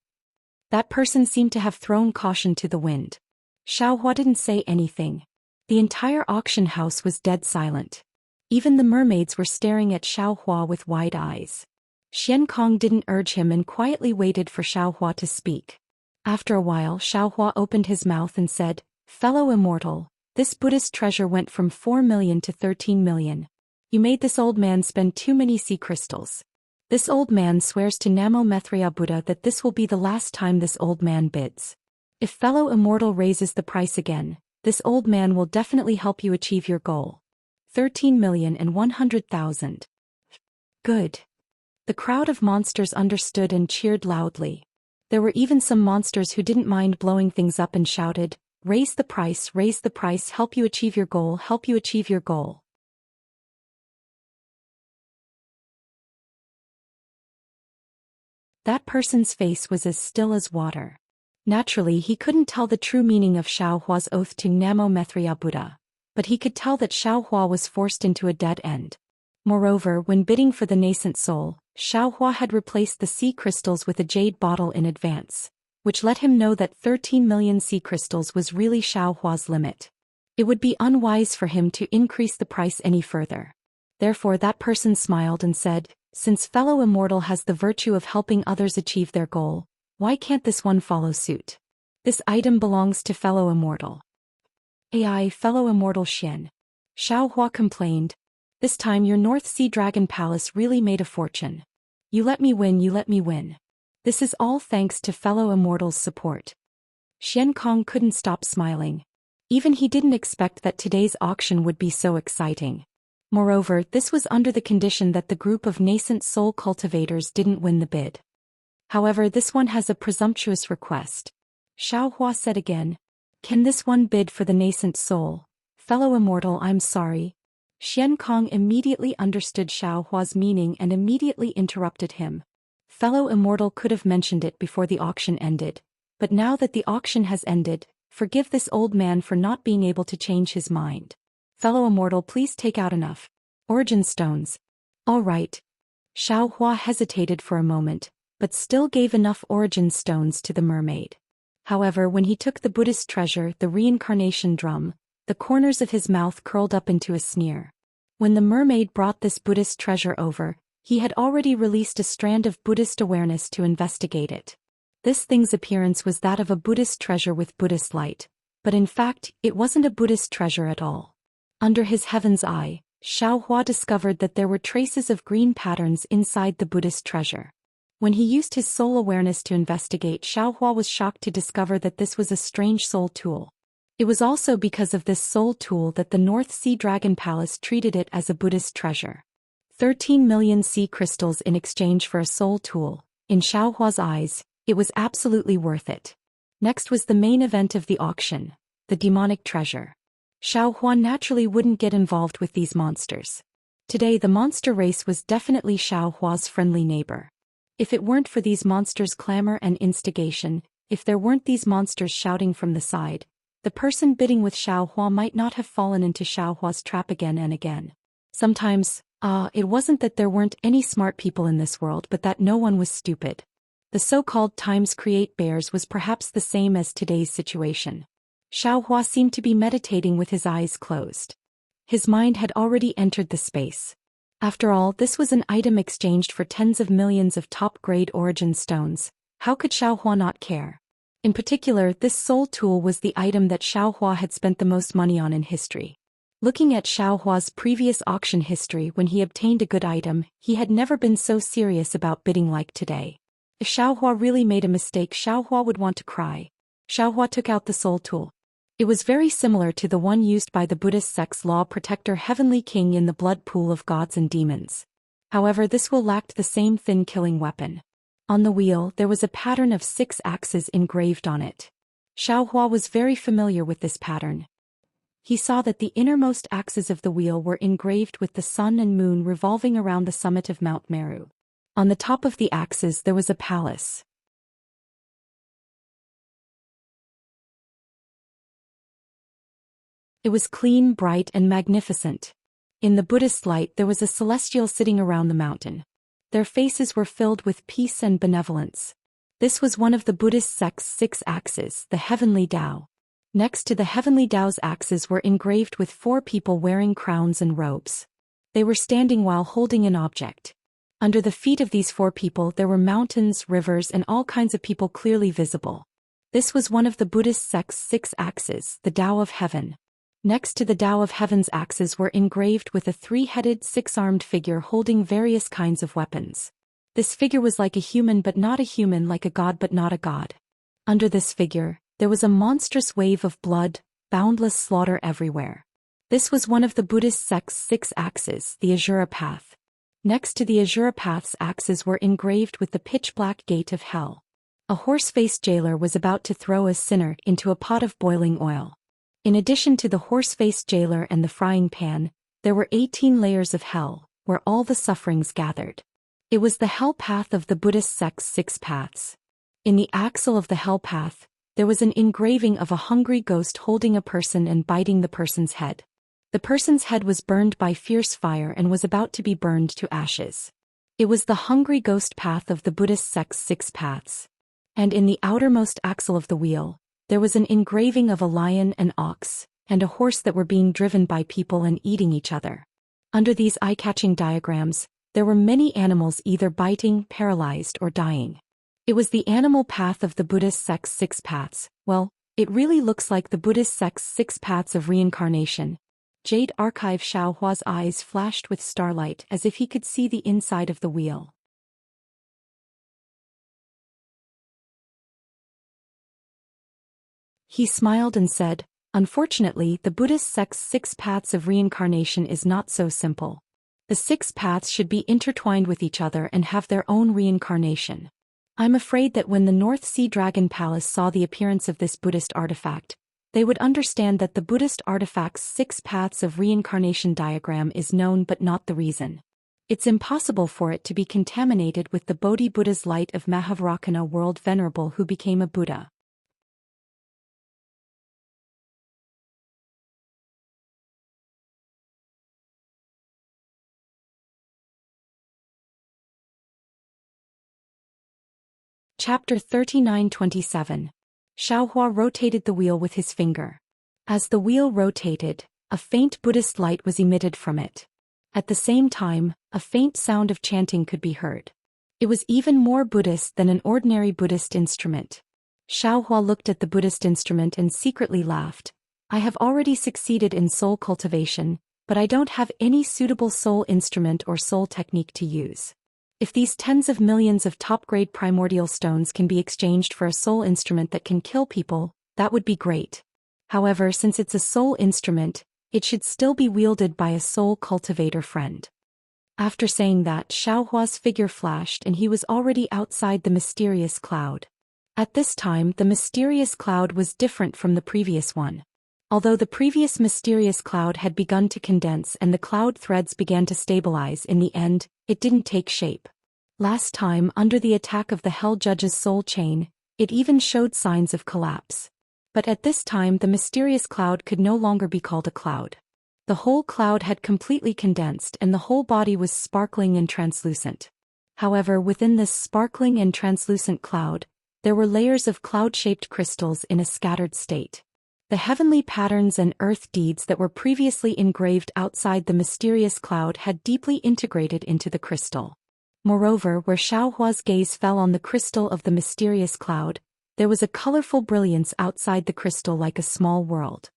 That person seemed to have thrown caution to the wind. Xiaohua didn't say anything. The entire auction house was dead silent. Even the mermaids were staring at Xiaohua with wide eyes. Xian Kong didn't urge him and quietly waited for Xiaohua to speak. After a while, Xiaohua opened his mouth and said, "Fellow immortal, this Buddhist treasure went from 4 million to 13 million. You made this old man spend too many sea crystals. This old man swears to Namo Maitreya Buddha that this will be the last time this old man bids. If fellow immortal raises the price again, this old man will definitely help you achieve your goal. 13,100,000. Good. The crowd of monsters understood and cheered loudly. There were even some monsters who didn't mind blowing things up and shouted, raise the price, help you achieve your goal, help you achieve your goal. That person's face was as still as water. Naturally, he couldn't tell the true meaning of Xiaohua's oath to Namo Maitreya Buddha, but he could tell that Xiaohua was forced into a dead end. Moreover, when bidding for the nascent soul, Xiaohua had replaced the sea crystals with a jade bottle in advance, which let him know that 13 million sea crystals was really Xiaohua's limit. It would be unwise for him to increase the price any further. Therefore that person smiled and said, since fellow immortal has the virtue of helping others achieve their goal, why can't this one follow suit? This item belongs to fellow immortal. AI, fellow immortal Xian. Xiaohua complained. This time your North Sea Dragon Palace really made a fortune. You let me win, you let me win. This is all thanks to fellow immortal's support. Xian Kong couldn't stop smiling. Even he didn't expect that today's auction would be so exciting. Moreover, this was under the condition that the group of nascent soul cultivators didn't win the bid. However, this one has a presumptuous request. Xiaohua said again. Can this one bid for the nascent soul? Fellow immortal, I'm sorry. Xian Kong immediately understood Xiaohua's meaning and immediately interrupted him. Fellow immortal could have mentioned it before the auction ended, but now that the auction has ended, forgive this old man for not being able to change his mind. Fellow immortal, please take out enough origin stones. All right. Xiaohua hesitated for a moment, but still gave enough origin stones to the mermaid. However, when he took the Buddhist treasure, the reincarnation drum, the corners of his mouth curled up into a sneer. When the mermaid brought this Buddhist treasure over, he had already released a strand of Buddhist awareness to investigate it. This thing's appearance was that of a Buddhist treasure with Buddhist light, but in fact, it wasn't a Buddhist treasure at all. Under his heaven's eye, Xiaohua discovered that there were traces of green patterns inside the Buddhist treasure. When he used his soul awareness to investigate, Xiaohua was shocked to discover that this was a strange soul tool. It was also because of this soul tool that the North Sea Dragon Palace treated it as a Buddhist treasure. 13 million sea crystals in exchange for a soul tool. In Xiaohua's eyes, it was absolutely worth it. Next was the main event of the auction, the demonic treasure. Xiaohua naturally wouldn't get involved with these monsters. Today the monster race was definitely Xiaohua's friendly neighbor. If it weren't for these monsters' clamor and instigation, if there weren't these monsters shouting from the side, the person bidding with Xiaohua might not have fallen into Xiaohua's trap again and again. Sometimes, it wasn't that there weren't any smart people in this world but that no one was stupid. The so-called times create bears was perhaps the same as today's situation. Xiaohua seemed to be meditating with his eyes closed. His mind had already entered the space. After all, this was an item exchanged for tens of millions of top-grade origin stones. How could Xiaohua not care? In particular, this soul tool was the item that Xiaohua had spent the most money on in history. Looking at Xiaohua's previous auction history when he obtained a good item, he had never been so serious about bidding like today. If Xiaohua really made a mistake, Xiaohua would want to cry. Xiaohua took out the soul tool. It was very similar to the one used by the Buddhist sect's law protector Heavenly King in the blood pool of gods and demons. However, this will lacked the same thin killing weapon. On the wheel, there was a pattern of 6 axes engraved on it. Xiaohua was very familiar with this pattern. He saw that the innermost axes of the wheel were engraved with the sun and moon revolving around the summit of Mount Meru. On the top of the axes there was a palace. It was clean, bright, and magnificent. In the Buddhist light there was a celestial sitting around the mountain. Their faces were filled with peace and benevolence. This was one of the Buddhist sect's 6 axes, the heavenly Tao. Next to the heavenly Tao's axes were engraved with 4 people wearing crowns and robes. They were standing while holding an object. Under the feet of these 4 people there were mountains, rivers, and all kinds of people clearly visible. This was one of the Buddhist sect's 6 axes, the Tao of Heaven. Next to the Tao of Heaven's axes were engraved with a 3-headed, 6-armed figure holding various kinds of weapons. This figure was like a human but not a human, like a god but not a god. Under this figure, there was a monstrous wave of blood, boundless slaughter everywhere. This was one of the Buddhist sect's 6 axes, the Azura Path. Next to the Azura Path's axes were engraved with the pitch-black gate of hell. A horse-faced jailer was about to throw a sinner into a pot of boiling oil. In addition to the horse-faced jailer and the frying pan, there were 18 layers of hell, where all the sufferings gathered. It was the hell path of the Buddhist sect's 6 paths. In the axle of the hell path, there was an engraving of a hungry ghost holding a person and biting the person's head. The person's head was burned by fierce fire and was about to be burned to ashes. It was the hungry ghost path of the Buddhist sect's 6 paths. And in the outermost axle of the wheel, there was an engraving of a lion, an ox, and a horse that were being driven by people and eating each other. Under these eye-catching diagrams, there were many animals either biting, paralyzed, or dying. It was the animal path of the Buddhist sect's 6 paths. Well, it really looks like the Buddhist sect's 6 paths of reincarnation. Jade Archive. Xiaohua's eyes flashed with starlight as if he could see the inside of the wheel. He smiled and said, "Unfortunately, the Buddhist sect's 6 paths of reincarnation is not so simple. The 6 paths should be intertwined with each other and have their own reincarnation. I'm afraid that when the North Sea Dragon Palace saw the appearance of this Buddhist artifact, they would understand that the Buddhist artifact's 6 paths of reincarnation diagram is known but not the reason. It's impossible for it to be contaminated with the Bodhi Buddha's light of Mahavrakana world venerable who became a Buddha." Chapter 39-27. Xiaohua rotated the wheel with his finger. As the wheel rotated, a faint Buddhist light was emitted from it. At the same time, a faint sound of chanting could be heard. It was even more Buddhist than an ordinary Buddhist instrument. Xiaohua looked at the Buddhist instrument and secretly laughed. I have already succeeded in soul cultivation, but I don't have any suitable soul instrument or soul technique to use. If these tens of millions of top-grade primordial stones can be exchanged for a soul instrument that can kill people, that would be great. However, since it's a soul instrument, it should still be wielded by a soul cultivator friend. After saying that, Xiaohua's figure flashed and he was already outside the mysterious cloud. At this time, the mysterious cloud was different from the previous one. Although the previous mysterious cloud had begun to condense and the cloud threads began to stabilize in the end, it didn't take shape. Last time, under the attack of the Hell Judge's soul chain, it even showed signs of collapse. But at this time the mysterious cloud could no longer be called a cloud. The whole cloud had completely condensed and the whole body was sparkling and translucent. However, within this sparkling and translucent cloud, there were layers of cloud-shaped crystals in a scattered state. The heavenly patterns and earth deeds that were previously engraved outside the mysterious cloud had deeply integrated into the crystal. Moreover, where Xiaohua's gaze fell on the crystal of the mysterious cloud, there was a colorful brilliance outside the crystal like a small world.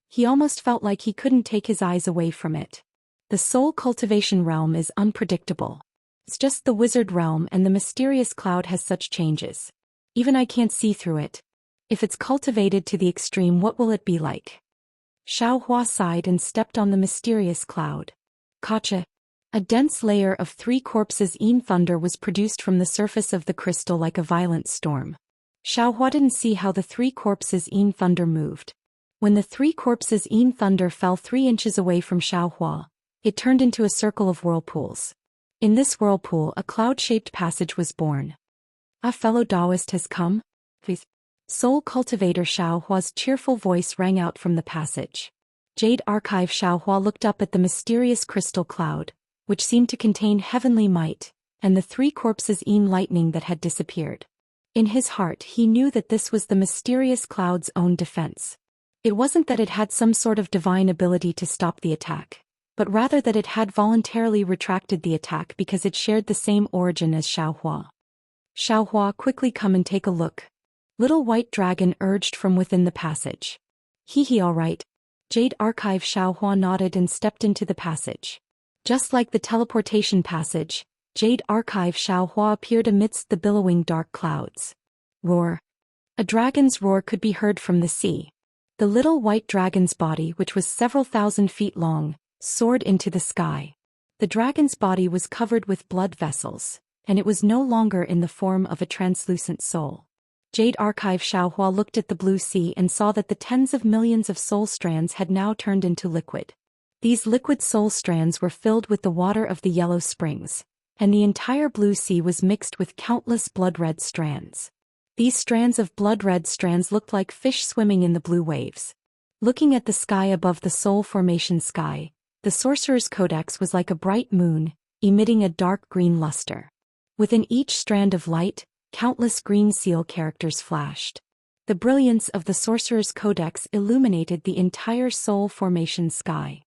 He almost felt like he couldn't take his eyes away from it. The soul cultivation realm is unpredictable. It's just the wizard realm and the mysterious cloud has such changes. Even I can't see through it. If it's cultivated to the extreme, what will it be like? Xiaohua sighed and stepped on the mysterious cloud. Kacha. A dense layer of 3 corpses in thunder was produced from the surface of the crystal like a violent storm. Xiaohua didn't see how the 3 corpses in thunder moved. When the 3 corpses in thunder fell 3 inches away from Xiaohua, it turned into a circle of whirlpools. In this whirlpool, a cloud-shaped passage was born. A fellow Taoist has come? Please. Soul cultivator Xiaohua's cheerful voice rang out from the passage. Jade Archive Xiaohua looked up at the mysterious crystal cloud, which seemed to contain heavenly might, and the 3 corpses in lightning that had disappeared. In his heart he knew that this was the mysterious cloud's own defense. It wasn't that it had some sort of divine ability to stop the attack, but rather that it had voluntarily retracted the attack because it shared the same origin as Xiaohua. Xiaohua, quickly come and take a look. Little White Dragon urged from within the passage. Hee all right. Jade Archive Xiaohua nodded and stepped into the passage. Just like the teleportation passage, Jade Archive Xiaohua appeared amidst the billowing dark clouds. Roar. A dragon's roar could be heard from the sea. The little white dragon's body, which was several thousand feet long, soared into the sky. The dragon's body was covered with blood vessels, and it was no longer in the form of a translucent soul. Jade Archive Xiaohua looked at the blue sea and saw that the tens of millions of soul strands had now turned into liquid. These liquid soul strands were filled with the water of the yellow springs, and the entire blue sea was mixed with countless blood-red strands. These strands of blood-red strands looked like fish swimming in the blue waves. Looking at the sky above the soul formation sky, the sorcerer's codex was like a bright moon, emitting a dark green luster. Within each strand of light, countless green seal characters flashed. The brilliance of the sorcerer's codex illuminated the entire soul formation sky.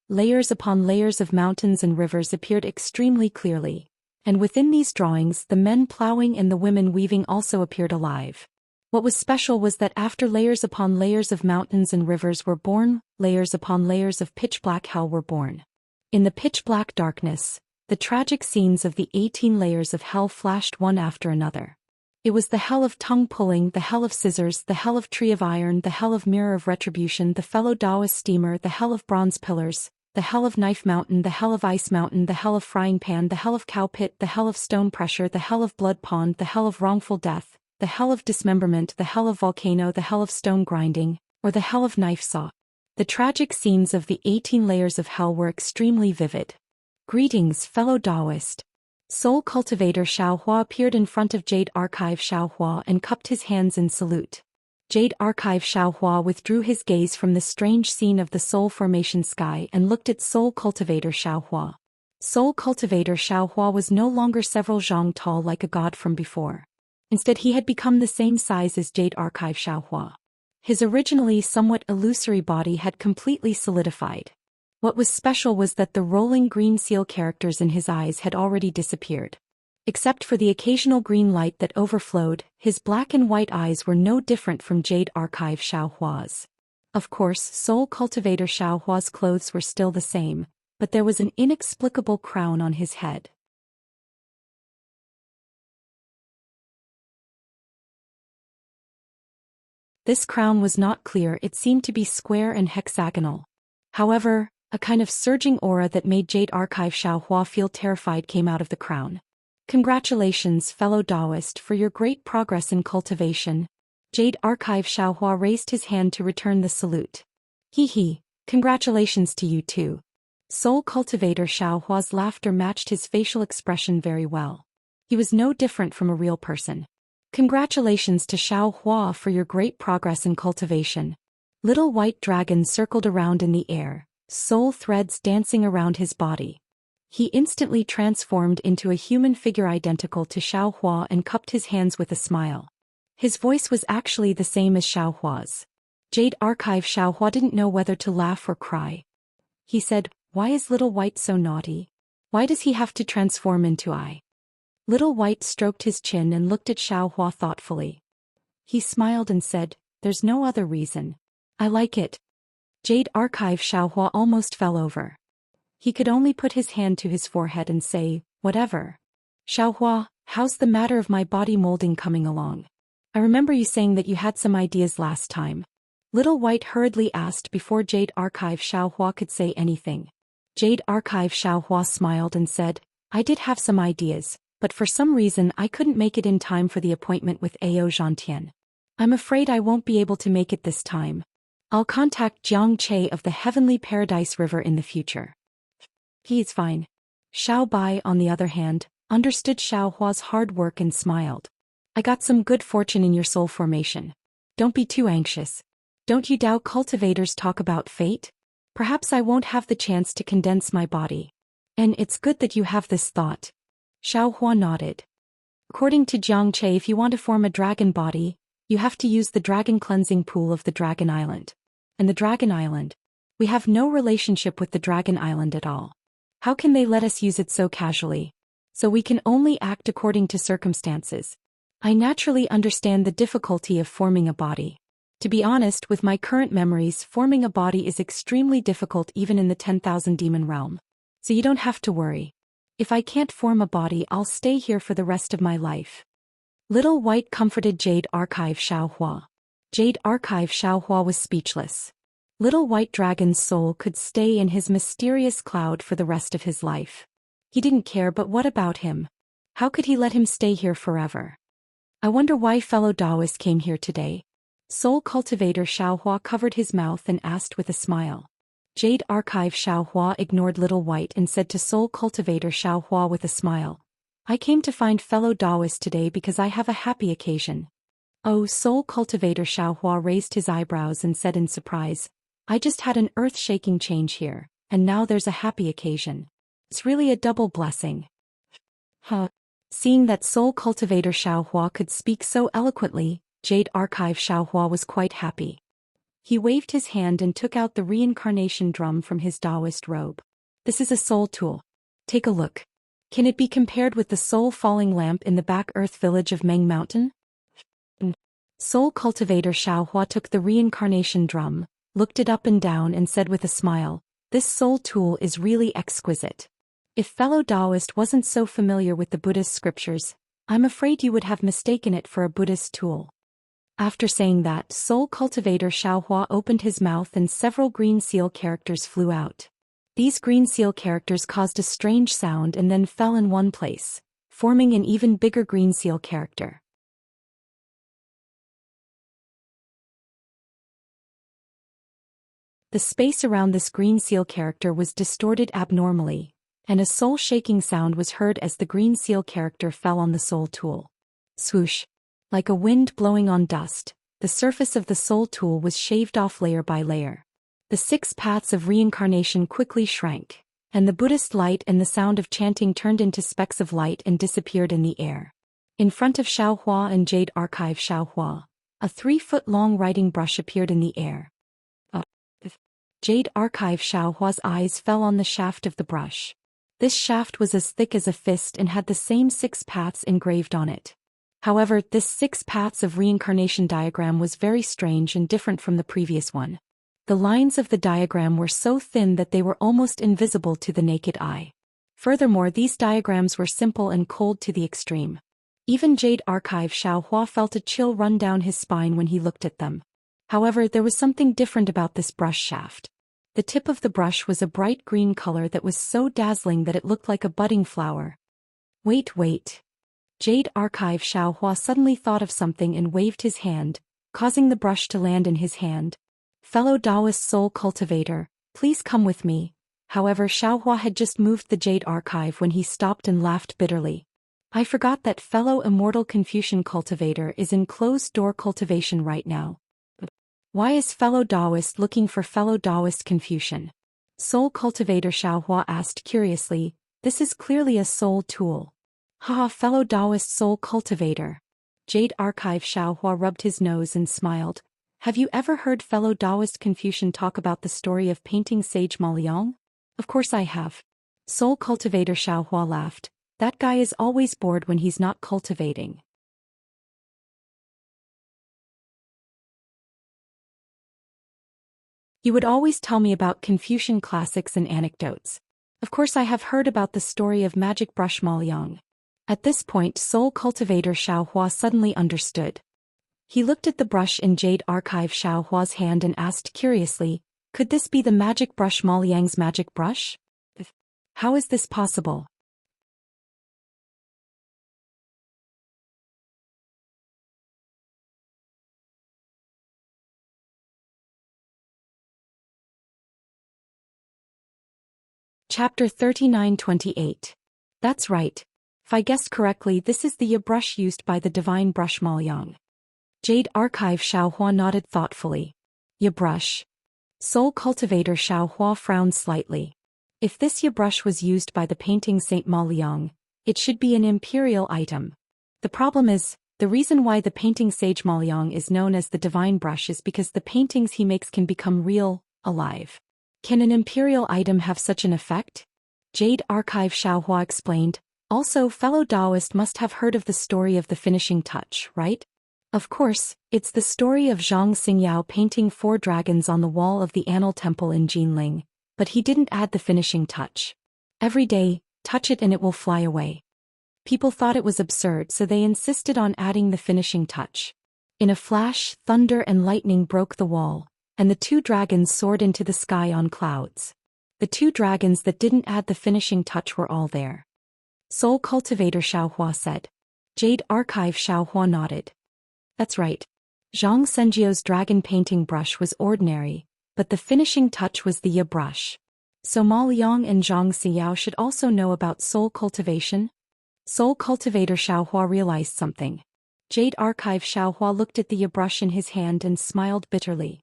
Layers upon layers of mountains and rivers appeared extremely clearly, and within these drawings the men plowing and the women weaving also appeared alive. What was special was that after layers upon layers of mountains and rivers were born, layers upon layers of pitch-black hell were born. In the pitch-black darkness, the tragic scenes of the 18 layers of hell flashed one after another. It was the hell of tongue-pulling, the hell of scissors, the hell of tree of iron, the hell of mirror of retribution, the fellow Taoist steamer, the hell of bronze pillars, the hell of knife mountain, the hell of ice mountain, the hell of frying pan, the hell of cow pit, the hell of stone pressure, the hell of blood pond, the hell of wrongful death, the hell of dismemberment, the hell of volcano, the hell of stone grinding, or the hell of knife saw. The tragic scenes of the 18 layers of hell were extremely vivid. Greetings, fellow Taoist. Soul cultivator Xiaohua appeared in front of Jade Archive Xiaohua and cupped his hands in salute. Jade Archive Xiaohua withdrew his gaze from the strange scene of the Soul Formation sky and looked at Soul Cultivator Xiaohua. Soul Cultivator Xiaohua was no longer several zhang tall like a god from before. Instead he had become the same size as Jade Archive Xiaohua. His originally somewhat illusory body had completely solidified. What was special was that the rolling green seal characters in his eyes had already disappeared. Except for the occasional green light that overflowed, his black and white eyes were no different from Jade Archive Xiaohua's. Of course, Soul Cultivator Xiaohua's clothes were still the same, but there was an inexplicable crown on his head. This crown was not clear, it seemed to be square and hexagonal. However, a kind of surging aura that made Jade Archive Xiaohua feel terrified came out of the crown. Congratulations, fellow Taoist, for your great progress in cultivation. Jade Archive Xiaohua raised his hand to return the salute. Hee, congratulations to you too. Soul Cultivator Xiaohua's laughter matched his facial expression very well. He was no different from a real person. Congratulations to Xiaohua for your great progress in cultivation. Little white dragons circled around in the air, soul threads dancing around his body. He instantly transformed into a human figure identical to Xiaohua and cupped his hands with a smile. His voice was actually the same as Xiaohua's. Jade Archive Xiaohua didn't know whether to laugh or cry. He said, "Why is Little White so naughty? Why does he have to transform into I?" Little White stroked his chin and looked at Xiaohua thoughtfully. He smiled and said, "There's no other reason. I like it." Jade Archive Xiaohua almost fell over. He could only put his hand to his forehead and say, "Whatever." "Xiaohua, how's the matter of my body molding coming along? I remember you saying that you had some ideas last time." Little White hurriedly asked before Jade Archive Xiaohua could say anything. Jade Archive Xiaohua smiled and said, "I did have some ideas, but for some reason I couldn't make it in time for the appointment with Ao Zhantian. I'm afraid I won't be able to make it this time. I'll contact Jiang Che of the Heavenly Paradise River in the future." "He's fine." Xiao Bai, on the other hand, understood Xiaohua's hard work and smiled. "I got some good fortune in your soul formation. Don't be too anxious. Don't you Tao cultivators talk about fate? Perhaps I won't have the chance to condense my body. And it's good that you have this thought." Xiaohua nodded. "According to Jiang Che, if you want to form a dragon body, you have to use the dragon cleansing pool of the Dragon Island. And the Dragon Island? We have no relationship with the Dragon Island at all. How can they let us use it so casually? So we can only act according to circumstances. I naturally understand the difficulty of forming a body. To be honest, with my current memories, forming a body is extremely difficult even in the 10,000 demon realm. So you don't have to worry. If I can't form a body, I'll stay here for the rest of my life." Little White comforted Jade Archive Xiaohua. Jade Archive Xiaohua was speechless. Little White Dragon's soul could stay in his mysterious cloud for the rest of his life. He didn't care, but what about him? How could he let him stay here forever? I wonder why fellow Taoist came here today. Soul Cultivator Xiaohua covered his mouth and asked with a smile. Jade Archive Xiaohua ignored Little White and said to Soul Cultivator Xiaohua with a smile, "I came to find fellow Taoist today because I have a happy occasion." Oh, Soul Cultivator Xiaohua raised his eyebrows and said in surprise, "I just had an earth-shaking change here, and now there's a happy occasion. It's really a double blessing." Huh. Seeing that Soul Cultivator Xiaohua could speak so eloquently, Jade Archive Xiaohua was quite happy. He waved his hand and took out the reincarnation drum from his Taoist robe. "This is a soul tool. Take a look. Can it be compared with the soul falling lamp in the back earth village of Meng Mountain?" Soul Cultivator Xiaohua took the reincarnation drum, looked it up and down and said with a smile, "This soul tool is really exquisite. If fellow Taoist wasn't so familiar with the Buddhist scriptures, I'm afraid you would have mistaken it for a Buddhist tool." After saying that, Soul Cultivator Xiaohua opened his mouth and several green seal characters flew out. These green seal characters caused a strange sound and then fell in one place, forming an even bigger green seal character. The space around this green seal character was distorted abnormally, and a soul-shaking sound was heard as the green seal character fell on the soul tool. Swoosh. Like a wind blowing on dust, the surface of the soul tool was shaved off layer by layer. The 6 paths of reincarnation quickly shrank, and the Buddhist light and the sound of chanting turned into specks of light and disappeared in the air. In front of Xiaohua and Jade Archive Xiaohua, a 3-foot-long writing brush appeared in the air. Jade Archive Xiaohua's eyes fell on the shaft of the brush. This shaft was as thick as a fist and had the same 6 paths engraved on it. However, this 6 paths of reincarnation diagram was very strange and different from the previous one. The lines of the diagram were so thin that they were almost invisible to the naked eye. Furthermore, these diagrams were simple and cold to the extreme. Even Jade Archive Xiaohua felt a chill run down his spine when he looked at them. However, there was something different about this brush shaft. The tip of the brush was a bright green color that was so dazzling that it looked like a budding flower. Wait. Jade Archive Xiaohua suddenly thought of something and waved his hand, causing the brush to land in his hand. Fellow Taoist soul cultivator, please come with me. However, Xiaohua had just moved the Jade Archive when he stopped and laughed bitterly. I forgot that fellow immortal Confucian cultivator is in closed-door cultivation right now. Why is fellow Taoist looking for fellow Taoist Confucian? Soul cultivator Xiaohua asked curiously. This is clearly a soul tool. Haha, fellow Taoist soul cultivator. Jade Archive Xiaohua rubbed his nose and smiled. Have you ever heard fellow Taoist Confucian talk about the story of painting sage Ma Liang? Of course I have. Soul cultivator Xiaohua laughed. That guy is always bored when he's not cultivating. You would always tell me about Confucian classics and anecdotes. Of course I have heard about the story of magic brush Ma Liang. At this point, soul cultivator Xiaohua suddenly understood. He looked at the brush in Jade Archive Xiaohua's hand and asked curiously, could this be the magic brush Ma Liang's magic brush? How is this possible? Chapter 39-28. That's right. If I guessed correctly, this is the brush used by the divine brush Ma Liang. Jade Archive Xiaohua nodded thoughtfully. Brush. Soul cultivator Xiaohua frowned slightly. If this brush was used by the painting Saint Ma Liang, it should be an imperial item. The problem is, the reason why the painting sage Ma Liang is known as the divine brush is because the paintings he makes can become real, alive. Can an imperial item have such an effect? Jade Archive Xiaohua explained. Also, fellow Taoist must have heard of the story of the finishing touch, right? Of course, it's the story of Zhang Xingyao painting 4 dragons on the wall of the Annal Temple in Jinling, but he didn't add the finishing touch. Every day, touch it and it will fly away. People thought it was absurd, so they insisted on adding the finishing touch. In a flash, thunder and lightning broke the wall, and the 2 dragons soared into the sky on clouds. The 2 dragons that didn't add the finishing touch were all there. Soul cultivator Xiaohua said. Jade Archive Xiaohua nodded. That's right. Zhang Xinjiao's dragon painting brush was ordinary, but the finishing touch was the brush. So Ma Liang and Zhang Xinjiao should also know about soul cultivation? Soul cultivator Xiaohua realized something. Jade Archive Xiaohua looked at the brush in his hand and smiled bitterly.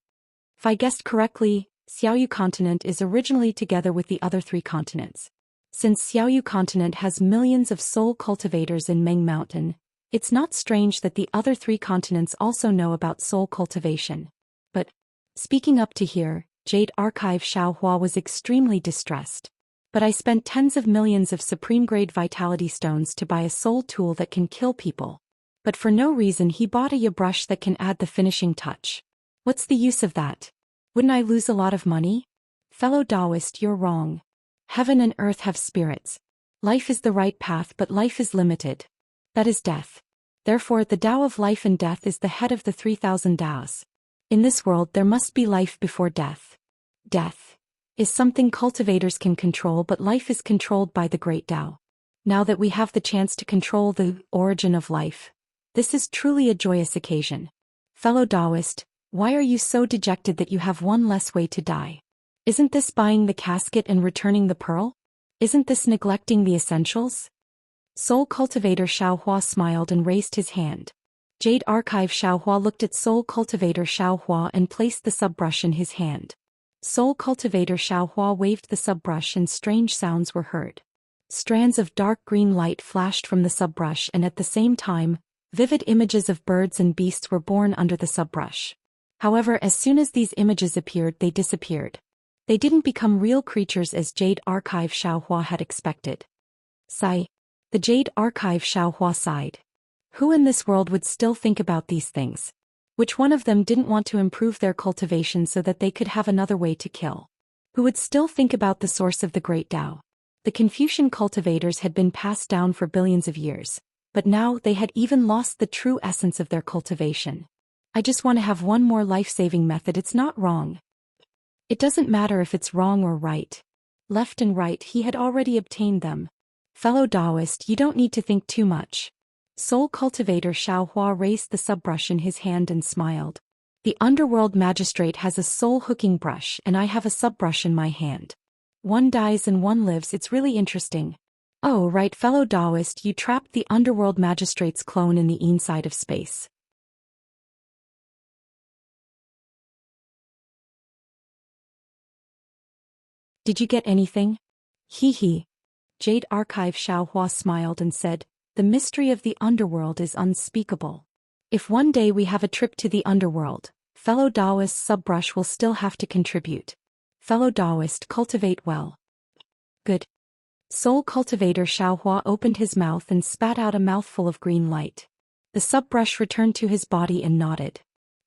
If I guessed correctly, Xiaoyu continent is originally together with the other 3 continents. Since Xiaoyu continent has millions of soul cultivators in Meng Mountain, it's not strange that the other 3 continents also know about soul cultivation. But, speaking up to here, Jade Archive Xiaohua was extremely distressed. But I spent tens of millions of supreme-grade vitality stones to buy a soul tool that can kill people. But for no reason he bought a brush that can add the finishing touch. What's the use of that? Wouldn't I lose a lot of money? Fellow Taoist, you're wrong. Heaven and earth have spirits. Life is the right path, but life is limited. That is death. Therefore, the Tao of life and death is the head of the 3,000 Taos. In this world there must be life before death. Death is something cultivators can control, but life is controlled by the great Tao. Now that we have the chance to control the origin of life, this is truly a joyous occasion. Fellow Taoist, why are you so dejected that you have one less way to die? Isn't this buying the casket and returning the pearl? Isn't this neglecting the essentials? Soul cultivator Xiaohua smiled and raised his hand. Jade Archive Xiaohua looked at Soul Cultivator Xiaohua and placed the subbrush in his hand. Soul Cultivator Xiaohua waved the subbrush and strange sounds were heard. Strands of dark green light flashed from the subbrush and at the same time, vivid images of birds and beasts were born under the subbrush. However, as soon as these images appeared, they disappeared. They didn't become real creatures as Jade Archive Xiaohua had expected. Sigh. The Jade Archive Xiaohua sighed. Who in this world would still think about these things? Which one of them didn't want to improve their cultivation so that they could have another way to kill? Who would still think about the source of the great Tao? The Confucian cultivators had been passed down for billions of years, but now they had even lost the true essence of their cultivation. I just want to have one more life-saving method. It's not wrong. It doesn't matter if it's wrong or right. Left and right, he had already obtained them. Fellow Taoist, you don't need to think too much. Soul Cultivator Xiaohua raised the subbrush in his hand and smiled. The Underworld Magistrate has a soul hooking brush and I have a subbrush in my hand. One dies and one lives. It's really interesting. Oh right, fellow Taoist, you trapped the Underworld Magistrate's clone in the inside of space. Did you get anything? Hee hee. Jade Archive Xiaohua smiled and said, the mystery of the underworld is unspeakable. If one day we have a trip to the underworld, fellow Taoist subbrush will still have to contribute. Fellow Taoist, cultivate well. Good. Soul Cultivator Xiaohua opened his mouth and spat out a mouthful of green light. The subbrush returned to his body and nodded.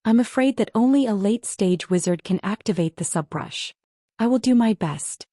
I'm afraid that only a late-stage wizard can activate the subbrush. I will do my best.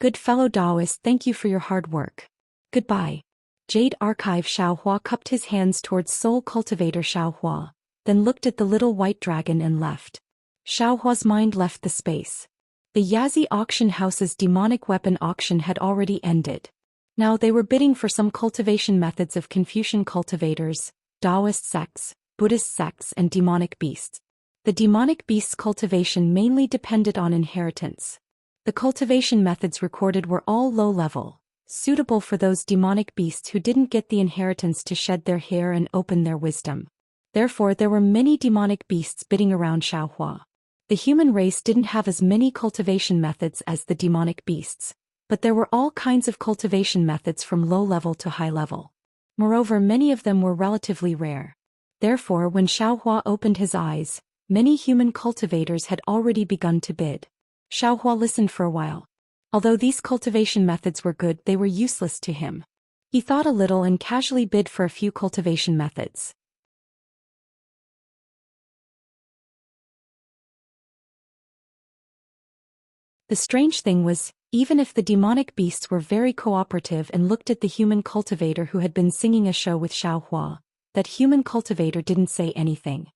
Good fellow Taoist, thank you for your hard work. Goodbye. Jade Archive Xiaohua cupped his hands towards Soul Cultivator Xiaohua, then looked at the little white dragon and left. Xiaohua's mind left the space. The Yazi auction house's demonic weapon auction had already ended. Now they were bidding for some cultivation methods of Confucian cultivators, Taoist sects, Buddhist sects and demonic beasts. The demonic beasts' cultivation mainly depended on inheritance. The cultivation methods recorded were all low-level, suitable for those demonic beasts who didn't get the inheritance to shed their hair and open their wisdom. Therefore there were many demonic beasts bidding around Xiaohua. The human race didn't have as many cultivation methods as the demonic beasts, but there were all kinds of cultivation methods from low-level to high-level. Moreover, many of them were relatively rare. Therefore, when Xiaohua opened his eyes, many human cultivators had already begun to bid. Xiaohua listened for a while. Although these cultivation methods were good, they were useless to him. He thought a little and casually bid for a few cultivation methods. The strange thing was, even if the demonic beasts were very cooperative and looked at the human cultivator who had been singing a show with Xiaohua, that human cultivator didn't say anything.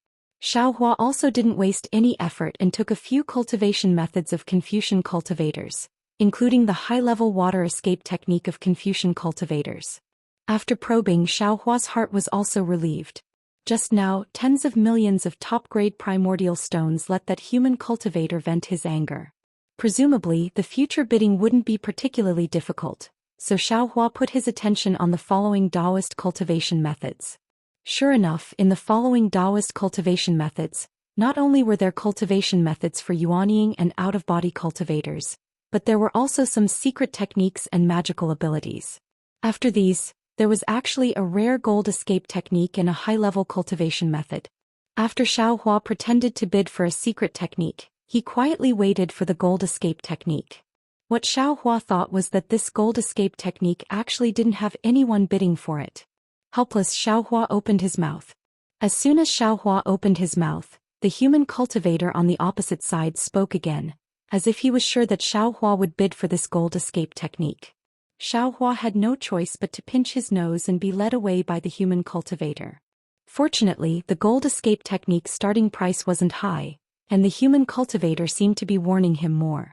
Xiaohua also didn't waste any effort and took a few cultivation methods of Confucian cultivators, including the high-level water escape technique of Confucian cultivators. After probing, Xiaohua's heart was also relieved. Just now, tens of millions of top-grade primordial stones let that human cultivator vent his anger. Presumably, the future bidding wouldn't be particularly difficult, so Xiaohua put his attention on the following Taoist cultivation methods. Sure enough, in the following Taoist cultivation methods, not only were there cultivation methods for yuanying and out-of-body cultivators, but there were also some secret techniques and magical abilities. After these, there was actually a rare gold escape technique and a high-level cultivation method. After Xiaohua pretended to bid for a secret technique, he quietly waited for the gold escape technique. What Xiaohua thought was that this gold escape technique actually didn't have anyone bidding for it. Helpless, Xiaohua opened his mouth. As soon as Xiaohua opened his mouth, the human cultivator on the opposite side spoke again, as if he was sure that Xiaohua would bid for this gold escape technique. Xiaohua had no choice but to pinch his nose and be led away by the human cultivator. Fortunately, the gold escape technique's starting price wasn't high, and the human cultivator seemed to be warning him more.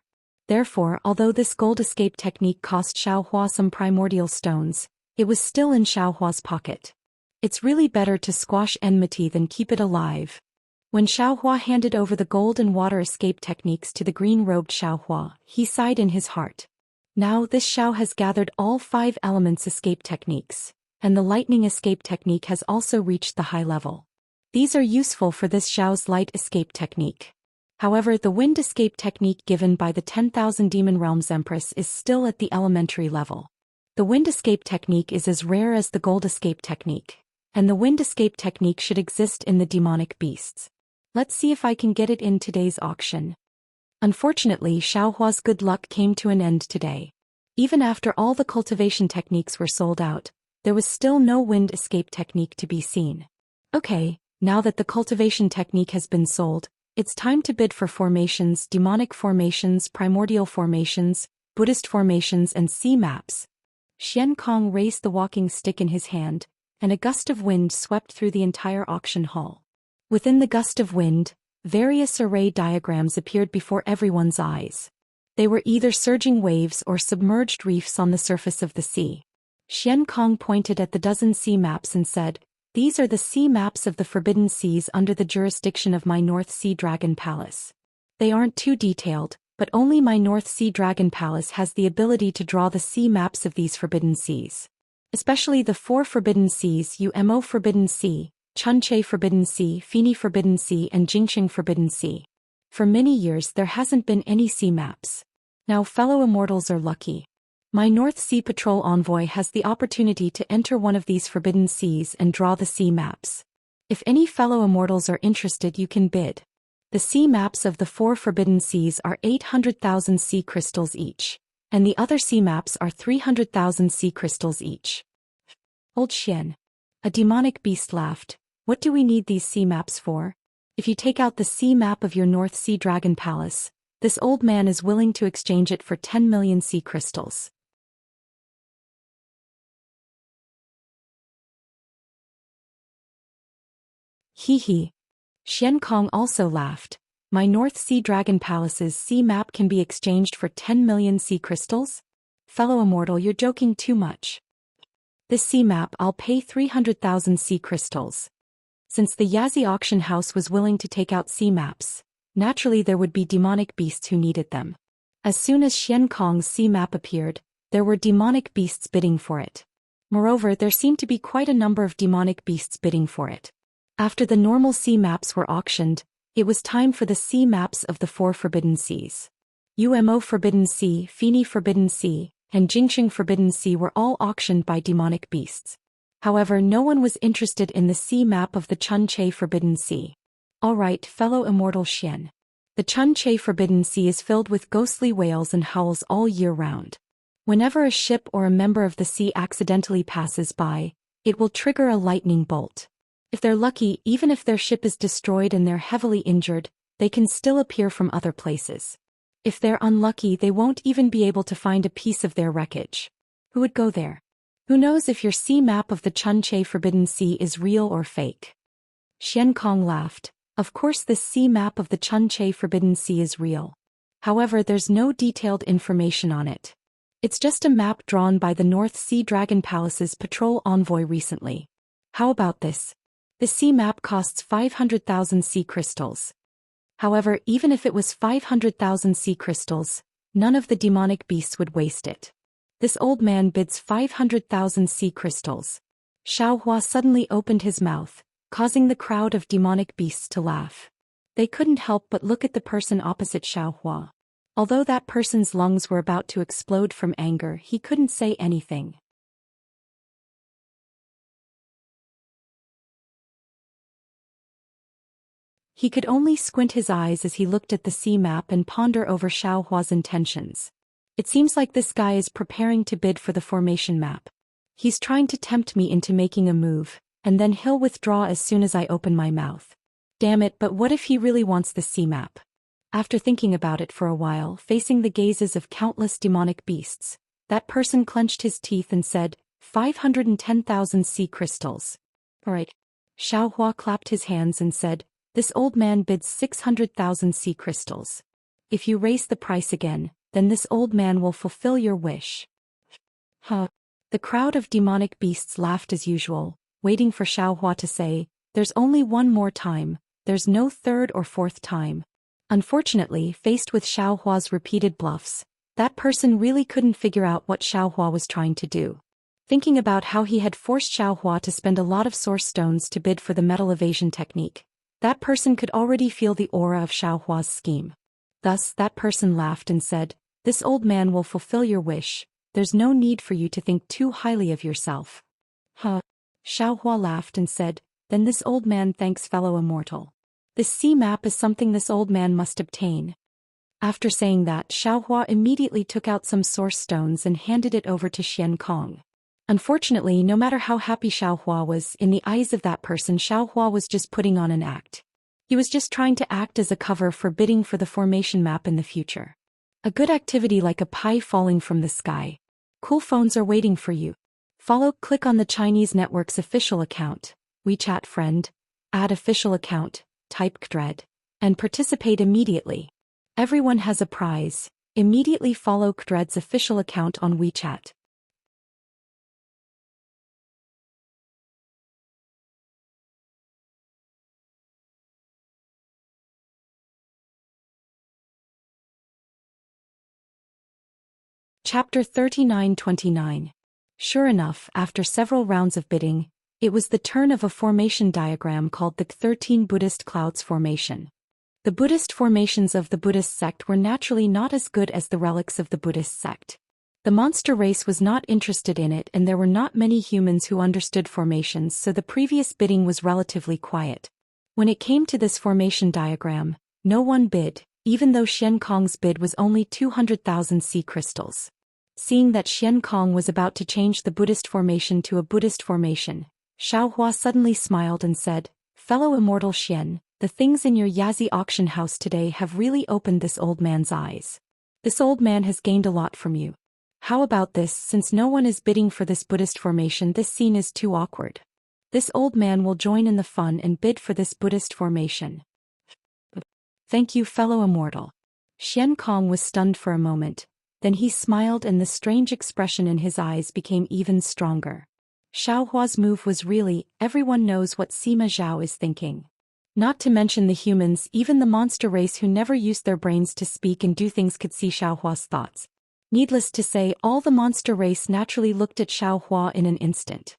Therefore, although this gold escape technique cost Xiaohua some primordial stones, it was still in Xiaohua's pocket. It's really better to squash enmity than keep it alive. When Xiaohua handed over the gold and water escape techniques to the green-robed Xiaohua, he sighed in his heart. Now this Xiao has gathered all 5 elements escape techniques. and the lightning escape technique has also reached the high level. These are useful for this Xiao's light escape technique. However, the wind escape technique given by the 10,000 Demon Realms Empress is still at the elementary level. The wind escape technique is as rare as the gold escape technique, and the wind escape technique should exist in the demonic beasts. Let's see if I can get it in today's auction. Unfortunately, Xiaohua's good luck came to an end today. Even after all the cultivation techniques were sold out, there was still no wind escape technique to be seen. Okay, now that the cultivation technique has been sold, it's time to bid for formations, demonic formations, primordial formations, Buddhist formations and sea maps. Xian Kong raised the walking stick in his hand, and a gust of wind swept through the entire auction hall. Within the gust of wind, various array diagrams appeared before everyone's eyes. They were either surging waves or submerged reefs on the surface of the sea. Xian Kong pointed at the dozen sea maps and said, "These are the sea maps of the Forbidden Seas under the jurisdiction of my North Sea Dragon Palace. They aren't too detailed, but only my North Sea Dragon Palace has the ability to draw the sea maps of these Forbidden Seas. Especially the 4 Forbidden Seas: Umo Forbidden Sea, Chunche Forbidden Sea, Fini Forbidden Sea and Jingxing Forbidden Sea. For many years there hasn't been any sea maps. Now fellow immortals are lucky. My North Sea Patrol Envoy has the opportunity to enter one of these Forbidden Seas and draw the sea maps. If any fellow immortals are interested, you can bid. The sea maps of the 4 Forbidden Seas are 800,000 sea crystals each, and the other sea maps are 300,000 sea crystals each." Old Xian, a demonic beast, laughed. "What do we need these sea maps for? If you take out the sea map of your North Sea Dragon Palace, this old man is willing to exchange it for 10 million sea crystals." Hee. Xian Kong also laughed. "My North Sea Dragon Palace's sea map can be exchanged for 10 million sea crystals? Fellow immortal, you're joking too much. This sea map I'll pay 300,000 sea crystals." Since the Yazi auction house was willing to take out sea maps, naturally there would be demonic beasts who needed them. As soon as Xian Kong's sea map appeared, there were demonic beasts bidding for it. Moreover, there seemed to be quite a number of demonic beasts bidding for it. After the normal sea maps were auctioned, it was time for the sea maps of the 4 Forbidden Seas. Umo Forbidden Sea, Fini Forbidden Sea, and Jingxing Forbidden Sea were all auctioned by demonic beasts. However, no one was interested in the sea map of the Chunche Forbidden Sea. Alright, fellow immortal Xian. The Chunche Forbidden Sea is filled with ghostly whales and howls all year round. Whenever a ship or a member of the sea accidentally passes by, it will trigger a lightning bolt. If they're lucky, even if their ship is destroyed and they're heavily injured, they can still appear from other places. If they're unlucky, they won't even be able to find a piece of their wreckage. Who would go there? Who knows if your sea map of the Chunche Forbidden Sea is real or fake? Xian Kong laughed. Of course this sea map of the Chunche Forbidden Sea is real. However, there's no detailed information on it. It's just a map drawn by the North Sea Dragon Palace's patrol envoy recently. How about this? The sea map costs 500,000 sea crystals. However, even if it was 500,000 sea crystals, none of the demonic beasts would waste it. This old man bids 500,000 sea crystals. Xiaohua suddenly opened his mouth, causing the crowd of demonic beasts to laugh. They couldn't help but look at the person opposite Xiaohua. Although that person's lungs were about to explode from anger, he couldn't say anything. He could only squint his eyes as he looked at the sea map and ponder over Xiaohua's intentions. It seems like this guy is preparing to bid for the formation map. He's trying to tempt me into making a move, and then he'll withdraw as soon as I open my mouth. Damn it, but what if he really wants the sea map? After thinking about it for a while, facing the gazes of countless demonic beasts, that person clenched his teeth and said, 510,000 sea crystals. Alright. Xiaohua clapped his hands and said, this old man bids 600,000 sea crystals. If you raise the price again, then this old man will fulfill your wish. Huh. The crowd of demonic beasts laughed as usual, waiting for Xiaohua to say, there's only one more time, there's no third or fourth time. Unfortunately, faced with Xiaohua's repeated bluffs, that person really couldn't figure out what Xiaohua was trying to do. thinking about how he had forced Xiaohua to spend a lot of source stones to bid for the metal evasion technique. That person could already feel the aura of Xiaohua's scheme. Thus, that person laughed and said, "This old man will fulfill your wish. There's no need for you to think too highly of yourself." Huh. Xiaohua laughed and said, "Then this old man thanks fellow immortal. This sea map is something this old man must obtain." After saying that, Xiaohua immediately took out some source stones and handed it over to Xian Kong. Unfortunately, no matter how happy Xiaohua was, in the eyes of that person Xiaohua was just putting on an act. He was just trying to act as a cover for bidding for the formation map in the future. A good activity like a pie falling from the sky. Cool phones are waiting for you. Click on the Chinese network's official account, WeChat friend, add official account, type Kdred, and participate immediately. Everyone has a prize. Immediately follow Kdred's official account on WeChat. Chapter 39-29. Sure enough, after several rounds of bidding, it was the turn of a formation diagram called the 13 Buddhist Clouds Formation. The Buddhist formations of the Buddhist sect were naturally not as good as the relics of the Buddhist sect. The monster race was not interested in it and there were not many humans who understood formations, so the previous bidding was relatively quiet. When it came to this formation diagram, no one bid, even though Xian Kong's bid was only 200,000 sea crystals. Seeing that Xian Kong was about to change the Buddhist formation to a Buddhist formation, Xiaohua suddenly smiled and said, "Fellow immortal Xian, the things in your Yazi auction house today have really opened this old man's eyes. This old man has gained a lot from you. How about this? Since no one is bidding for this Buddhist formation, this scene is too awkward. This old man will join in the fun and bid for this Buddhist formation." "Thank you, fellow immortal." Xian Kong was stunned for a moment. Then he smiled and the strange expression in his eyes became even stronger. Xiaohua's move was really, everyone knows what Sima Zhao is thinking. Not to mention the humans, even the monster race who never used their brains to speak and do things could see Xiaohua's thoughts. Needless to say, all the monster race naturally looked at Xiaohua in an instant.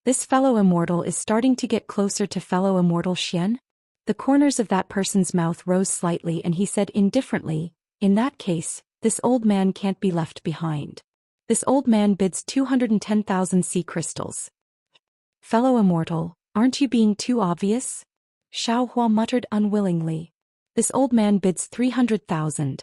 This fellow immortal is starting to get closer to fellow immortal Xian? The corners of that person's mouth rose slightly and he said indifferently, "In that case, this old man can't be left behind. This old man bids 210,000 sea crystals." "Fellow immortal, aren't you being too obvious?" Xiaohua muttered unwillingly. "This old man bids 300,000.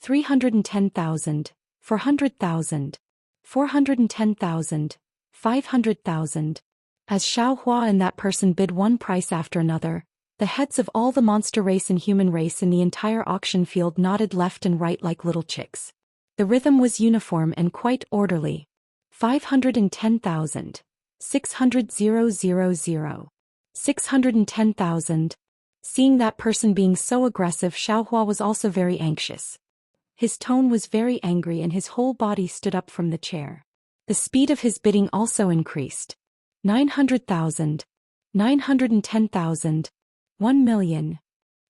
310,000. 400,000. 410,000. 500,000. As Xiaohua and that person bid one price after another, the heads of all the monster race and human race in the entire auction field nodded left and right like little chicks. The rhythm was uniform and quite orderly. 510,000. 600,000. 610,000. Seeing that person being so aggressive, Xiaohua was also very anxious. His tone was very angry and his whole body stood up from the chair. The speed of his bidding also increased. 900,000. 910,000. 1,000,000.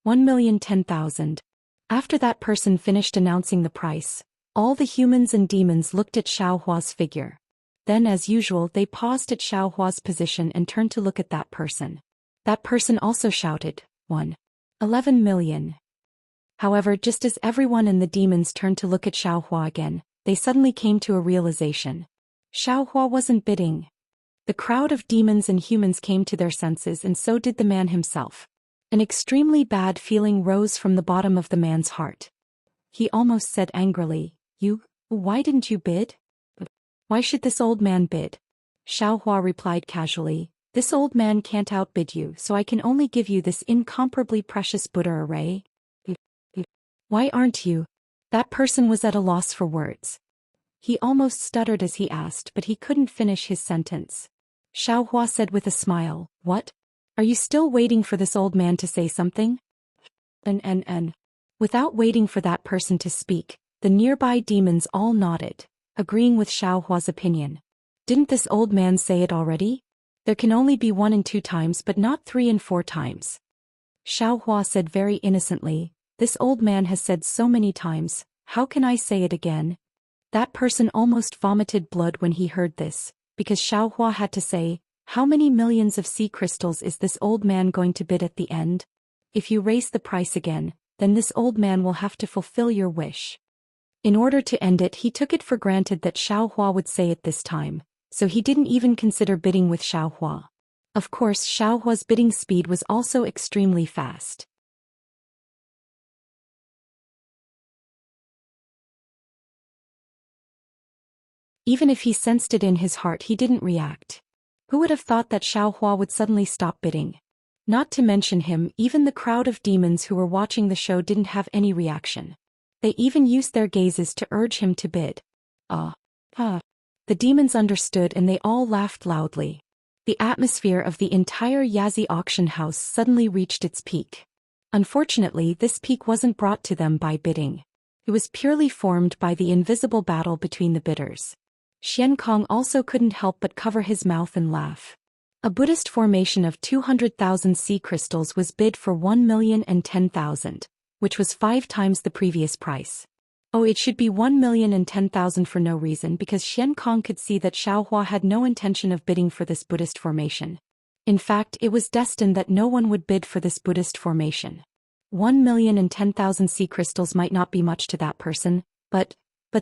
1,010,000. After that person finished announcing the price, all the humans and demons looked at Xiaohua's figure. Then as usual they paused at Xiaohua's position and turned to look at that person. That person also shouted, 11 million. However, just as everyone and the demons turned to look at Xiaohua again, they suddenly came to a realization. Xiaohua wasn't bidding. The crowd of demons and humans came to their senses and so did the man himself. An extremely bad feeling rose from the bottom of the man's heart. He almost said angrily, Why didn't you bid? Why should this old man bid?" Xiaohua replied casually, "This old man can't outbid you, so I can only give you this incomparably precious Buddha array." "Why aren't you?" That person was at a loss for words. He almost stuttered as he asked, but he couldn't finish his sentence. Xiaohua said with a smile, "What? Are you still waiting for this old man to say something?" Without waiting for that person to speak, the nearby demons all nodded, agreeing with Xiaohua's opinion. Didn't this old man say it already? There can only be 1 and 2 times but not 3 and 4 times. Xiaohua said very innocently, "This old man has said so many times, how can I say it again?" That person almost vomited blood when he heard this, because Xiaohua had to say, "How many millions of sea crystals is this old man going to bid at the end? If you raise the price again, then this old man will have to fulfill your wish." In order to end it, he took it for granted that Xiaohua would say it this time, so he didn't even consider bidding with Xiaohua. Of course, Xiaohua's bidding speed was also extremely fast. Even if he sensed it in his heart, he didn't react. Who would have thought that Xiaohua would suddenly stop bidding? Not to mention him, even the crowd of demons who were watching the show didn't have any reaction. They even used their gazes to urge him to bid. Ah. The demons understood and they all laughed loudly. The atmosphere of the entire Yazi auction house suddenly reached its peak. Unfortunately, this peak wasn't brought to them by bidding. It was purely formed by the invisible battle between the bidders. Xian Kong also couldn't help but cover his mouth and laugh. A Buddhist formation of 200,000 sea crystals was bid for 1,010,000, which was 5 times the previous price. Oh, it should be 1,010,000 for no reason, because Xian Kong could see that Xiaohua had no intention of bidding for this Buddhist formation. In fact, it was destined that no one would bid for this Buddhist formation. 1,010,000 sea crystals might not be much to that person, but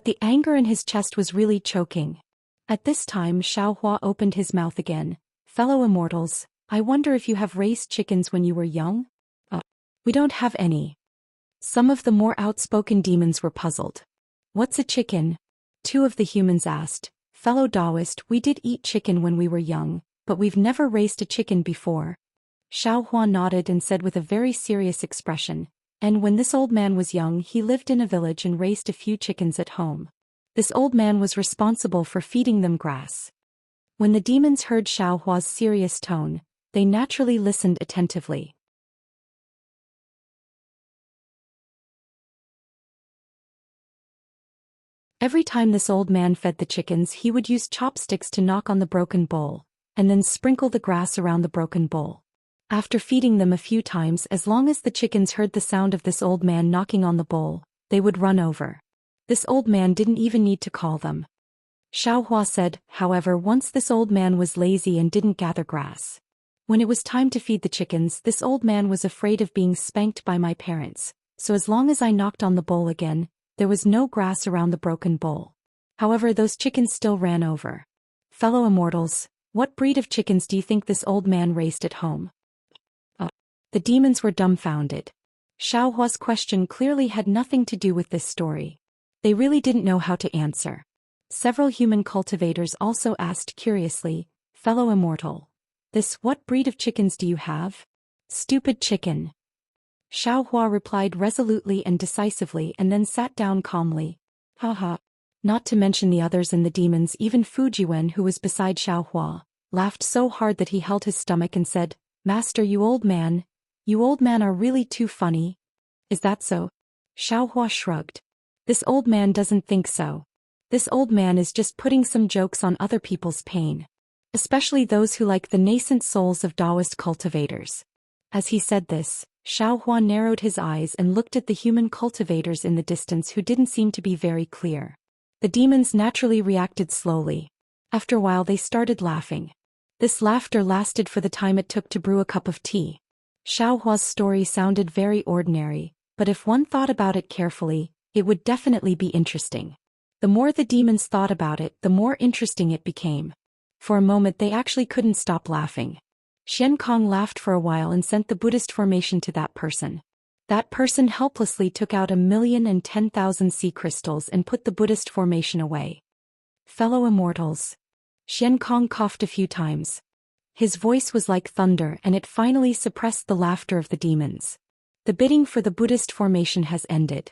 the anger in his chest was really choking. At this time, Xiaohua opened his mouth again. "Fellow immortals, I wonder if you have raised chickens when you were young?" We don't have any." Some of the more outspoken demons were puzzled. "What's a chicken?" 2 of the humans asked. "Fellow Taoist, we did eat chicken when we were young, but we've never raised a chicken before." Xiaohua nodded and said with a very serious expression, "And when this old man was young, he lived in a village and raised a few chickens at home. This old man was responsible for feeding them grass." When the demons heard Xiaohua's serious tone, they naturally listened attentively. Every time this old man fed the chickens, he would use chopsticks to knock on the broken bowl, and then sprinkle the grass around the broken bowl. After feeding them a few times, as long as the chickens heard the sound of this old man knocking on the bowl, they would run over. This old man didn't even need to call them. Xiaohua said, however, once this old man was lazy and didn't gather grass. When it was time to feed the chickens, this old man was afraid of being spanked by my parents, so as long as I knocked on the bowl again, there was no grass around the broken bowl. However, those chickens still ran over. Fellow immortals, what breed of chickens do you think this old man raised at home? The demons were dumbfounded. Xiaohua's question clearly had nothing to do with this story. They really didn't know how to answer. Several human cultivators also asked curiously, "Fellow immortal, what breed of chickens do you have?" "Stupid chicken." Xiaohua replied resolutely and decisively and then sat down calmly. Haha. Not to mention the others and the demons, even Fujiwen, who was beside Xiaohua, laughed so hard that he held his stomach and said, "Master, you old man are really too funny." "Is that so?" Xiaohua shrugged. "This old man doesn't think so. This old man is just putting some jokes on other people's pain. Especially those who like the nascent souls of Taoist cultivators." As he said this, Xiaohua narrowed his eyes and looked at the human cultivators in the distance who didn't seem to be very clear. The demons naturally reacted slowly. After a while they started laughing. This laughter lasted for the time it took to brew a cup of tea. Xiaohua's story sounded very ordinary, but if one thought about it carefully, it would definitely be interesting. The more the demons thought about it, the more interesting it became. For a moment they actually couldn't stop laughing. Xian Kong laughed for a while and sent the Buddhist formation to that person. That person helplessly took out 1,010,000 sea crystals and put the Buddhist formation away. "Fellow immortals." Xian Kong coughed a few times. His voice was like thunder and it finally suppressed the laughter of the demons. The bidding for the Buddhist formation has ended.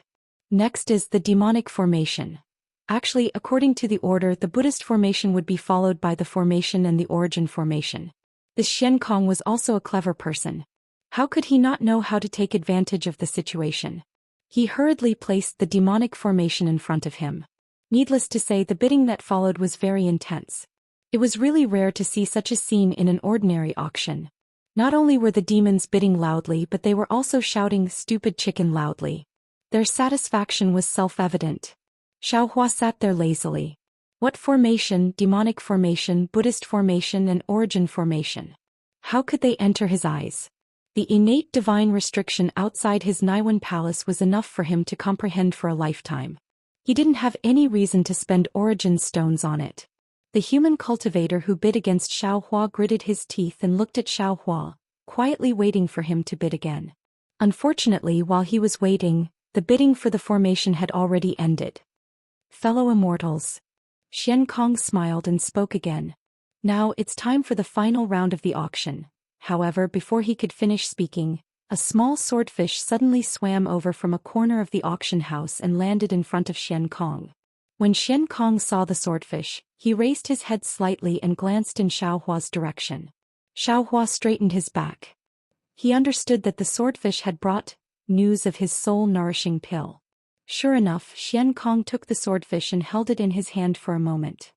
Next is the demonic formation. Actually, according to the order, the Buddhist formation would be followed by the formation and the origin formation. This Xian Kong was also a clever person. How could he not know how to take advantage of the situation? He hurriedly placed the demonic formation in front of him. Needless to say, the bidding that followed was very intense. It was really rare to see such a scene in an ordinary auction. Not only were the demons bidding loudly, but they were also shouting "stupid chicken" loudly. Their satisfaction was self-evident. Xiaohua sat there lazily. What formation, demonic formation, Buddhist formation and origin formation? How could they enter his eyes? The innate divine restriction outside his Naiwan palace was enough for him to comprehend for a lifetime. He didn't have any reason to spend origin stones on it. The human cultivator who bid against Xiaohua gritted his teeth and looked at Xiaohua, quietly waiting for him to bid again. Unfortunately, while he was waiting, the bidding for the formation had already ended. Fellow immortals. Xian Kong smiled and spoke again. Now it's time for the final round of the auction. However, before he could finish speaking, a small swordfish suddenly swam over from a corner of the auction house and landed in front of Xian Kong. When Xian Kong saw the swordfish, he raised his head slightly and glanced in Xiaohua's direction. Xiaohua straightened his back. He understood that the swordfish had brought news of his soul-nourishing pill. Sure enough, Xian Kong took the swordfish and held it in his hand for a moment.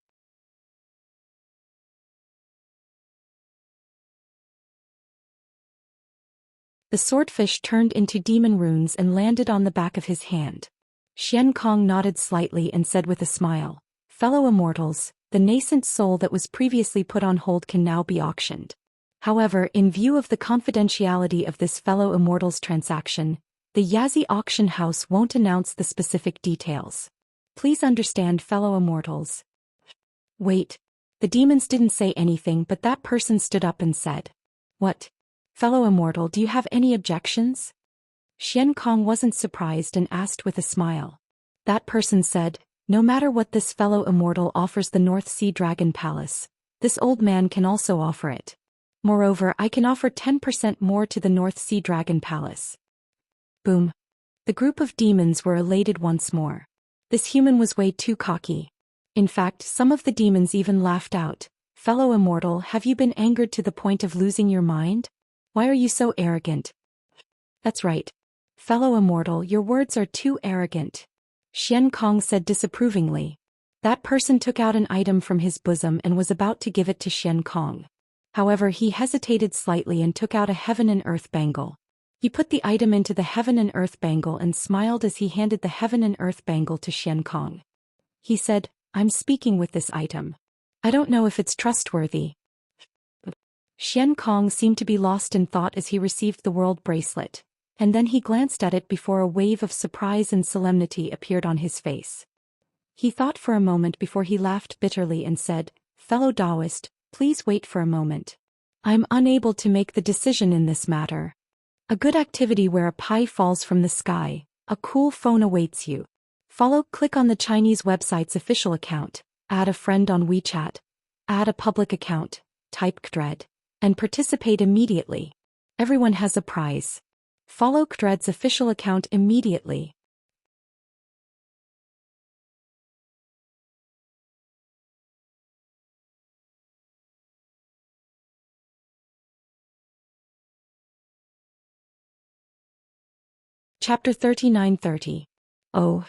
The swordfish turned into demon runes and landed on the back of his hand. Xian Kong nodded slightly and said with a smile, "Fellow immortals, the nascent soul that was previously put on hold can now be auctioned. However, in view of the confidentiality of this fellow immortals transaction, the Yazi auction house won't announce the specific details. Please understand, fellow immortals." Wait. The demons didn't say anything, but that person stood up and said, "What? Fellow immortal, do you have any objections?" Xian Kong wasn't surprised and asked with a smile. That person said, "No matter what this fellow immortal offers the North Sea Dragon Palace, this old man can also offer it. Moreover, I can offer 10% more to the North Sea Dragon Palace." Boom. The group of demons were elated once more. This human was way too cocky. In fact, some of the demons even laughed out. "Fellow immortal, have you been angered to the point of losing your mind? Why are you so arrogant?" "That's right. Fellow immortal, your words are too arrogant," Xian Kong said disapprovingly. That person took out an item from his bosom and was about to give it to Xian Kong. However, he hesitated slightly and took out a heaven and earth bangle. He put the item into the heaven and earth bangle and smiled as he handed the heaven and earth bangle to Xian Kong. He said, "I'm speaking with this item. I don't know if it's trustworthy." Xian Kong seemed to be lost in thought as he received the world bracelet, and then he glanced at it before a wave of surprise and solemnity appeared on his face. He thought for a moment before he laughed bitterly and said, "Fellow Taoist, please wait for a moment. I'm unable to make the decision in this matter. A good activity where a pie falls from the sky, a cool phone awaits you. Click on the Chinese website's official account, add a friend on WeChat, add a public account, type Kdred, and participate immediately. Everyone has a prize. Follow Kdred's official account immediately." Chapter 39:30. Oh.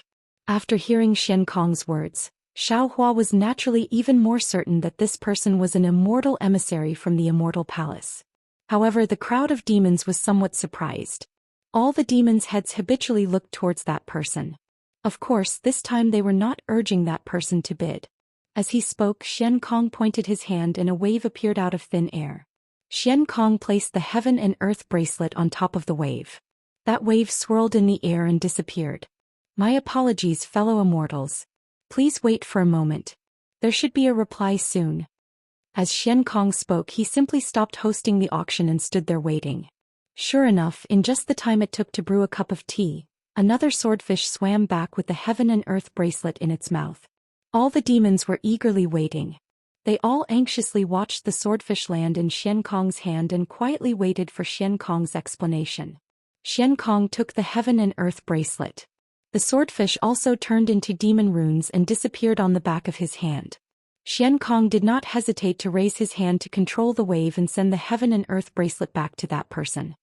After hearing Xian Kong's words, Xiaohua was naturally even more certain that this person was an immortal emissary from the immortal palace. However, the crowd of demons was somewhat surprised. All the demons' heads habitually looked towards that person. Of course, this time they were not urging that person to bid. As he spoke, Xian Kong pointed his hand and a wave appeared out of thin air. Xian Kong placed the heaven and earth bracelet on top of the wave. That wave swirled in the air and disappeared. "My apologies, fellow immortals. Please wait for a moment. There should be a reply soon." As Xian Kong spoke, he simply stopped hosting the auction and stood there waiting. Sure enough, in just the time it took to brew a cup of tea, another swordfish swam back with the heaven and earth bracelet in its mouth. All the demons were eagerly waiting. They all anxiously watched the swordfish land in Xian Kong's hand and quietly waited for Xian Kong's explanation. Xian Kong took the heaven and earth bracelet. The swordfish also turned into demon runes and disappeared on the back of his hand. Xian Kong did not hesitate to raise his hand to control the wave and send the heaven and earth bracelet back to that person.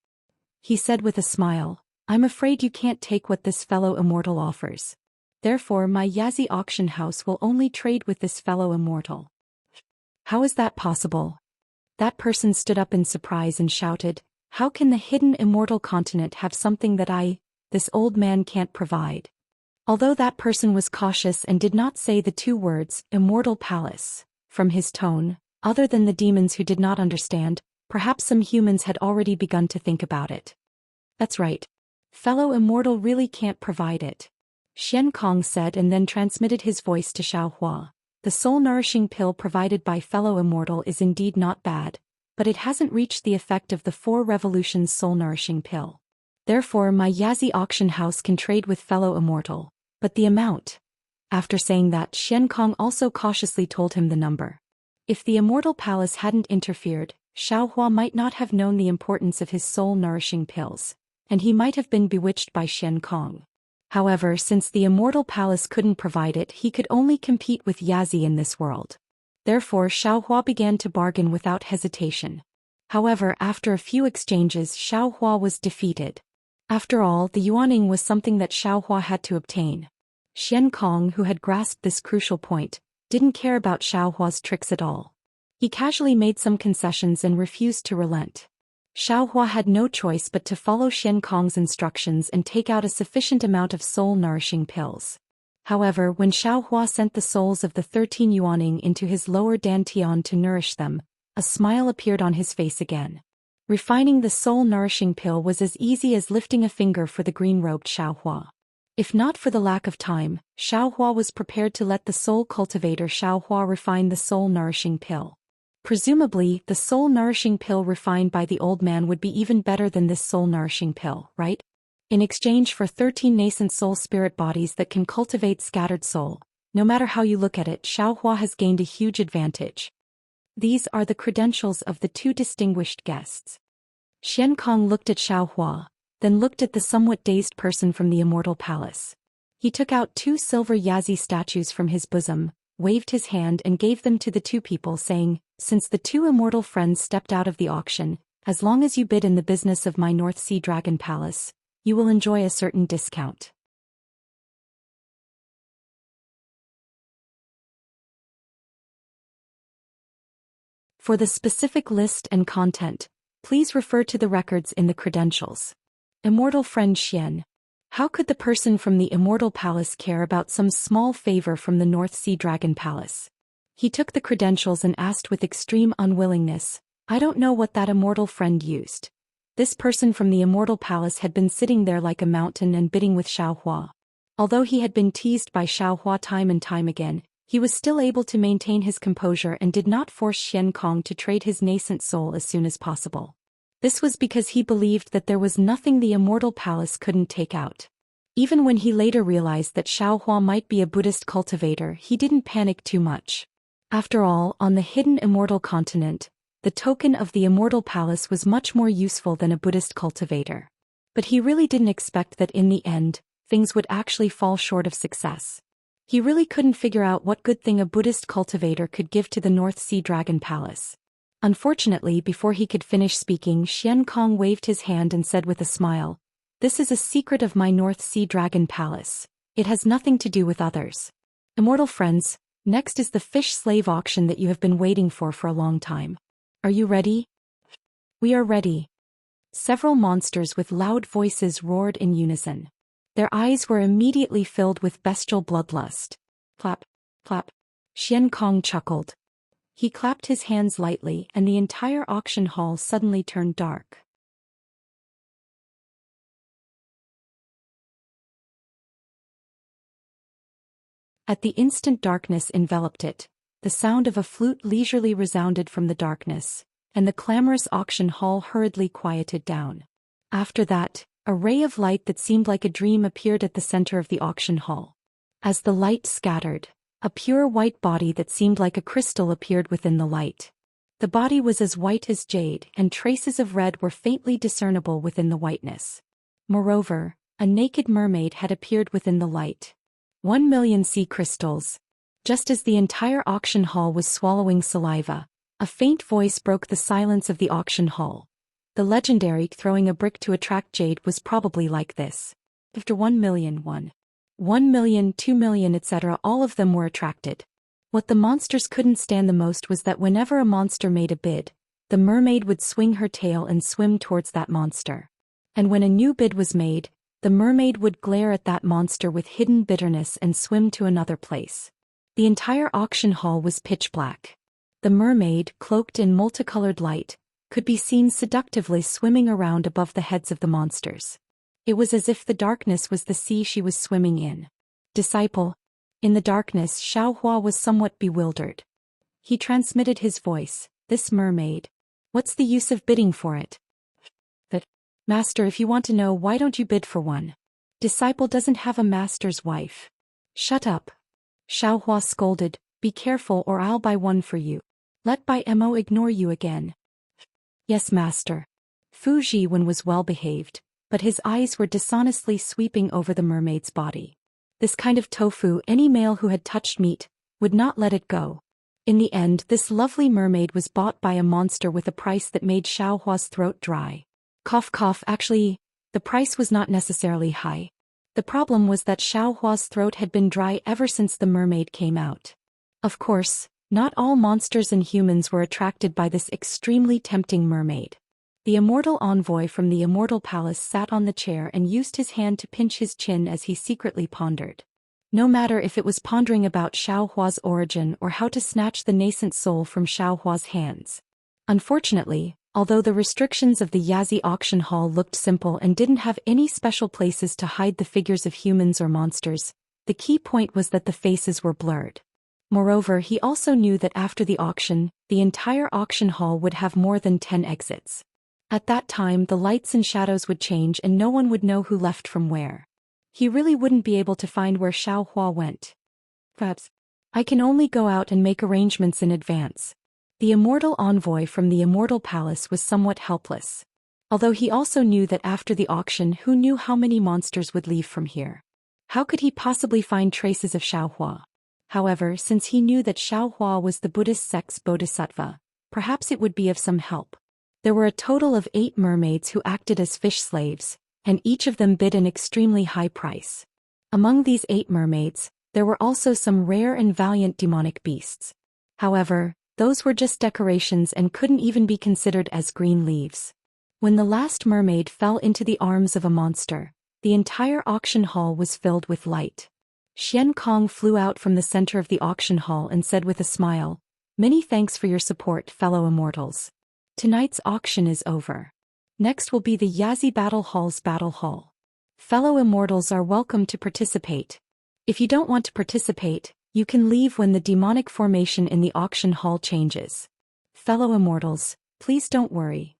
He said with a smile, "I'm afraid you can't take what this fellow immortal offers. Therefore, my Yazi auction house will only trade with this fellow immortal." "How is that possible?" That person stood up in surprise and shouted, "How can the hidden immortal continent have something that this old man can't provide?" Although that person was cautious and did not say the two words, Immortal Palace, from his tone, other than the demons who did not understand, perhaps some humans had already begun to think about it. That's right. Fellow Immortal really can't provide it, Xian Kong said and then transmitted his voice to Xiao Hua. The soul-nourishing pill provided by Fellow Immortal is indeed not bad, but it hasn't reached the effect of the 4 Revolutions soul-nourishing pill. Therefore my Yazi auction house can trade with Fellow Immortal, but the amount. After saying that, Xian Kong also cautiously told him the number. If the Immortal Palace hadn't interfered, Xiao Hua might not have known the importance of his soul-nourishing pills, and he might have been bewitched by Xian Kong. However, since the Immortal Palace couldn't provide it, he could only compete with Yazi in this world. Therefore Xiao Hua began to bargain without hesitation. However, after a few exchanges, Xiao Hua was defeated. After all, the yuaning was something that Xiao Hua had to obtain. Xian Kong, who had grasped this crucial point, didn't care about Xiao Hua's tricks at all. He casually made some concessions and refused to relent. Xiao Hua had no choice but to follow Xian Kong's instructions and take out a sufficient amount of soul-nourishing pills. However, when Xiao Hua sent the souls of the 13 yuaning into his lower dantian to nourish them, a smile appeared on his face again. Refining the soul-nourishing pill was as easy as lifting a finger for the green-robed Xiao Hua. If not for the lack of time, Xiao Hua was prepared to let the soul cultivator Xiao Hua refine the soul-nourishing pill. Presumably, the soul-nourishing pill refined by the old man would be even better than this soul-nourishing pill, right? In exchange for 13 nascent soul spirit bodies that can cultivate scattered soul, no matter how you look at it, Xiao Hua has gained a huge advantage. These are the credentials of the 2 distinguished guests. Xian Kong looked at Xiao Hua, then looked at the somewhat dazed person from the Immortal Palace. He took out 2 silver Yazi statues from his bosom, waved his hand and gave them to the 2 people, saying, "Since the 2 immortal friends stepped out of the auction, as long as you bid in the business of my North Sea Dragon Palace, you will enjoy a certain discount." For the specific list and content, please refer to the records in the credentials. Immortal Friend Xian. How could the person from the Immortal Palace care about some small favor from the North Sea Dragon Palace? He took the credentials and asked with extreme unwillingness, "I don't know what that immortal friend used." This person from the Immortal Palace had been sitting there like a mountain and bidding with Xiao Hua. Although he had been teased by Xiao Hua time and time again, he was still able to maintain his composure and did not force Xian Kong to trade his nascent soul as soon as possible. This was because he believed that there was nothing the Immortal Palace couldn't take out. Even when he later realized that Xiao Hua might be a Buddhist cultivator, he didn't panic too much. After all, on the hidden Immortal Continent, the token of the Immortal Palace was much more useful than a Buddhist cultivator. But he really didn't expect that in the end, things would actually fall short of success. He really couldn't figure out what good thing a Buddhist cultivator could give to the North Sea Dragon Palace. Unfortunately, before he could finish speaking, Xian Kong waved his hand and said with a smile, "This is a secret of my North Sea Dragon Palace. It has nothing to do with others. Immortal friends, next is the fish slave auction that you have been waiting for a long time. Are you ready?" "We are ready." Several monsters with loud voices roared in unison. Their eyes were immediately filled with bestial bloodlust. Clap, clap. Xian Kong chuckled. He clapped his hands lightly and the entire auction hall suddenly turned dark. At the instant darkness enveloped it, the sound of a flute leisurely resounded from the darkness, and the clamorous auction hall hurriedly quieted down. After that, a ray of light that seemed like a dream appeared at the center of the auction hall. As the light scattered, a pure white body that seemed like a crystal appeared within the light. The body was as white as jade, and traces of red were faintly discernible within the whiteness. Moreover, a naked mermaid had appeared within the light. 1,000,000 sea crystals. Just as the entire auction hall was swallowing saliva, a faint voice broke the silence of the auction hall. The legendary throwing a brick to attract jade was probably like this. After 1,000,000, 1,000,000, 2,000,000, etc., all of them were attracted. What the monsters couldn't stand the most was that whenever a monster made a bid, the mermaid would swing her tail and swim towards that monster. And when a new bid was made, the mermaid would glare at that monster with hidden bitterness and swim to another place. The entire auction hall was pitch black. The mermaid, cloaked in multicolored light, could be seen seductively swimming around above the heads of the monsters. It was as if the darkness was the sea she was swimming in. Disciple. In the darkness, Xiaohua was somewhat bewildered. He transmitted his voice, "This mermaid. What's the use of bidding for it?" "But, Master, if you want to know, why don't you bid for one? Disciple doesn't have a master's wife." "Shut up." Xiaohua scolded, "Be careful or I'll buy one for you. Let Bai Mo ignore you again." "Yes, master." Fu Jiwen was well behaved, but his eyes were dishonestly sweeping over the mermaid's body. This kind of tofu, any male who had touched meat would not let it go. In the end, this lovely mermaid was bought by a monster with a price that made Xiaohua's throat dry. Cough cough, actually, the price was not necessarily high. The problem was that Xiaohua's throat had been dry ever since the mermaid came out. Of course, not all monsters and humans were attracted by this extremely tempting mermaid. The immortal envoy from the immortal palace sat on the chair and used his hand to pinch his chin as he secretly pondered. No matter if it was pondering about Xiaohua's origin or how to snatch the nascent soul from Xiaohua's hands. Unfortunately, although the restrictions of the Yazi auction hall looked simple and didn't have any special places to hide the figures of humans or monsters, the key point was that the faces were blurred. Moreover, he also knew that after the auction, the entire auction hall would have more than 10 exits. At that time, the lights and shadows would change and no one would know who left from where. He really wouldn't be able to find where Xiaohua went. "Perhaps I can only go out and make arrangements in advance." The immortal envoy from the immortal palace was somewhat helpless. Although he also knew that after the auction, who knew how many monsters would leave from here? How could he possibly find traces of Xiaohua? However, since he knew that Xiaohua was the Buddhist sect's bodhisattva, perhaps it would be of some help. There were a total of 8 mermaids who acted as fish slaves, and each of them bid an extremely high price. Among these 8 mermaids, there were also some rare and valiant demonic beasts. However, those were just decorations and couldn't even be considered as green leaves. When the last mermaid fell into the arms of a monster, the entire auction hall was filled with light. Xian Kong flew out from the center of the auction hall and said with a smile, "Many thanks for your support, fellow immortals. Tonight's auction is over. Next will be the Yazi Battle Hall's Battle Hall. Fellow immortals are welcome to participate. If you don't want to participate, you can leave when the demonic formation in the auction hall changes. Fellow immortals, please don't worry."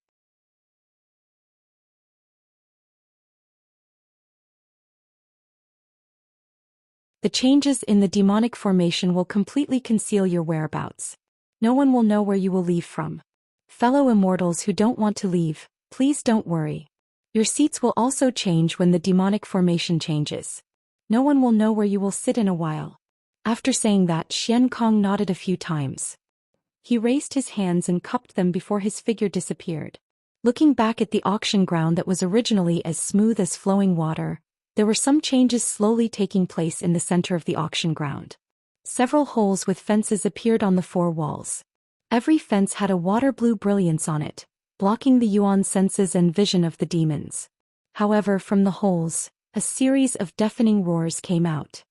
The changes in the demonic formation will completely conceal your whereabouts. No one will know where you will leave from. Fellow immortals who don't want to leave, please don't worry. Your seats will also change when the demonic formation changes. No one will know where you will sit in a while. After saying that, Xian Kong nodded a few times. He raised his hands and cupped them before his figure disappeared. Looking back at the auction ground that was originally as smooth as flowing water, there were some changes slowly taking place in the center of the auction ground. Several holes with fences appeared on the 4 walls. Every fence had a water blue brilliance on it, blocking the yuan senses and vision of the demons. However, from the holes, a series of deafening roars came out.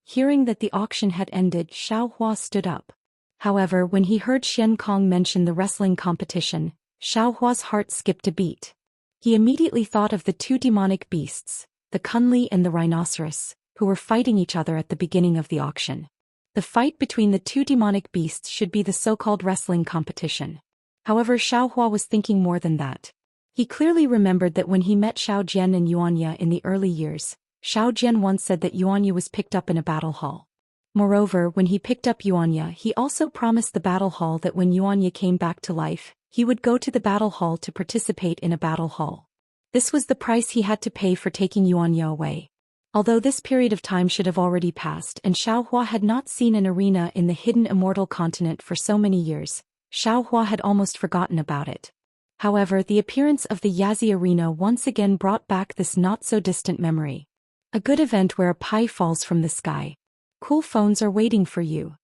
Hearing that the auction had ended, Xiaohua stood up. However, when he heard Xian Kong mention the wrestling competition, Xiaohua's heart skipped a beat. He immediately thought of the 2 demonic beasts, the Kunli and the rhinoceros, who were fighting each other at the beginning of the auction. The fight between the 2 demonic beasts should be the so-called wrestling competition. However, Xiaohua was thinking more than that. He clearly remembered that when he met Xiao Jian and Yuanya in the early years, Xiao Jian once said that Yuanya was picked up in a battle hall. Moreover, when he picked up Yuanya, he also promised the battle hall that when Yuanya came back to life, he would go to the battle hall to participate in a battle hall. This was the price he had to pay for taking Yuanya away. Although this period of time should have already passed and Xiaohua had not seen an arena in the hidden immortal continent for so many years, Xiaohua had almost forgotten about it. However, the appearance of the Yazi arena once again brought back this not-so-distant memory. A good event where a pie falls from the sky. Cool phones are waiting for you.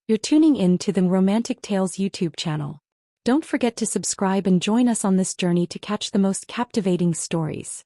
You're tuning in to the Romantic Tales YouTube channel. Don't forget to subscribe and join us on this journey to catch the most captivating stories.